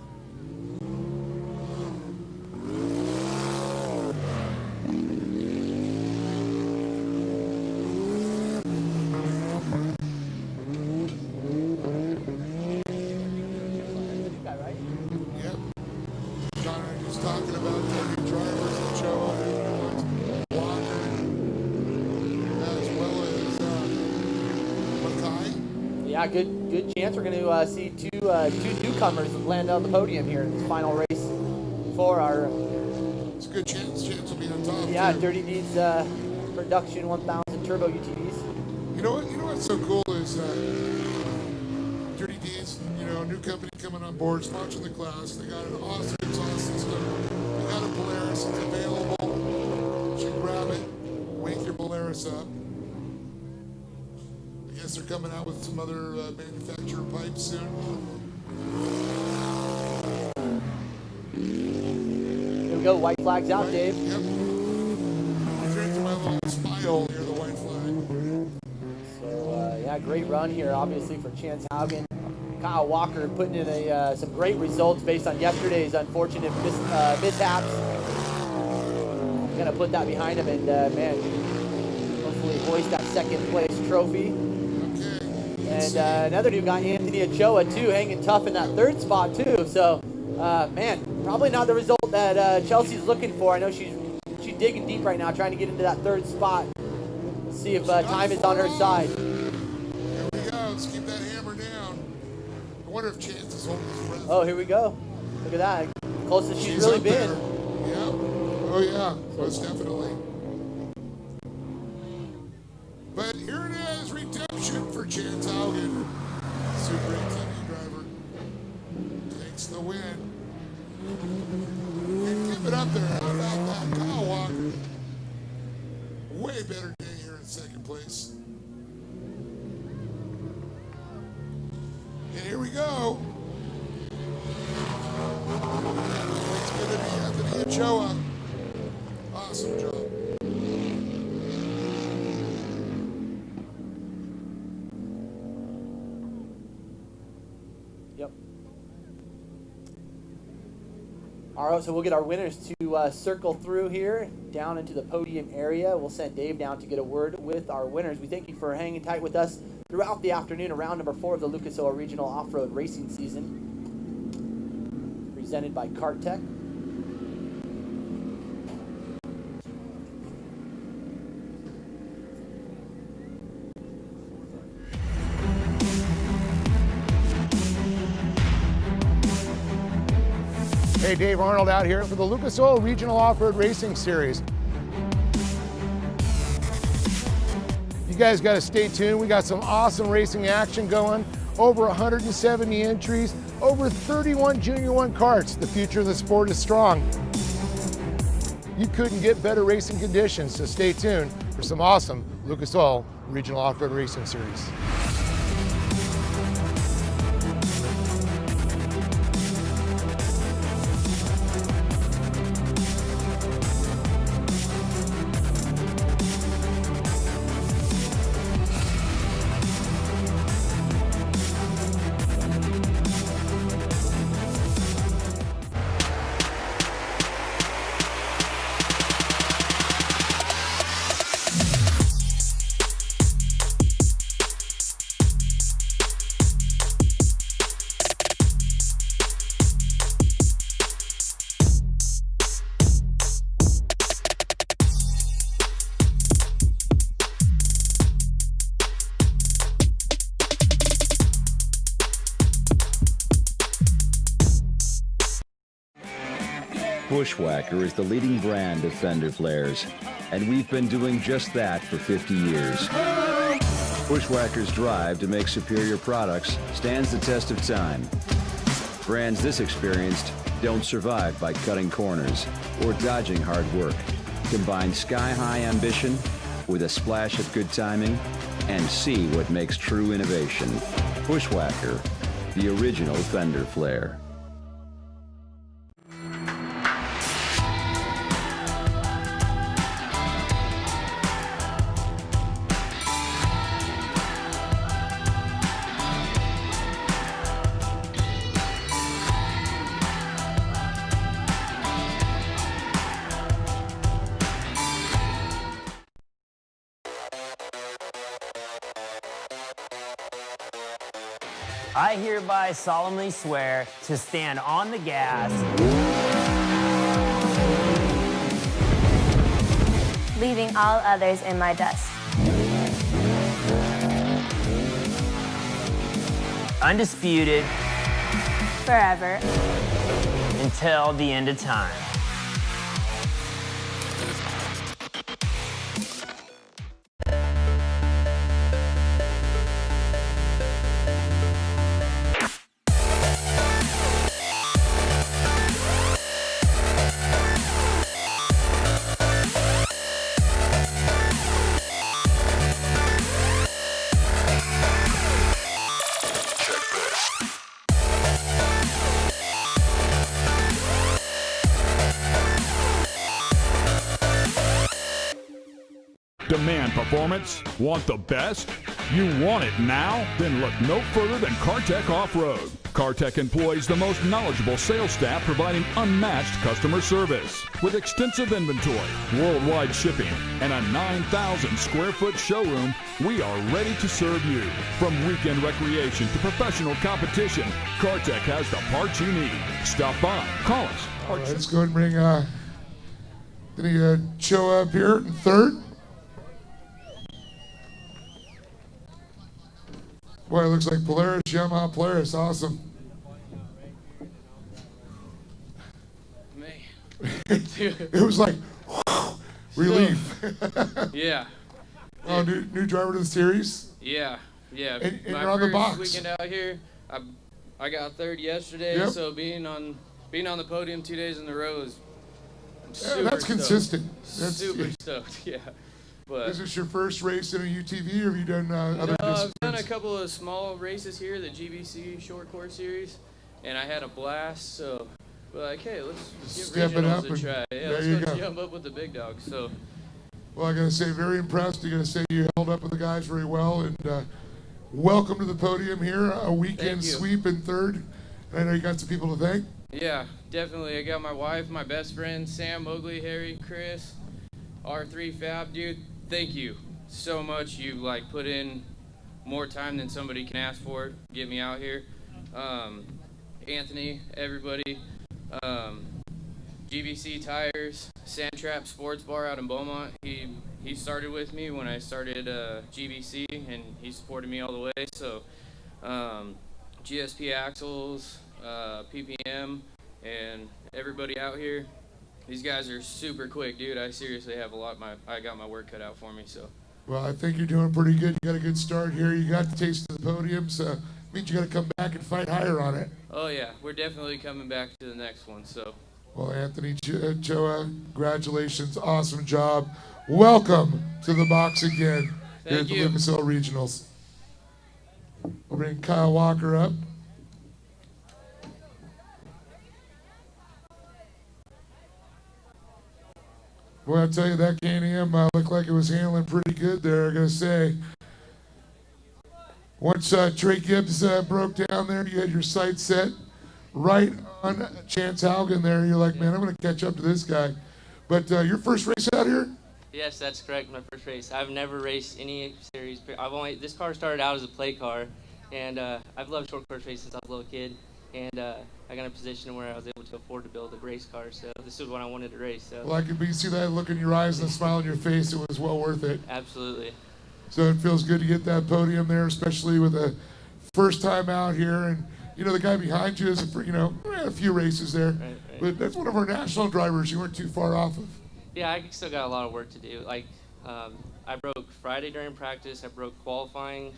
Yeah, good chance we're going to see two newcomers land on the podium here in this final race for our. It's a good chance. Chance will be on top. Yeah, too. Dirty Deeds Production 1000 Turbo UTVs. You know what's so cool is Dirty Deeds. You know, new company coming on board, sponsoring the class. They got an awesome exhaust system. They got a Polaris. It's available. You can grab it. Wake your Polaris up. I guess they're coming out with some other manufacturer pipes soon. Here we go, white flag's out, Dave. Yep. I'm drinking my little spy hole here, the white flag. So, yeah, great run here, obviously, for Chance Haugen. Kyle Walker putting in some great results based on yesterday's unfortunate mishaps. Going to put that behind him and, man, hopefully hoist that second place trophy. And another new guy, Anthony Ochoa, too, hanging tough in that third spot, too. So, man, probably not the result that Chelsea's looking for. I know she's digging deep right now, trying to get into that third spot. Let's see if time is on her side. Here we go. Let's keep that hammer down. I wonder if Chance is holding his breath. Oh, here we go. Look at that. Closest she's really been. Yeah. Oh, yeah. Most definitely. But here it is, redemption for Chance Haugen. Super ATV driver takes the win. And give it up there. How about that? Kyle Walker. Way better day here in second place. And here we go. It's going to be Anthony Ochoa. Awesome job. Yep. All right, so we'll get our winners to circle through here down into the podium area. We'll send Dave down to get a word with our winners. We thank you for hanging tight with us throughout the afternoon around number 4 of the Lucas Oil Regional Off-Road Racing Season, presented by Kart Tech. Hey, Dave Arnold out here for the Lucas Oil Regional Off-Road Racing Series. You guys got to stay tuned. We got some awesome racing action going. Over 170 entries, over 31 Junior 1 karts. The future of the sport is strong. You couldn't get better racing conditions, so stay tuned for some awesome Lucas Oil Regional Off-Road Racing Series. Bushwhacker is the leading brand of fender flares, and we've been doing just that for 50 years. Bushwhacker's drive to make superior products stands the test of time. Brands this experienced don't survive by cutting corners or dodging hard work. Combine sky-high ambition with a splash of good timing and see what makes true innovation. Bushwhacker, the original fender flare. I hereby solemnly swear to stand on the gas, leaving all others in my dust. undisputed, forever. until the end of time. Demand performance? Want the best? You want it now? Then look no further than CarTech Off-Road. CarTech employs the most knowledgeable sales staff providing unmatched customer service. With extensive inventory, worldwide shipping, and a 9,000 square foot showroom, we are ready to serve you. From weekend recreation to professional competition, CarTech has the parts you need. Stop by, call us. All right, let's go ahead and bring Joe up here in third. Boy, it looks like Polaris, Yamaha Polaris, awesome. Man. It was like relief. Yeah. Oh, new driver to the series. Yeah. And My you're on the first box. weekend out here, I got third yesterday, Yep. so being on the podium 2 days in a row is Yeah, super that's consistent. Stoked. Super stoked. Yeah. But is this your first race in a UTV, or have you done other I've disciplines? done a couple of small races here, the GBC Short Course Series, and I had a blast. So we're like, hey, let's give Step it regionals up a and try. Yeah, there let's you go go. jump up with the big dogs. So Well, I got to say, very impressed. I got to say you held up with the guys very well, and welcome to the podium here. A weekend Thank you. sweep in third. I know you got some people to thank. yeah, definitely. I got my wife, my best friend, Sam, Mowgli, Harry, Chris, R3 Fab, dude. Thank you so much. You like put in more time than somebody can ask for to get me out here. Anthony, everybody, GBC Tires, Sandtrap Sports Bar out in Beaumont. He started with me when I started GBC, and he supported me all the way. So GSP Axles, PPM, and everybody out here. These guys are super quick, dude. I seriously have I got my work cut out for me. So. Well, I think you're doing pretty good. You got a good start here. You got the taste of the podium, so means you got to come back and fight higher on it. Oh yeah, we're definitely coming back to the next one. So. Well, Anthony Joa, congratulations, awesome job. Welcome to the box again here at the you. Lucas Oil Regionals. We'll bring Kyle Walker up. Boy, I tell you, that Can-Am looked like it was handling pretty good there, I gotta say. Once Trey Gibbs broke down there, you had your sights set right on Chance Haugen there. You're like, man, I'm gonna catch up to this guy. But your first race out here? Yes, that's correct. My first race. I've never raced any series. This car started out as a play car, and I've loved short course races since I was a little kid. And I got in a position where I was able to afford to build a race car, so this is what I wanted to race. So. Well, I could see that look in your eyes and the smile on your face. It was well worth it. Absolutely. So it feels good to get that podium there, especially with a first time out here. And you know, the guy behind you is, a few races there, Right. but that's one of our national drivers. You weren't too far off of. Yeah, I still got a lot of work to do. Like, I broke Friday during practice. I broke qualifying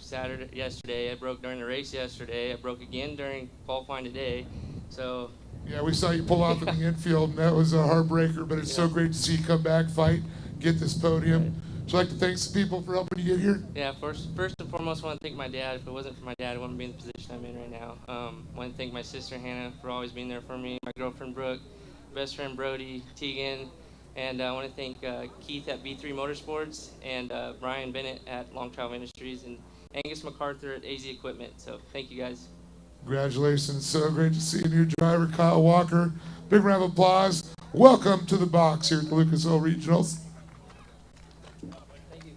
yesterday. I broke during the race yesterday. I broke again during qualifying today. So. Yeah, we saw you pull off in the infield, and that was a heartbreaker. But it's so great to see you come back, fight, get this podium. Would you like to thank some people for helping you get here? Yeah, first and foremost, I want to thank my dad. If it wasn't for my dad, I wouldn't be in the position I'm in right now. I want to thank my sister Hannah for always being there for me. My girlfriend Brooke, best friend Brody, Tegan. And I want to thank Keith at B3 Motorsports and Brian Bennett at Long Travel Industries and Angus MacArthur at AZ Equipment. So thank you guys. Congratulations. So great to see a new driver, Kyle Walker. Big round of applause. Welcome to the box here at the Lucas Oil Regionals. Thank you.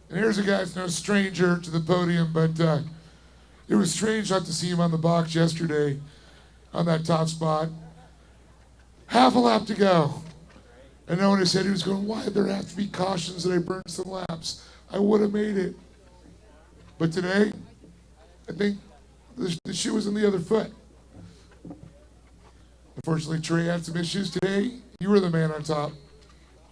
And here's a guy that's no stranger to the podium, but it was strange not to see him on the box yesterday on that top spot. Half a lap to go. And then when I said he was going, why there have to be cautions that I burned some laps? I would have made it. But today, I think the shoe was in the other foot. Unfortunately, Trey had some issues today. You were the man on top.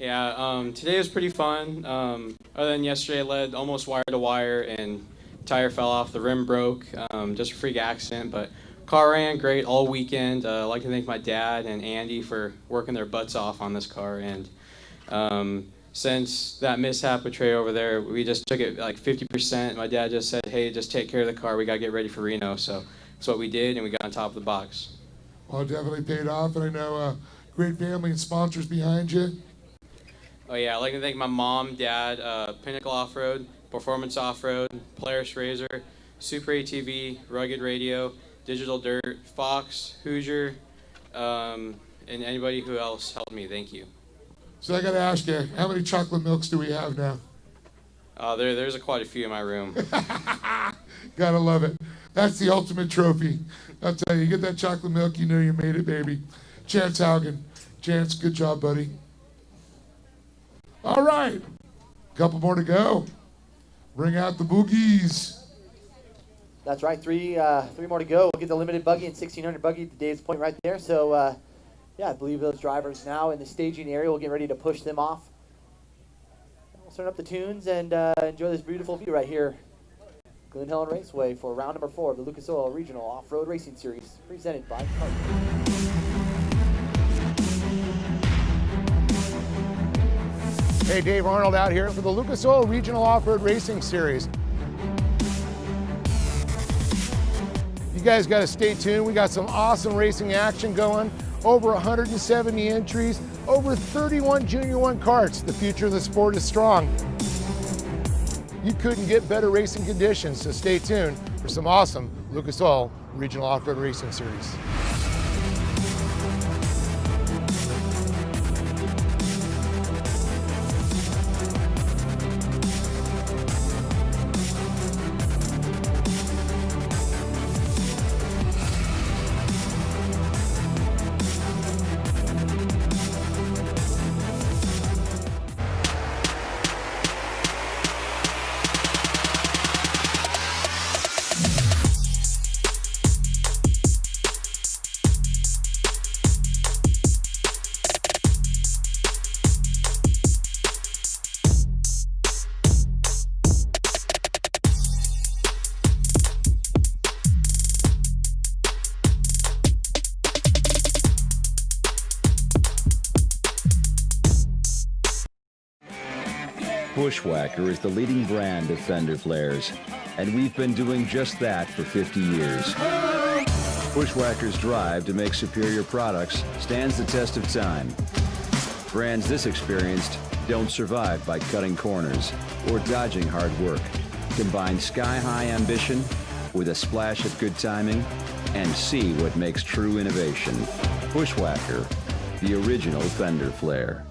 Yeah, today was pretty fun. Other than yesterday, I led almost wire to wire and tire fell off, the rim broke, just a freak accident, but car ran great all weekend. I'd like to thank my dad and Andy for working their butts off on this car, and since that mishap with Trey over there, we just took it like 50%. My dad just said, hey, just take care of the car, we got to get ready for Reno, so that's what we did, and we got on top of the box. Well, it definitely paid off, and I know great family and sponsors behind you. Oh yeah, I'd like to thank my mom, dad, Pinnacle Off-Road, Performance Off-Road, Polaris Razer, Super ATV, Rugged Radio, Digital Dirt, Fox, Hoosier, and anybody who else helped me. Thank you. So I got to ask you, how many chocolate milks do we have now? There's quite a few in my room. Gotta love it. That's the ultimate trophy. I'll tell you, get that chocolate milk, you know you made it, baby. Chance Haugen. Chance, good job, buddy. All right, couple more to go. Bring out the boogies. That's right, three more to go. We'll get the limited buggy and 1600 buggy at Dave's point right there. So, yeah, I believe those drivers now in the staging area. We'll get ready to push them off. We'll turn up the tunes and enjoy this beautiful view right here. Glen Helen Raceway for round number 4 of the Lucas Oil Regional Off-Road Racing Series, presented by Carter. Hey, Dave Arnold out here for the Lucas Oil Regional Off-Road Racing Series. You guys got to stay tuned. We got some awesome racing action going. Over 170 entries, over 31 Junior 1 karts. The future of the sport is strong. You couldn't get better racing conditions, so stay tuned for some awesome Lucas Oil Regional Off-Road Racing Series. Bushwhacker is the leading brand of fender flares, and we've been doing just that for 50 years. Bushwhacker's drive to make superior products stands the test of time. Brands this experienced don't survive by cutting corners or dodging hard work. Combine sky-high ambition with a splash of good timing and see what makes true innovation. Bushwhacker, the original fender flare.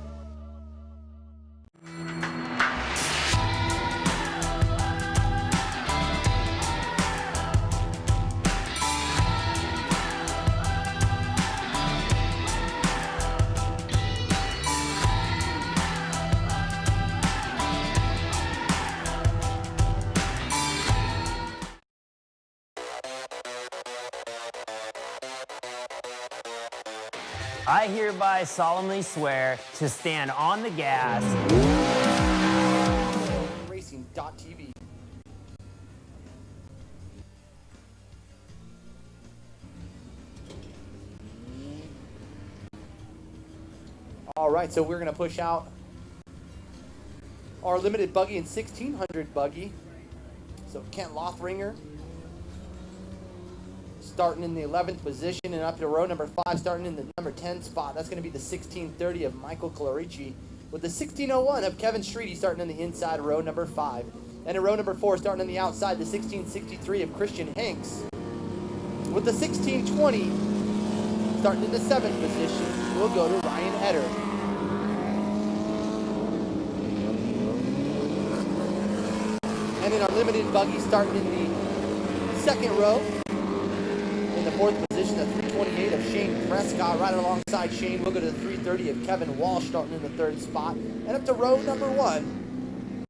I hereby solemnly swear to stand on the gas. Racing.tv. All right, so we're going to push out our limited buggy and 1600 buggy. So Kent Lothringer starting in the 11th position, and up to row number 5 starting in the number 10 spot. That's going to be the 1630 of Michael Clarici, with the 1601 of Kevin Streety starting in the inside row number 5. And in row number 4 starting on the outside, the 1663 of Christian Hanks. With the 1620 starting in the 7th position, we'll go to Ryan Eder. And in our limited buggy starting in the 2nd row, in the 4th position, the 328 of Shane Prescott. Right alongside Shane, we'll go to the 330 of Kevin Walsh starting in the third spot. And up to row number 1,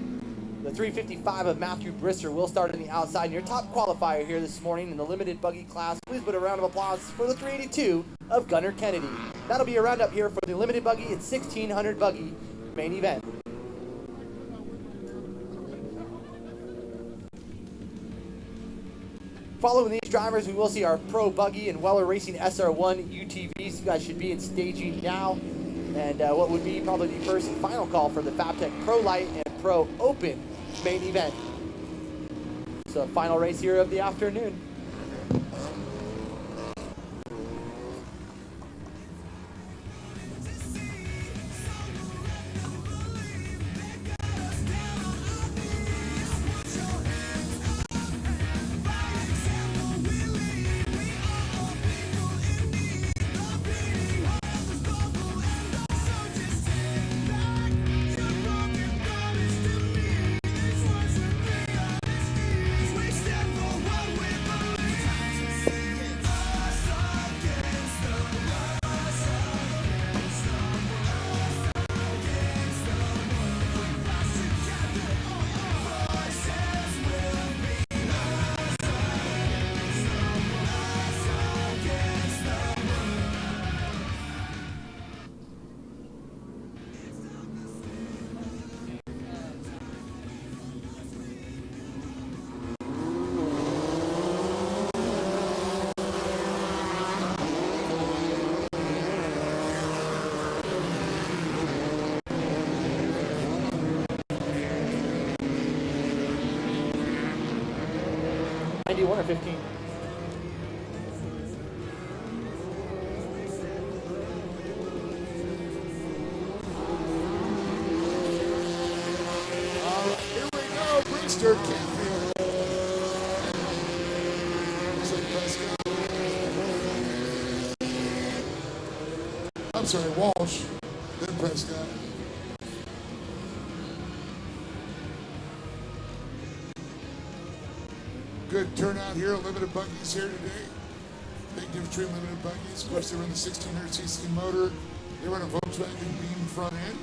the 355 of Matthew Brisser will start on the outside. And your top qualifier here this morning in the limited buggy class, please put a round of applause for the 382 of Gunnar Kennedy. That'll be a roundup here for the limited buggy at 1600 buggy main event. Following these drivers, we will see our Pro Buggy and Weller Racing SR1 UTVs. You guys should be in staging now. And what would be probably the first and final call for the Fabtech Pro Light and Pro Open main event. So final race here of the afternoon. One or 15? All right, here we go. Brewster Canfield. I'm sorry, Walsh. Then Prescott. Good turnout here. Limited buggies here today. Big difference between limited buggies. Of course, they run the 1600cc motor. They run a Volkswagen Beam front end.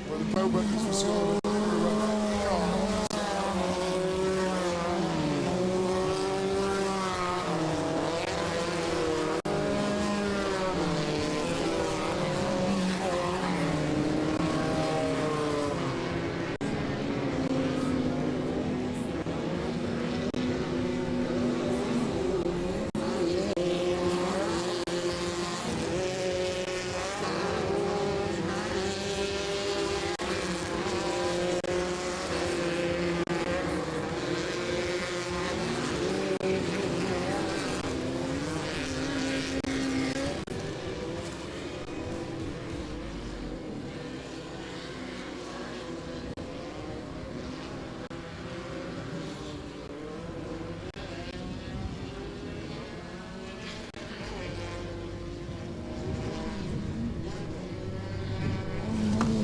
For the pro buggies, we see a little bit later.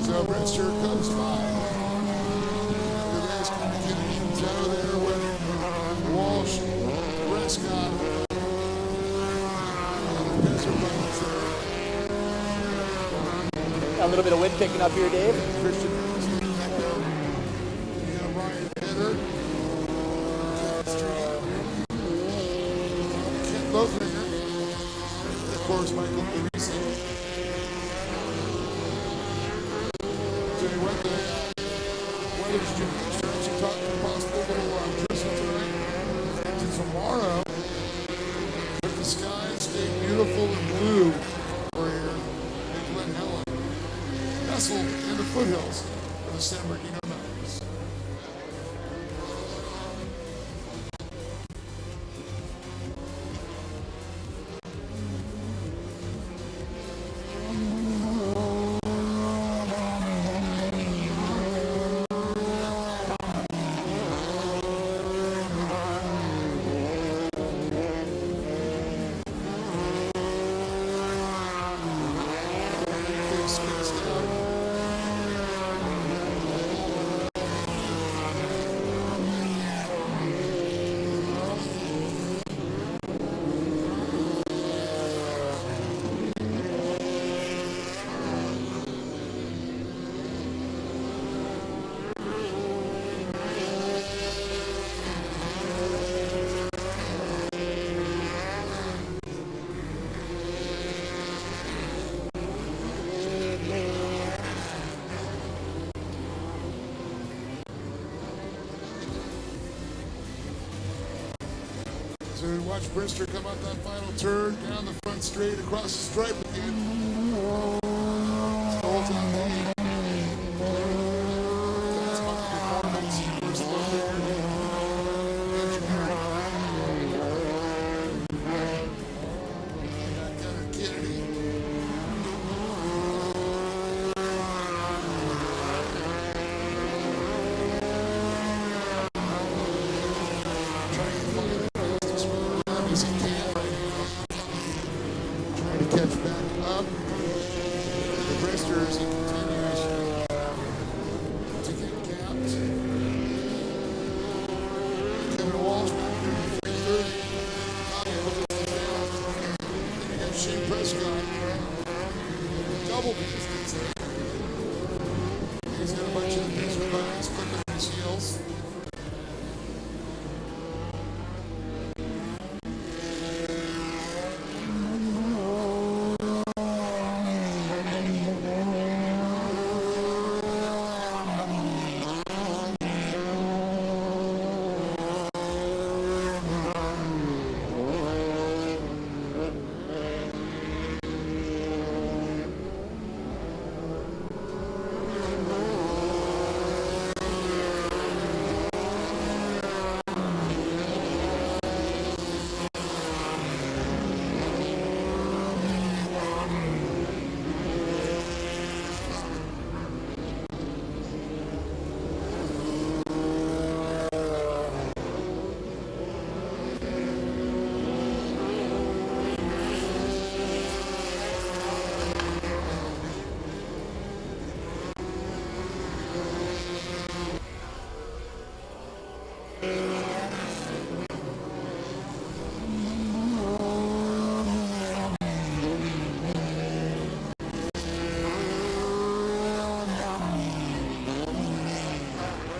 So Brewster comes by. The guys kind of getting in tow there with Walsh, Prescott, A little bit of wind picking up here, Dave. Christian. Kent Lothringer, of course, Michael Parisi. Tell you what, the weather's changed. She talked to possible little drizzle tonight into tomorrow. But the skies stay beautiful and blue for here in Glen Helen, nestled in the foothills of the San Bernardino Mountains. Watch Brister come up that final turn, down the front straight, across the stripe again. Holds on the lead. That's my performance. First look there. Gunner Kennedy. As he can right now. Trying to catch back up. The Brister as he continues to get gapped. Kevin Walsh back there in 330. Then you got Shane Prescott. Double distance there. He's got a bunch of desert buggies clipping his heels.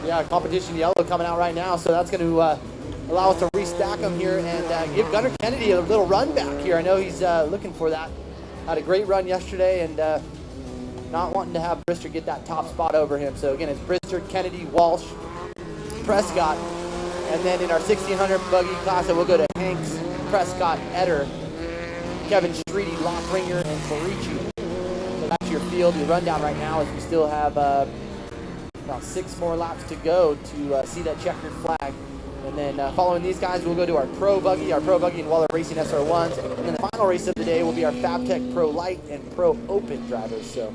Yeah, competition yellow coming out right now, so that's going to allow us to restack them here and give Gunner Kennedy a little run back here. I know he's looking for that. Had a great run yesterday and not wanting to have Brister get that top spot over him. So again, it's Brister, Kennedy, Walsh, Prescott, and then in our 1600 buggy class, we'll go to Hanks, Prescott, Etter, Kevin Streety, Lockringer, and Florici. So that's your field. Your rundown right now is we still have about 6 more laps to go to see that checkered flag. And then following these guys, we'll go to our Pro Buggy and Waller Racing SR1s. And then the final race of the day will be our FabTech Pro Light and Pro Open drivers. So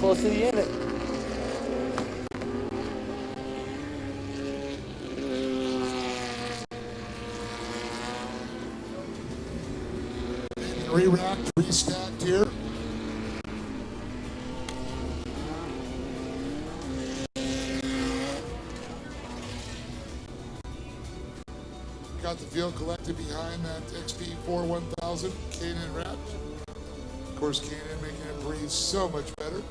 close to the end. Re-racked, restacked here. Got the field collected behind that XP4 1000 K&N wrap. Of course, K&N making it breathe so much better.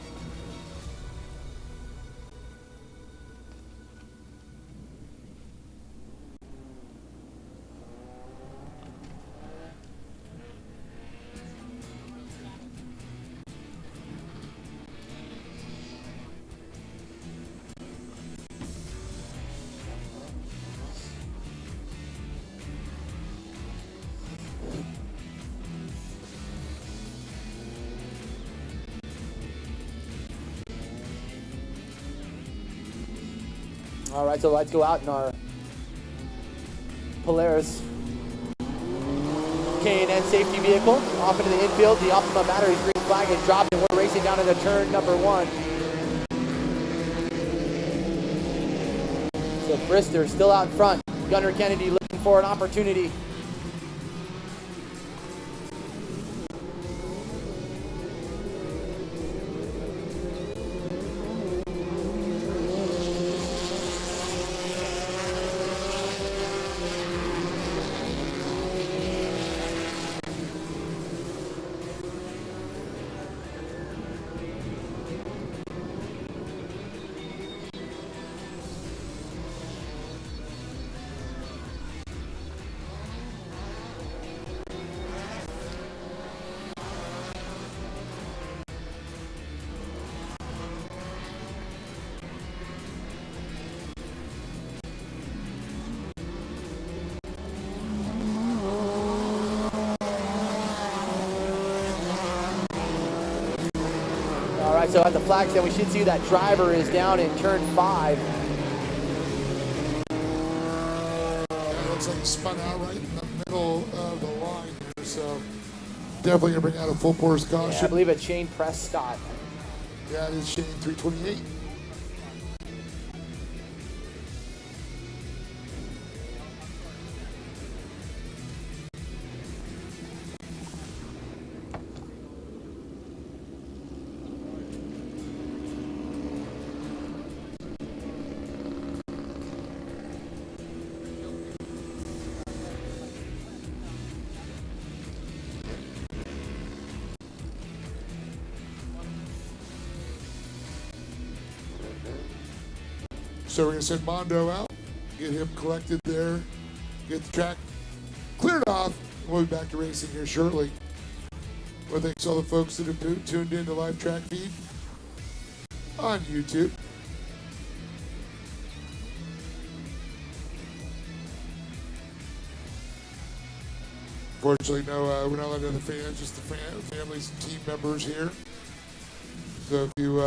All right, so let's go out in our Polaris K&N safety vehicle. Off into the infield, the Optima batteries green flag is dropped, and we're racing down into turn number 1. So Brister still out in front. Gunner Kennedy looking for an opportunity. right, so at the flag stand, we should see that driver is down in turn 5. It looks like he spun out right in the middle of the line here, so definitely going to bring out a full force caution. Yeah, I believe it's Shane Prescott. Yeah, it is Shane 328. So we're going to send Mondo out, get him collected there, get the track cleared off, and we'll be back to racing here shortly. Well, thanks to all the folks that have tuned in to live track feed on YouTube. Fortunately, no, we're not allowed other fans, just the families and team members here. So if you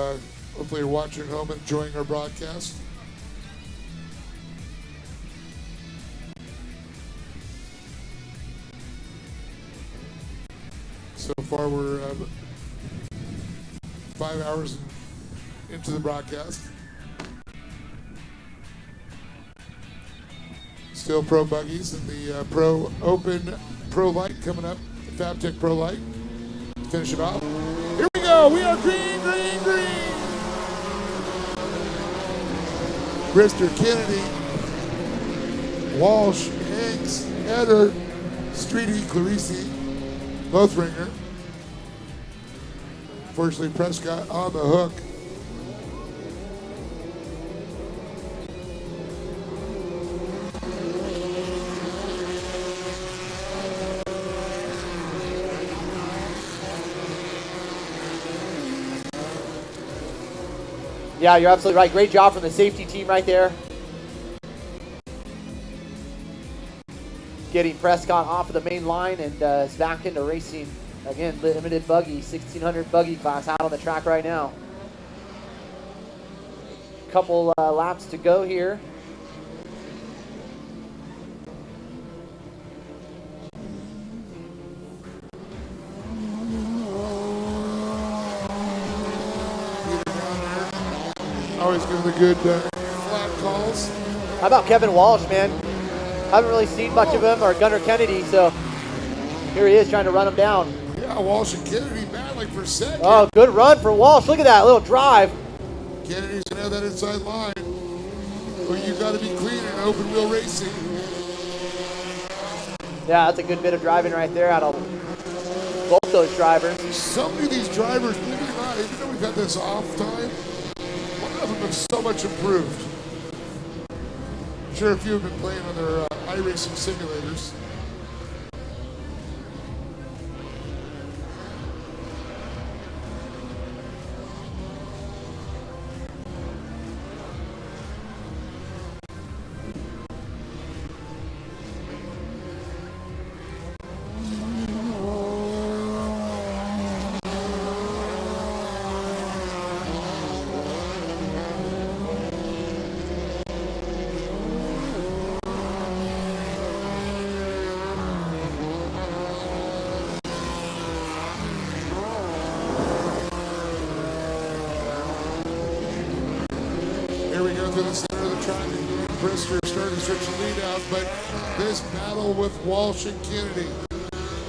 hopefully are watching at home and enjoying our broadcast, so far we're 5 hours into the broadcast. Still Pro Buggies and the Pro Open Pro Light coming up, the FabTech Pro Light. Finish it off. Here we go. We are green, green, green. Brister, Kennedy, Walsh, Hanks, Eder, Streety, Clarisi, Lothringer. Fortunately, Prescott on the hook. Yeah, you're absolutely right. Great job from the safety team right there. Getting Prescott off of the main line and is back into racing. Again, limited buggy, 1600 buggy class out on the track right now. Couple laps to go here. Always giving the good flat calls. How about Kevin Walsh, man? Haven't really seen much of him, or Gunnar Kennedy, so here he is trying to run him down. Yeah, Walsh and Kennedy battling for second. Oh, good run for Walsh. Look at that little drive. Kennedy's gonna have that inside line. But you gotta be clean in open wheel racing. Yeah, that's a good bit of driving right there out of both those drivers. So many of these drivers, believe it or not, even though we've had this off time, one of them have so much improved. I'm sure a few have been playing on their iRacing simulators. To the center of the track, and Brister starting to switch the lead out, but this battle with Walsh and Kennedy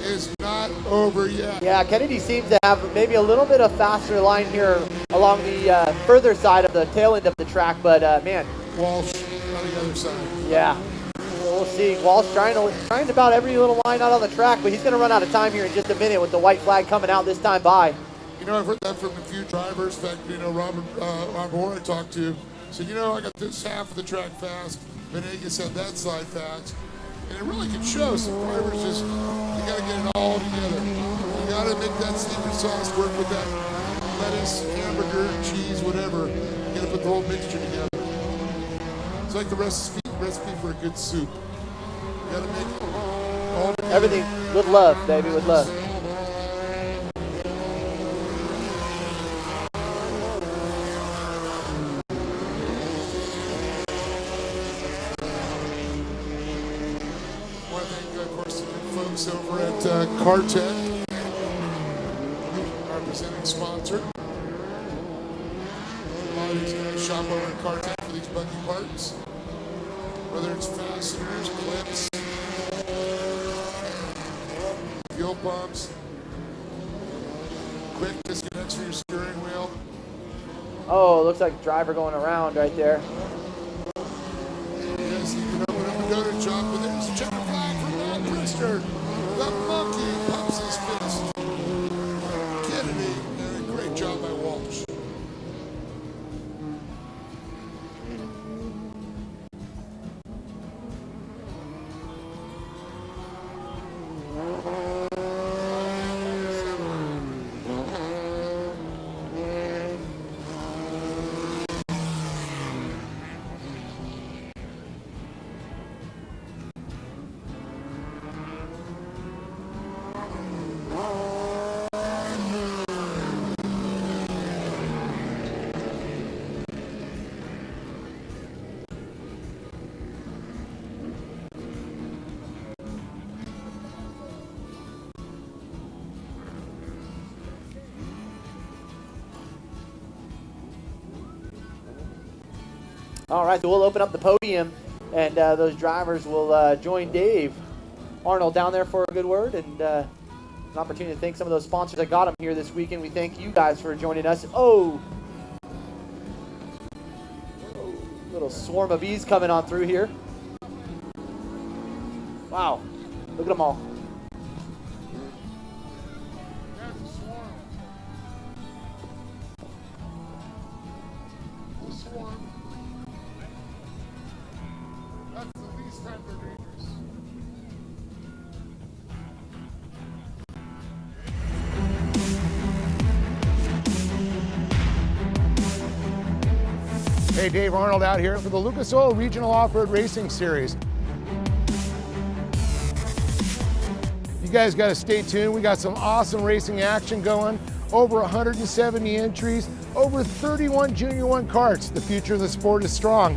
is not over yet. Yeah, Kennedy seems to have maybe a little bit of faster line here along the further side of the tail end of the track, but man. Walsh on the other side. Yeah, so we'll see. Walsh trying about every little line out on the track, but he's going to run out of time here in just a minute with the white flag coming out this time by. You know, I've heard that from a few drivers. In fact, you know, Robert Moore I talked to said, you know, I got this half of the track fast, Venegas had that side fast. And it really can show. Some drivers just, you got to get it all together. You got to make that secret sauce work with that lettuce, hamburger, cheese, whatever. You got to put the whole mixture together. It's like the recipe for a good soup. You got to make it all together. Everything with love, baby, with love. folks over at Cartech, our presenting sponsor. A lot of these guys shop over at Cartech for these buggy parts, whether it's fasteners, clips, fuel pumps, quick disconnects for your steering wheel. Oh, looks like driver going around right there. Yes, you can open up a donut shop, but there's a checker flag from Matt Priester. The monkey pumps his fist. Kennedy, and a great job by Walsh. All right, so we'll open up the podium, and those drivers will join Dave Arnold down there for a good word, and an opportunity to thank some of those sponsors that got them here this weekend. We thank you guys for joining us. Oh, little swarm of bees coming on through here. Wow, look at them all. Hey, Dave Arnold out here for the Lucas Oil Regional Off-Road Racing Series. You guys got to stay tuned. We got some awesome racing action going. Over 170 entries, over 31 Junior 1 karts. The future of the sport is strong.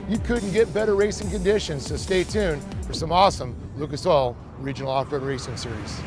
You couldn't get better racing conditions, so stay tuned for some awesome Lucas Oil Regional Off-Road Racing Series.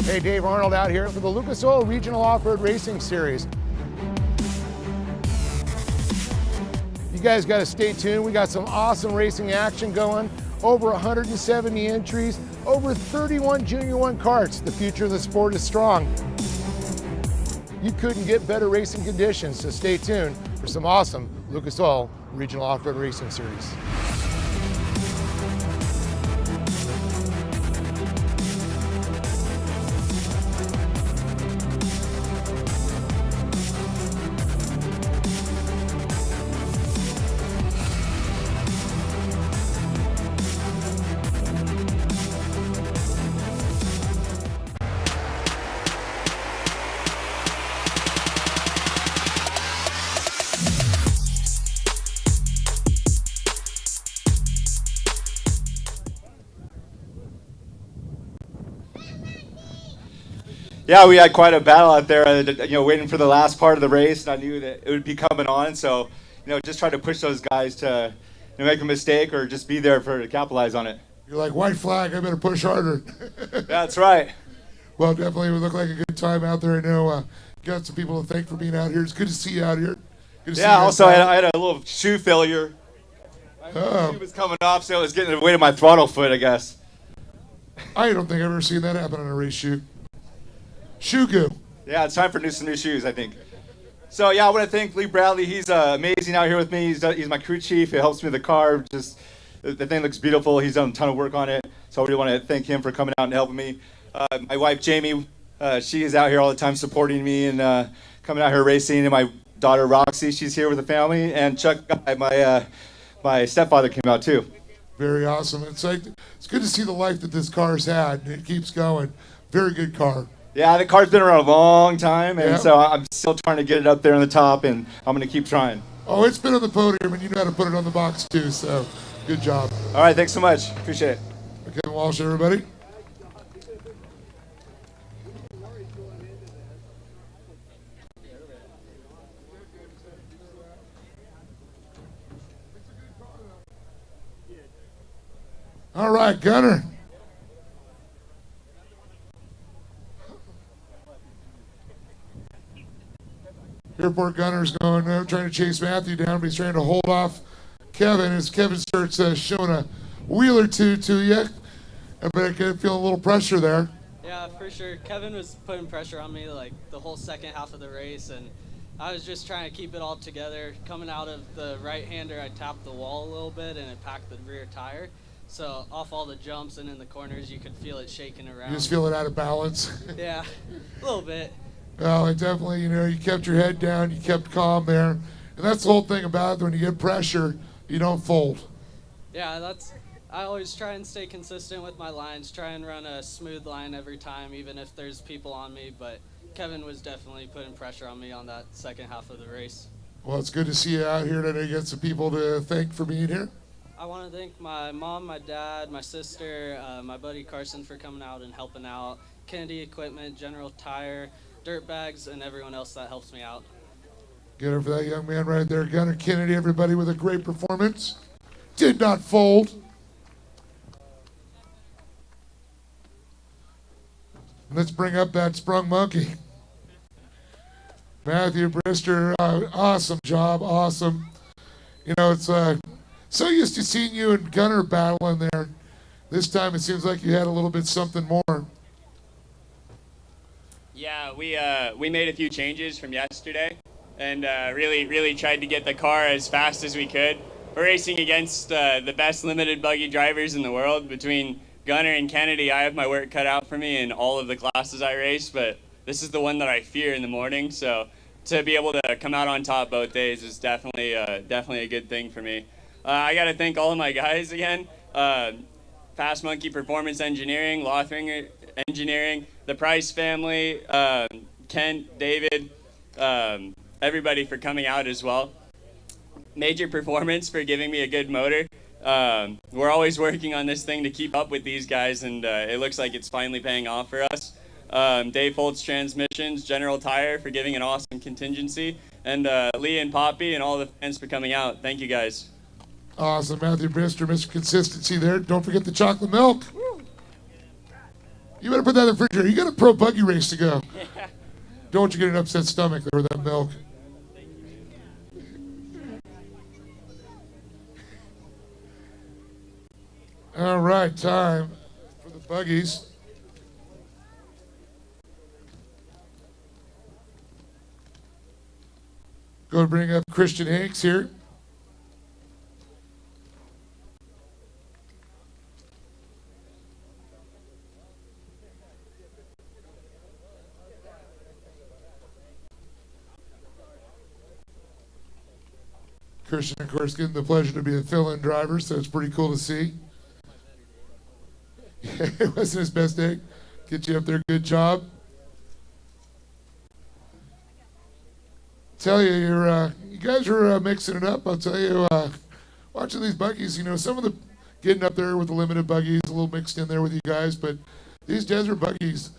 Hey, Dave Arnold out here for the Lucas Oil Regional Off-Road Racing Series. You guys got to stay tuned. We got some awesome racing action going. Over 170 entries, over 31 Junior 1 karts. The future of the sport is strong. You couldn't get better racing conditions, so stay tuned for some awesome Lucas Oil Regional Off-Road Racing Series. Yeah, we had quite a battle out there, waiting for the last part of the race, and I knew that it would be coming on, so, just try to push those guys to make a mistake or just be there to capitalize on it. You're like, white flag, I better push harder. That's right. Well, definitely it would look like a good time out there. I know got some people to thank for being out here. It's good to see you out here. Good to see you also, guys I had a little shoe failure. My Oh. shoe was coming off, so it was getting in the way of my throttle foot, I guess. I don't think I've ever seen that happen on a race shoe. Shoe goo. Yeah, it's time for some new shoes, I think. So, yeah, I want to thank Lee Bradley. He's amazing out here with me. He's my crew chief. He helps me with the car. Just the thing looks beautiful. He's done a ton of work on it. So I really want to thank him for coming out and helping me. My wife, Jamie, she is out here all the time supporting me and coming out here racing. And my daughter, Roxy, she's here with the family. And Chuck, my stepfather, came out too. Very awesome. It's good to see the life that this car's had, and it keeps going. Very good car. Yeah, the car's been around a long time, and Yeah. so I'm still trying to get it up there on the top, and I'm going to keep trying. Oh, it's been on the podium, and you know how to put it on the box too, so good job. All right, thanks so much. Appreciate it. Kevin Walsh, everybody. All right, Gunner. Airport Gunner's going, trying to chase Matthew down, but he's trying to hold off Kevin as Kevin starts showing a wheel or two to you. But I can feel a little pressure there. Yeah, for sure. Kevin was putting pressure on me like the whole second half of the race, and I was just trying to keep it all together. Coming out of the right-hander, I tapped the wall a little bit, and it packed the rear tire. So off all the jumps and in the corners, you could feel it shaking around. You just feel it out of balance. Yeah, a little bit. Well, it definitely, you kept your head down, you kept calm there. And that's the whole thing about it. When you get pressure, you don't fold. Yeah, I always try and stay consistent with my lines, try and run a smooth line every time, even if there's people on me. But Kevin was definitely putting pressure on me on that second half of the race. Well, it's good to see you out here today. You got some people to thank for being here. I want to thank my mom, my dad, my sister, my buddy Carson for coming out and helping out, Kennedy Equipment, General Tire, Dirt Bags, and everyone else that helps me out. Get her for that young man right there. Gunner Kennedy, everybody, with a great performance. Did not fold. Let's bring up that sprung monkey. Matthew Brister, awesome job, awesome. It's so used to seeing you and Gunner battling there. This time it seems like you had a little bit something more. Yeah, we made a few changes from yesterday, and really tried to get the car as fast as we could. We're racing against the best limited buggy drivers in the world. Between Gunner and Kennedy, I have my work cut out for me in all of the classes I race, but this is the one that I fear in the morning. So to be able to come out on top both days is definitely a good thing for me. I got to thank all of my guys again. Fast Monkey Performance Engineering, Lothringer Engineering, the Price family, Kent, David, everybody for coming out as well. Major Performance for giving me a good motor. We're always working on this thing to keep up with these guys, and it looks like it's finally paying off for us. Dave Foltz Transmissions, General Tire for giving an awesome contingency, and Lee and Poppy and all the fans for coming out. Thank you guys. Awesome, Matthew Brister, Mr. Consistency there. Don't forget the chocolate milk. You better put that in the refrigerator. You got a pro buggy race to go. Yeah. Don't you get an upset stomach there with that milk. All right, time for the buggies. Go bring up Christian Hanks here. Christian, of course, getting the pleasure to be a fill-in driver, so it's pretty cool to see. It wasn't his best day. Get you up there, good job. Tell you, you guys are mixing it up. I'll tell you, watching these buggies, some of the getting up there with the limited buggies, a little mixed in there with you guys, but these desert buggies,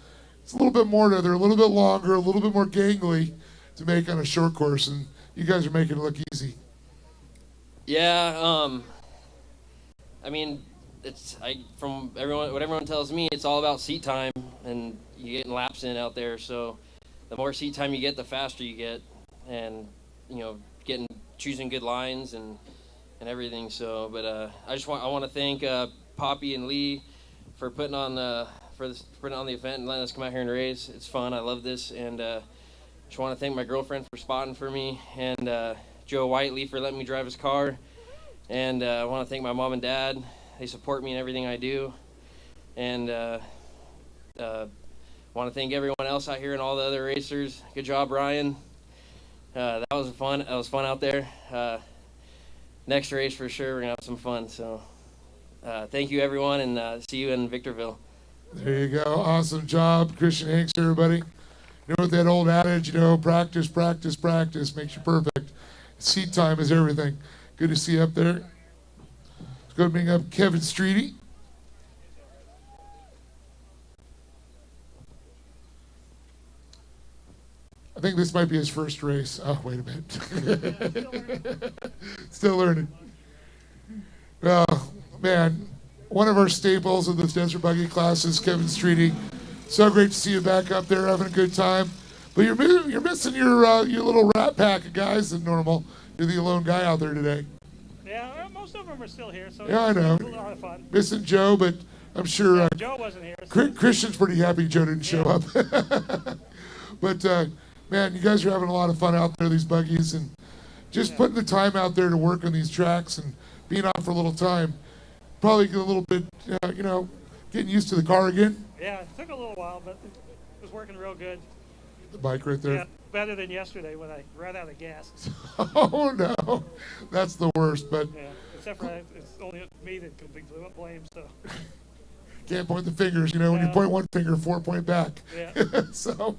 It's a little bit more to, they're a little bit longer, a little bit more gangly to make on a short course, and you guys are making it look easy. Yeah, I mean, from what everyone tells me, it's all about seat time, and you getting laps in out there. So the more seat time you get, the faster you get, and choosing good lines and everything. So, but I want to thank Poppy and Lee for putting on the event and letting us come out here and race. It's fun. I love this, and just want to thank my girlfriend for spotting for me, and Joe Whiteley for letting me drive his car, and I want to thank my mom and dad. They support me in everything I do, and want to thank everyone else out here and all the other racers. Good job, Ryan. That was fun. That was fun out there. Next race for sure, we're gonna have some fun. So, thank you everyone, and see you in Victorville. There you go. Awesome job, Christian Hanks, everybody. You know what that old adage, practice, practice, practice makes you perfect. Seat time is everything. Good to see you up there. Let's go bring up Kevin Streety. I think this might be his first race. Oh, wait a minute. Still learning. Oh, man. One of our staples of this Desert Buggy class is Kevin Streety. So great to see you back up there having a good time. But you're missing your little rat pack of guys than normal. You're the lone guy out there today. Yeah, most of them are still here, so yeah, I know. It's a lot of fun. Missing Joe, but I'm sure Joe wasn't here. So. Christian's pretty happy Joe didn't show up. But man, you guys are having a lot of fun out there, these buggies, and just putting the time out there to work on these tracks and being out for a little time. Probably get a little bit, getting used to the car again. Yeah, it took a little while, but it was working real good. The bike right there. Yeah, better than yesterday when I ran out of gas. Oh no, that's the worst. But yeah, except for it's only me that can be blamed. So can't point the fingers. When you point one finger, 4 point back. Yeah. So,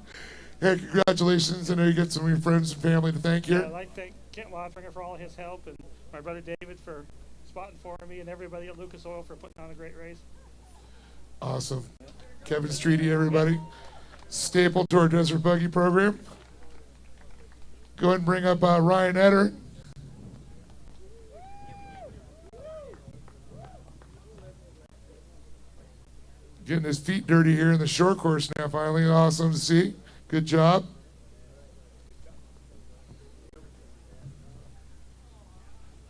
hey, congratulations! I know you got some of your friends and family to thank here. I'd like to thank Kent Wadfinger for all his help, and my brother David for spotting for me, and everybody at Lucas Oil for putting on a great race. Awesome. Kevin Streety, everybody. Staple to our Desert Buggy program. Go ahead and bring up Ryan Etter. Getting his feet dirty here in the short course now, finally. Awesome to see. Good job.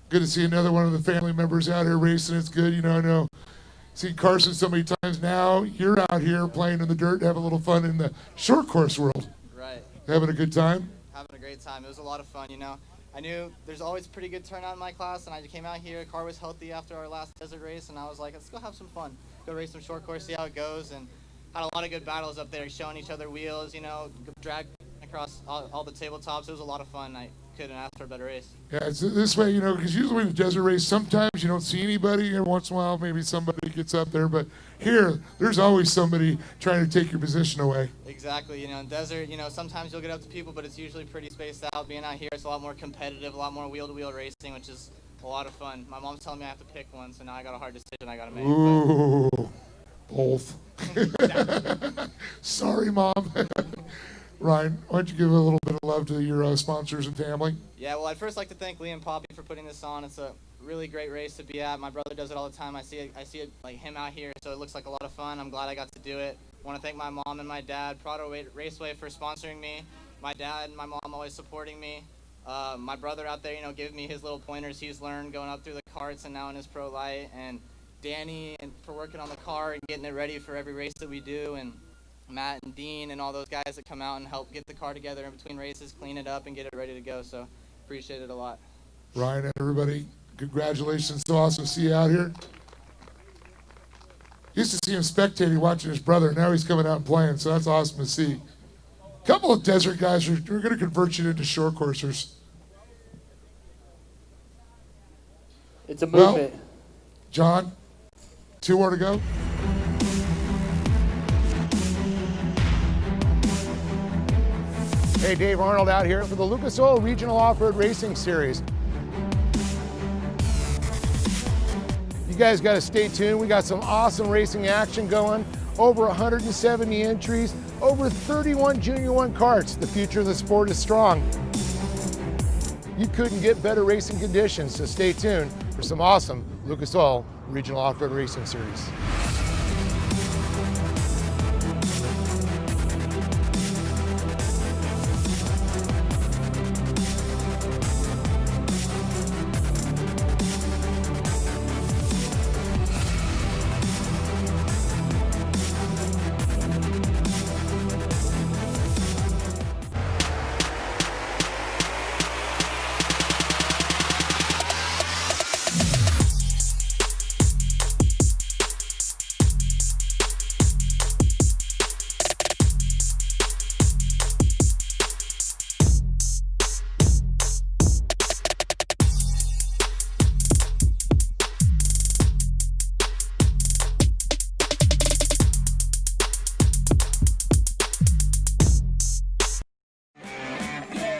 Good to see another one of the family members out here racing. It's good. I know. Seen Carson so many times now. You're out here playing in the dirt, having a little fun in the short course world. Right. Having a good time? Having a great time. It was a lot of fun, I knew there's always pretty good turnout in my class, and I came out here. Car was healthy after our last desert race, and I was like, let's go have some fun. Go race some short course, see how it goes, and had a lot of good battles up there, showing each other wheels, drag across all the tabletops. It was a lot of fun. I couldn't ask for a better race. Yeah, it's this way, because usually in a desert race, sometimes you don't see anybody. Every once in a while, maybe somebody gets up there. But here, there's always somebody trying to take your position away. Exactly. In desert, sometimes you'll get up to people, but it's usually pretty spaced out. Being out here, it's a lot more competitive, a lot more wheel-to-wheel racing, which is a lot of fun. My mom's telling me I have to pick one, so now I got a hard decision I got to make. Ooh, both. Sorry, Mom. Ryan, why don't you give a little bit of love to your sponsors and family? Yeah, well, I'd first like to thank Lee and Poppy for putting this on. It's a really great race to be at. My brother does it all the time. I see it like him out here, so it looks like a lot of fun. I'm glad I got to do it. I want to thank my mom and my dad, Prado Raceway, for sponsoring me. My dad and my mom always supporting me. My brother out there, giving me his little pointers he's learned going up through the carts and now in his pro light. And Danny for working on the car and getting it ready for every race that we do. And Matt and Dean and all those guys that come out and help get the car together in between races, clean it up, and get it ready to go. So appreciate it a lot. Ryan and everybody, congratulations. So awesome to see you out here. Used to see him spectating, watching his brother. Now he's coming out and playing, so that's awesome to see. A couple of desert guys are going to convert you into short coursers. It's a movement. Well, John, 2 more to go. Hey, Dave Arnold out here for the Lucas Oil Regional Off-Road Racing Series. You guys got to stay tuned. We got some awesome racing action going. Over 170 entries, over 31 Junior 1 karts. The future of the sport is strong. You couldn't get better racing conditions, so stay tuned for some awesome Lucas Oil Regional Off-Road Racing Series.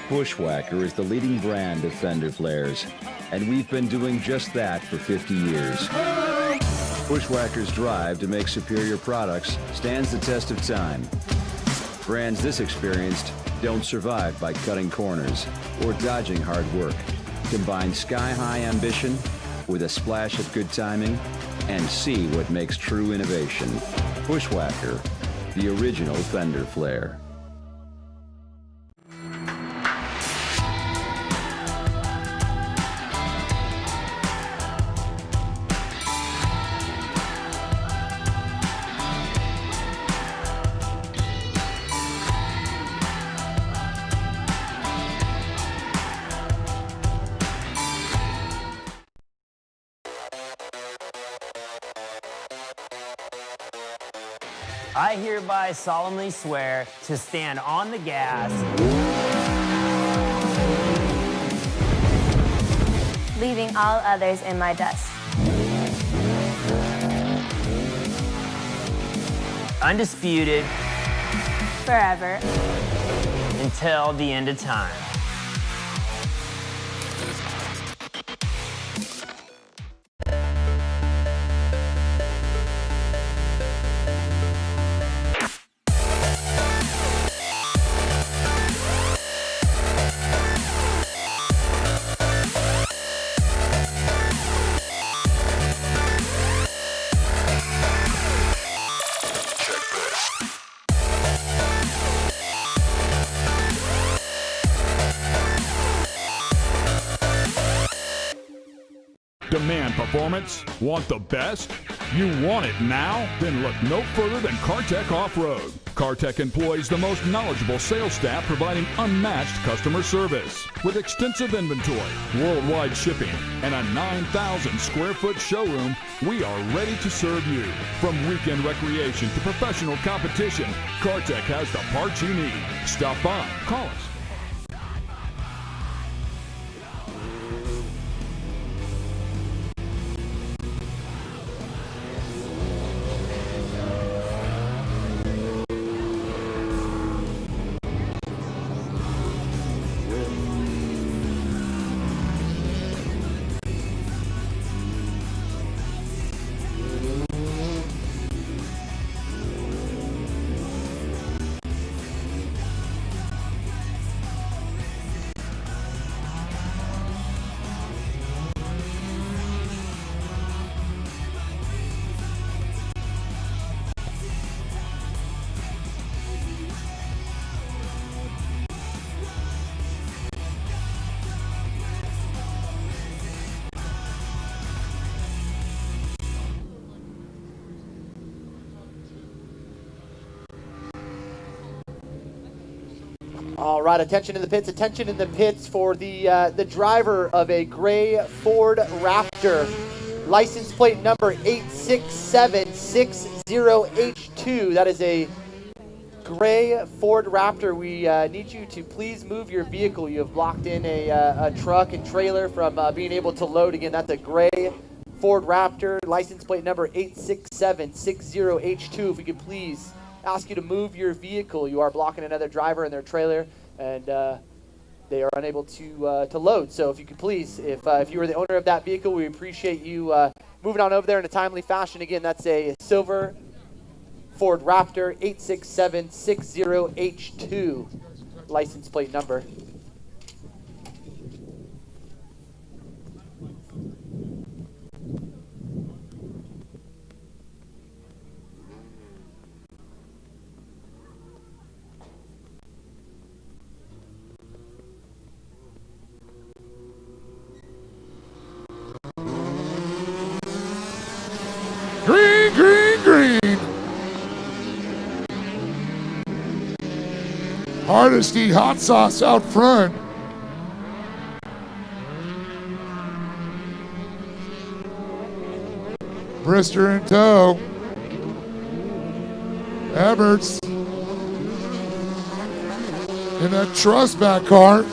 Bushwhacker is the leading brand of fender flares, and we've been doing just that for 50 years. Bushwhacker's drive to make superior products stands the test of time. Brands this experienced don't survive by cutting corners or dodging hard work. Combine sky-high ambition with a splash of good timing and see what makes true innovation. Bushwhacker, the original fender flare. I hereby solemnly swear to stand on the gas, leaving all others in my dust. undisputed, forever, until the end of time. Demand performance? Want the best? You want it now? Then look no further than CarTech Off-Road. CarTech employs the most knowledgeable sales staff providing unmatched customer service. With extensive inventory, worldwide shipping, and a 9,000 square foot showroom, we are ready to serve you. From weekend recreation to professional competition, CarTech has the parts you need. Stop by, call us. All right, attention in the pits for the driver of a gray Ford Raptor, license plate number 86760H2. That is a gray Ford Raptor. We need you to please move your vehicle. You have blocked in a truck and trailer from being able to load. Again, that's a gray Ford Raptor, license plate number 86760H2. If we could please ask you to move your vehicle. You are blocking another driver in their trailer, and they are unable to load. So if you could please, if you were the owner of that vehicle, we appreciate you moving on over there in a timely fashion. Again, that's a silver Ford Raptor 86760H2 license plate number. Green, green, green. Hardesty hot sauce out front. Brister in tow. Everts in that truss back car.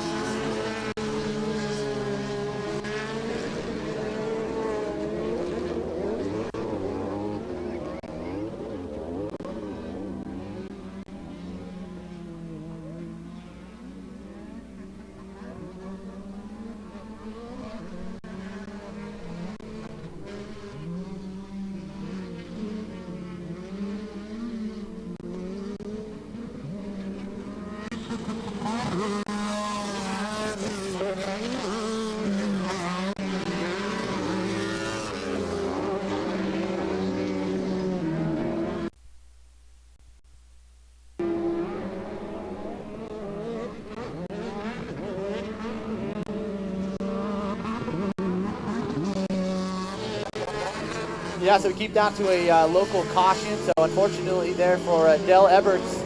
Yeah, so we keep down to a local caution. So unfortunately there for Dale Eberts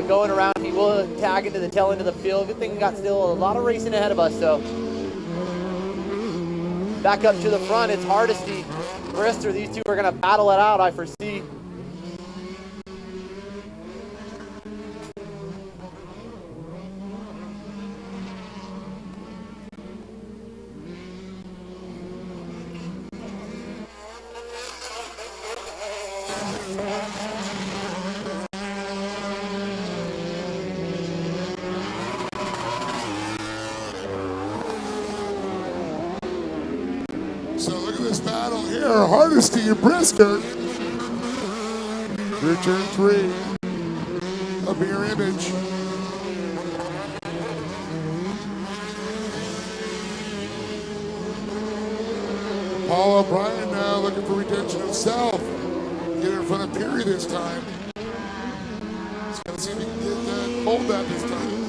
going around, he will tag into the tail end of the field. Good thing we got still a lot of racing ahead of us. So back up to the front, it's Hardesty, Brister. These two are going to battle it out, I foresee. So look at this battle here. Hardesty and Brister. Through turn 3. A mirror image. Paul O'Brien now looking for redemption himself. Get in front of Peary this time. He's going to see if he can get that, hold that this time.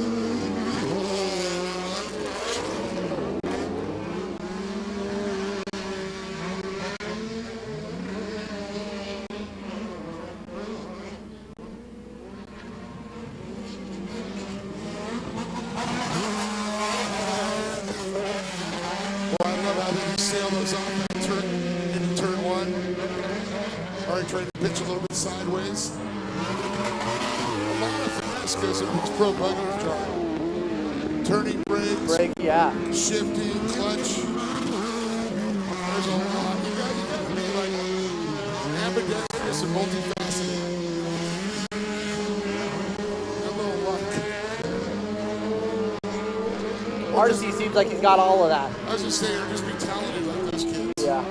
Sideways. A lot of finesse goes into this pro buggy drive. Turning brakes, yeah. Shifting, clutch. There's a lot. You got to be like ambidextrous and multifaceted. A little luck. Hardesty seems like he's got all of that. I was just saying, just be talented like those kids. Yeah.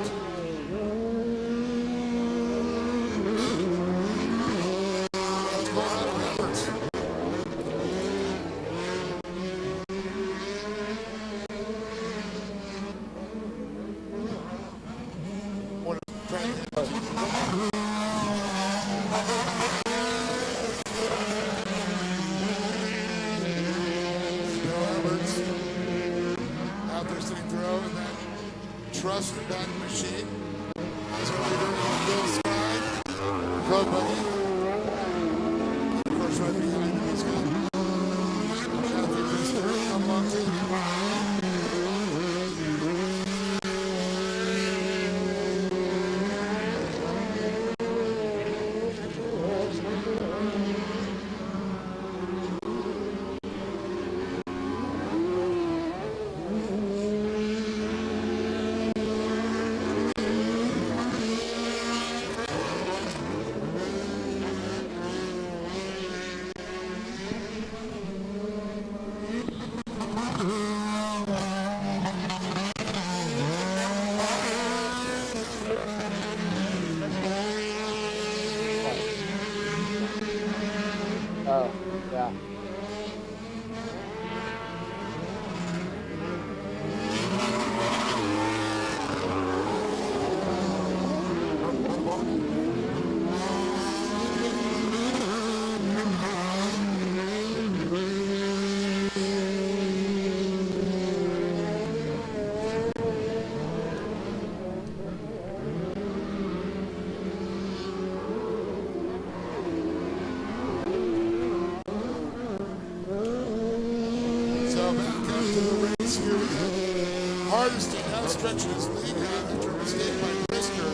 Trust back machine. As a leader in Bill's side. Pro buggy. Of course, right behind him is good. Kathy Brister. Come along to So back up to the race here. Hardesty now stretching his lead out after a mistake by Brisker.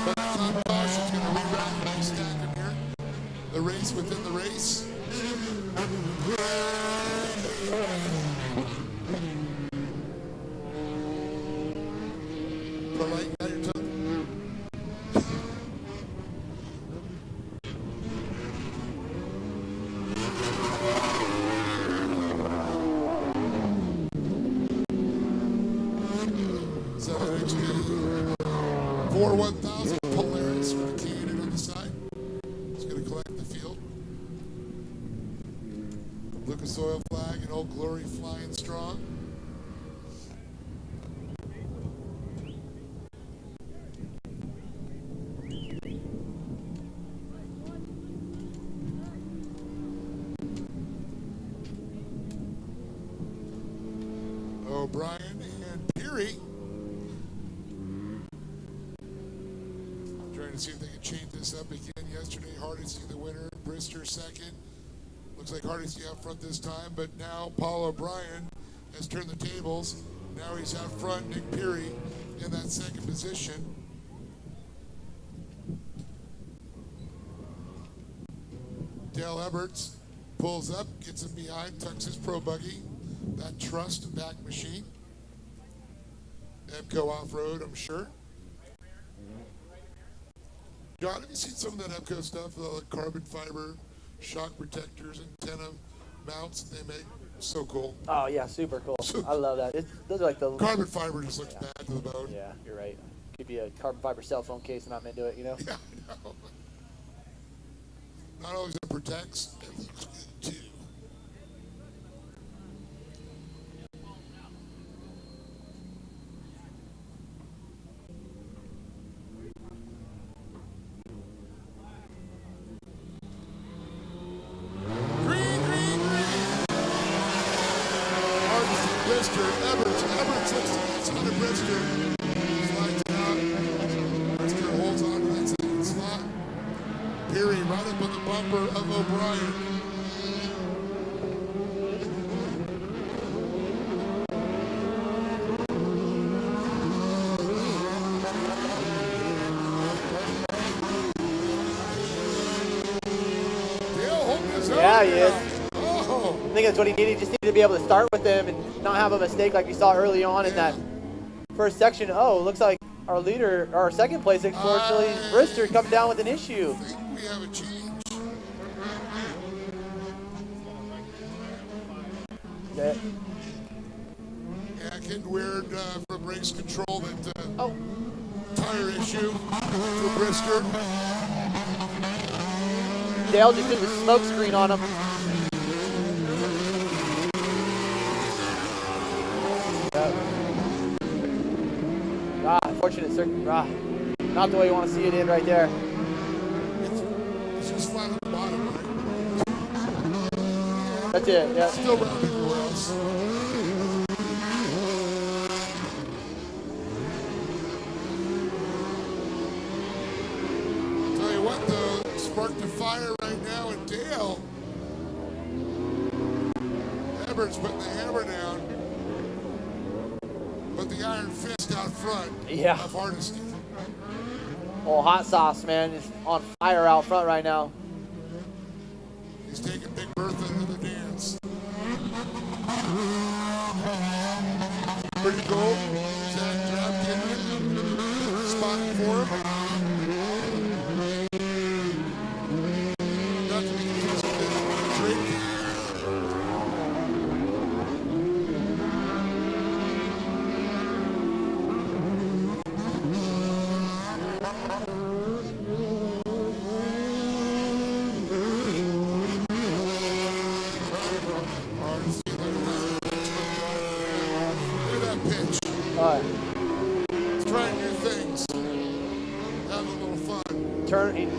But Team Caution's going to reroute the next stack in here. The race within the race. Put a light out your tongue. For 1,000 Polaris with the cannon on the side. It's going to collect the field. Lucas Oil flag and Old Glory flying strong. O'Brien and Peary. Trying to see if they can change this up again. Yesterday, Hardesty the winner, Brister second. Looks like Hardesty out front this time, but now Paul O'Brien has turned the tables. Now he's out front, Nick Peary in that second position. Dale Eberts pulls up, gets him behind, tucks his pro buggy. That Trust back machine. Ebco off-road, I'm sure. John, have you seen some of that Ebco stuff? The carbon fiber, shock protectors, antenna mounts that they make? So cool. Oh, yeah, super cool. I love that. Those are like the... Carbon fiber just looks bad to the boat. Yeah, you're right. Could be a carbon fiber cell phone case and I'm into it, you know? Yeah, I know. Not always it protects, it looks good too. Brister, Eberts looks on to Brister. Slides it out. Brister holds on to that second slot. Peary right up on the bumper of O'Brien. Dale holding his own. Yeah, he is. Oh. I think that's what he needed. He just needed to be able to start with them and not have a mistake like you saw early on in that first section. Oh, looks like our leader, our second place, unfortunately, Brister, coming down with an issue. I think we have a change. Okay. Yeah, getting weird from race control that tire issue for Brister. Dale just did the smoke screen on him. Unfortunate not the way you want to see it in right there. It's just flat on the bottom, right? That's it, yeah. Still round everywhere else. Tell you what, though, sparked a fire right now in Dale. Ebert's putting the hammer down. But the iron fist out front of Hardesty. Oh, hot sauce, man, is on fire out front right now. He's taking Big Bertha into the dance. Pretty cool. Zach dropped in. Spotting for him. Not to be confused with Drake.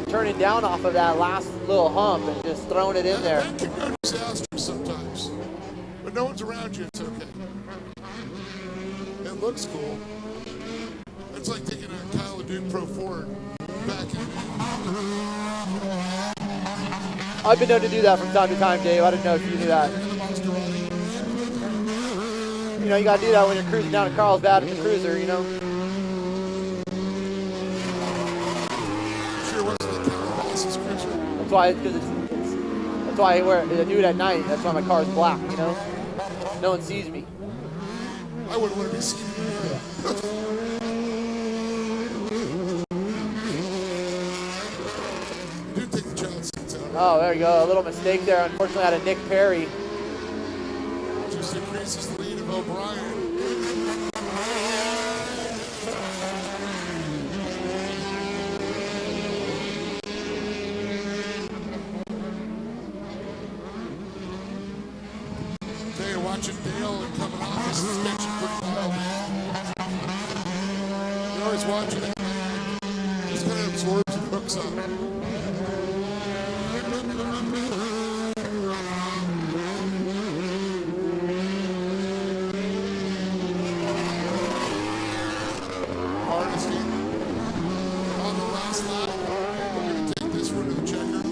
Turning down off of that last little hump and just throwing it in there. That can go disastrous sometimes. But no one's around you, it's okay. It looks cool. It's like taking a Kyle Duke Pro Ford back in. I've been known to do that from time to time, Dave. I didn't know if you knew that. You know, you gotta do that when you're cruising down to Carlsbad in the cruiser, you know? Sure wasn't the Tower Boss's cruiser. That's why, that's why I do it at night. That's why my car's black, you know? No one sees me. I wouldn't want to be seen either. You did take the child seats out. Oh, there you go. A little mistake there, unfortunately, out of Nick Perry. Just increases the lead of O'Brien. Tell you, watching Dale and coming off his suspension pretty wild. You're always watching it. Just kind of absorbs and hooks on it. Hardesty on the last lap. We're going to take this one to the checker.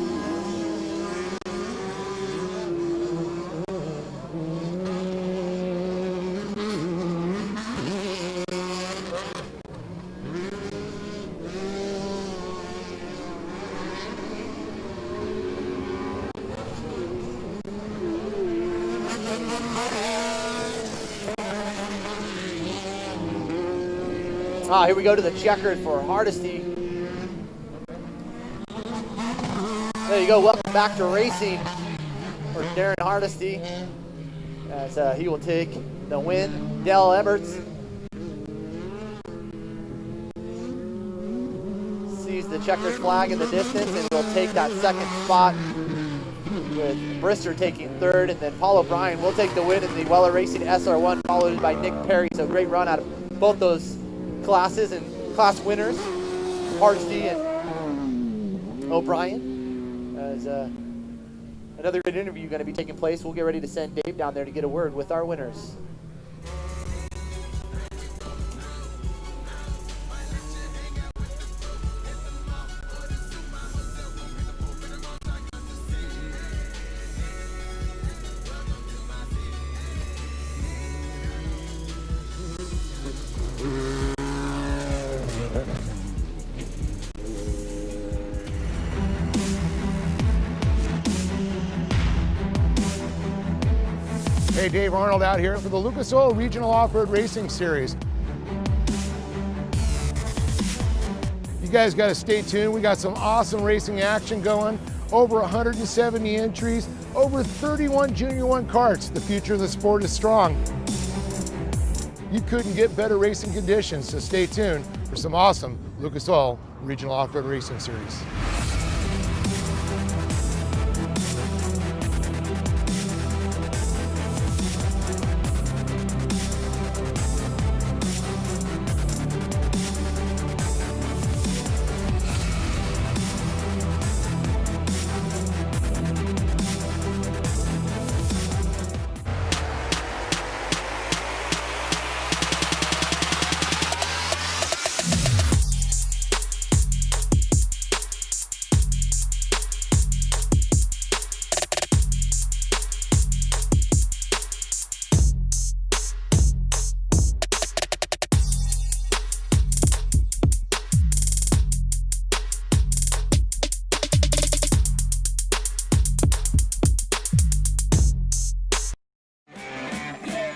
Here we go to the checkered for Hardesty. There you go. Welcome back to racing for Darren Hardesty, as he will take the win. Dale Eberts sees the checkered flag in the distance and will take that second spot, with Brister taking third, and then Paul O'Brien will take the win in the Weller Racing SR1, followed by Nick Perry. So great run out of both those classes and class winners, Hardesty and O'Brien. As another good interview going to be taking place, we'll get ready to send Dave down there to get a word with our winners. Hey, Dave Arnold out here for the Lucas Oil Regional Off-Road Racing Series. You guys got to stay tuned. We got some awesome racing action going. Over 170 entries, over 31 Junior 1 karts. The future of the sport is strong. You couldn't get better racing conditions, so stay tuned for some awesome Lucas Oil Regional Off-Road Racing Series.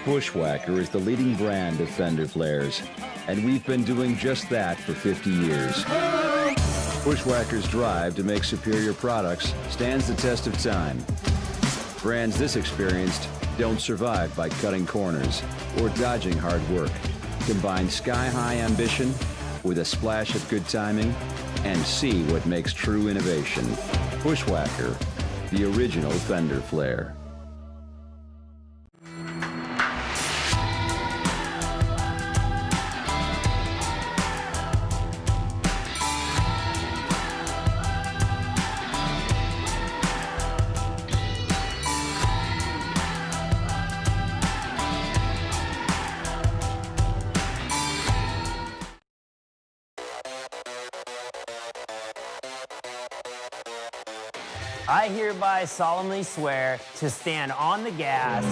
Bushwhacker is the leading brand of fender flares, and we've been doing just that for 50 years. Bushwhacker's drive to make superior products stands the test of time. Brands this experienced don't survive by cutting corners or dodging hard work. Combine sky-high ambition with a splash of good timing and see what makes true innovation. Bushwhacker, the original fender flare. I hereby solemnly swear to stand on the gas,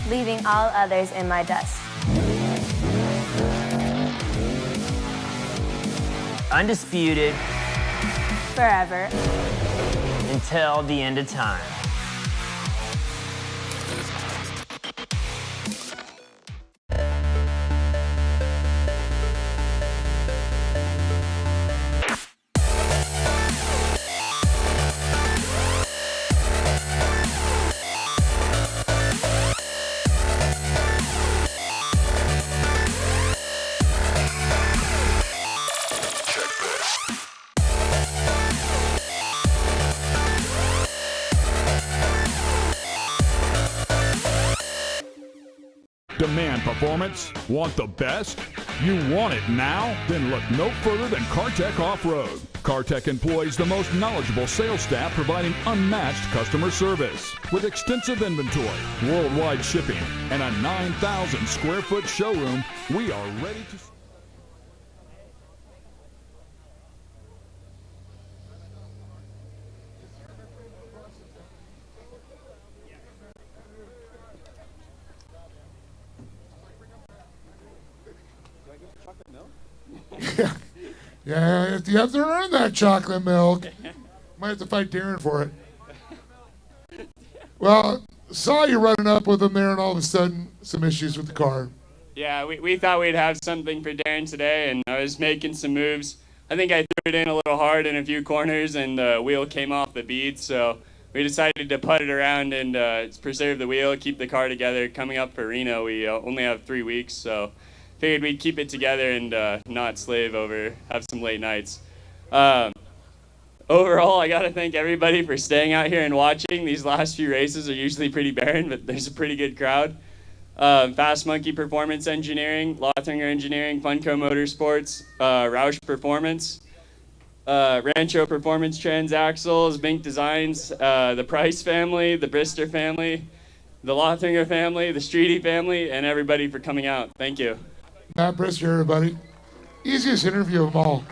leaving all others in my dust. undisputed, Forever. until the end of time. Demand performance? Want the best? You want it now? Then look no further than CarTech Off-Road. CarTech employs the most knowledgeable sales staff providing unmatched customer service. With extensive inventory, worldwide shipping, and a 9,000 square foot showroom, we are ready to... Yeah, you have to earn that chocolate milk. Might have to fight Darren for it. Well, saw you running up with him there, and all of a sudden, some issues with the car. Yeah, we thought we'd have something for Darren today, and I was making some moves. I think I threw it in a little hard in a few corners, and the wheel came off the bead, so we decided to put it around and preserve the wheel, keep the car together. Coming up for Reno, we only have 3 weeks, so figured we'd keep it together and not slave over, have some late nights. Overall, I got to thank everybody for staying out here and watching. These last few races are usually pretty barren, but there's a pretty good crowd. Fast Monkey Performance Engineering, Lothinger Engineering, Funco Motorsports, Roush Performance, Rancho Performance Transaxles, Bink Designs, the Price family, the Brister family, the Lothinger family, the Streety family, and everybody for coming out. Thank you. Matt Brister, everybody. Easiest interview of them all.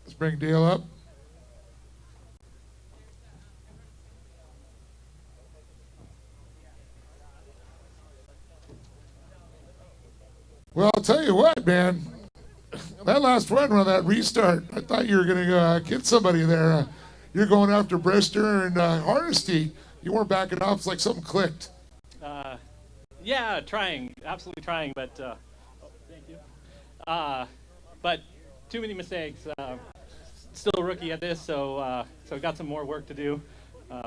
Let's bring Dale up. Well, I'll tell you what, man. That last run on that restart, I thought you were going to get somebody there. You're going after Brister and Hardesty. You weren't backing off. It's like something clicked. Yeah, trying, absolutely trying, but thank you. But too many mistakes. Still a rookie at this, so got some more work to do.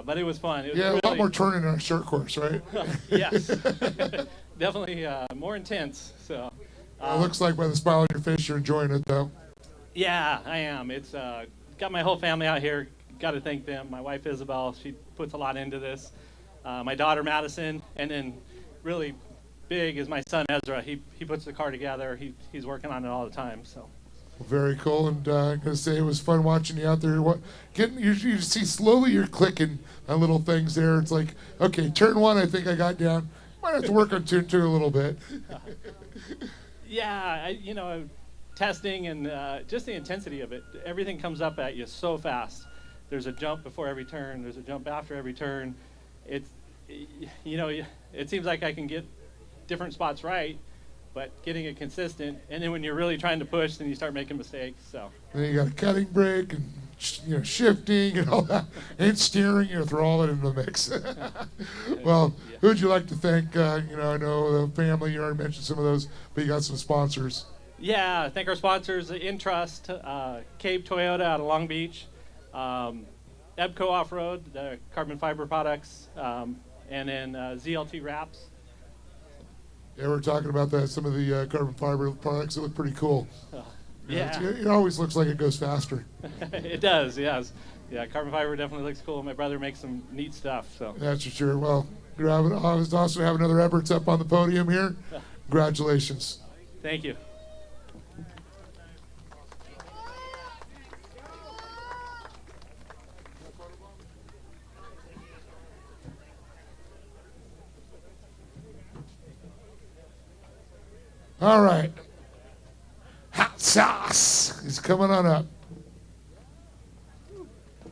But it was fun. It was Yeah, really, a lot more turning in our short course, right? Yes, definitely more intense. So It looks like by the smile on your face, you're enjoying it, though. yeah, I am. It's got my whole family out here. Got to thank them. My wife Isabel, she puts a lot into this. My daughter Madison, and then really big is my son Ezra. He puts the car together. He's working on it all the time. So. Very cool, and I'm gonna say it was fun watching you out there. You see slowly you're clicking on little things there. It's like, okay, turn one, I think I got down. Might have to work on turn two a little bit. Yeah, testing and just the intensity of it. Everything comes up at you so fast. There's a jump before every turn. There's a jump after every turn. It seems like I can get different spots right, but getting it consistent, and then when you're really trying to push, then you start making mistakes. So. Then you got a cutting brake and shifting and all that, and steering. Throw all that into the mix. Well, who would you like to thank? I know the family. You already mentioned some of those, but you got some sponsors. Yeah, thank our sponsors: Intrust, Cape Toyota out of Long Beach, Ebco Off-Road, the carbon fiber products, and then ZLT Wraps. Yeah, we're talking about that. Some of the carbon fiber products that look pretty cool. Yeah. It always looks like it goes faster. It does, yes. Yeah, carbon fiber definitely looks cool. My brother makes some neat stuff. So. That's for sure. Well, I was also have another Everts up on the podium here. Congratulations. Thank you. All right. Hot sauce is coming on up.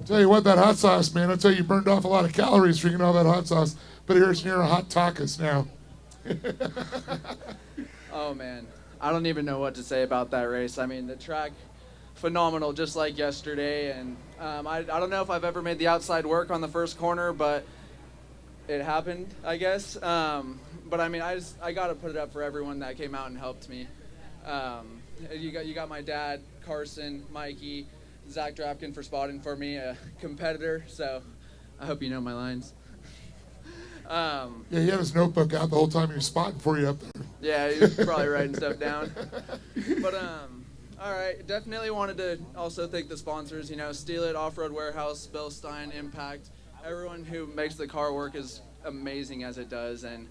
Tell you what, that hot sauce, man, I'll tell you burned off a lot of calories drinking all that hot sauce. But here's near a hot tacos now. Oh, man. I don't even know what to say about that race. I mean, the track, phenomenal, just like yesterday. And I don't know if I've ever made the outside work on the first corner, but it happened, I guess. But I mean, I got to put it up for everyone that came out and helped me. You got my dad, Carson, Mikey, Zach Drapkin for spotting for me, a competitor. So I hope you know my lines. Yeah, he had his notebook out the whole time he was spotting for you up there. Yeah, he was probably writing stuff down. But all right, definitely wanted to also thank the sponsors. You know, Steal It, Off-Road Warehouse, Bill Stein, Impact. Everyone who makes the car work as amazing as it does. And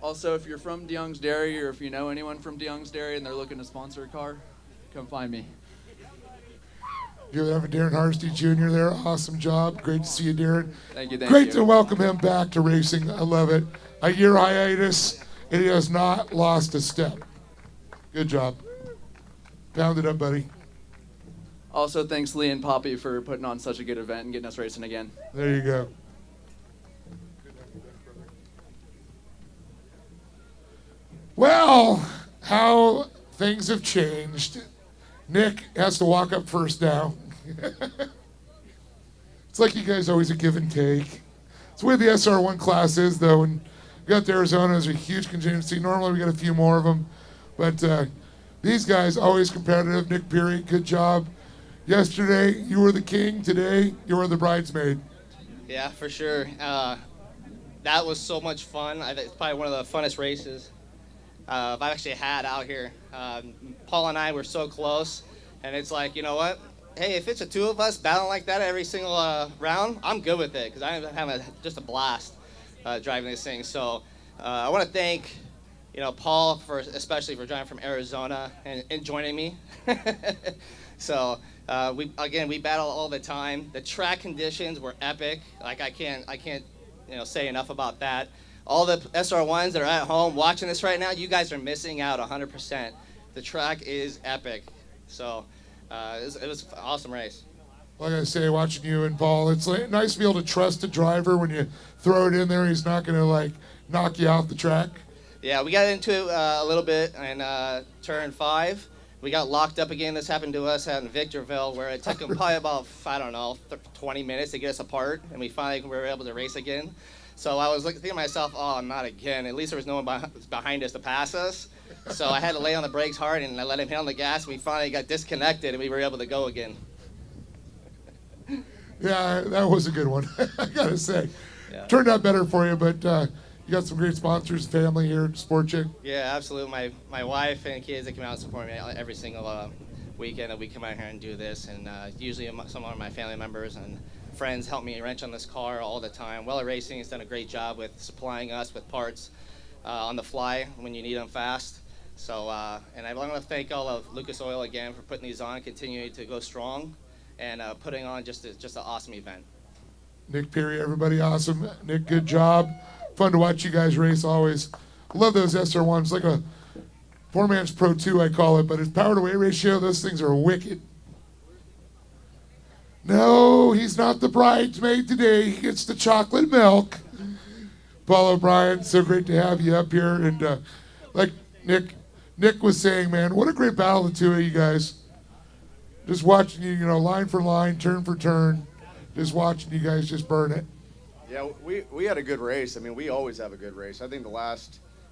also, if you're from DeYoung's Dairy, or if you know anyone from DeYoung's Dairy and they're looking to sponsor a car, come find me. You have Darren Hardesty Jr. there. Awesome job. Great to see you, Darren. Thank you. Great to welcome him back to racing. I love it. A year hiatus, and he has not lost a step. Good job. Pound it up, buddy. Also, thanks Lee and Poppy for putting on such a good event and getting us racing again. There you go. Well, how things have changed. Nick has to walk up first now. It's like you guys always a give and take. It's the way the SR1 class is, though. And we got to Arizona, there's a huge contingency. Normally we got a few more of them. But these guys, always competitive. Nick Peary, good job. Yesterday, you were the king. Today, you were the bridesmaid. Yeah, for sure. That was so much fun. It's probably one of the funnest races I've actually had out here. Paul and I were so close, and it's like, you know what? Hey, if it's the two of us battling like that every single round, I'm good with it, because I'm having just a blast driving this thing. So I want to thank, Paul especially for driving from Arizona and joining me. So we battle all the time. The track conditions were epic. Like I can't say enough about that. All the SR1s that are at home watching this right now, you guys are missing out 100%. The track is epic. So it was an awesome race. Like I say, watching you and Paul, it's nice to be able to trust a driver when you throw it in there. He's not going to knock you off the track. Yeah, we got into it a little bit in turn 5. We got locked up again. This happened to us out in Victorville, where it took them probably about, 20 minutes to get us apart, and we finally were able to race again. So I was thinking to myself, oh, not again. At least there was no one behind us to pass us. So I had to lay on the brakes hard, and I let him hit on the gas, and we finally got disconnected, and we were able to go again. Yeah, that was a good one, I got to say. Yeah. Turned out better for you, but you got some great sponsors, family here at Sport Chick. Yeah, absolutely. My wife and kids, they come out and support me every single weekend that we come out here and do this. And usually some of my family members and friends help me wrench on this car all the time. Weller Racing has done a great job with supplying us with parts on the fly when you need them fast. So, and I want to thank all of Lucas Oil again for putting these on, continuing to go strong, and putting on just an awesome event. Nick Peary, everybody awesome. Nick, good job. Fun to watch you guys race always. Love those SR1s, like a poor man's Pro 2, I call it, but his power to weight ratio, those things are wicked. No, he's not the bridesmaid today. He gets the chocolate milk. Paul O'Brien, so great to have you up here. And like Nick was saying, man, what a great battle, the two of you guys. Just watching you, line for line, turn for turn, just watching you guys just burn it. Yeah, we had a good race. I mean, we always have a good race. I think the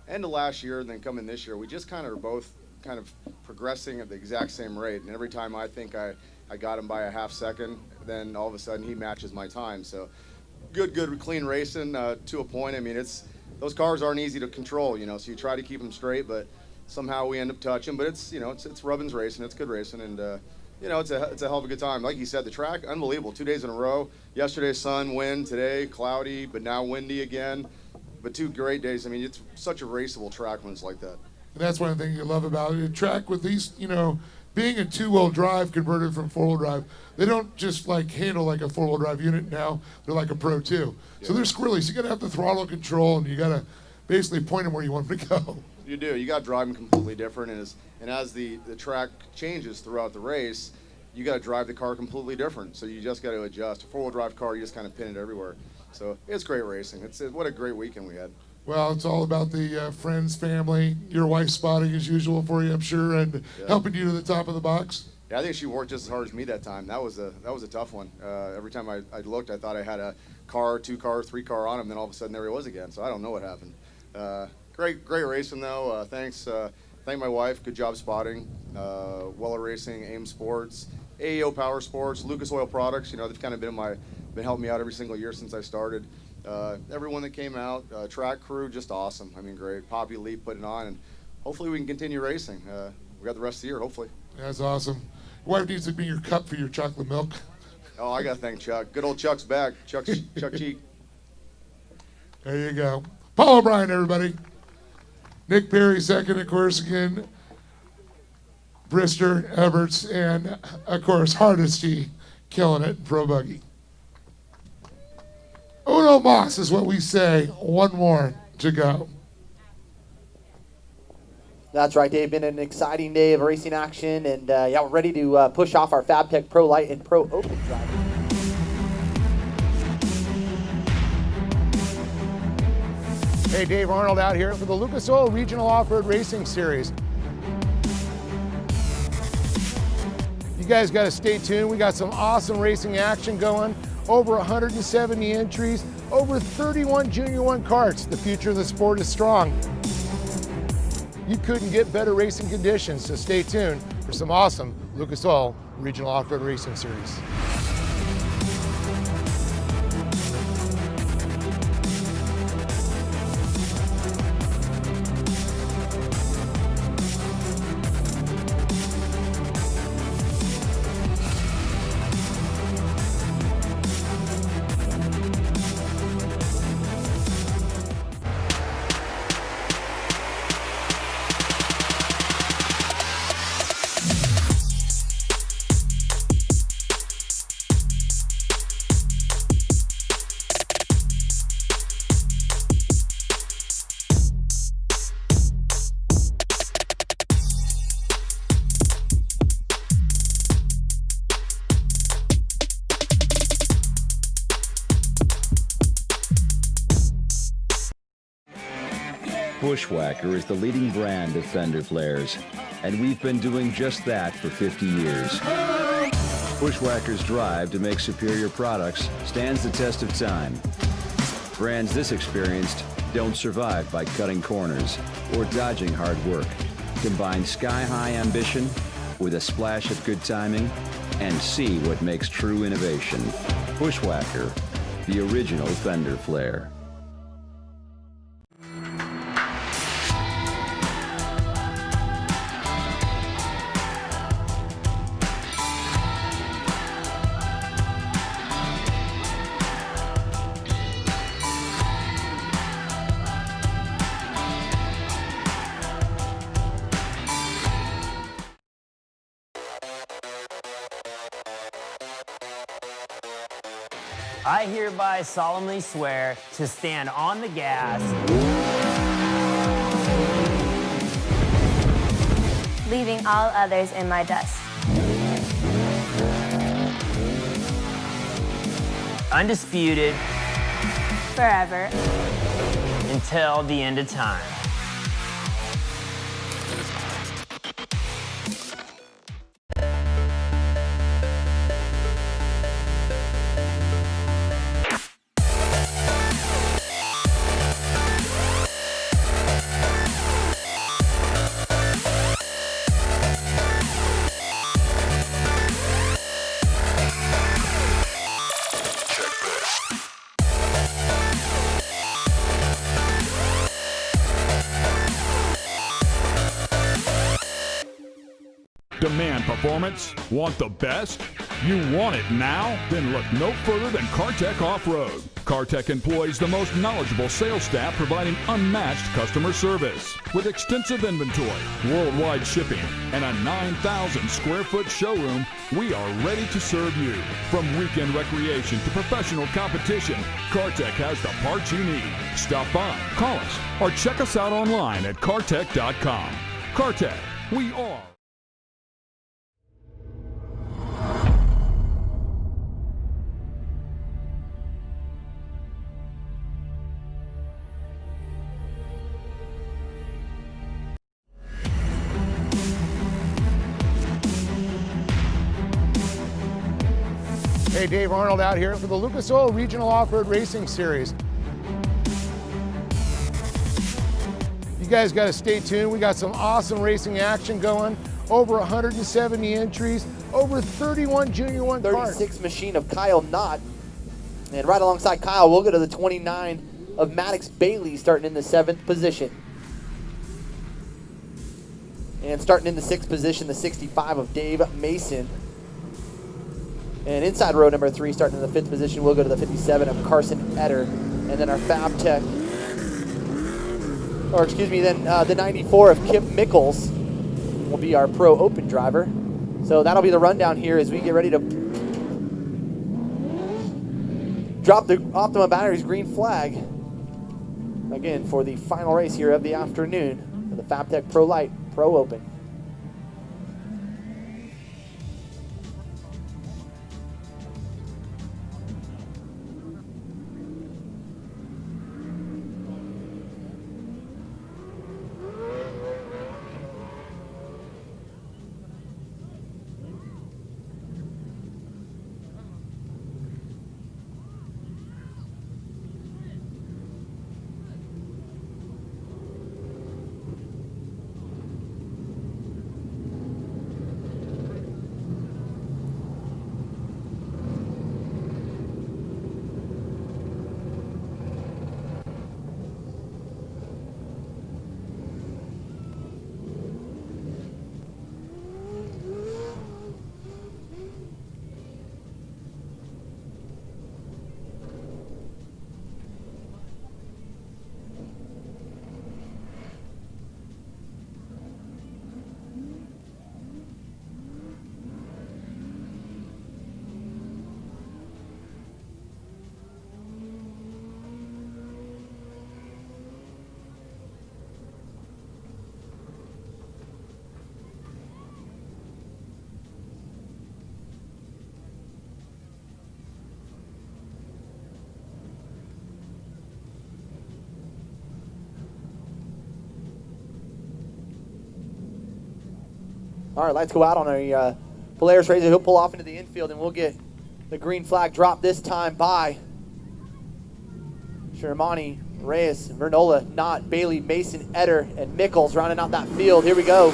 end of last year and then coming this year, we just kind of are both kind of progressing at the exact same rate. And every time I think I got him by a half second, then all of a sudden he matches my time. So good, clean racing to a point. I mean, those cars aren't easy to control, so you try to keep them straight, but somehow we end up touching. But it's Rubbin's racing. It's good racing, and it's a hell of a good time. Like you said, the track, unbelievable. 2 days in a row. Yesterday, sun, wind. Today, cloudy, but now windy again. But 2 great days. I mean, it's such a raceable track when it's like that. And that's one of the things you love about it. A track with these, being a 2-wheel drive converted from 4-wheel drive, they don't just handle like a 4-wheel drive unit now. They're like a Pro 2. Yeah. So they're squirrely. So you got to have the throttle control, and you got to basically point them where you want them to go. You do. You got to drive them completely different, and as the track changes throughout the race, you got to drive the car completely different. So you just got to adjust. A four-wheel drive car, you just kind of pin it everywhere. So it's great racing. What a great weekend we had. Well, it's all about the friends, family, your wife spotting as usual for you, I'm sure, and helping you to the top of the box. Yeah, I think she worked just as hard as me that time. That was a tough one. Every time I looked, I thought I had a car, 2-car, 3-car on him. Then all of a sudden there he was again. So I don't know what happened. Great racing though. Thanks. Thank my wife. Good job spotting. Weller Racing, AIM Sports, AEO Power Sports, Lucas Oil Products. You know, they've kind of been helping me out every single year since I started. Everyone that came out, track crew, just awesome. I mean, great. Poppy Lee putting on, and hopefully we can continue racing. We got the rest of the year, hopefully. That's awesome. Your wife needs to be your cup for your chocolate milk. Oh, I got to thank Chuck. Good old Chuck's back. Chuck Cheek. There you go. Paul O'Brien, everybody. Nick Perry, second, of course, again. Brister, Everts, and, of course, Hardesty killing it in Pro Buggy. Uno Mas is what we say. One more to go. That's right, Dave. Been an exciting day of racing action, and yeah, we're ready to push off our FabTech Pro Light and Pro Open drive. Hey, Dave Arnold out here for the Lucas Oil Regional Off-Road Racing Series. You guys got to stay tuned. We got some awesome racing action going. Over 170 entries, over 31 Junior 1 karts. The future of the sport is strong. You couldn't get better racing conditions, so stay tuned for some awesome Lucas Oil Regional Off-Road Racing Series. Bushwhacker is the leading brand of fender flares, and we've been doing just that for 50 years. Bushwhacker's drive to make superior products stands the test of time. Brands this experienced don't survive by cutting corners or dodging hard work. Combine sky-high ambition with a splash of good timing and see what makes true innovation. Bushwhacker, the original fender flare. I hereby solemnly swear to stand on the gas, leaving all others in my dust. undisputed, Forever. until the end of time. Demand performance? Want the best? You want it now? Then look no further than CarTech Off-Road. CarTech employs the most knowledgeable sales staff providing unmatched customer service. With extensive inventory, worldwide shipping, and a 9,000 square foot showroom, we are ready to serve you. From weekend recreation to professional competition, CarTech has the parts you need. Stop by, call us, or check us out online at cartech.com. CarTech, we are. Hey, Dave Arnold out here for the Lucas Oil Regional Off-Road Racing Series. You guys got to stay tuned. We got some awesome racing action going. Over 170 entries, over 31 Junior 1 cars. 36 machine of Kyle Knott. And right alongside Kyle, we'll go to the 29 of Maddox Bailey starting in the 7th position. And starting in the 6th position, the 65 of Dave Mason. And inside row number 3, starting in the 5th position, we'll go to the 57 of Carson Etter. And then our Fab Tech, or excuse me, then the 94 of Kip Mickles will be our Pro Open driver. So that'll be the rundown here as we get ready to drop the Optima Batteries green flag again for the final race here of the afternoon for the Fab Tech Pro Light Pro Open. All right, lights go out on a Polaris Razer. He'll pull off into the infield, and we'll get the green flag dropped this time by Shermani, Reyes, Vernola, Knott, Bailey, Mason, Etter, and Mickles rounding out that field. Here we go.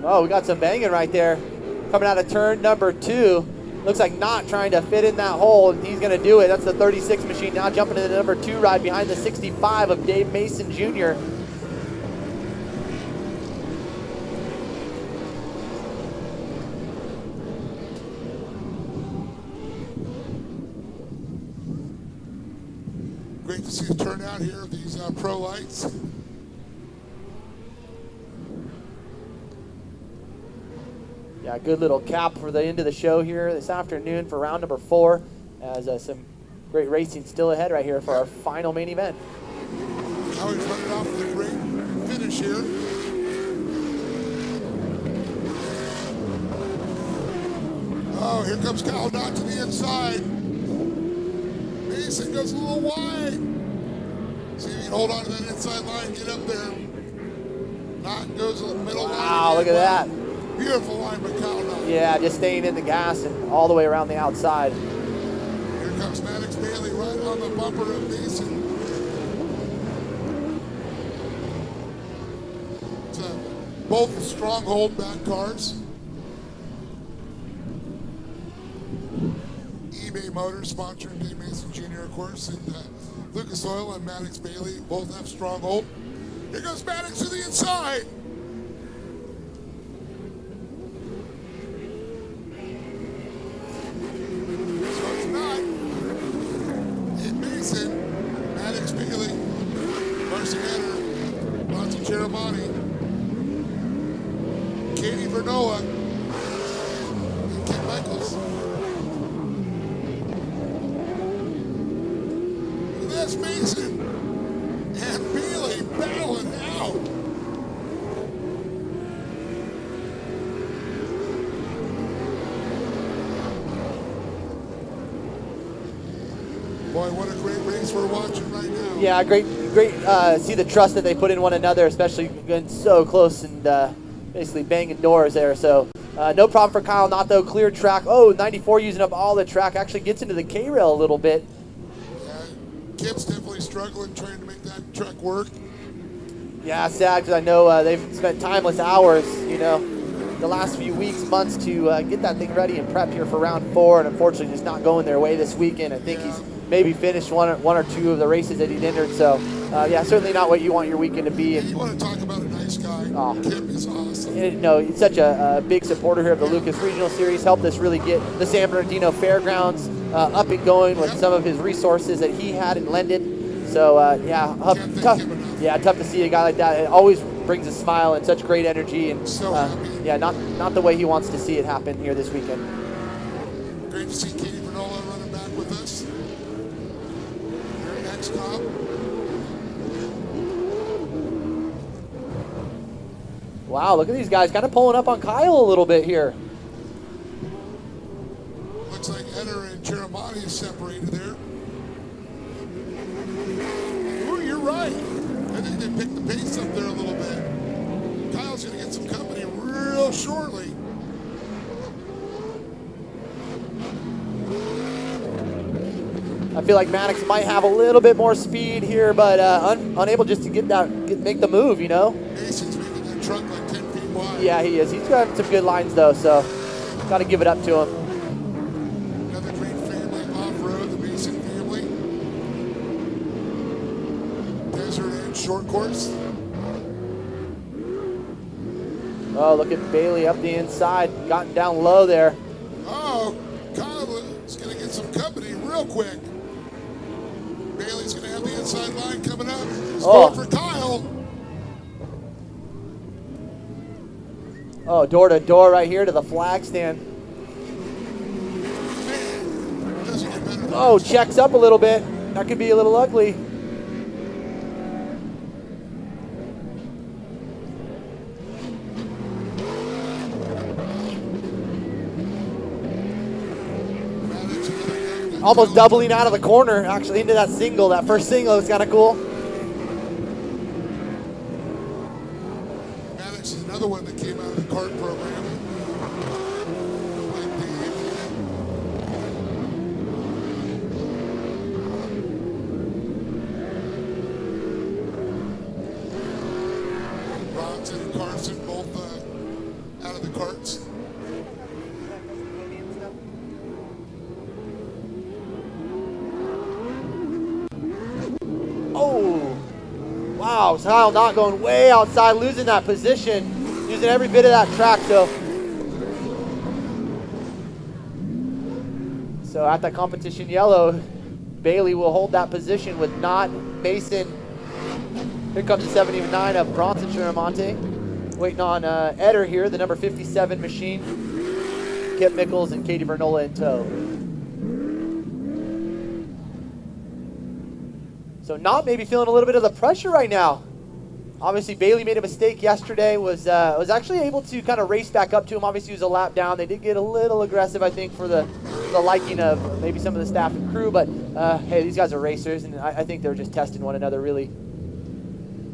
Oh, we got some banging right there. Coming out of turn number 2. Looks like Knott trying to fit in that hole, and he's going to do it. That's the 36 machine now jumping into the number 2 ride behind the 65 of Dave Mason Jr. Great to see the turnout here of these pro lights. Yeah, good little cap for the end of the show here this afternoon for round number 4, as some great racing still ahead right here for our final main event. Now he's running off with a great finish here. Oh, here comes Kyle Knott to the inside. Mason goes a little wide. See if he can hold on to that inside line, get up there. Knott goes to the middle line. Wow, look at that. Beautiful line by Kyle Knott. Yeah, just staying in the gas and all the way around the outside. Here comes Maddox Bailey right on the bumper of Mason. Both strong hold back cars. eBay Motors sponsoring Dave Mason Jr., of course, and Lucas Oil and Maddox Bailey both have stronghold. Here goes Maddox to the inside. So it's not. Ed Mason, Maddox Bailey, Carson Eder, Monty Cheromani, Katie Vernoa, and Kim Michaels. That's Mason and Bailey battling out. Boy, what a great race we're watching right now. Yeah, great. See the trust that they put in one another, especially getting so close and basically banging doors there. So no problem for Kyle Knott though. Clear track. Oh, 94 using up all the track. Actually gets into the K-rail a little bit. Kip's definitely struggling trying to make that truck work. Yeah, sad because I know they've spent timeless hours, the last few weeks, months to get that thing ready and prep here for round 4, and unfortunately just not going their way this weekend. I think he's maybe finished one or two of the races that he'd entered. So, yeah, certainly not what you want your weekend to be. And you want to talk about a nice guy. Kip is awesome. He's such a big supporter here of the Lucas Regional Series. Helped us really get the San Bernardino Fairgrounds up and going with some of his resources that he had in Lendon. So, tough to see a guy like that. It always brings a smile and such great energy. And yeah, not the way he wants to see it happen here this weekend. Great to see Katie Vernola running back with us. Here next stop. Wow, look at these guys kind of pulling up on Kyle a little bit here. Looks like Eder and Cheromani is separated there. Ooh, you're right. I think they picked the pace up there a little bit. Kyle's going to get some company real shortly. I feel like Maddox might have a little bit more speed here, but unable just to make the move, Mason's making that truck like 10 feet wide. Yeah, he is. He's got some good lines, though, so got to give it up to him. Another great family off-road, the Mason family. Desert and short course. Oh, look at Bailey up the inside, gotten down low there. Oh, Kyle is going to get some company real quick. Bailey's going to have the inside line coming up. He's going for Kyle. Oh, door to door right here to the flag stand. Oh, checks up a little bit. That could be a little ugly. Almost doubling out of the corner, actually, into that single. That first single was kind of cool. Maddox is another one that came out of the kart program. Like Dave. Bronson and Carson both out of the karts. Oh, wow, Kyle Knott going way outside, losing that position, using every bit of that track. So at that competition yellow, Bailey will hold that position with Knott, Mason. Here comes the 79 of Bronson Chiramonte. Waiting on Eder here, the number 57 machine. Kip Mickles and Katie Vernola in tow. So Knott maybe feeling a little bit of the pressure right now. Obviously, Bailey made a mistake yesterday, was actually able to kind of race back up to him. Obviously, he was a lap down. They did get a little aggressive, I think, for the liking of maybe some of the staff and crew. But, hey, these guys are racers, and I think they're just testing one another, really.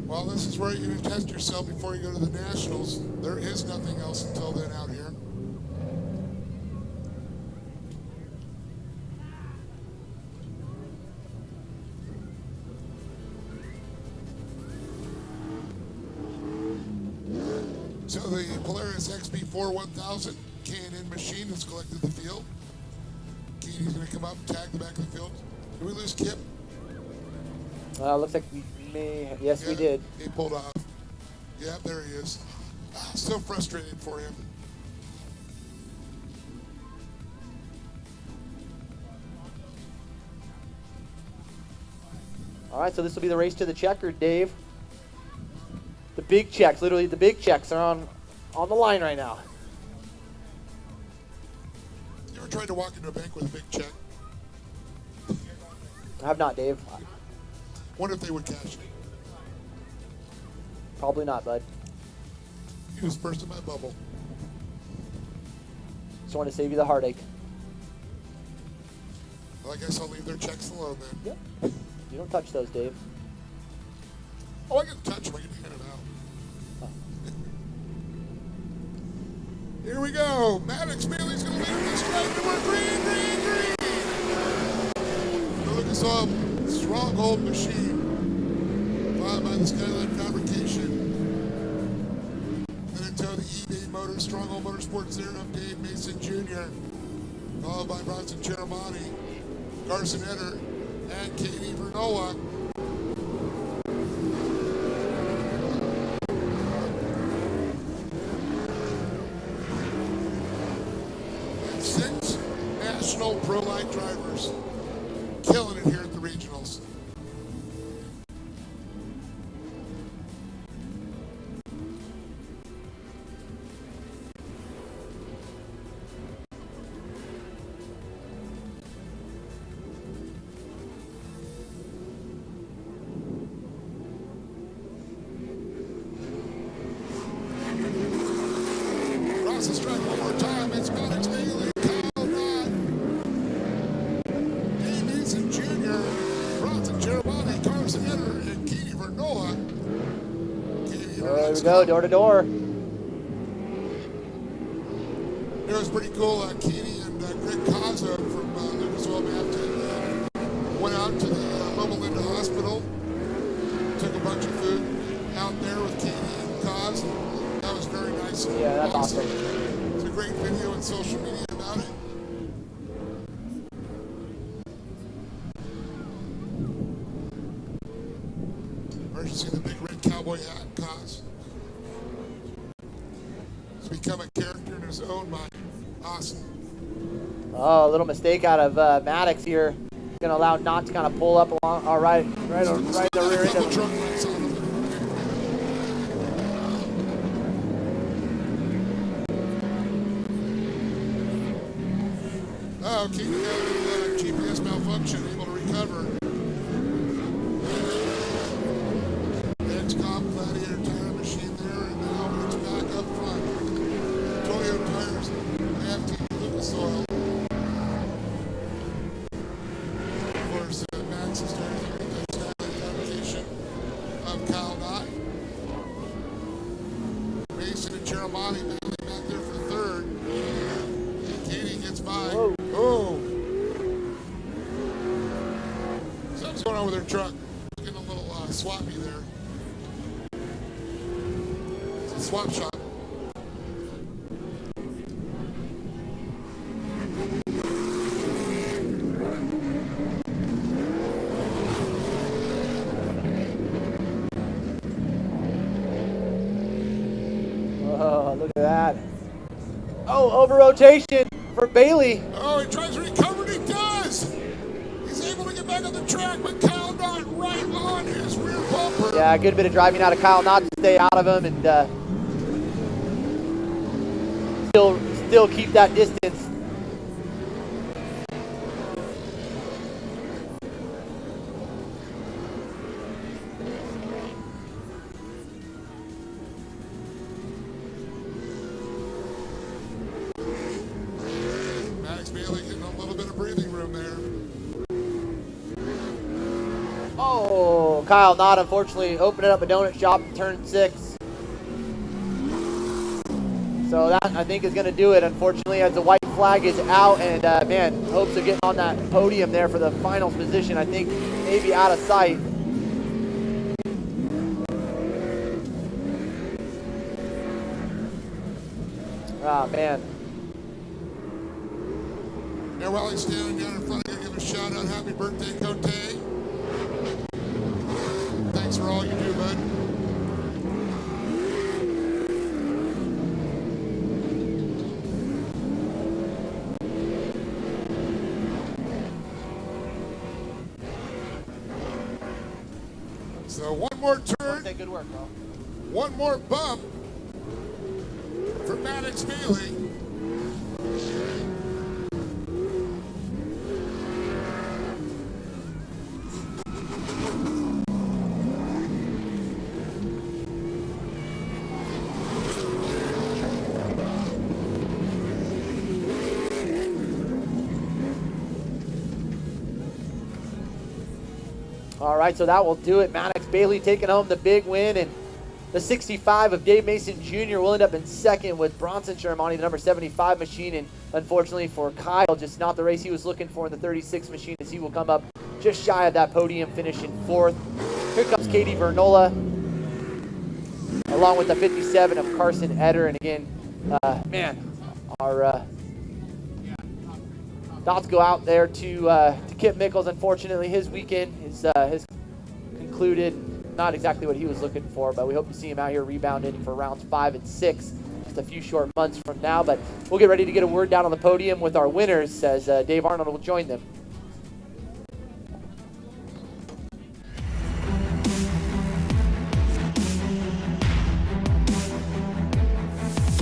Well, this is where you're going to test yourself before you go to the Nationals. There is nothing else until then out here. So the Polaris XB4 1000 K&N machine has collected the field. Keating's going to come up and tag the back of the field. Did we lose Kip? Looks like we may. Yes, we did. He pulled off. Yeah, there he is. So frustrated for him. All right, so this will be the race to the checkered, Dave. The big checks, literally the big checks are on the line right now. You ever tried to walk into a bank with a big check? I have not, Dave. Wonder if they would cash it. Probably not, bud. You just burst in my bubble. Just want to save you the heartache. Well, I guess I'll leave their checks alone then. Yep. You don't touch those, Dave. Oh, I can touch them. I can hand it out. Here we go. Maddox Bailey's going to lead this drive. Number green. Look at some stronghold machine. Followed by the Skyline Fabrication. Then into the eBay Motors, Stronghold Motorsports there of Dave Mason Jr. Followed by Bronson Cheromani, Carson Etter, and Katie Vernola. And 6 national Pro Light drivers killing it here at the regionals. Cross the track one more time. It's Maddox Bailey, Kyle Knott, Dave Mason Jr., Bronson Cheromani, Carson Etter, and Katie Vernola. There we go, door to door. It was pretty cool. Katie and Greg Kaza from Lucas Oil Mafton went out to the Loma Linda Hospital, took a bunch of food out there with Katie and Kaz. That was very nice. Yeah, that's awesome. It's a great video on social media about it. Where'd you see the big red cowboy hat, Kaz? He's become a character in his own mind. Awesome. Oh, a little mistake out of Maddox here. Going to allow Knott to kind of pull up along, right in the rear end of him. Oh, Katie got a GPS malfunction, able to recover. X-Cop Gladiator tire machine there, and now it's back up front. Toyo tires, FT Lucas Oil. Of course, Max's tires are in the Skyline Fabrication of Kyle Knott. Mason and Cheromani back there for third. Katie gets by. Whoa. Oh! Something's going on with their truck. Getting a little swappy there. It's a swap shop. Oh, look at that. Oh, over rotation for Bailey. Oh, he tries to recover and he does! He's able to get back on the track, but Kyle Knott right on his rear bumper. Yeah, a good bit of driving out of Kyle Knott to stay out of him and still keep that distance. Maddox Bailey getting a little bit of breathing room there. Oh, Kyle Knott unfortunately opening up a donut shop in turn 6. So that, I think, is going to do it, unfortunately, as the white flag is out. And, man, hopes of getting on that podium there for the finals position, I think, maybe out of sight. Ah, man. And while he's standing down in front, I gotta give a shout out, happy birthday, Cote. Thanks for all you do, bud. So one more turn. Good work, bro. One more bump for Maddox Bailey. All right, so that will do it. Maddox Bailey taking home the big win, and the 65 of Dave Mason Jr. will end up in second with Bronson Shermani, the number 75 machine, and unfortunately for Kyle, just not the race he was looking for in the 36 machine, as he will come up just shy of that podium, finishing fourth. Here comes Katie Vernola, along with the 57 of Carson Eder, and again, our thoughts go out there to Kip Mickles. Unfortunately, his weekend has concluded. Not exactly what he was looking for, but we hope to see him out here rebounding for rounds 5 and 6 just a few short months from now. But we'll get ready to get a word down on the podium with our winners as Dave Arnold will join them.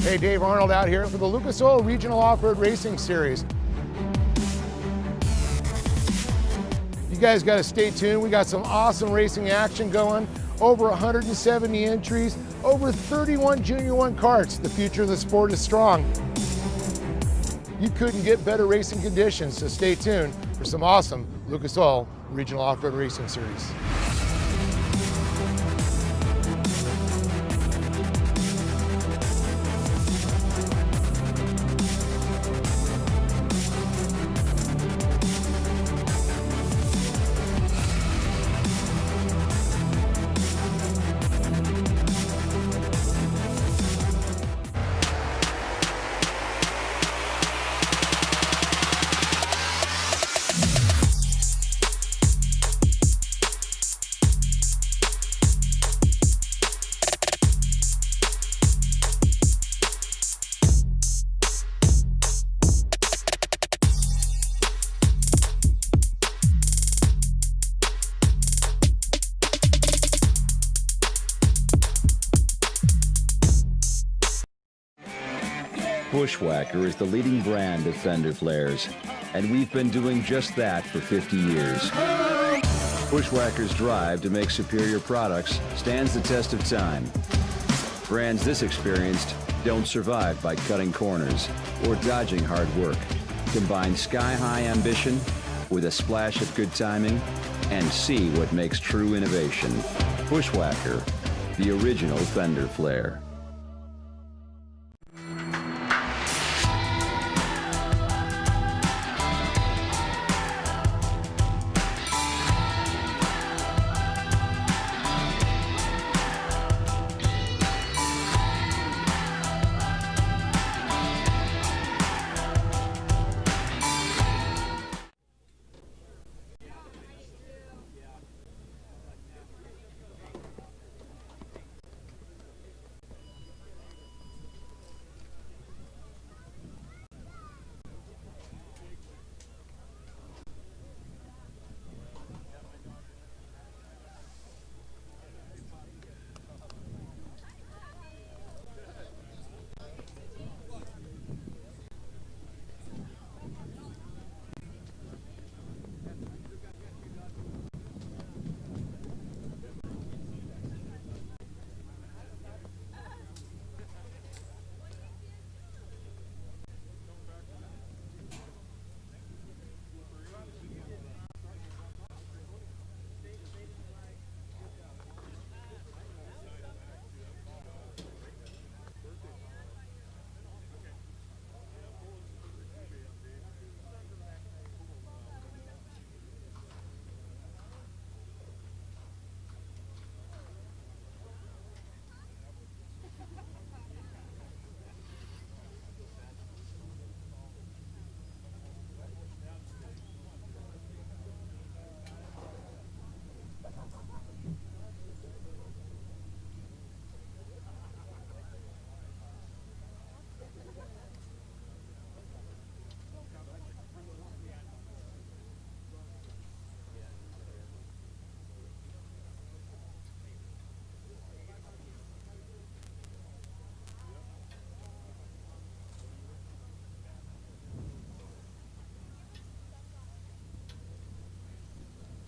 Hey, Dave Arnold out here for the Lucas Oil Regional Off-Road Racing Series. You guys got to stay tuned. We got some awesome racing action going. Over 170 entries, over 31 Junior 1 karts. The future of the sport is strong. You couldn't get better racing conditions, so stay tuned for some awesome Lucas Oil Regional Off-Road Racing Series. Bushwhacker is the leading brand of fender flares, and we've been doing just that for 50 years. Bushwhacker's drive to make superior products stands the test of time. Brands this experienced don't survive by cutting corners or dodging hard work. Combine sky-high ambition with a splash of good timing and see what makes true innovation. Bushwhacker, the original fender flare.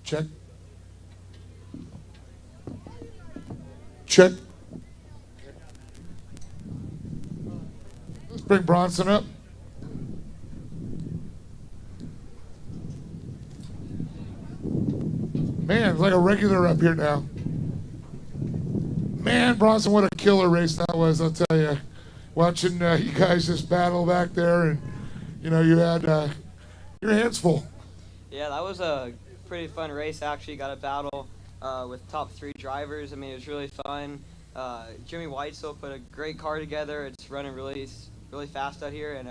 Check. Check. Let's bring Bronson up. Man, it's like a regular up here now. Man, Bronson, what a killer race that was, I'll tell you. Watching you guys just battle back there, and, you know, you had your hands full. Yeah, that was a pretty fun race, actually. Got a battle with top 3 drivers. I mean, it was really fun. Jimmy Whitesell put a great car together. It's running really fast out here, and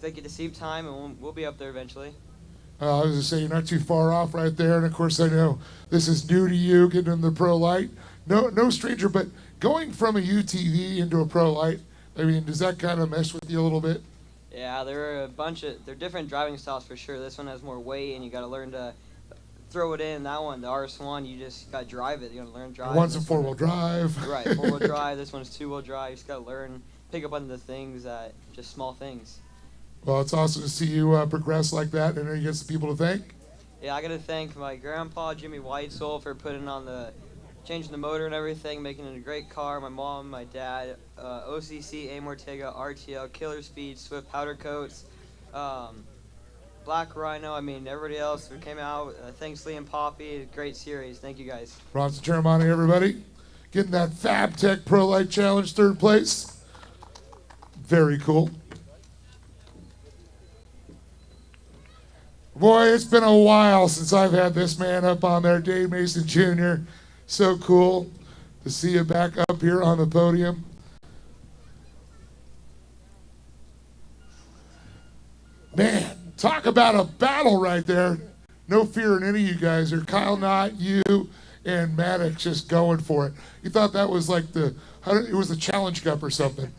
they get to see time, and we'll be up there eventually. I was going to say, you're not too far off right there. And, of course, I know this is new to you, getting in the Pro Light. No stranger, but going from a UTV into a Pro Light, I mean, does that kind of mess with you a little bit? Yeah, they're different driving styles for sure. This one has more weight, and you got to learn to throw it in. That one, the RS1, you just got to drive it. You got to learn to drive. One's a 4-wheel drive. Right, 4-wheel drive. This one's 2-wheel drive. You just got to learn, pick up on the things, just small things. Well, it's awesome to see you progress like that. And you got some people to thank. Yeah, I got to thank my grandpa, Jimmy Whitesell, for changing the motor and everything, making it a great car. My mom, my dad, OCC, AIM Ortega, RTL, Killer Speed, Swift Powder Coats, Black Rhino. I mean, everybody else who came out. Thanks, Lee and Poppy. Great series. Thank you, guys. Bronson Chermani, everybody. Getting that Fab Tech Pro Light Challenge 3rd place. Very cool. Boy, it's been a while since I've had this man up on there, Dave Mason Jr. So cool to see you back up here on the podium. Man, talk about a battle right there. No fear in any of you guys. Or Kyle Knott, you, and Maddox just going for it. You thought that was like it was the Challenge Cup or something.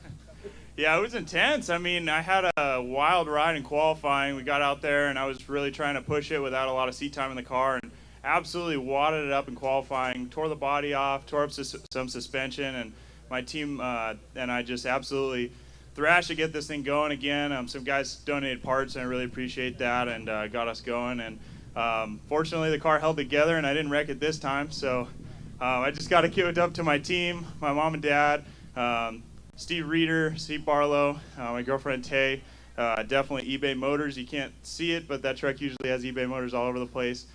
Yeah, it was intense. I mean, I had a wild ride in qualifying. We got out there, and I was really trying to push it without a lot of seat time in the car, and absolutely wadded it up in qualifying, tore the body off, tore up some suspension, and my team and I just absolutely thrashed to get this thing going again. Some guys donated parts, and I really appreciate that, and got us going. And fortunately, the car held together, and I didn't wreck it this time. So I just got to give it up to my team, my mom and dad, Steve Reeder, Steve Barlow, my girlfriend Tay, definitely eBay Motors. You can't see it, but that truck usually has eBay Motors all over the place.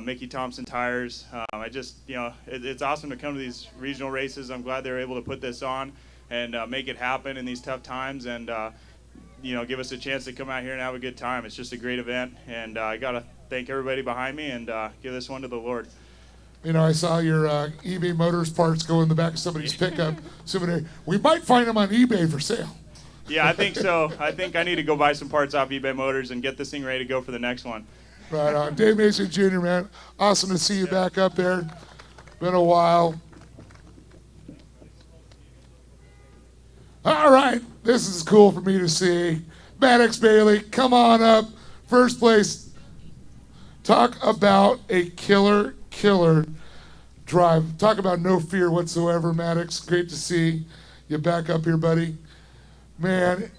Mickey Thompson Tires. It's awesome to come to these regional races. I'm glad they were able to put this on and make it happen in these tough times, and give us a chance to come out here and have a good time. It's just a great event, and I got to thank everybody behind me and give this one to the Lord. You know, I saw your eBay Motors parts go in the back of somebody's pickup. We might find them on eBay for sale. Yeah, I think so. I think I need to go buy some parts off eBay Motors and get this thing ready to go for the next one. Right on. Dave Mason Jr., man. Awesome to see you back up there. Been a while. All right. This is cool for me to see. Maddox Bailey, come on up. First place. Talk about a killer drive. Talk about no fear whatsoever, Maddox. Great to see you back up here, buddy. Man,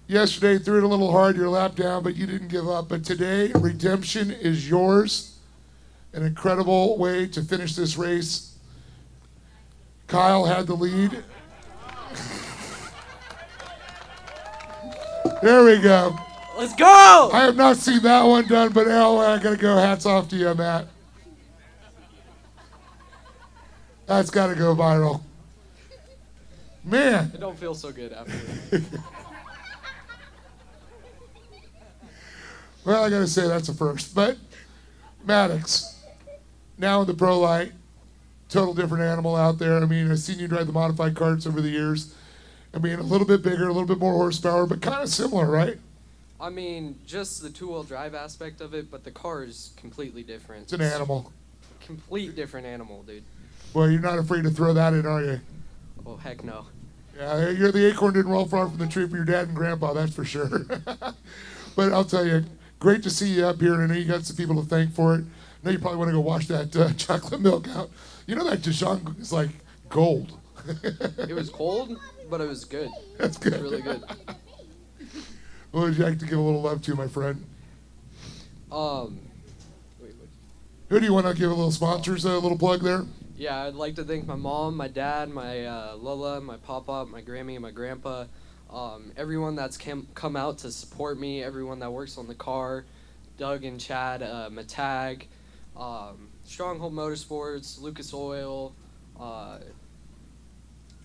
yesterday threw it a little hard, your lap down, but you didn't give up. But today, redemption is yours. An incredible way to finish this race. Kyle had the lead. There we go. Let's go! I have not seen that one done, but Al, I gotta go. Hats off to you on that. That's gotta go viral. Man. It don't feel so good after. Well, I gotta say that's a first. But Maddox, now in the Pro Light, total different animal out there. I mean, I've seen you drive the modified karts over the years. I mean, a little bit bigger, a little bit more horsepower, but kind of similar, right? I mean, just the two-wheel drive aspect of it, but the car is completely different. It's an animal. Complete different animal, dude. Well, you're not afraid to throw that in, are you? Oh, heck no. Yeah, the acorn didn't roll far from the tree for your dad and grandpa, that's for sure. But I'll tell you, great to see you up here, and I know you got some people to thank for it. I know you probably want to go wash that chocolate milk out. You know that Dijon is like gold. It was cold, but it was good. That's good. It was really good. What would you like to give a little love to, my friend? Wait. Who do you want to give a little sponsors, a little plug there? Yeah, I'd like to thank my mom, my dad, my Lola, my papa, my Grammy, and my grandpa. Everyone that's come out to support me, everyone that works on the car, Doug and Chad, Matag, Stronghold Motorsports, Lucas Oil,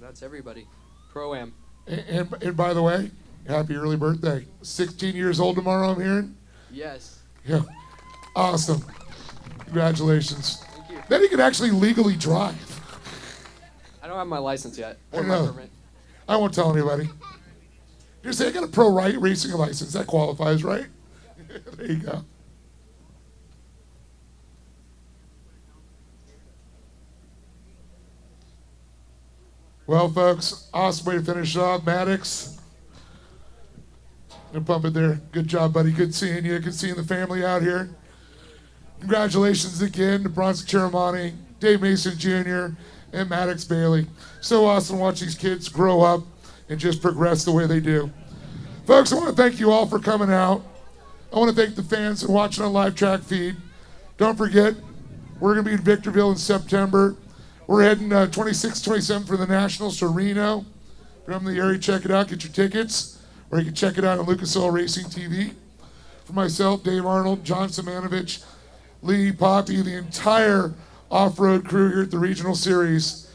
that's everybody. Pro-Am. And by the way, happy early birthday. 16 years old tomorrow, I'm hearing? Yes. Yeah. Awesome. Congratulations. Thank you. Then he can actually legally drive. I don't have my license yet, I or my know. permit. I won't tell anybody. Just say I got a pro racing license. That qualifies, right? There you go. Well, folks, awesome way to finish off. Maddox. Gonna pump it there. Good job, buddy. Good seeing you. Good seeing the family out here. Congratulations again to Bronson Cheromani, Dave Mason Jr., and Maddox Bailey. So awesome to watch these kids grow up and just progress the way they do. Folks, I want to thank you all for coming out. I want to thank the fans and watching on live track feed. Don't forget, we're going to be in Victorville in September. We're heading 26, 27 for the Nationals to Reno. If you're in the area, check it out. Get your tickets. Or you can check it out on Lucas Oil Racing TV. For myself, Dave Arnold, John Simonovich, Lee, Poppy, the entire off-road crew here at the Regional Series,